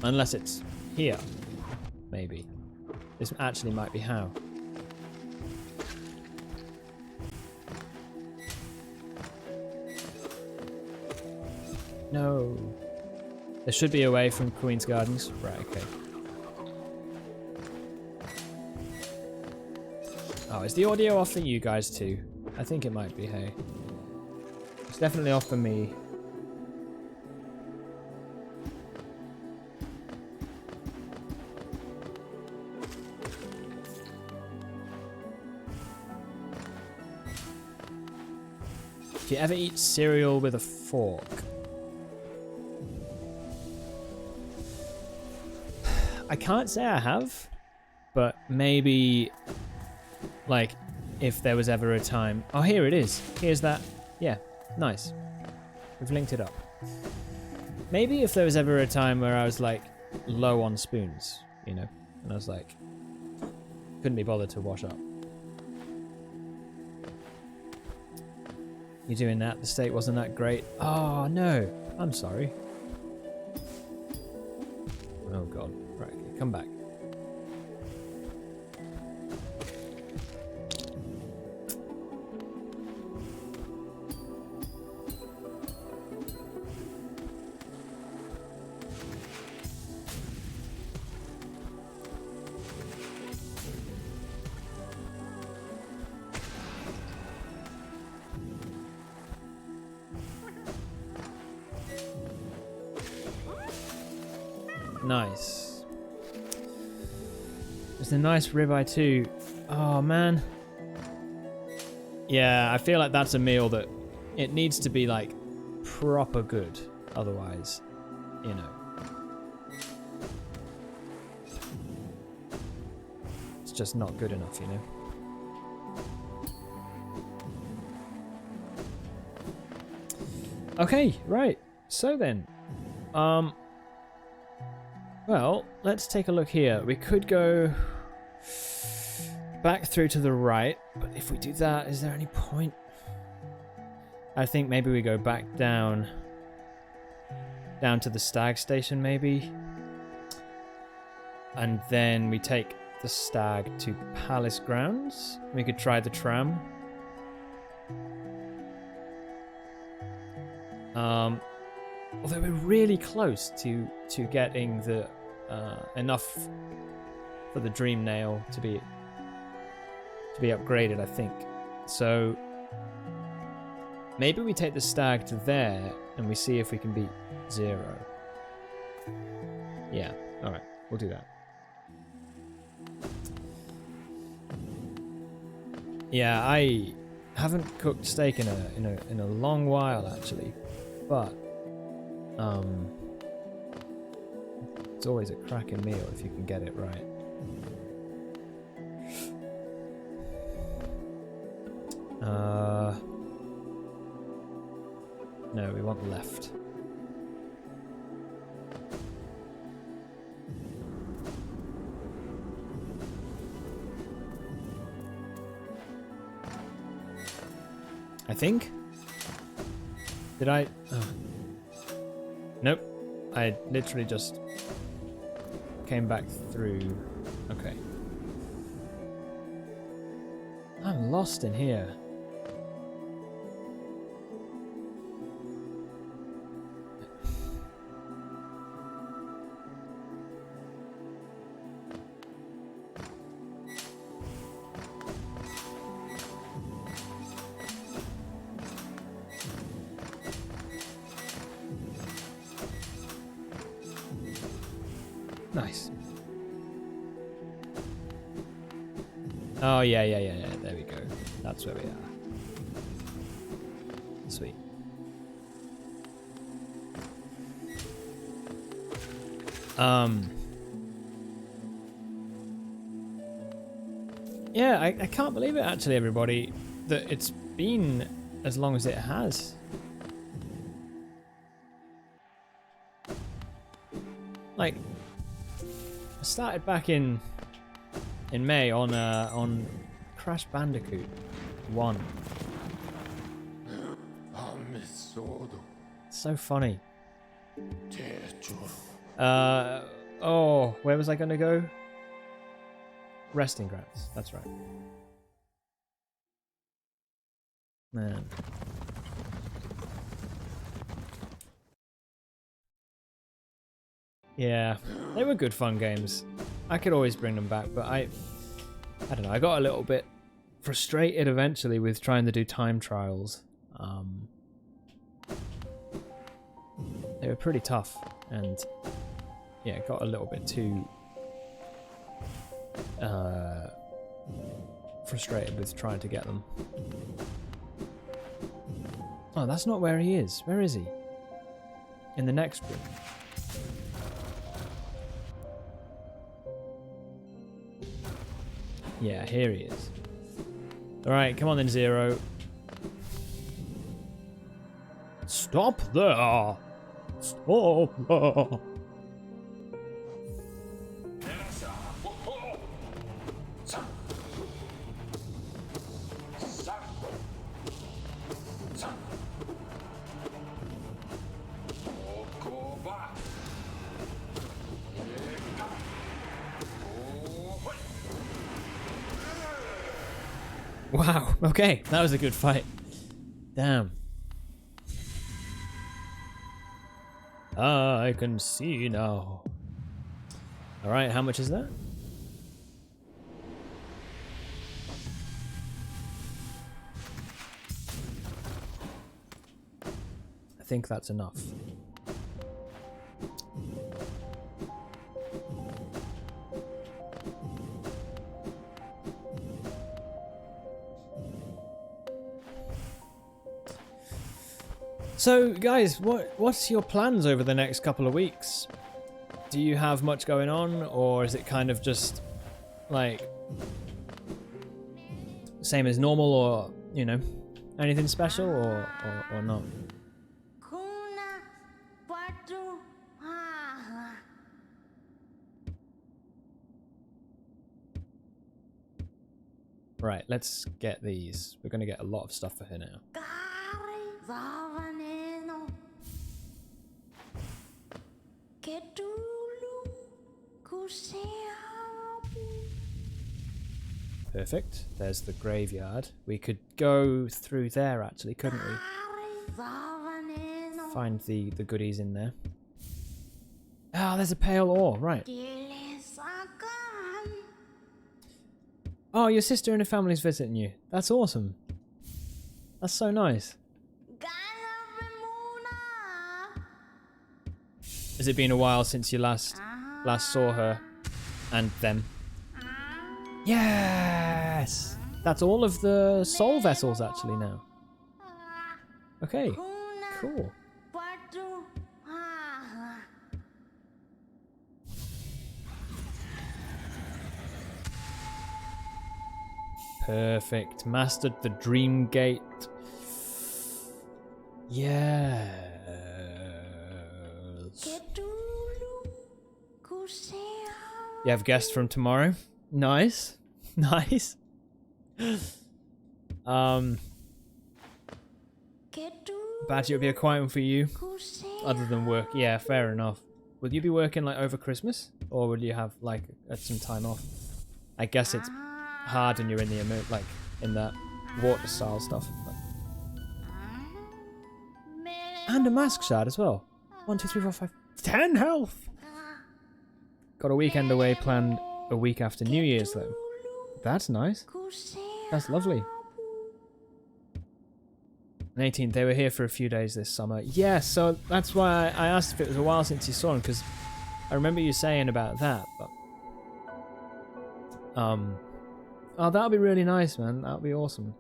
Unless it's here, maybe. This actually might be how. No. There should be a way from Queen's Gardens. Right, okay. Oh, is the audio off for you guys too? I think it might be, hey. It's definitely off for me. If you ever eat cereal with a fork, I can't say I have, but maybe, like, if there was ever a time... Oh, here it is. Here's that. Yeah, nice. We've linked it up. Maybe if there was ever a time where I was, like, low on spoons, you know, and I was, like, couldn't be bothered to wash up. You doing that? The steak wasn't that great? Oh, no. I'm sorry. Oh, God. Right, come back. Nice. There's a nice ribeye too. Oh man. Yeah, I feel like that's a meal that it needs to be like proper good. Otherwise, you know. It's just not good enough, you know. Okay, right. So then, well, let's take a look here. We could go back through to the right, but if we do that, is there any point? I think maybe we go back down to the stag station, maybe. And then we take the stag to Palace Grounds. We could try the tram. Although we're really close to getting the enough for the dream nail to be upgraded, I think. So maybe we take the stag to there and we see if we can beat 0. Yeah, all right, we'll do that. Yeah, I haven't cooked steak in a long while actually, but it's always a cracking meal if you can get it right. No, we want left. I think? Did I? Oh. Nope. I literally just came back through. Okay. I'm lost in here. Nice. Oh, yeah. There we go. That's where we are. Sweet. Yeah, I can't believe it, actually, everybody, that it's been as long as it has. Like, I started back in May on Crash Bandicoot 1. So funny. Oh, where was I gonna go? Resting grounds. That's right. Man. Yeah, they were good fun games. I could always bring them back, but I don't know. I got a little bit frustrated eventually with trying to do time trials. They were pretty tough, and yeah, it got a little bit too frustrated with trying to get them. Oh, that's not where he is. Where is he? In the next room. Yeah, here he is. Alright, come on then, Zero. Stop there! Stop there! Wow, okay, that was a good fight. Damn. I can see now. Alright, how much is that? I think that's enough. So, guys, what's your plans over the next couple of weeks? Do you have much going on, or is it kind of just like same as normal, or you know, anything special, or not? Right, let's get these. We're gonna get a lot of stuff for her now. Perfect. There's the graveyard. We could go through there actually, couldn't we? Find the goodies in there. Ah, there's a pale ore, right. Oh, your sister and her family's visiting you. That's awesome. That's so nice. Has it been a while since you last saw her and them? Yes! That's all of the soul vessels actually now. Okay, cool. Perfect. Mastered the Dream Gate. Yes. You have guests from tomorrow? Nice. Nice. Badge, it'll be a quiet one for you. Other than work. Yeah, fair enough. Will you be working like over Christmas? Or will you have like some time off? I guess it's hard and you're in the like in that water style stuff. But... And a mask shard as well. 1, 2, 3, 4, 5, 10 health. Got a weekend away planned a week after New Year's though. That's nice. That's lovely. 18th, they were here for a few days this summer. Yeah, so that's why I asked if it was a while since you saw them, because I remember you saying about that, but oh, that'll be really nice, man. That'll be awesome.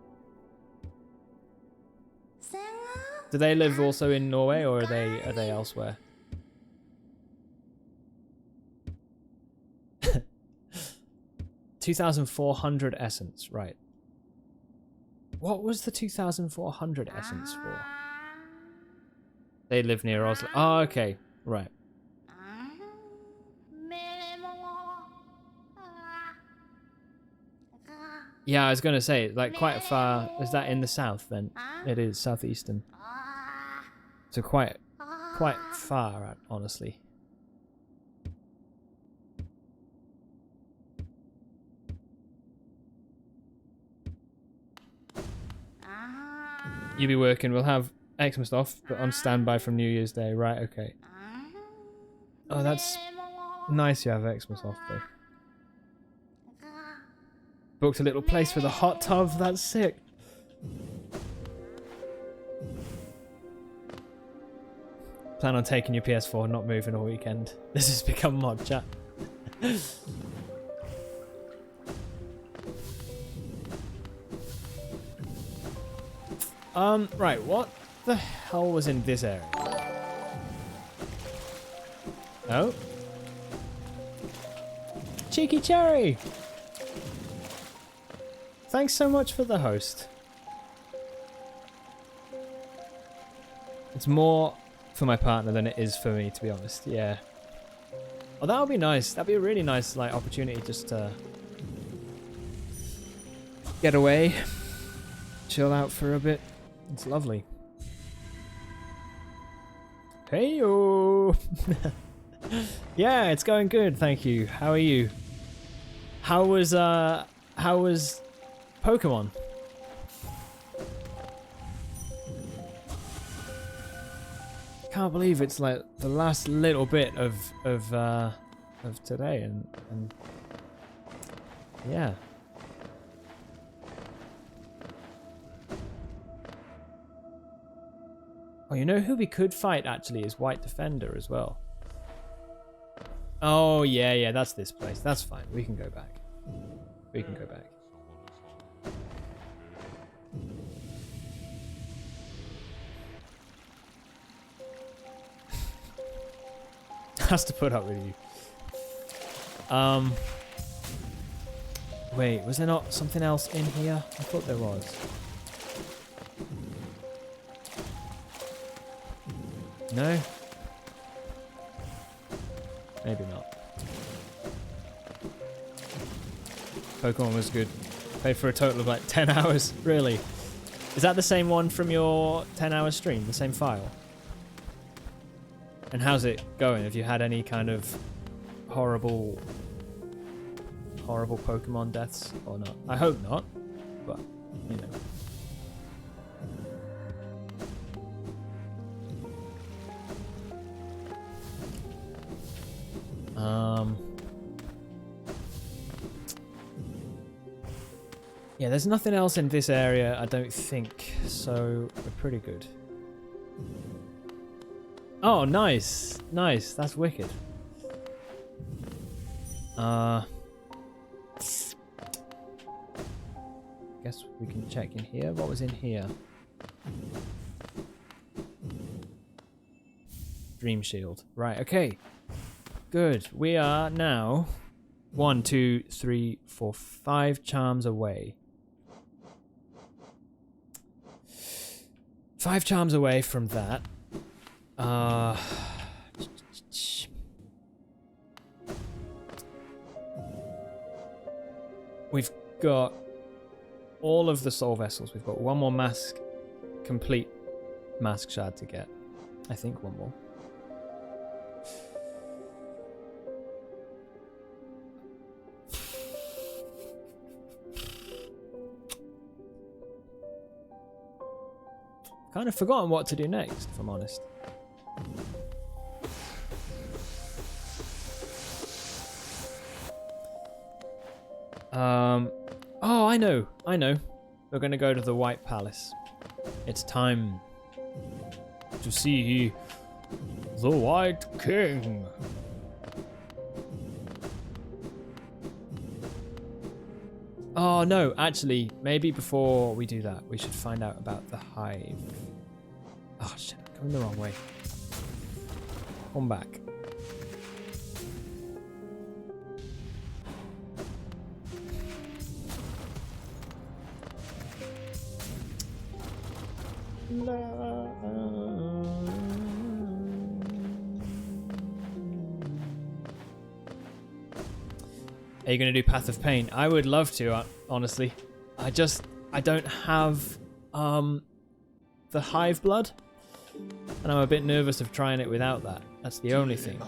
Do they live also in Norway, or are they elsewhere? 2,400 essence, right. What was the 2,400 essence for? They live near Oslo. Oh, okay, right. Yeah, I was going to say, like, quite far. Is that in the south, then? It is, southeastern. So quite far, honestly. You be working. We'll have Xmas off, but on standby from New Year's Day. Right, okay. Oh, that's nice you have Xmas off though. Booked a little place with a hot tub, that's sick. Plan on taking your PS4 and not moving all weekend. This has become mod chat. Right, what the hell was in this area? Oh. Cheeky Cherry! Thanks so much for the host. It's more for my partner than it is for me, to be honest. Yeah. Oh, that would be nice. That'd be a really nice like opportunity just to get away, chill out for a bit. It's lovely. Heyo. Yeah, it's going good, thank you. How are you? How was Pokemon? Can't believe it's like the last little bit of today and yeah. Oh, you know who we could fight actually is White Defender as well. Oh yeah, that's this place. That's fine. We can go back. We can go back. Has to put up with you. Wait, was there not something else in here? I thought there was. No? Maybe not. Pokemon was good. Played for a total of like 10 hours. Really? Is that the same one from your 10-hour stream? The same file? And how's it going? Have you had any kind of horrible Pokemon deaths or not? I hope not, but you know. Yeah, there's nothing else in this area, I don't think, so we're pretty good. Oh, nice. Nice. That's wicked. Guess we can check in here. What was in here? Dream Shield. Right, okay. Good. We are now 1, 2, 3, 4, 5 charms away. 5 charms away from that. We've got all of the soul vessels. We've got one more mask, complete mask shard to get. I think one more. Kind of forgotten what to do next, if I'm honest. Oh, I know. We're gonna go to the White Palace. It's time to see the White King. Oh no, actually, maybe before we do that, we should find out about the hive. Oh shit, I'm going the wrong way. Come back. Are you going to do Path of Pain? I would love to, honestly. I don't have the hive blood, and I'm a bit nervous of trying it without that. That's the only thing.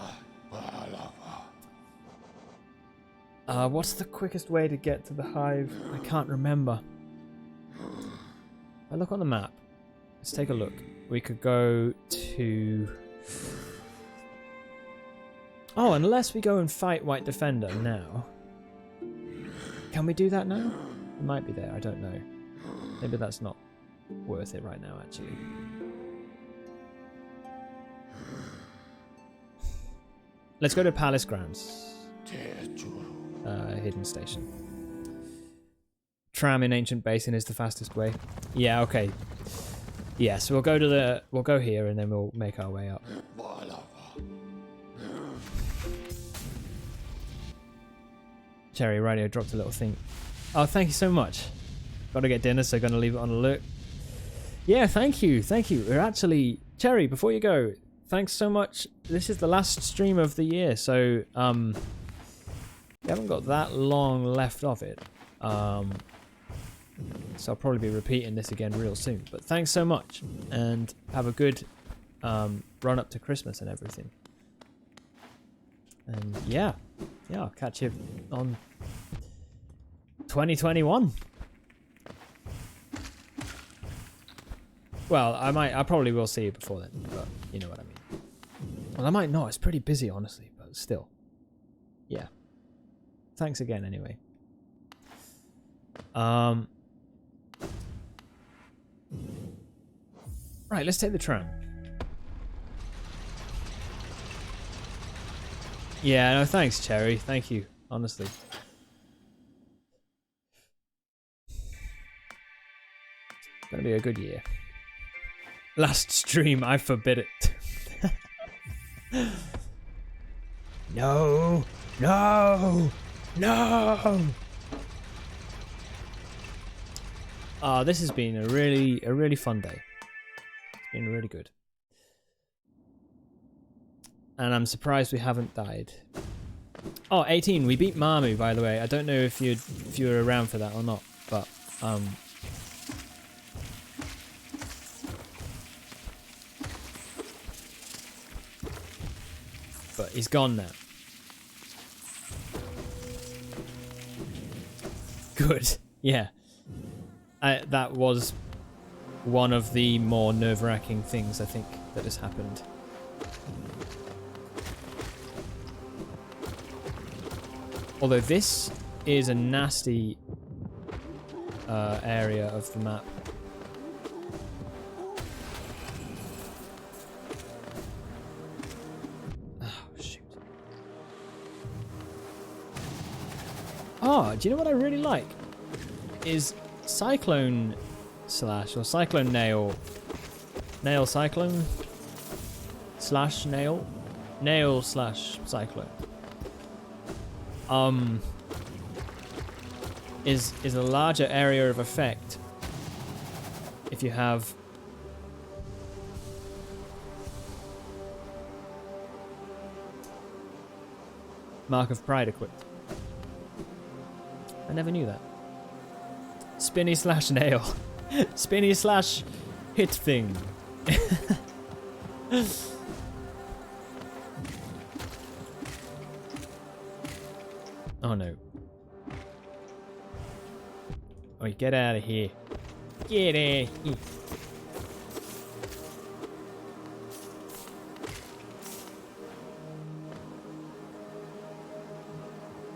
What's the quickest way to get to the hive? I can't remember. I look on the map. Let's take a look. We could go to... Oh, unless we go and fight White Defender now. Can we do that now? It might be there, I don't know. Maybe that's not worth it right now, actually. Let's go to Palace Grounds. Hidden station. Tram in Ancient Basin is the fastest way. Yeah, okay. Yeah, so we'll go here and then we'll make our way up. Cherry Radio dropped a little thing. Oh, thank you so much. Gotta get dinner, so gonna leave it on alert. Yeah, thank you. We're actually... Cherry, before you go, thanks so much. This is the last stream of the year, so we haven't got that long left of it. So I'll probably be repeating this again real soon. But thanks so much, and have a good run up to Christmas and everything. And yeah, I'll catch you on 2021. Well, I probably will see you before then, but you know what I mean. Well, I might not. It's pretty busy, honestly, but still. Yeah. Thanks again, anyway. Right, let's take the tram. Yeah, no, thanks, Cherry. Thank you, honestly. Gonna be a good year. Last stream, I forbid it. No! This has been a really fun day. It's been really good. And I'm surprised we haven't died. Oh, 18, we beat Mamu, by the way. I don't know if you were around for that or not, but he's gone now. Good. Yeah. That was one of the more nerve-wracking things, I think, that has happened. Although this is a nasty area of the map. Oh, shoot. Oh, do you know what I really like? Is Cyclone Slash, or Cyclone Nail. Nail Cyclone? Slash Nail? Nail slash Cyclone. Is a larger area of effect if you have Mark of Pride equipped. I never knew that. Spinny slash nail. Spinny slash hit thing. Oh no. Oh, get out of here. Get out of here.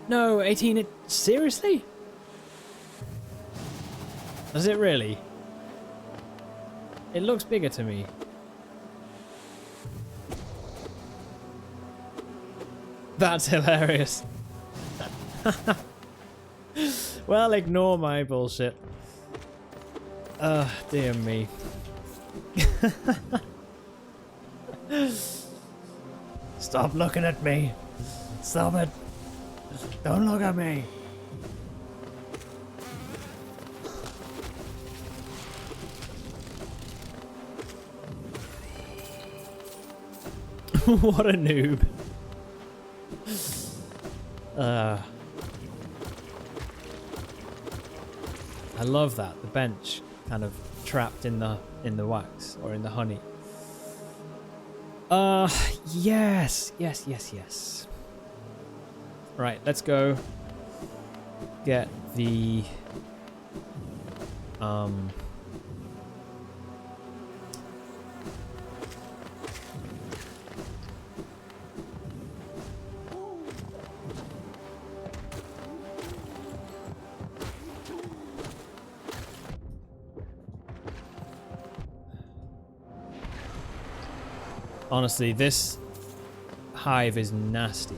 No, 18, seriously? Does it really? It looks bigger to me. That's hilarious. Well, ignore my bullshit. Dear me. Stop looking at me. Stop it. Don't look at me. What a noob. I love that, the bench kind of trapped in the wax or in the honey. Yes. Right, let's go get the Honestly, this hive is nasty.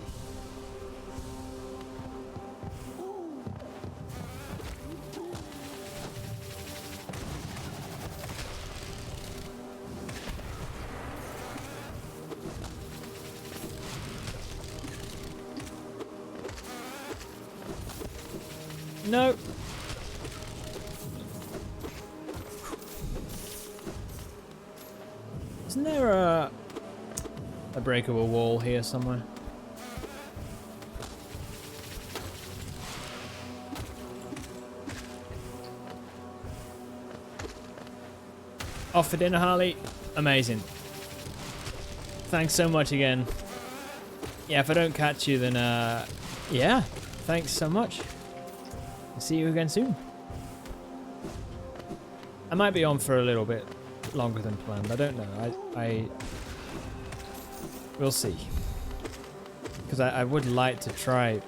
No. Isn't there a breakable wall here somewhere? Off for dinner, Harley. Amazing. Thanks so much again. Yeah, if I don't catch you, then yeah. Thanks so much. See you again soon. I might be on for a little bit longer than planned. I don't know. We'll see. Because I would like to try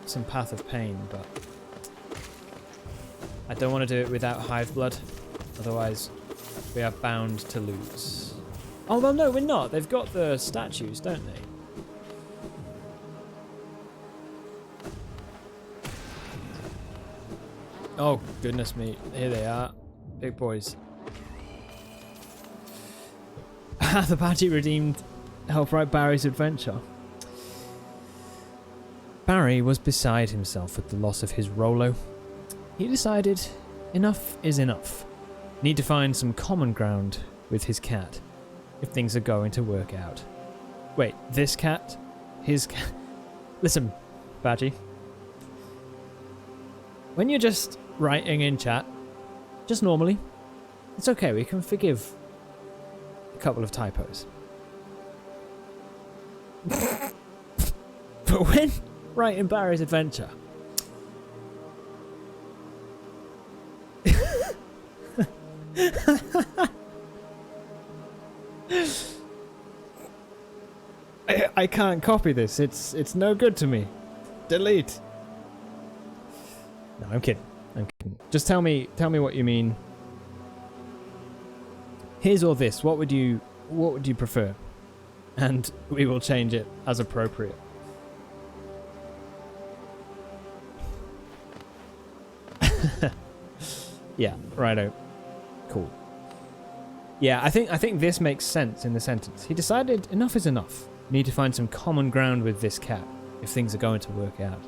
some Path of Pain, but I don't want to do it without hive blood. Otherwise, we are bound to lose. Oh, well, no, we're not. They've got the statues, don't they? Oh, goodness me. Here they are. Big boys. The Badgie redeemed help write Barry's adventure. Barry was beside himself at the loss of his Rolo. He decided enough is enough. Need to find some common ground with his cat if things are going to work out. Wait, this cat? His cat? Listen, Badgie. When you're just writing in chat, just normally, it's okay, we can forgive a couple of typos. But when writing Barry's adventure, I can't copy this. It's no good to me. Delete. No, I'm kidding. Just tell me what you mean. His or this? What would you prefer? And we will change it as appropriate. Yeah, righto. Cool. Yeah, I think this makes sense in the sentence. He decided enough is enough. Need to find some common ground with this cat if things are going to work out.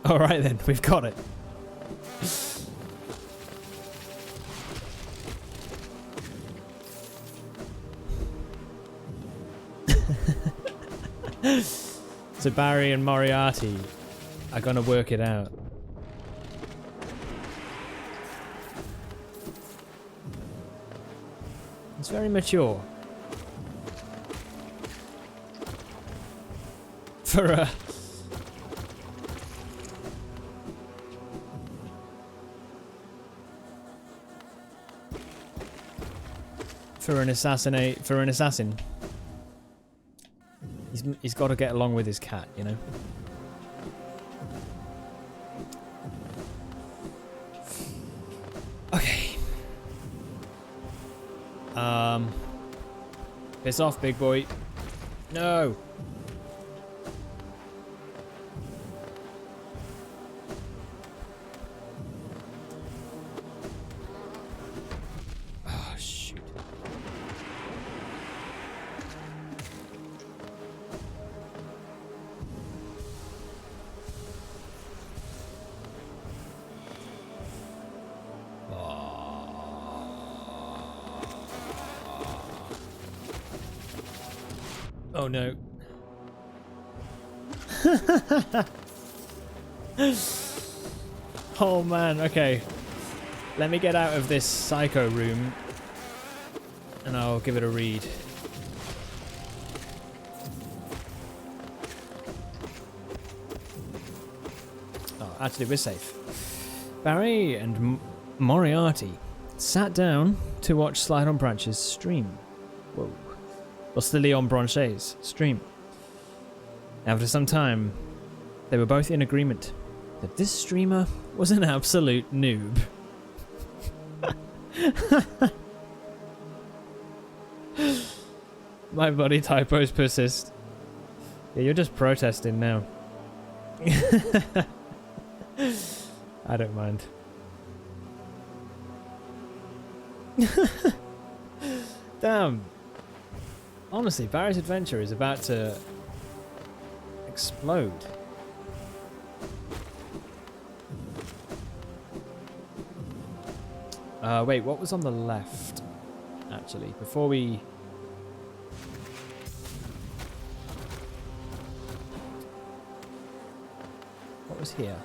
All right then, we've got it. So Barry and Moriarty are gonna work it out. It's very mature. For a... For an assassin. He's got to get along with his cat, you know? Okay. Piss off, big boy. No. Oh, shoot. Oh no. Oh man, okay. Let me get out of this psycho room and I'll give it a read. Oh, actually we're safe. Barry and Moriarty sat down to watch Slide on Branches stream. Whoa. What's the Leon Branchet's stream? After some time, they were both in agreement that this streamer was an absolute noob. My body typos persist. Yeah, you're just protesting now. I don't mind. Damn. Honestly, Barry's Adventure is about to explode. Wait, what was on the left? Actually, before we... What was here?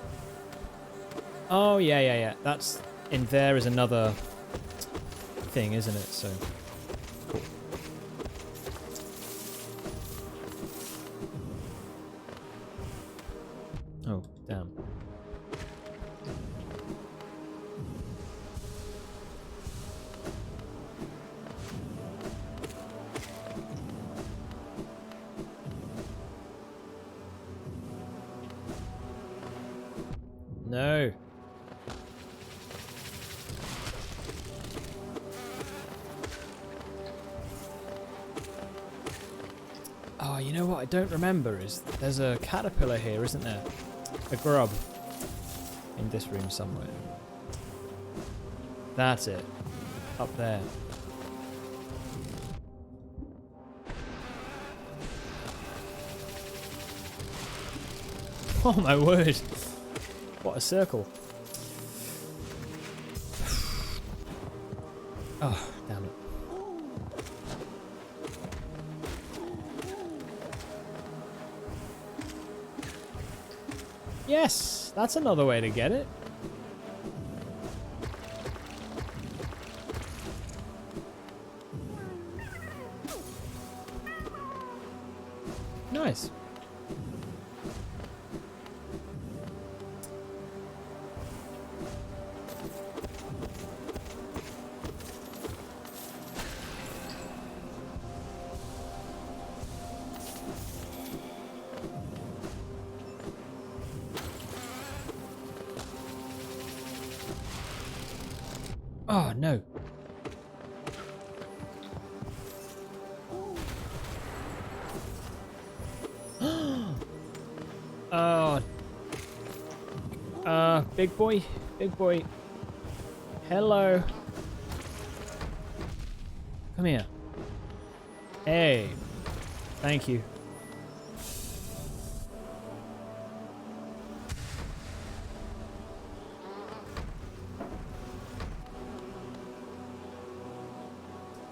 Oh, yeah. That's... In there is another thing, isn't it? So... Cool. Oh, damn. No. Oh, you know what I don't remember is there's a caterpillar here, isn't there? A grub in this room somewhere. That's it. Up there. Oh my word. What a circle. Oh, damn it. Yes, that's another way to get it. Nice. Oh, no. Big boy. Big boy. Hello. Come here. Hey. Thank you.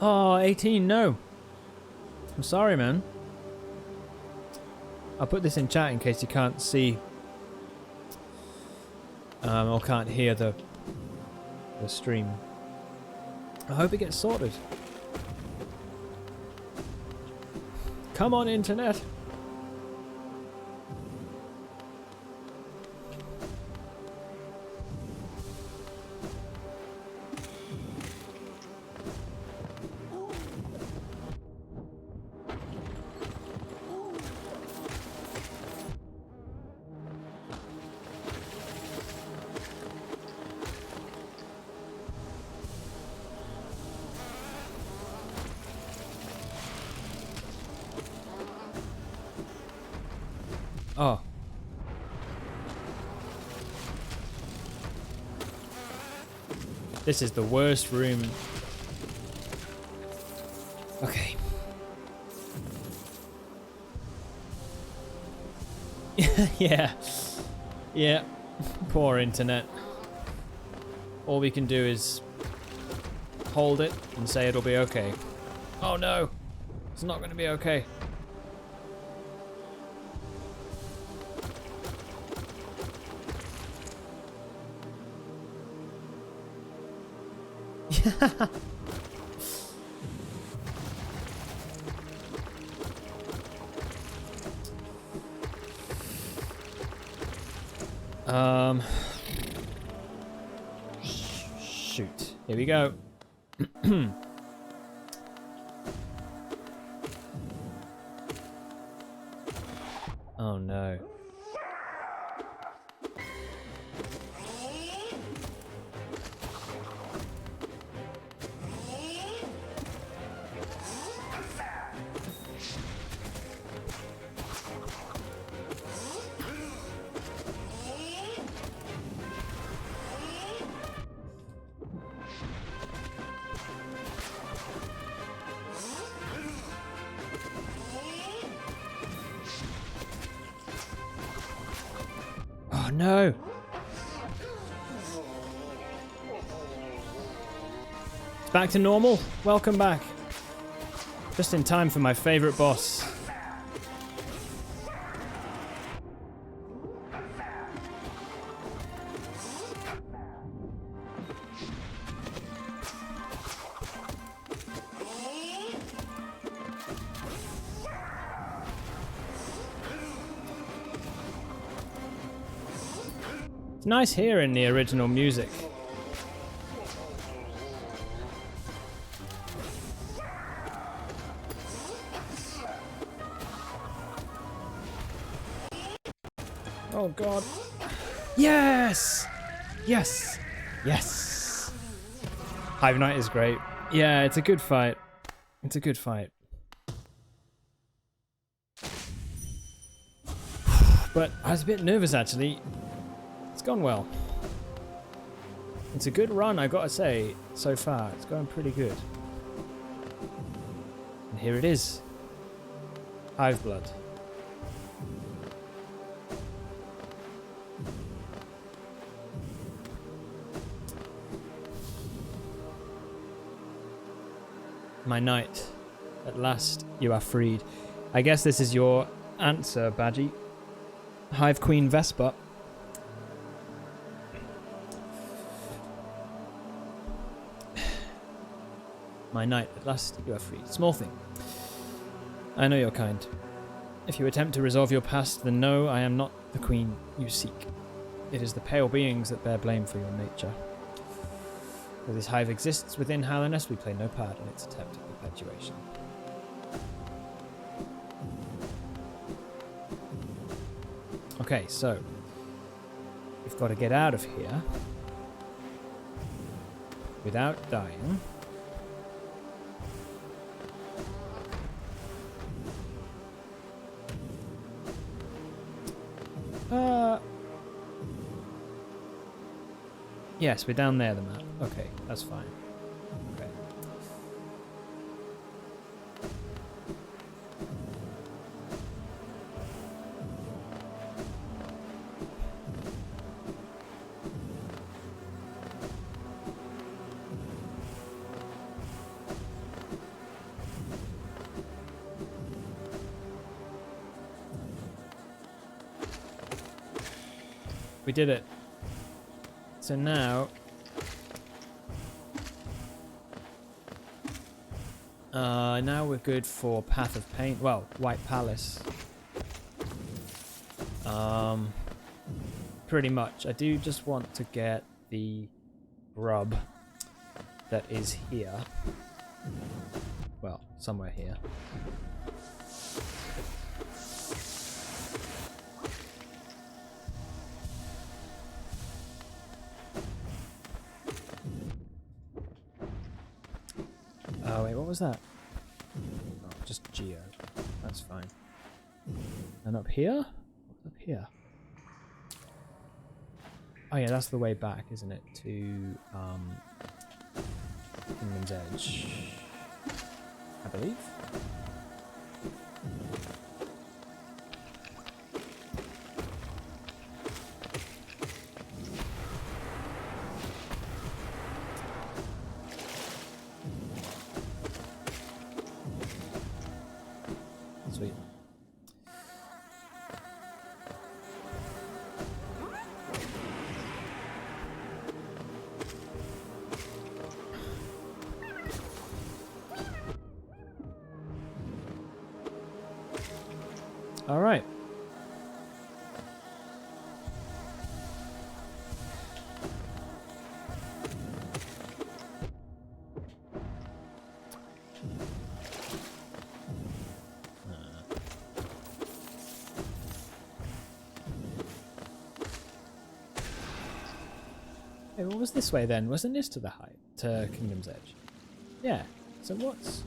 Oh, 18, no. I'm sorry, man. I'll put this in chat in case you can't see or can't hear the stream. I hope it gets sorted. Come on, internet. Oh. This is the worst room. Okay. Yeah. Yeah. Poor internet. All we can do is hold it and say it'll be okay. Oh no. It's not going to be okay. Shoot. Here we go. Oh no. no. It's back to normal. Welcome back. Just in time for my favorite boss. It's nice hearing the original music. Oh god. Yes! Yes! Yes! Hive Knight is great. Yeah, it's a good fight. It's a good fight. But I was a bit nervous actually. It's gone well. It's a good run, I gotta say, so far. It's going pretty good. And here it is. Hive Blood. My knight. At last you are freed. I guess this is your answer, Badgie. Hive Queen Vespa. My knight, at last you are freed. Small thing. I know you're kind. If you attempt to resolve your past, then no, I am not the queen you seek. It is the pale beings that bear blame for your nature. Though this hive exists within Hallownest, we play no part in its attempt at perpetuation. Okay, so we've got to get out of here without dying. Yes, we're down there, the map. Okay, that's fine. Okay. We did it. So now, now we're good for Path of Pain. Well, White Palace. Pretty much. I do just want to get the grub that is here. Well, somewhere here. Oh wait, what was that? Oh, just Geo. That's fine. And up here? What's up here? Oh yeah, that's the way back, isn't it? To Kingdom's Edge, I believe. Sweet. All right. Hey, what was this way then? Wasn't this to the height, to Kingdom's Edge? Yeah. So what's...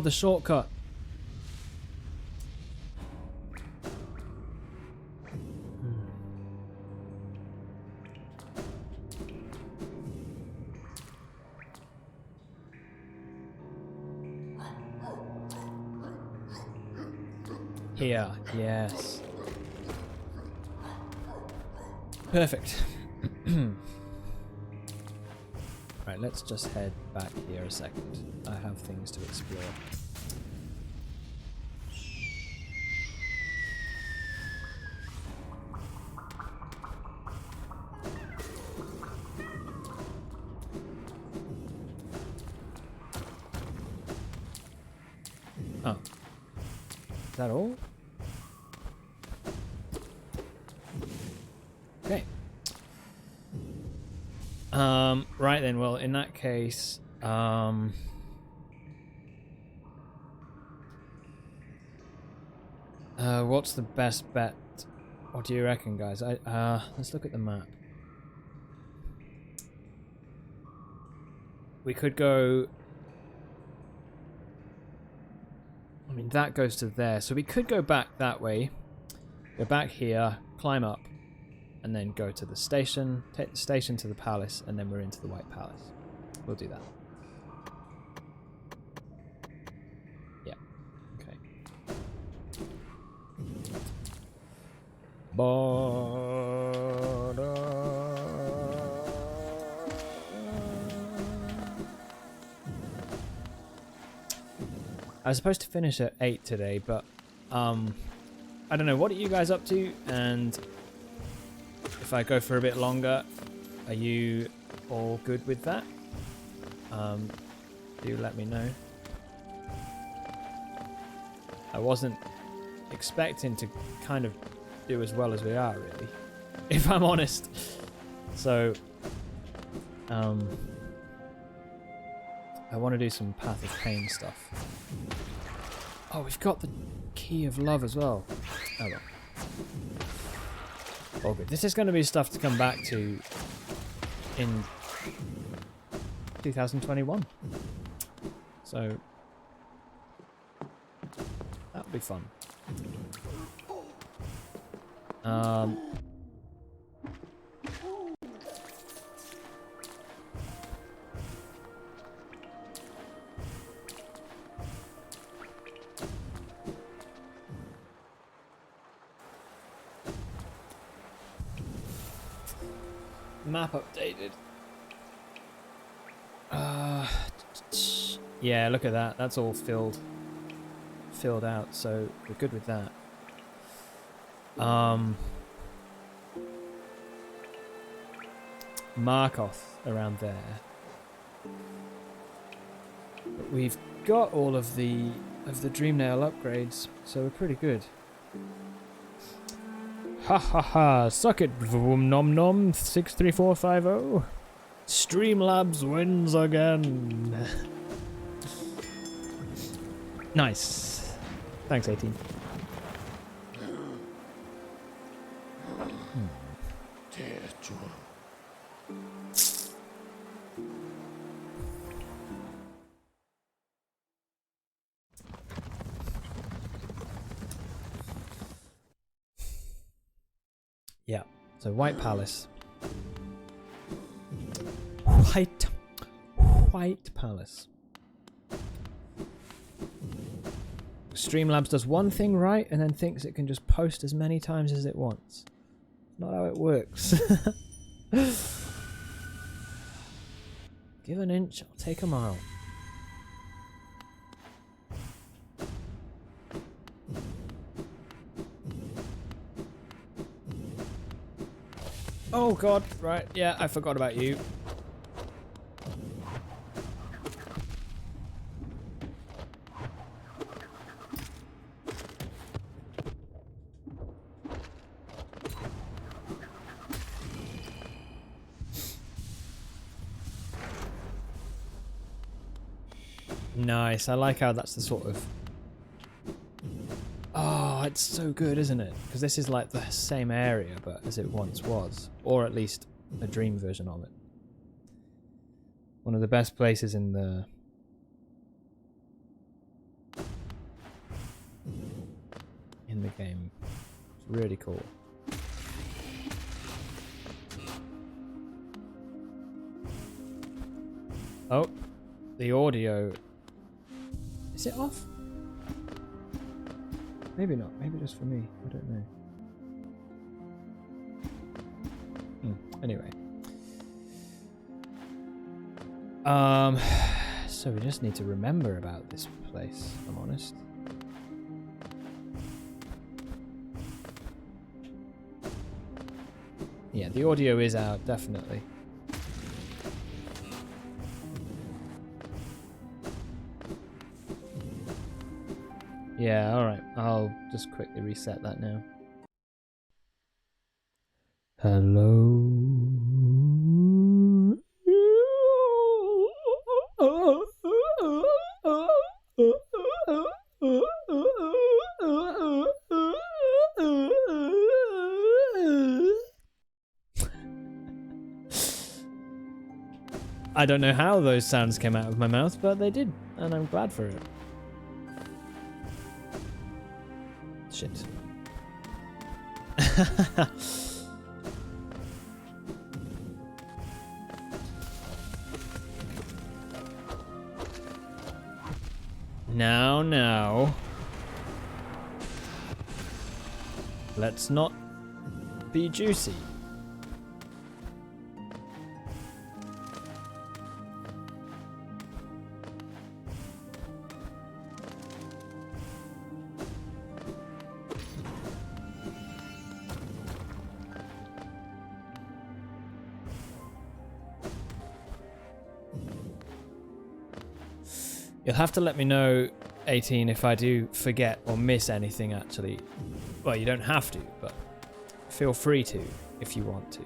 the shortcut. Here, yes. Perfect. Right, let's just head back here a second. I have things to explore. Oh. Is that all? Okay. Right then, well, in that case, what's the best bet? What do you reckon, guys? Let's look at the map. We could go... I mean, that goes to there, so we could go back that way. Go back here, climb up, and then go to the station, take the station to the palace, and then we're into the White Palace. We'll do that. Yeah. Okay. I was supposed to finish at 8 today, but I don't know. What are you guys up to? And if I go for a bit longer, are you all good with that? Do let me know. I wasn't expecting to kind of do as well as we are, really, if I'm honest. So, I want to do some Path of Pain stuff. Oh, we've got the Key of Love as well. Oh well. All good. This is going to be stuff to come back to in 2021. So that'll be fun. Map updated. Yeah, look at that. That's all filled out, so we're good with that. Markoth around there. But we've got all of the Dreamnail upgrades, so we're pretty good. Ha ha ha, suck it, vroom nom nom 63450. Streamlabs wins again. Nice. Thanks, 18. Yeah, so White Palace. White Palace. Streamlabs does one thing right and then thinks it can just post as many times as it wants. Not how it works. Give an inch, I'll take a mile. Oh god, right, yeah, I forgot about you. Nice, I like how that's the sort of... Oh, it's so good, isn't it? Because this is like the same area, but as it once was. Or at least a dream version of it. One of the best places in the in the game. It's really cool. Oh, the audio. Is it off? Maybe not. Maybe just for me. I don't know. Anyway. So we just need to remember about this place, if I'm honest. Yeah, the audio is out, definitely. Yeah, alright. I'll just quickly reset that now. Hello. I don't know how those sounds came out of my mouth, but they did, and I'm glad for it. Shit. Now. Let's not be juicy. You'll have to let me know, 18, if I do forget or miss anything, actually. Well, you don't have to, but feel free to if you want to.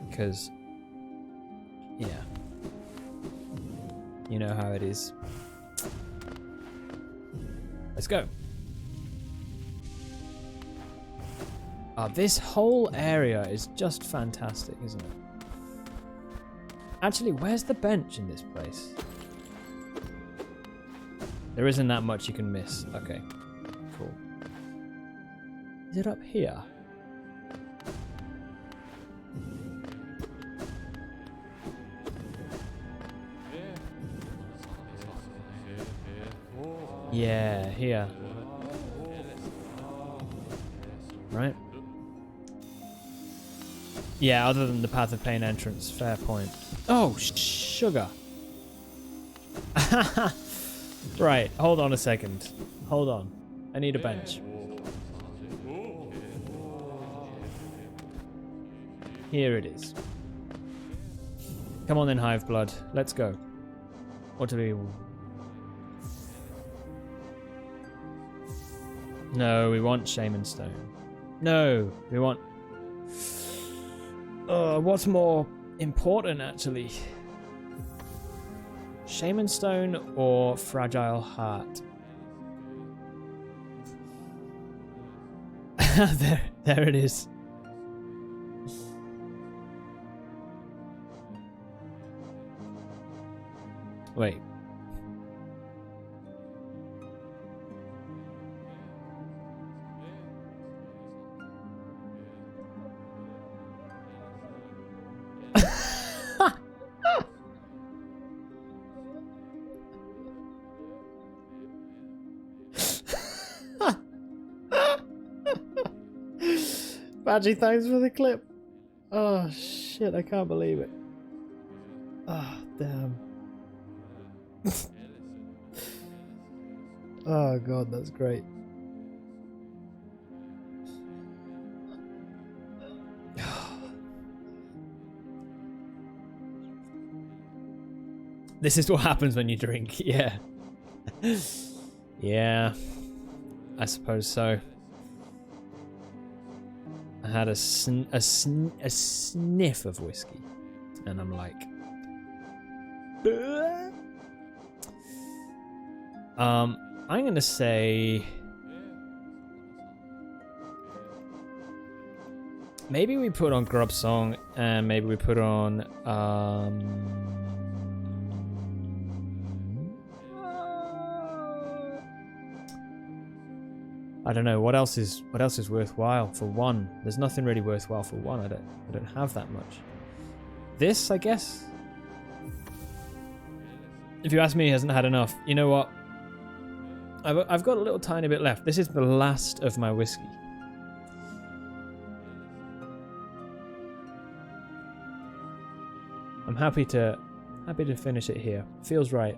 Because, yeah. You know how it is. Let's go. This whole area is just fantastic, isn't it? Actually, where's the bench in this place? There isn't that much you can miss. Okay, cool. Is it up here? Yeah, here. Right? Yeah, other than the Path of Pain entrance, fair point. Oh, sugar. Right, hold on a second. Hold on. I need a bench. Here it is. Come on then, Hive Blood. Let's go. What do we... No, we want Shaman Stone. No, we want... what's more important, actually? Shaman Stone or Fragile Heart? there it is. Wait. Badgie, thanks for the clip. Oh shit, I can't believe it. Oh, damn. Oh god, that's great. This is what happens when you drink, yeah. Yeah, I suppose so. I had a sniff of whiskey, and I'm like, "Bleh." I'm gonna say Maybe we put on Grub Song and maybe we put on I don't know what else is worthwhile for one. There's nothing really worthwhile for one. I don't have that much. This, I guess. If you ask me, he hasn't had enough. You know what? I've got a little tiny bit left. This is the last of my whiskey. I'm happy to finish it here. Feels right.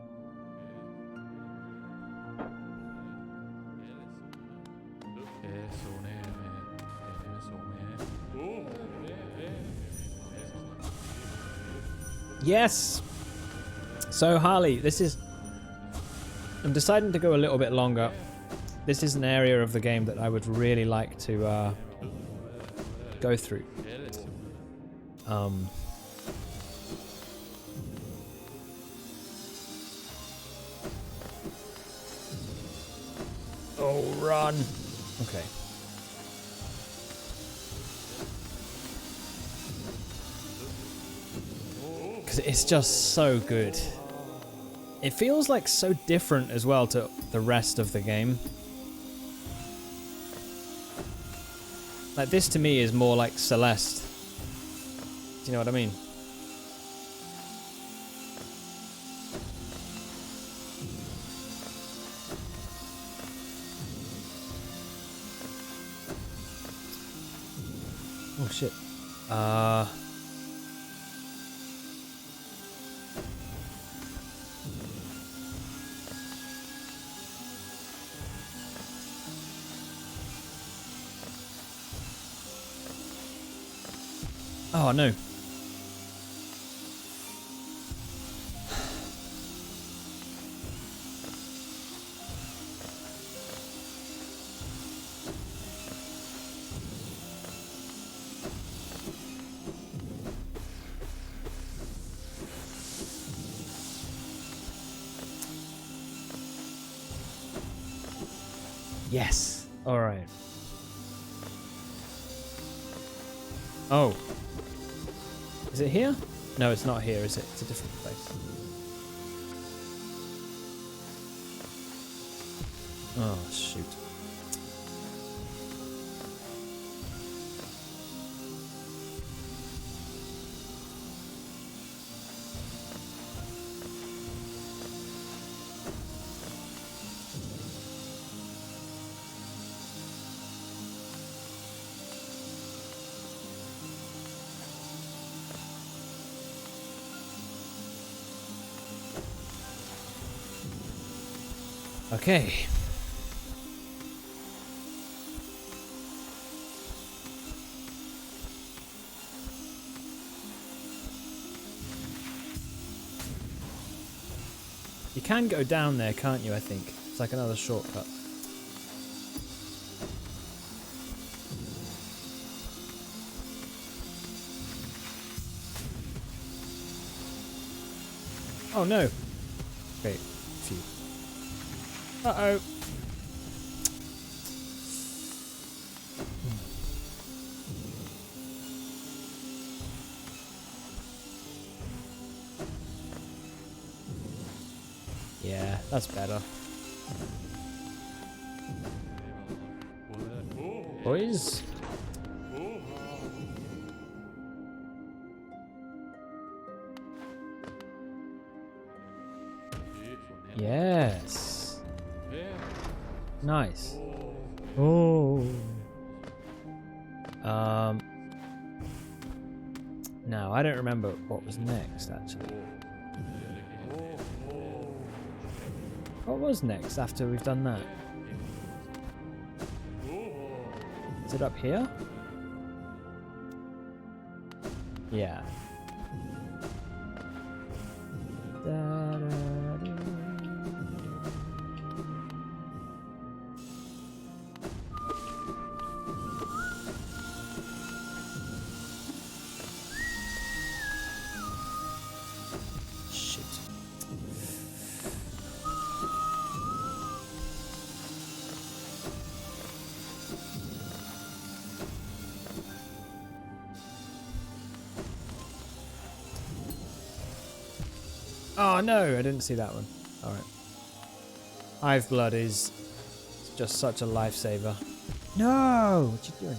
Yes. So Harley, I'm deciding to go a little bit longer. This is an area of the game that I would really like to go through. Oh, run. Okay. Because it's just so good. It feels like so different as well to the rest of the game. Like this to me is more like Celeste. Do you know what I mean? Oh shit. Oh no. Yes. All right. Oh. Is it here? No, it's not here, is it? It's a different place. Oh, shoot. Okay. You can go down there, can't you, I think? It's like another shortcut. Oh no. Okay, phew. Uh-oh. Yeah, that's better. Boys? Yes. Nice. Oh. Now, I don't remember what was next, actually. What was next after we've done that? Is it up here? Yeah. Shit. Oh no, I didn't see that one. Alright. Hive blood is just such a lifesaver. No! What you doing?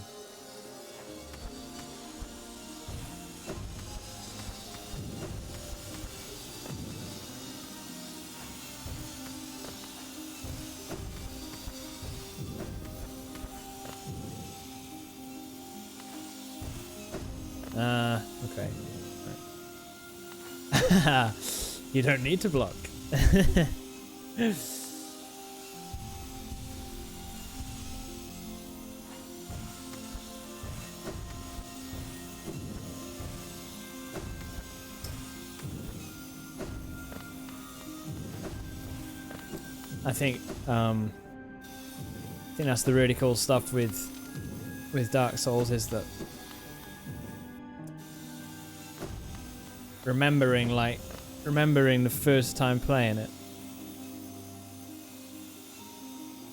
Okay. Right. You don't need to block. I think that's the really cool stuff with Dark Souls is that remembering the first time playing it.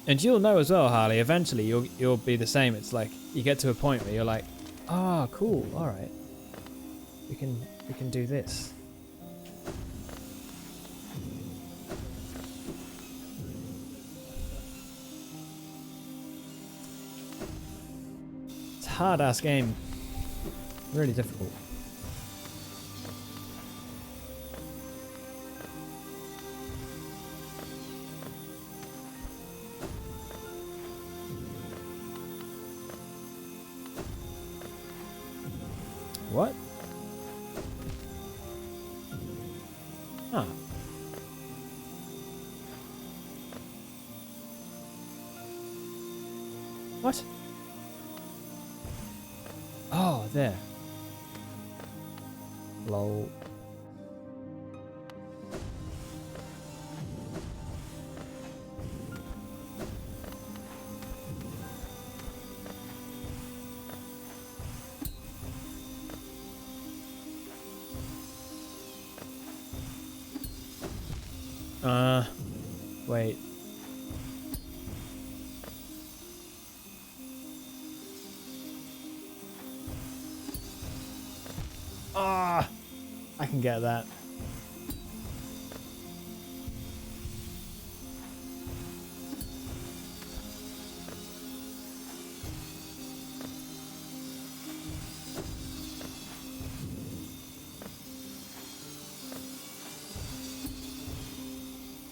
And you'll know as well, Harley, eventually you'll be the same. It's like you get to a point where you're like, "Ah, oh, cool, all right. We can do this." It's a hard-ass game. Really difficult. What? Huh. What? Oh, there. Lol. Wait. Ah, I can get that.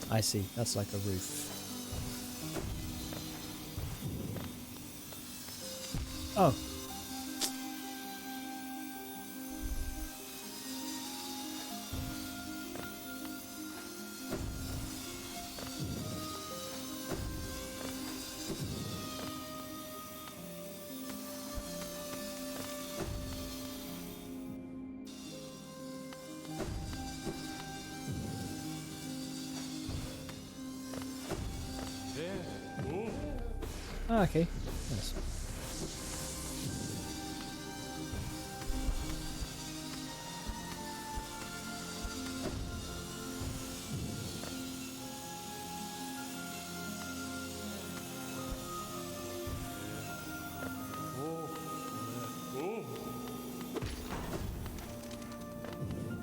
I see. That's like a roof. Oh. Ah, okay. Nice.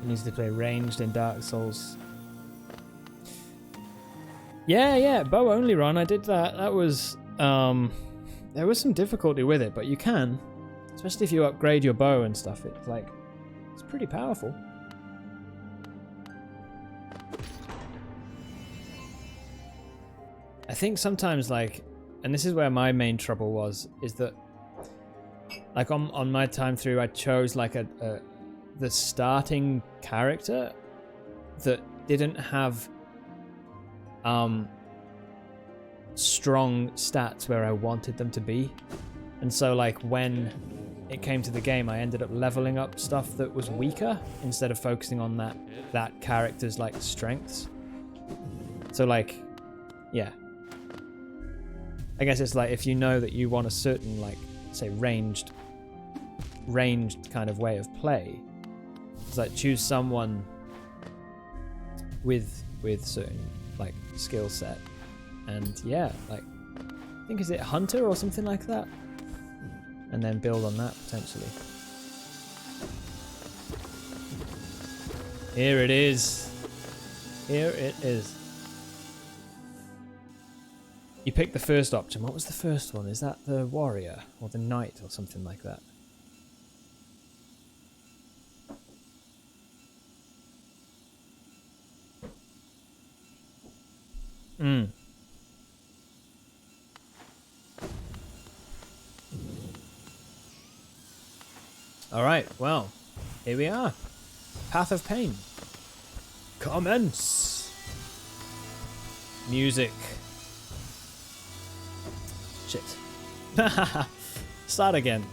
He needs to play ranged in Dark Souls. Yeah, bow only run. I did that. That was there was some difficulty with it, but you can, especially if you upgrade your bow and stuff. It's pretty powerful. I think sometimes and this is where my main trouble was, is that on my time through, I chose the starting character that didn't have strong stats where I wanted them to be, and so when it came to the game, I ended up leveling up stuff that was weaker instead of focusing on that character's strengths. So yeah, I guess it's if you know that you want a certain say ranged kind of way of play, it's choose someone with certain skill set. And yeah, I think, is it Hunter or something like that? And then build on that, potentially. Here it is. Here it is. You picked the first option. What was the first one? Is that the warrior or the knight or something like that? Hmm. Alright, well, here we are. Path of Pain. Commence! Music. Shit. Start again.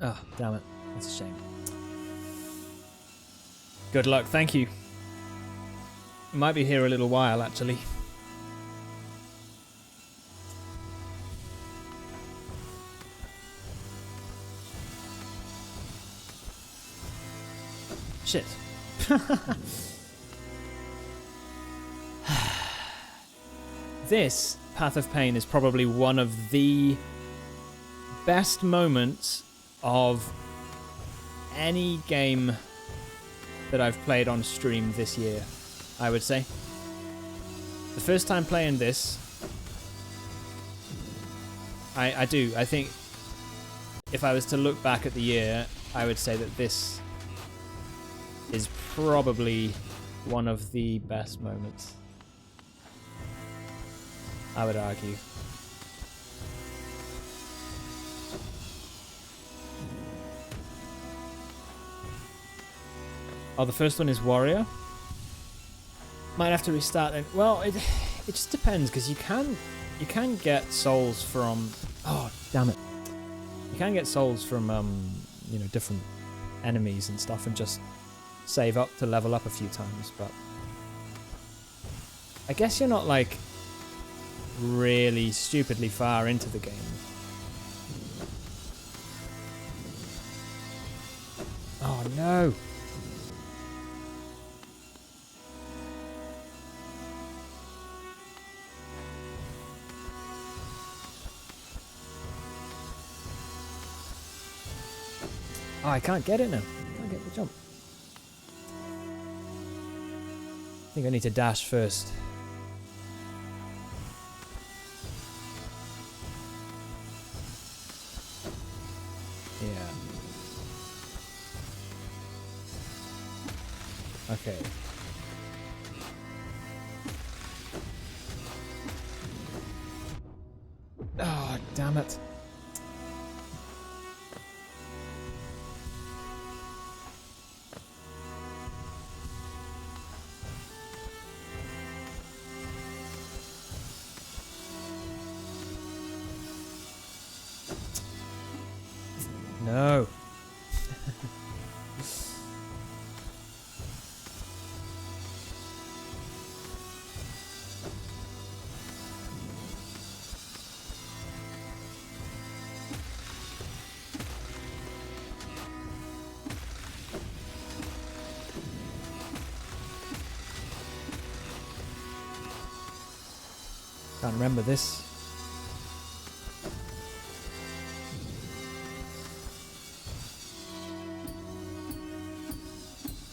Oh, damn it. That's a shame. Good luck, thank you. Might be here a little while, actually. Shit. This Path of Pain is probably one of the best moments of any game that I've played on stream this year, I would say. The first time playing this, I think if I was to look back at the year, I would say that this is probably one of the best moments. I would argue. Oh, the first one is Warrior. Might have to restart then. Well, it just depends, because you can get souls from... Oh, damn it. You can get souls from, you know, different enemies and stuff and just save up to level up a few times, but... I guess you're not, like, really stupidly far into the game. Oh, no! Oh, I can't get it now. I can't get the jump. I think I need to dash first. Yeah. Okay. Oh, damn it. No. Can't remember this.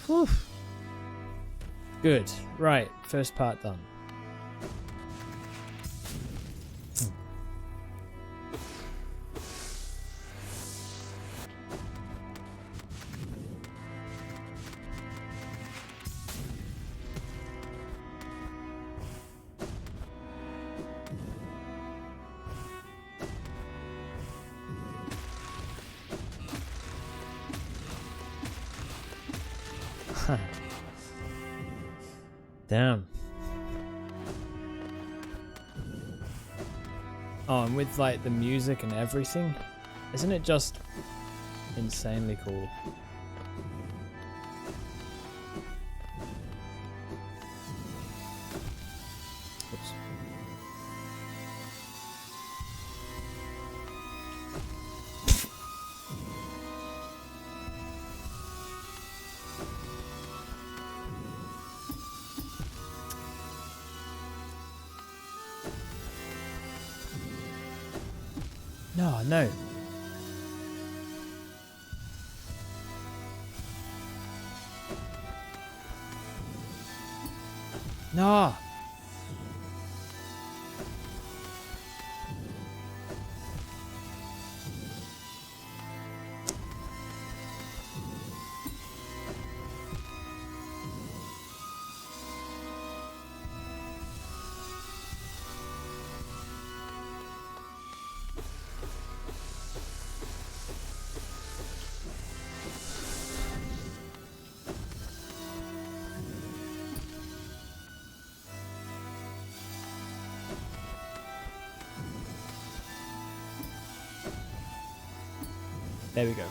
Whew. Good. Right. First part done. Damn. Oh, and with like the music and everything, isn't it just insanely cool? Oops. No, no. No. There we go.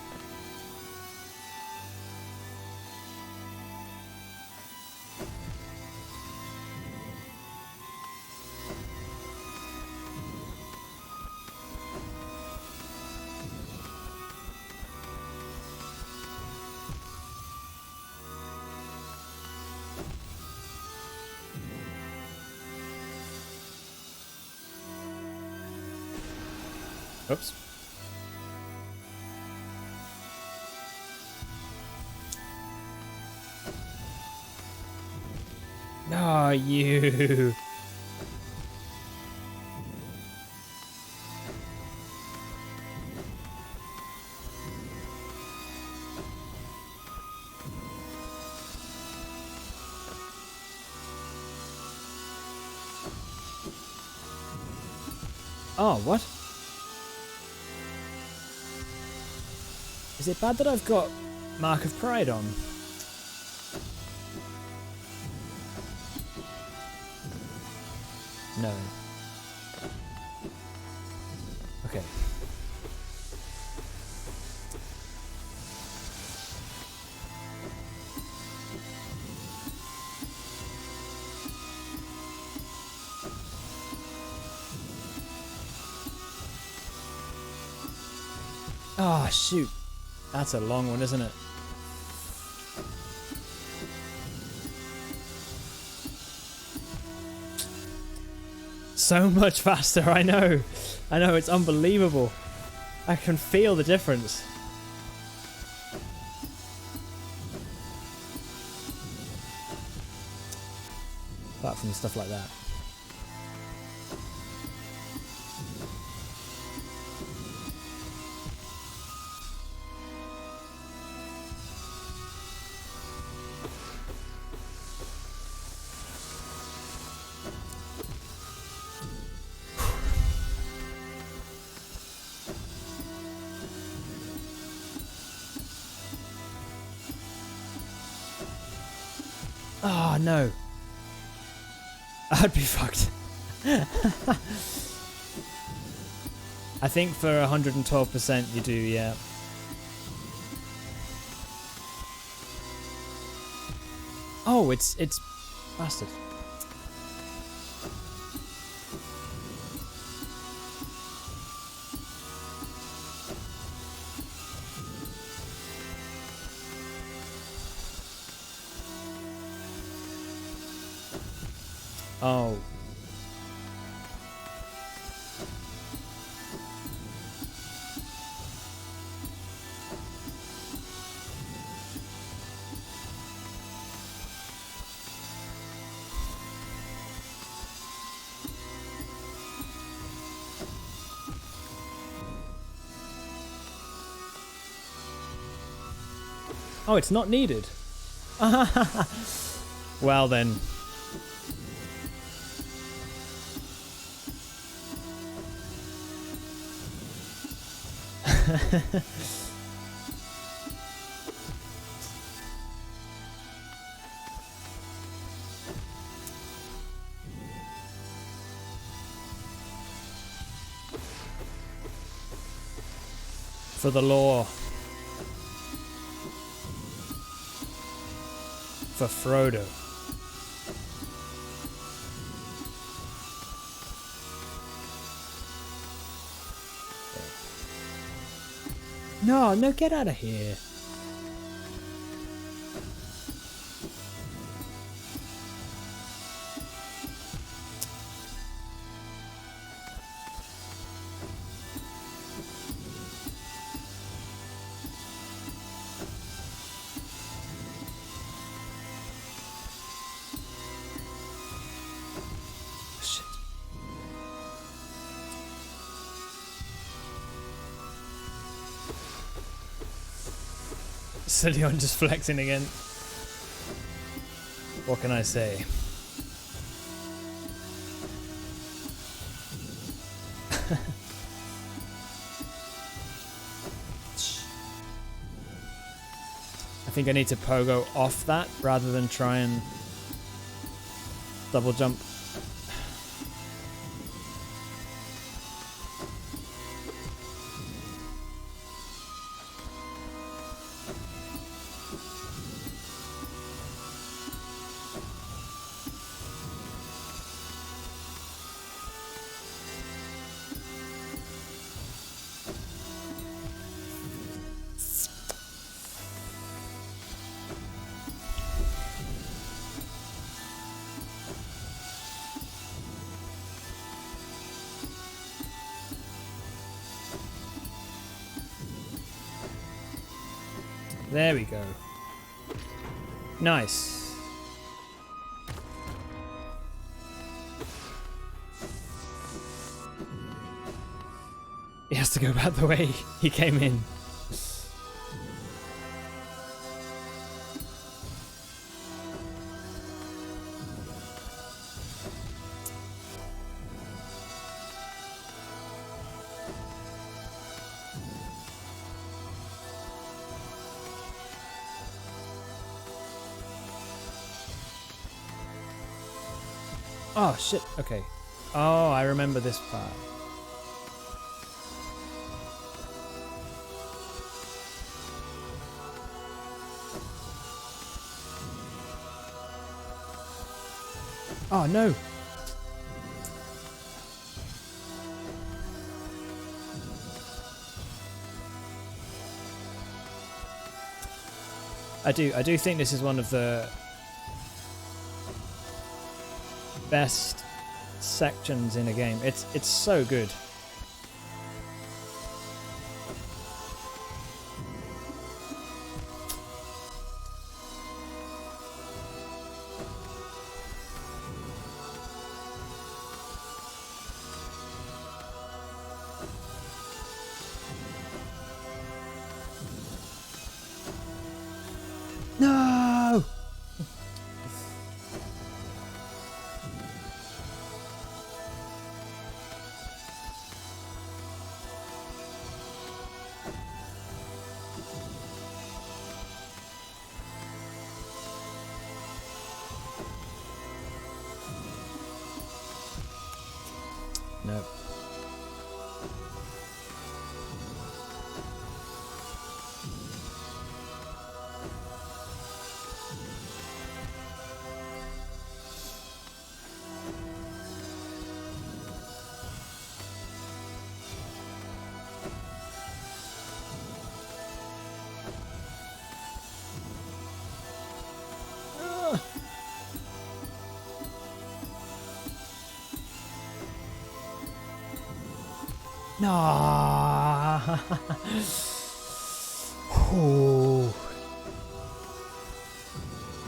Oops. No, you. Oh, what? Is it bad that I've got Mark of Pride on? No. Okay. Oh, shoot. That's a long one, isn't it? So much faster, I know. I know, it's unbelievable. I can feel the difference. Apart from stuff like that. Oh, no. I'd be fucked. I think for 112% you do, yeah. Oh, it's bastard. Oh. Oh, it's not needed. Well then. For the law. For Frodo. No, no, get out of here. Leon just flexing again. What can I say? I think I need to pogo off that rather than try and double jump. There we go. Nice. He has to go back the way he came in. Oh shit, okay. Oh, I remember this part. Oh no! I do think this is one of the best sections in a game. It's so good. No! No. No. Ooh.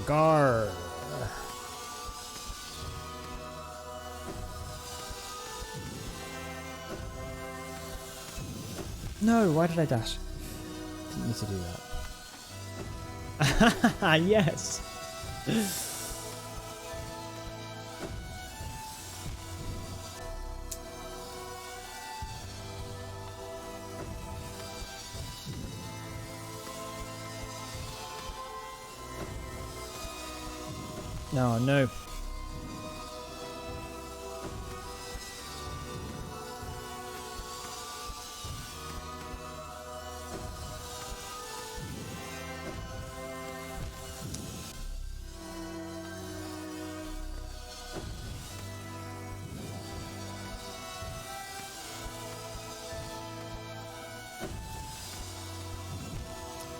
Gar. No, why did I dash? Didn't need to do that. Yes. No, no.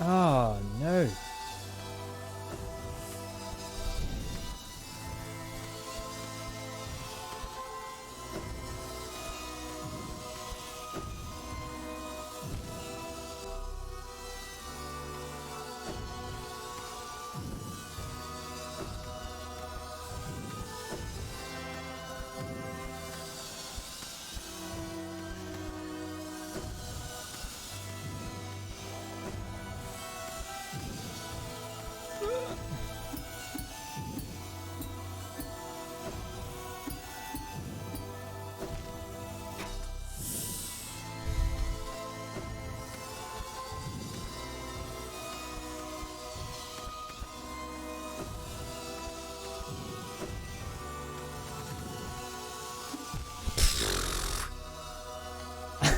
Oh, no.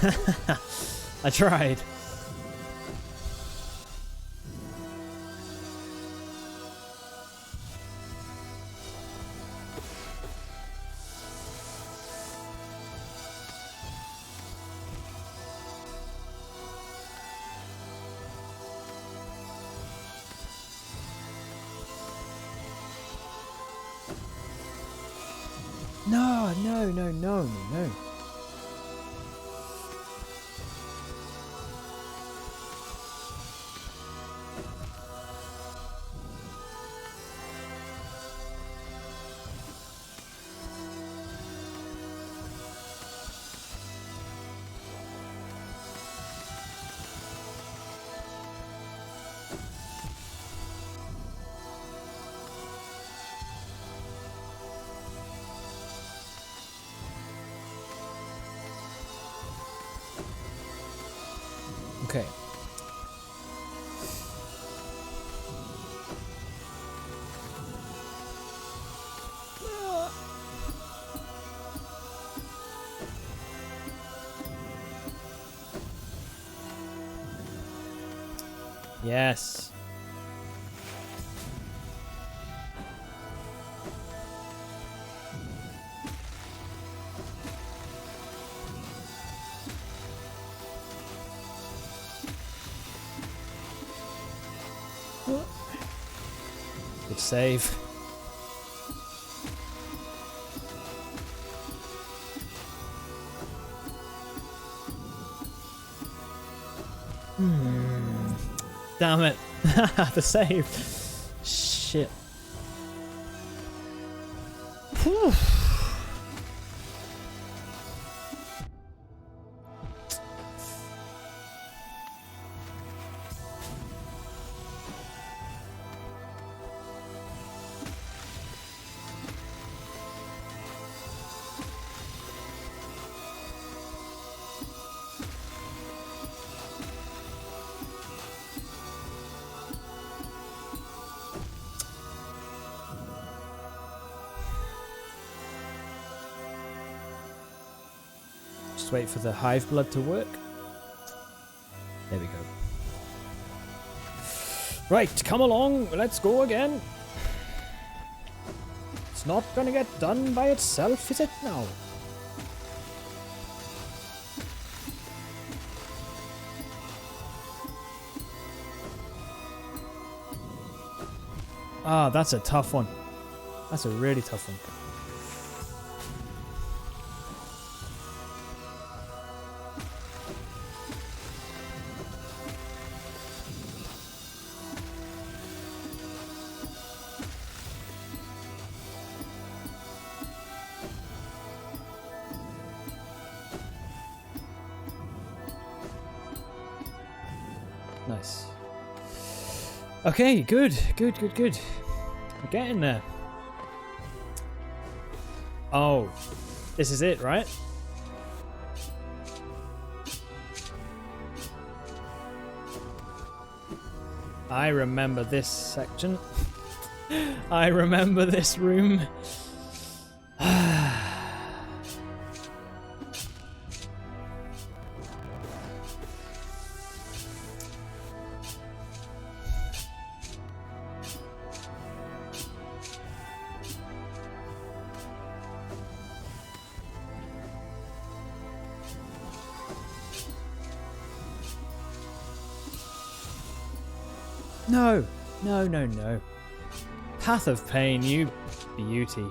I tried. No, no, no, no, no. Okay. Yes. Good save. Damn it. The save. Shit. Whew. Just wait for the hive blood to work. There we go. Right, come along. Let's go again. It's not gonna get done by itself, is it now? Ah, that's a tough one. That's a really tough one. Nice. Okay, good. Good. We're getting there. Oh, this is it, right? I remember this section. I remember this room. No, no, no, no. Path of Pain, you beauty.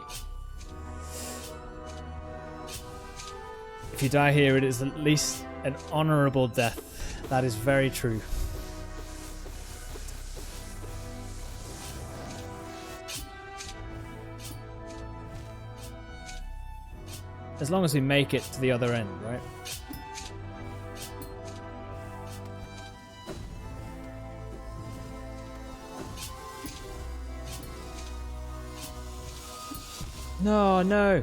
If you die here, it is at least an honourable death. That is very true. As long as we make it to the other end, right? No, no.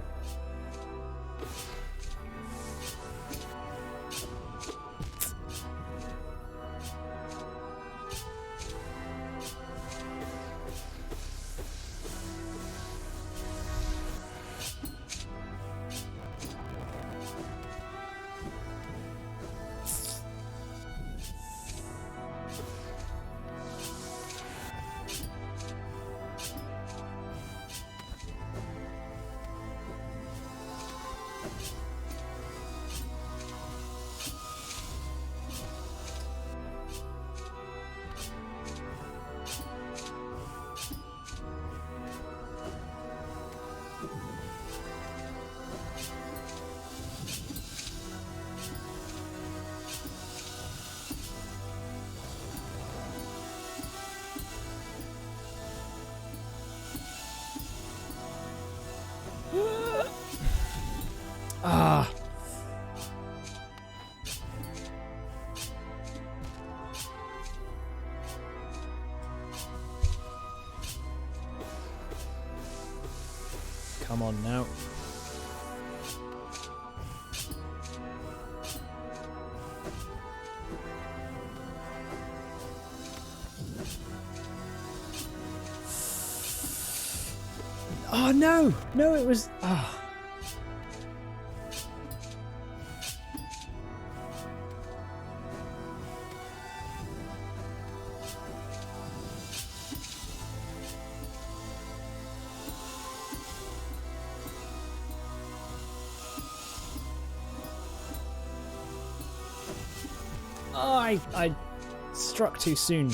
Come on now. Oh no! No, it was. Oh. Oh, I struck too soon.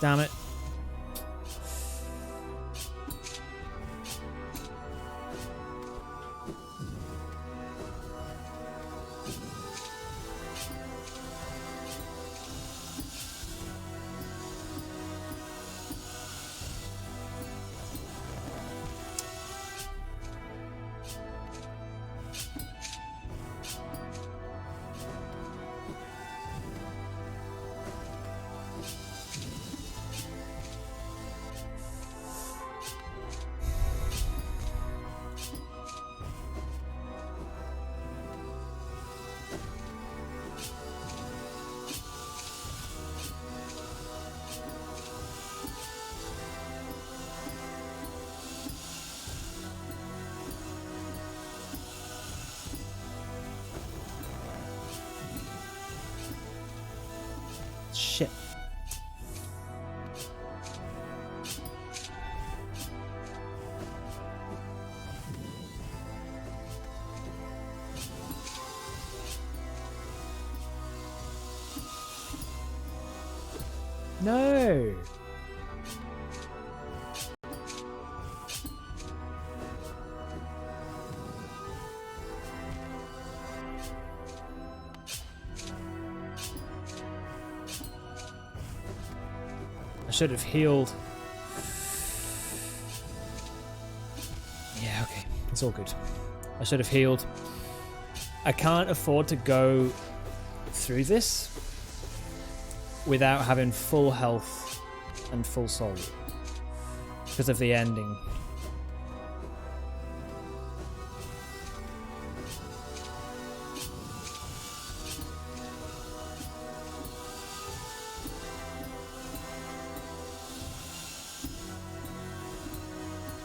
Damn it. Shit. No. I should have healed. Yeah, okay. It's all good. I should have healed. I can't afford to go through this without having full health and full soul because of the ending.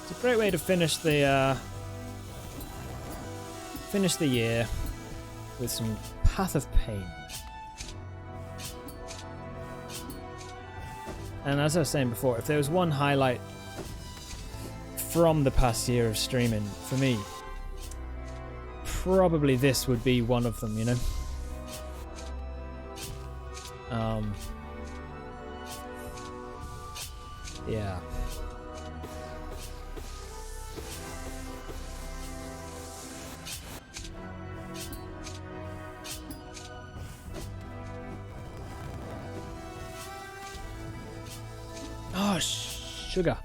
It's a great way to finish the year with some Path of Pain. And as I was saying before, if there was one highlight from the past year of streaming, for me, probably this would be one of them, you know? Yeah. Oh, sugar.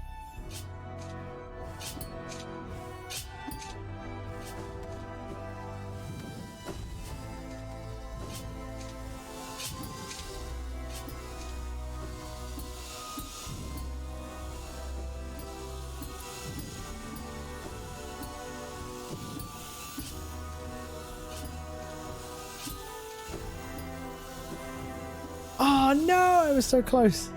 Oh no, I was so close.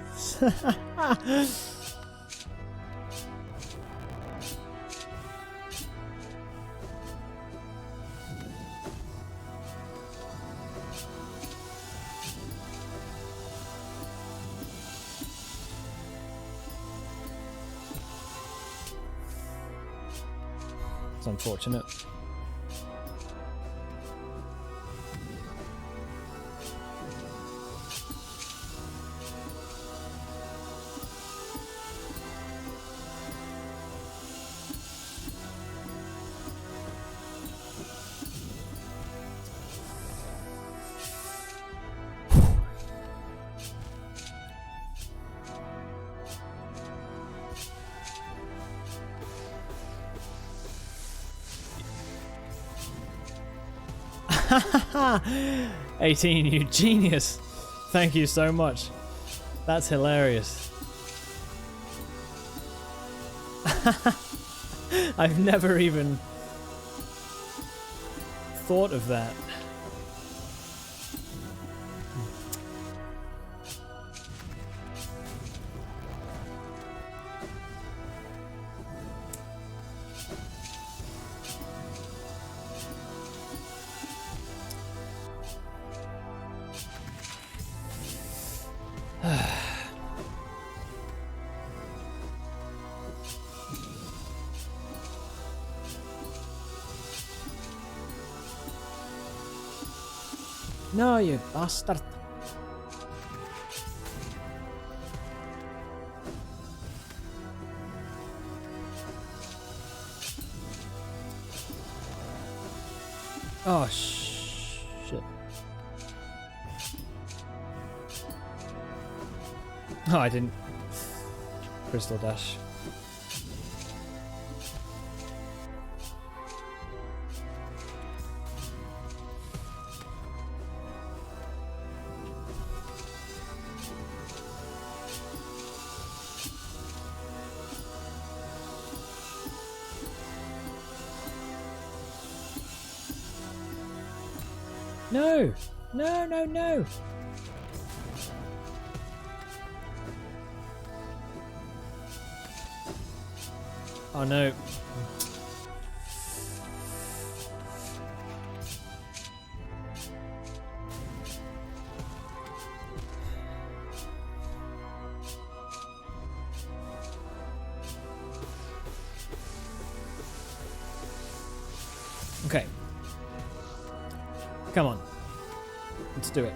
It's unfortunate. 18, you genius. Thank you so much. That's hilarious. I've never even thought of that. No, you bastard. Oh, shit. Oh, I didn't. Crystal Dash. No! No, no, no! Oh no. Okay. Come on. Let's do it.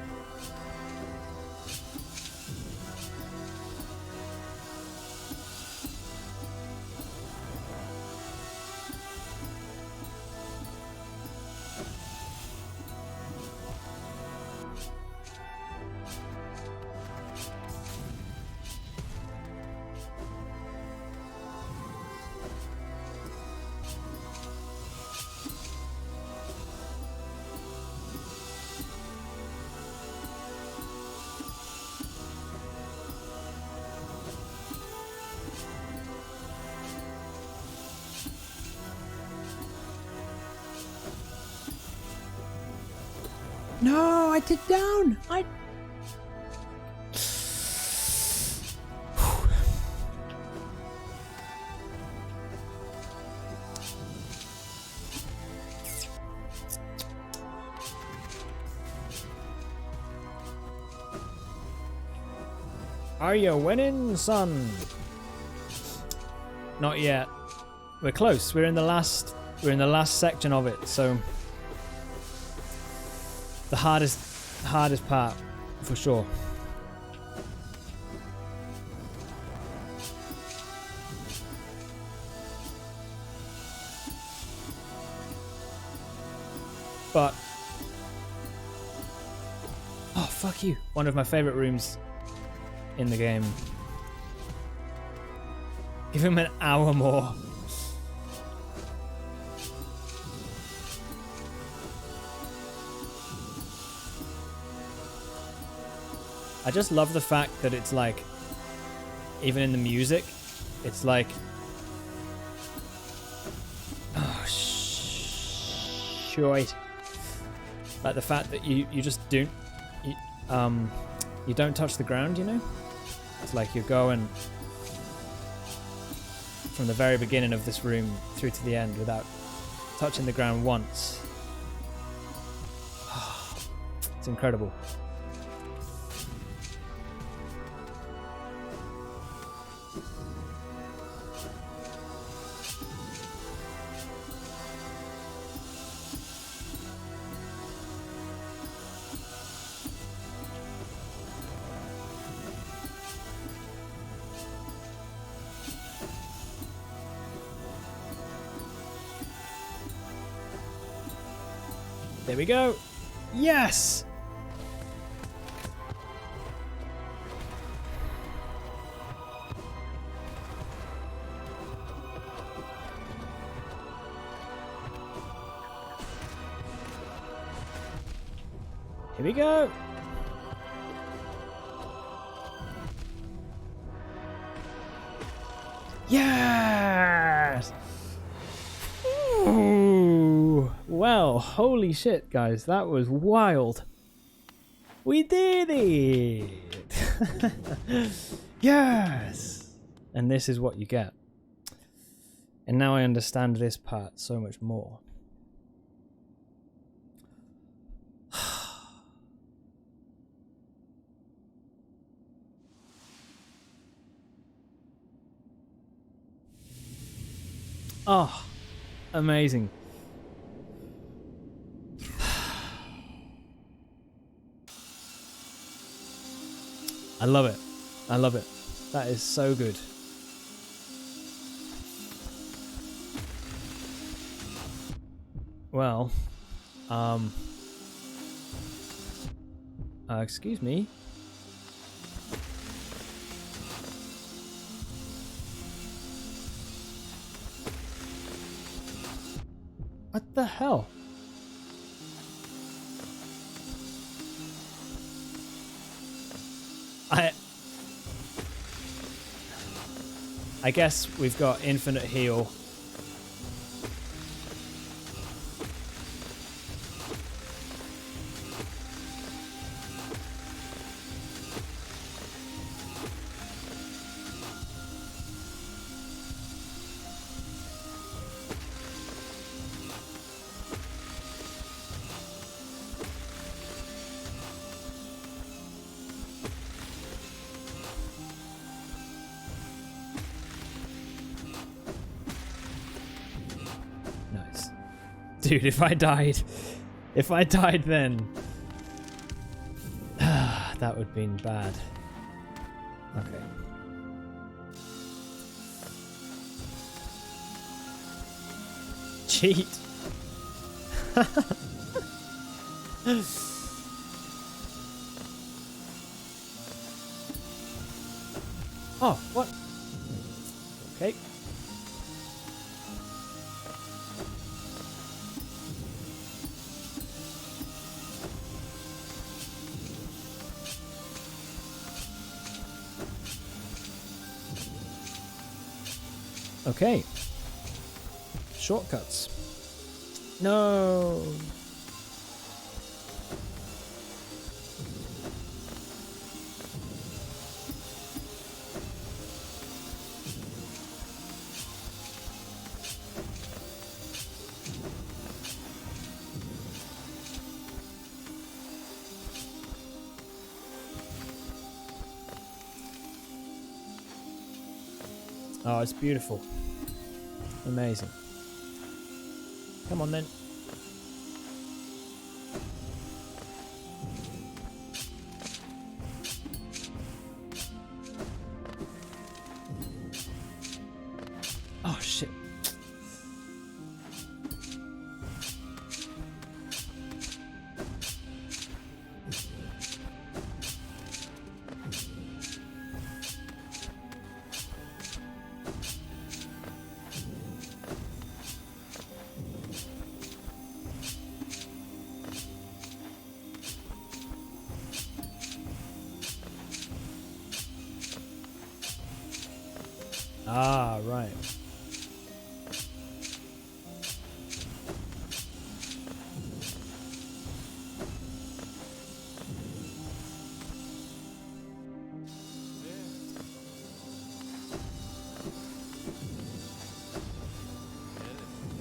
No, I did down. Are you winning, son? Not yet. We're close. We're in the last section of it, so the hardest part for sure. But oh, fuck you. One of my favorite rooms in the game. Give him an hour more. I just love the fact that it's like, even in the music, it's like, oh shit. Like the fact that you just don't, you don't touch the ground, you know? It's like you're going from the very beginning of this room through to the end without touching the ground once. It's incredible. There we go. Yes! Here we go. Yes! Ooh. Well, holy shit, guys. That was wild. We did it! Yes! And this is what you get. And now I understand this part so much more. Oh, amazing. I love it. I love it. That is so good. Well, excuse me. What the hell? I guess we've got infinite heal. Nice. Dude, if I died then, that would have been bad. Okay. Cheat. Oh, what? Okay. Okay. Shortcuts. No. Oh, it's beautiful. Amazing. Come on then. Oh shit. Ah, right.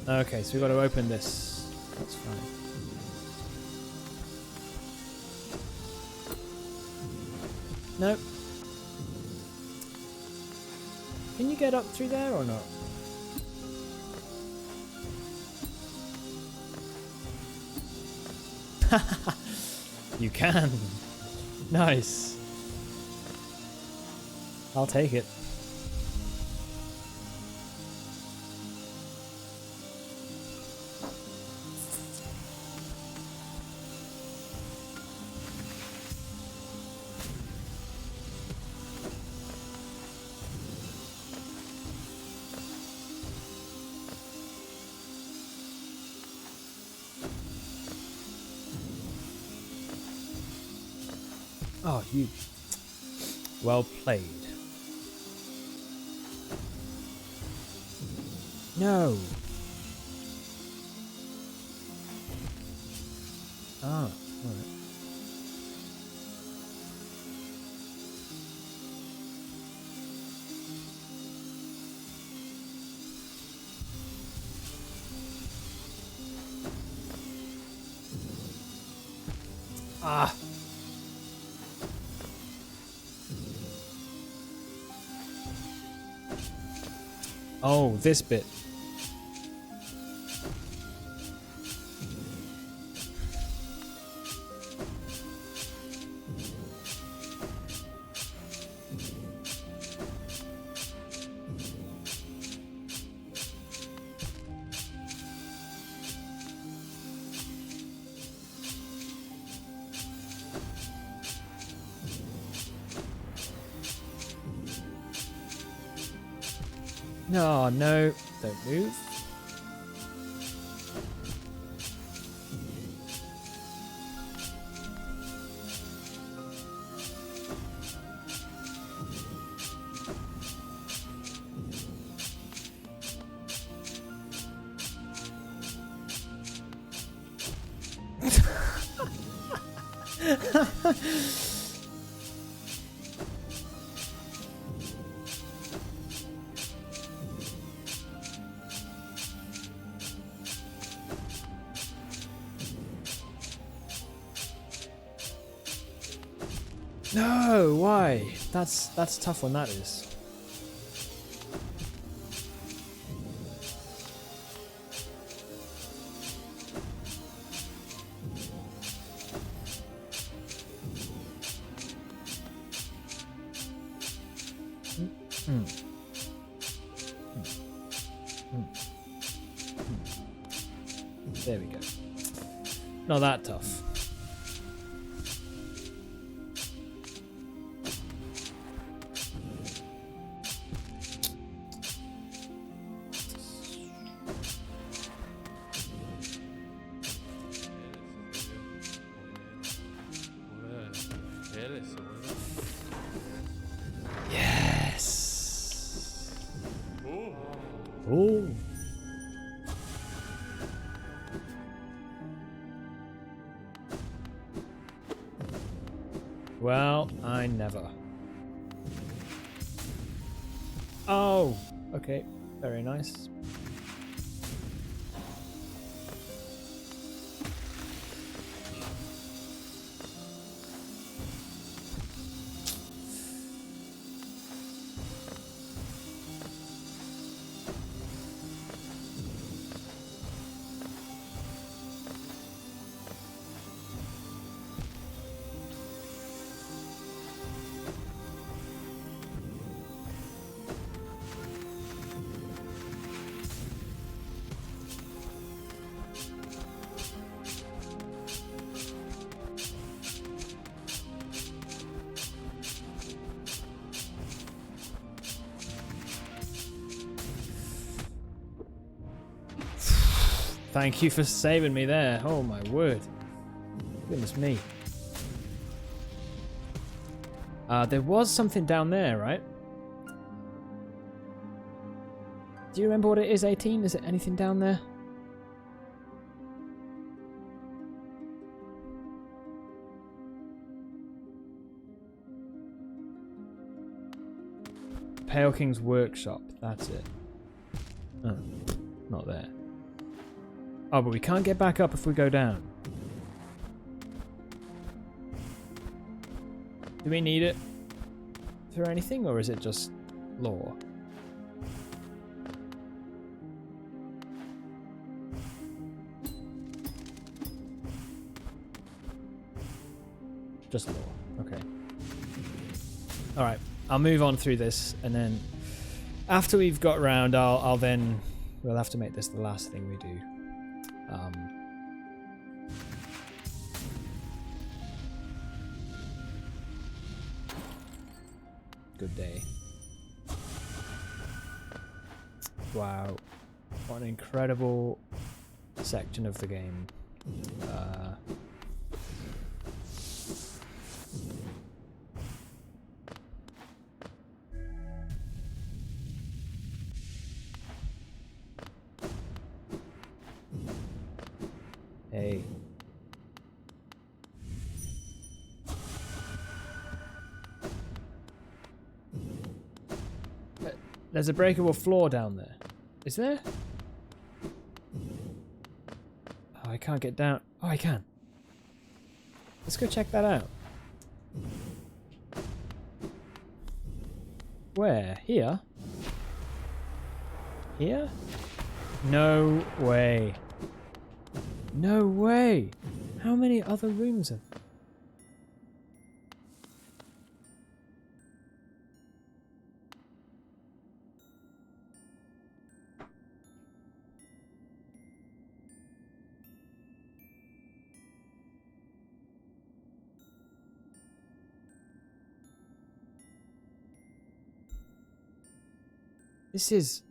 Okay, so we've got to open this. That's fine. Nope. Can you get up through there or not? You can. Nice. I'll take it. Oh, you. Well played. No. Ah, alright. Ah. Oh, this bit. Oh, no. Don't move. No, why? That's tough when that is. There we go. Not that tough. Yes. Oh. Well, I never. Oh, okay. Very nice. Thank you for saving me there. Oh my word. Goodness me. There was something down there, right? Do you remember what it is, 18? Is it anything down there? Pale King's Workshop. That's it. Oh, not there. Oh, but we can't get back up if we go down. Do we need it for anything, or is it just lore? Just lore. Okay. Alright. I'll move on through this, and then after we've got round, I'll then... We'll have to make this the last thing we do. Good day. Wow. What an incredible section of the game. There's a breakable floor down there. Is there? Oh, I can't get down. Oh, I can. Let's go check that out. Where? Here? Here? No way. No way. How many other rooms are... This is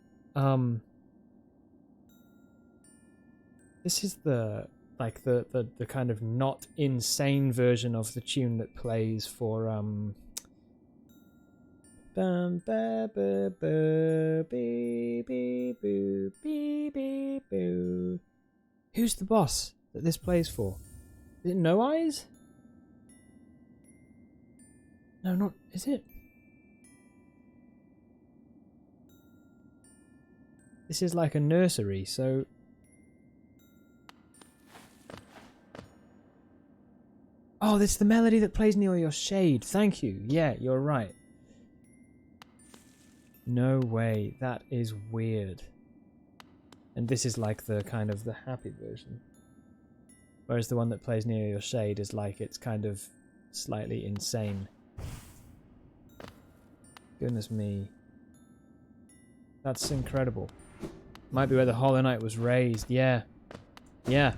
the like the kind of not insane version of the tune that plays for bum ba ba ba bee bee boo bee bee boo. Who's the boss that this plays for? Is it No Eyes? No, not is it? This is like a nursery, so... Oh, that's the melody that plays near your shade. Thank you. Yeah, you're right. No way. That is weird. And this is like the kind of the happy version. Whereas the one that plays near your shade is like it's kind of slightly insane. Goodness me. That's incredible. Might be where the Hollow Knight was raised. Yeah. Yeah.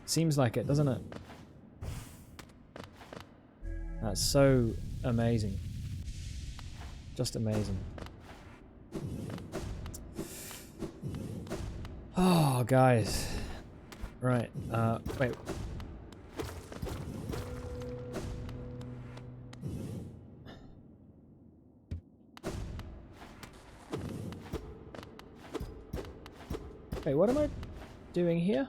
Seems like it, doesn't it? That's so amazing. Just amazing. Oh, guys. Right. Wait. Wait, what am I doing here?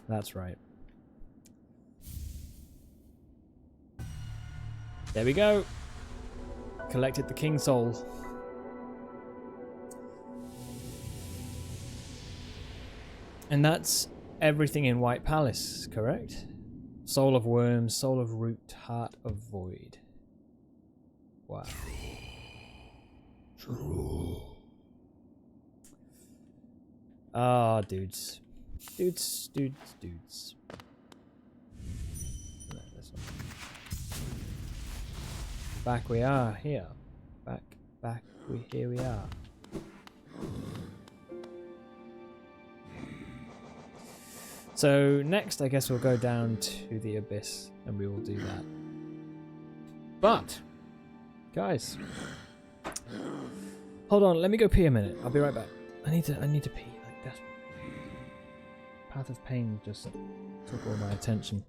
That's right. There we go. Collected the King Soul. And that's everything in White Palace, correct? Soul of Worms, Soul of Root, Heart of Void. Wow. True. Ah, dudes. Dudes. No, this one. Back we are here. Here we are. So next I guess we'll go down to the abyss and we will do that. But guys, hold on, let me go pee a minute. I'll be right back. I need to pee like desperately. Path of Pain just took all my attention.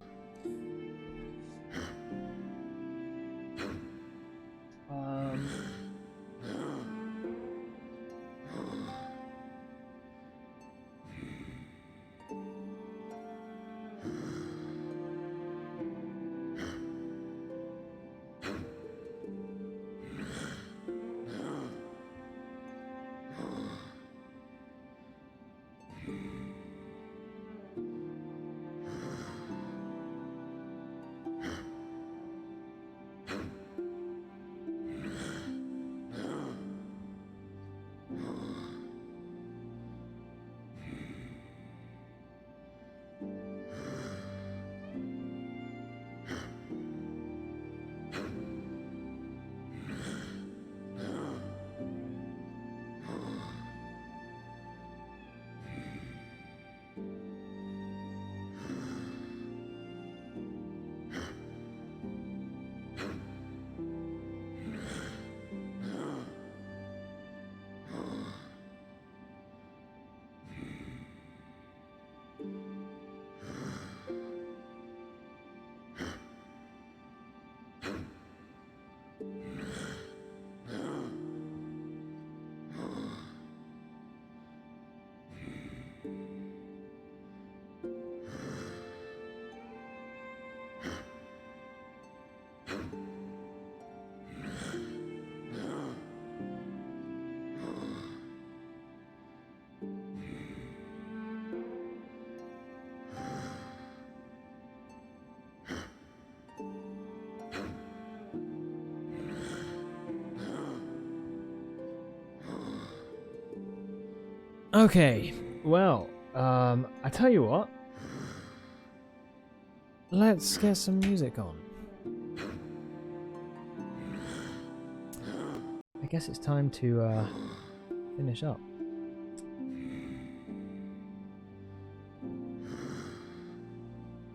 Okay, well, I tell you what. Let's get some music on. I guess it's time to finish up.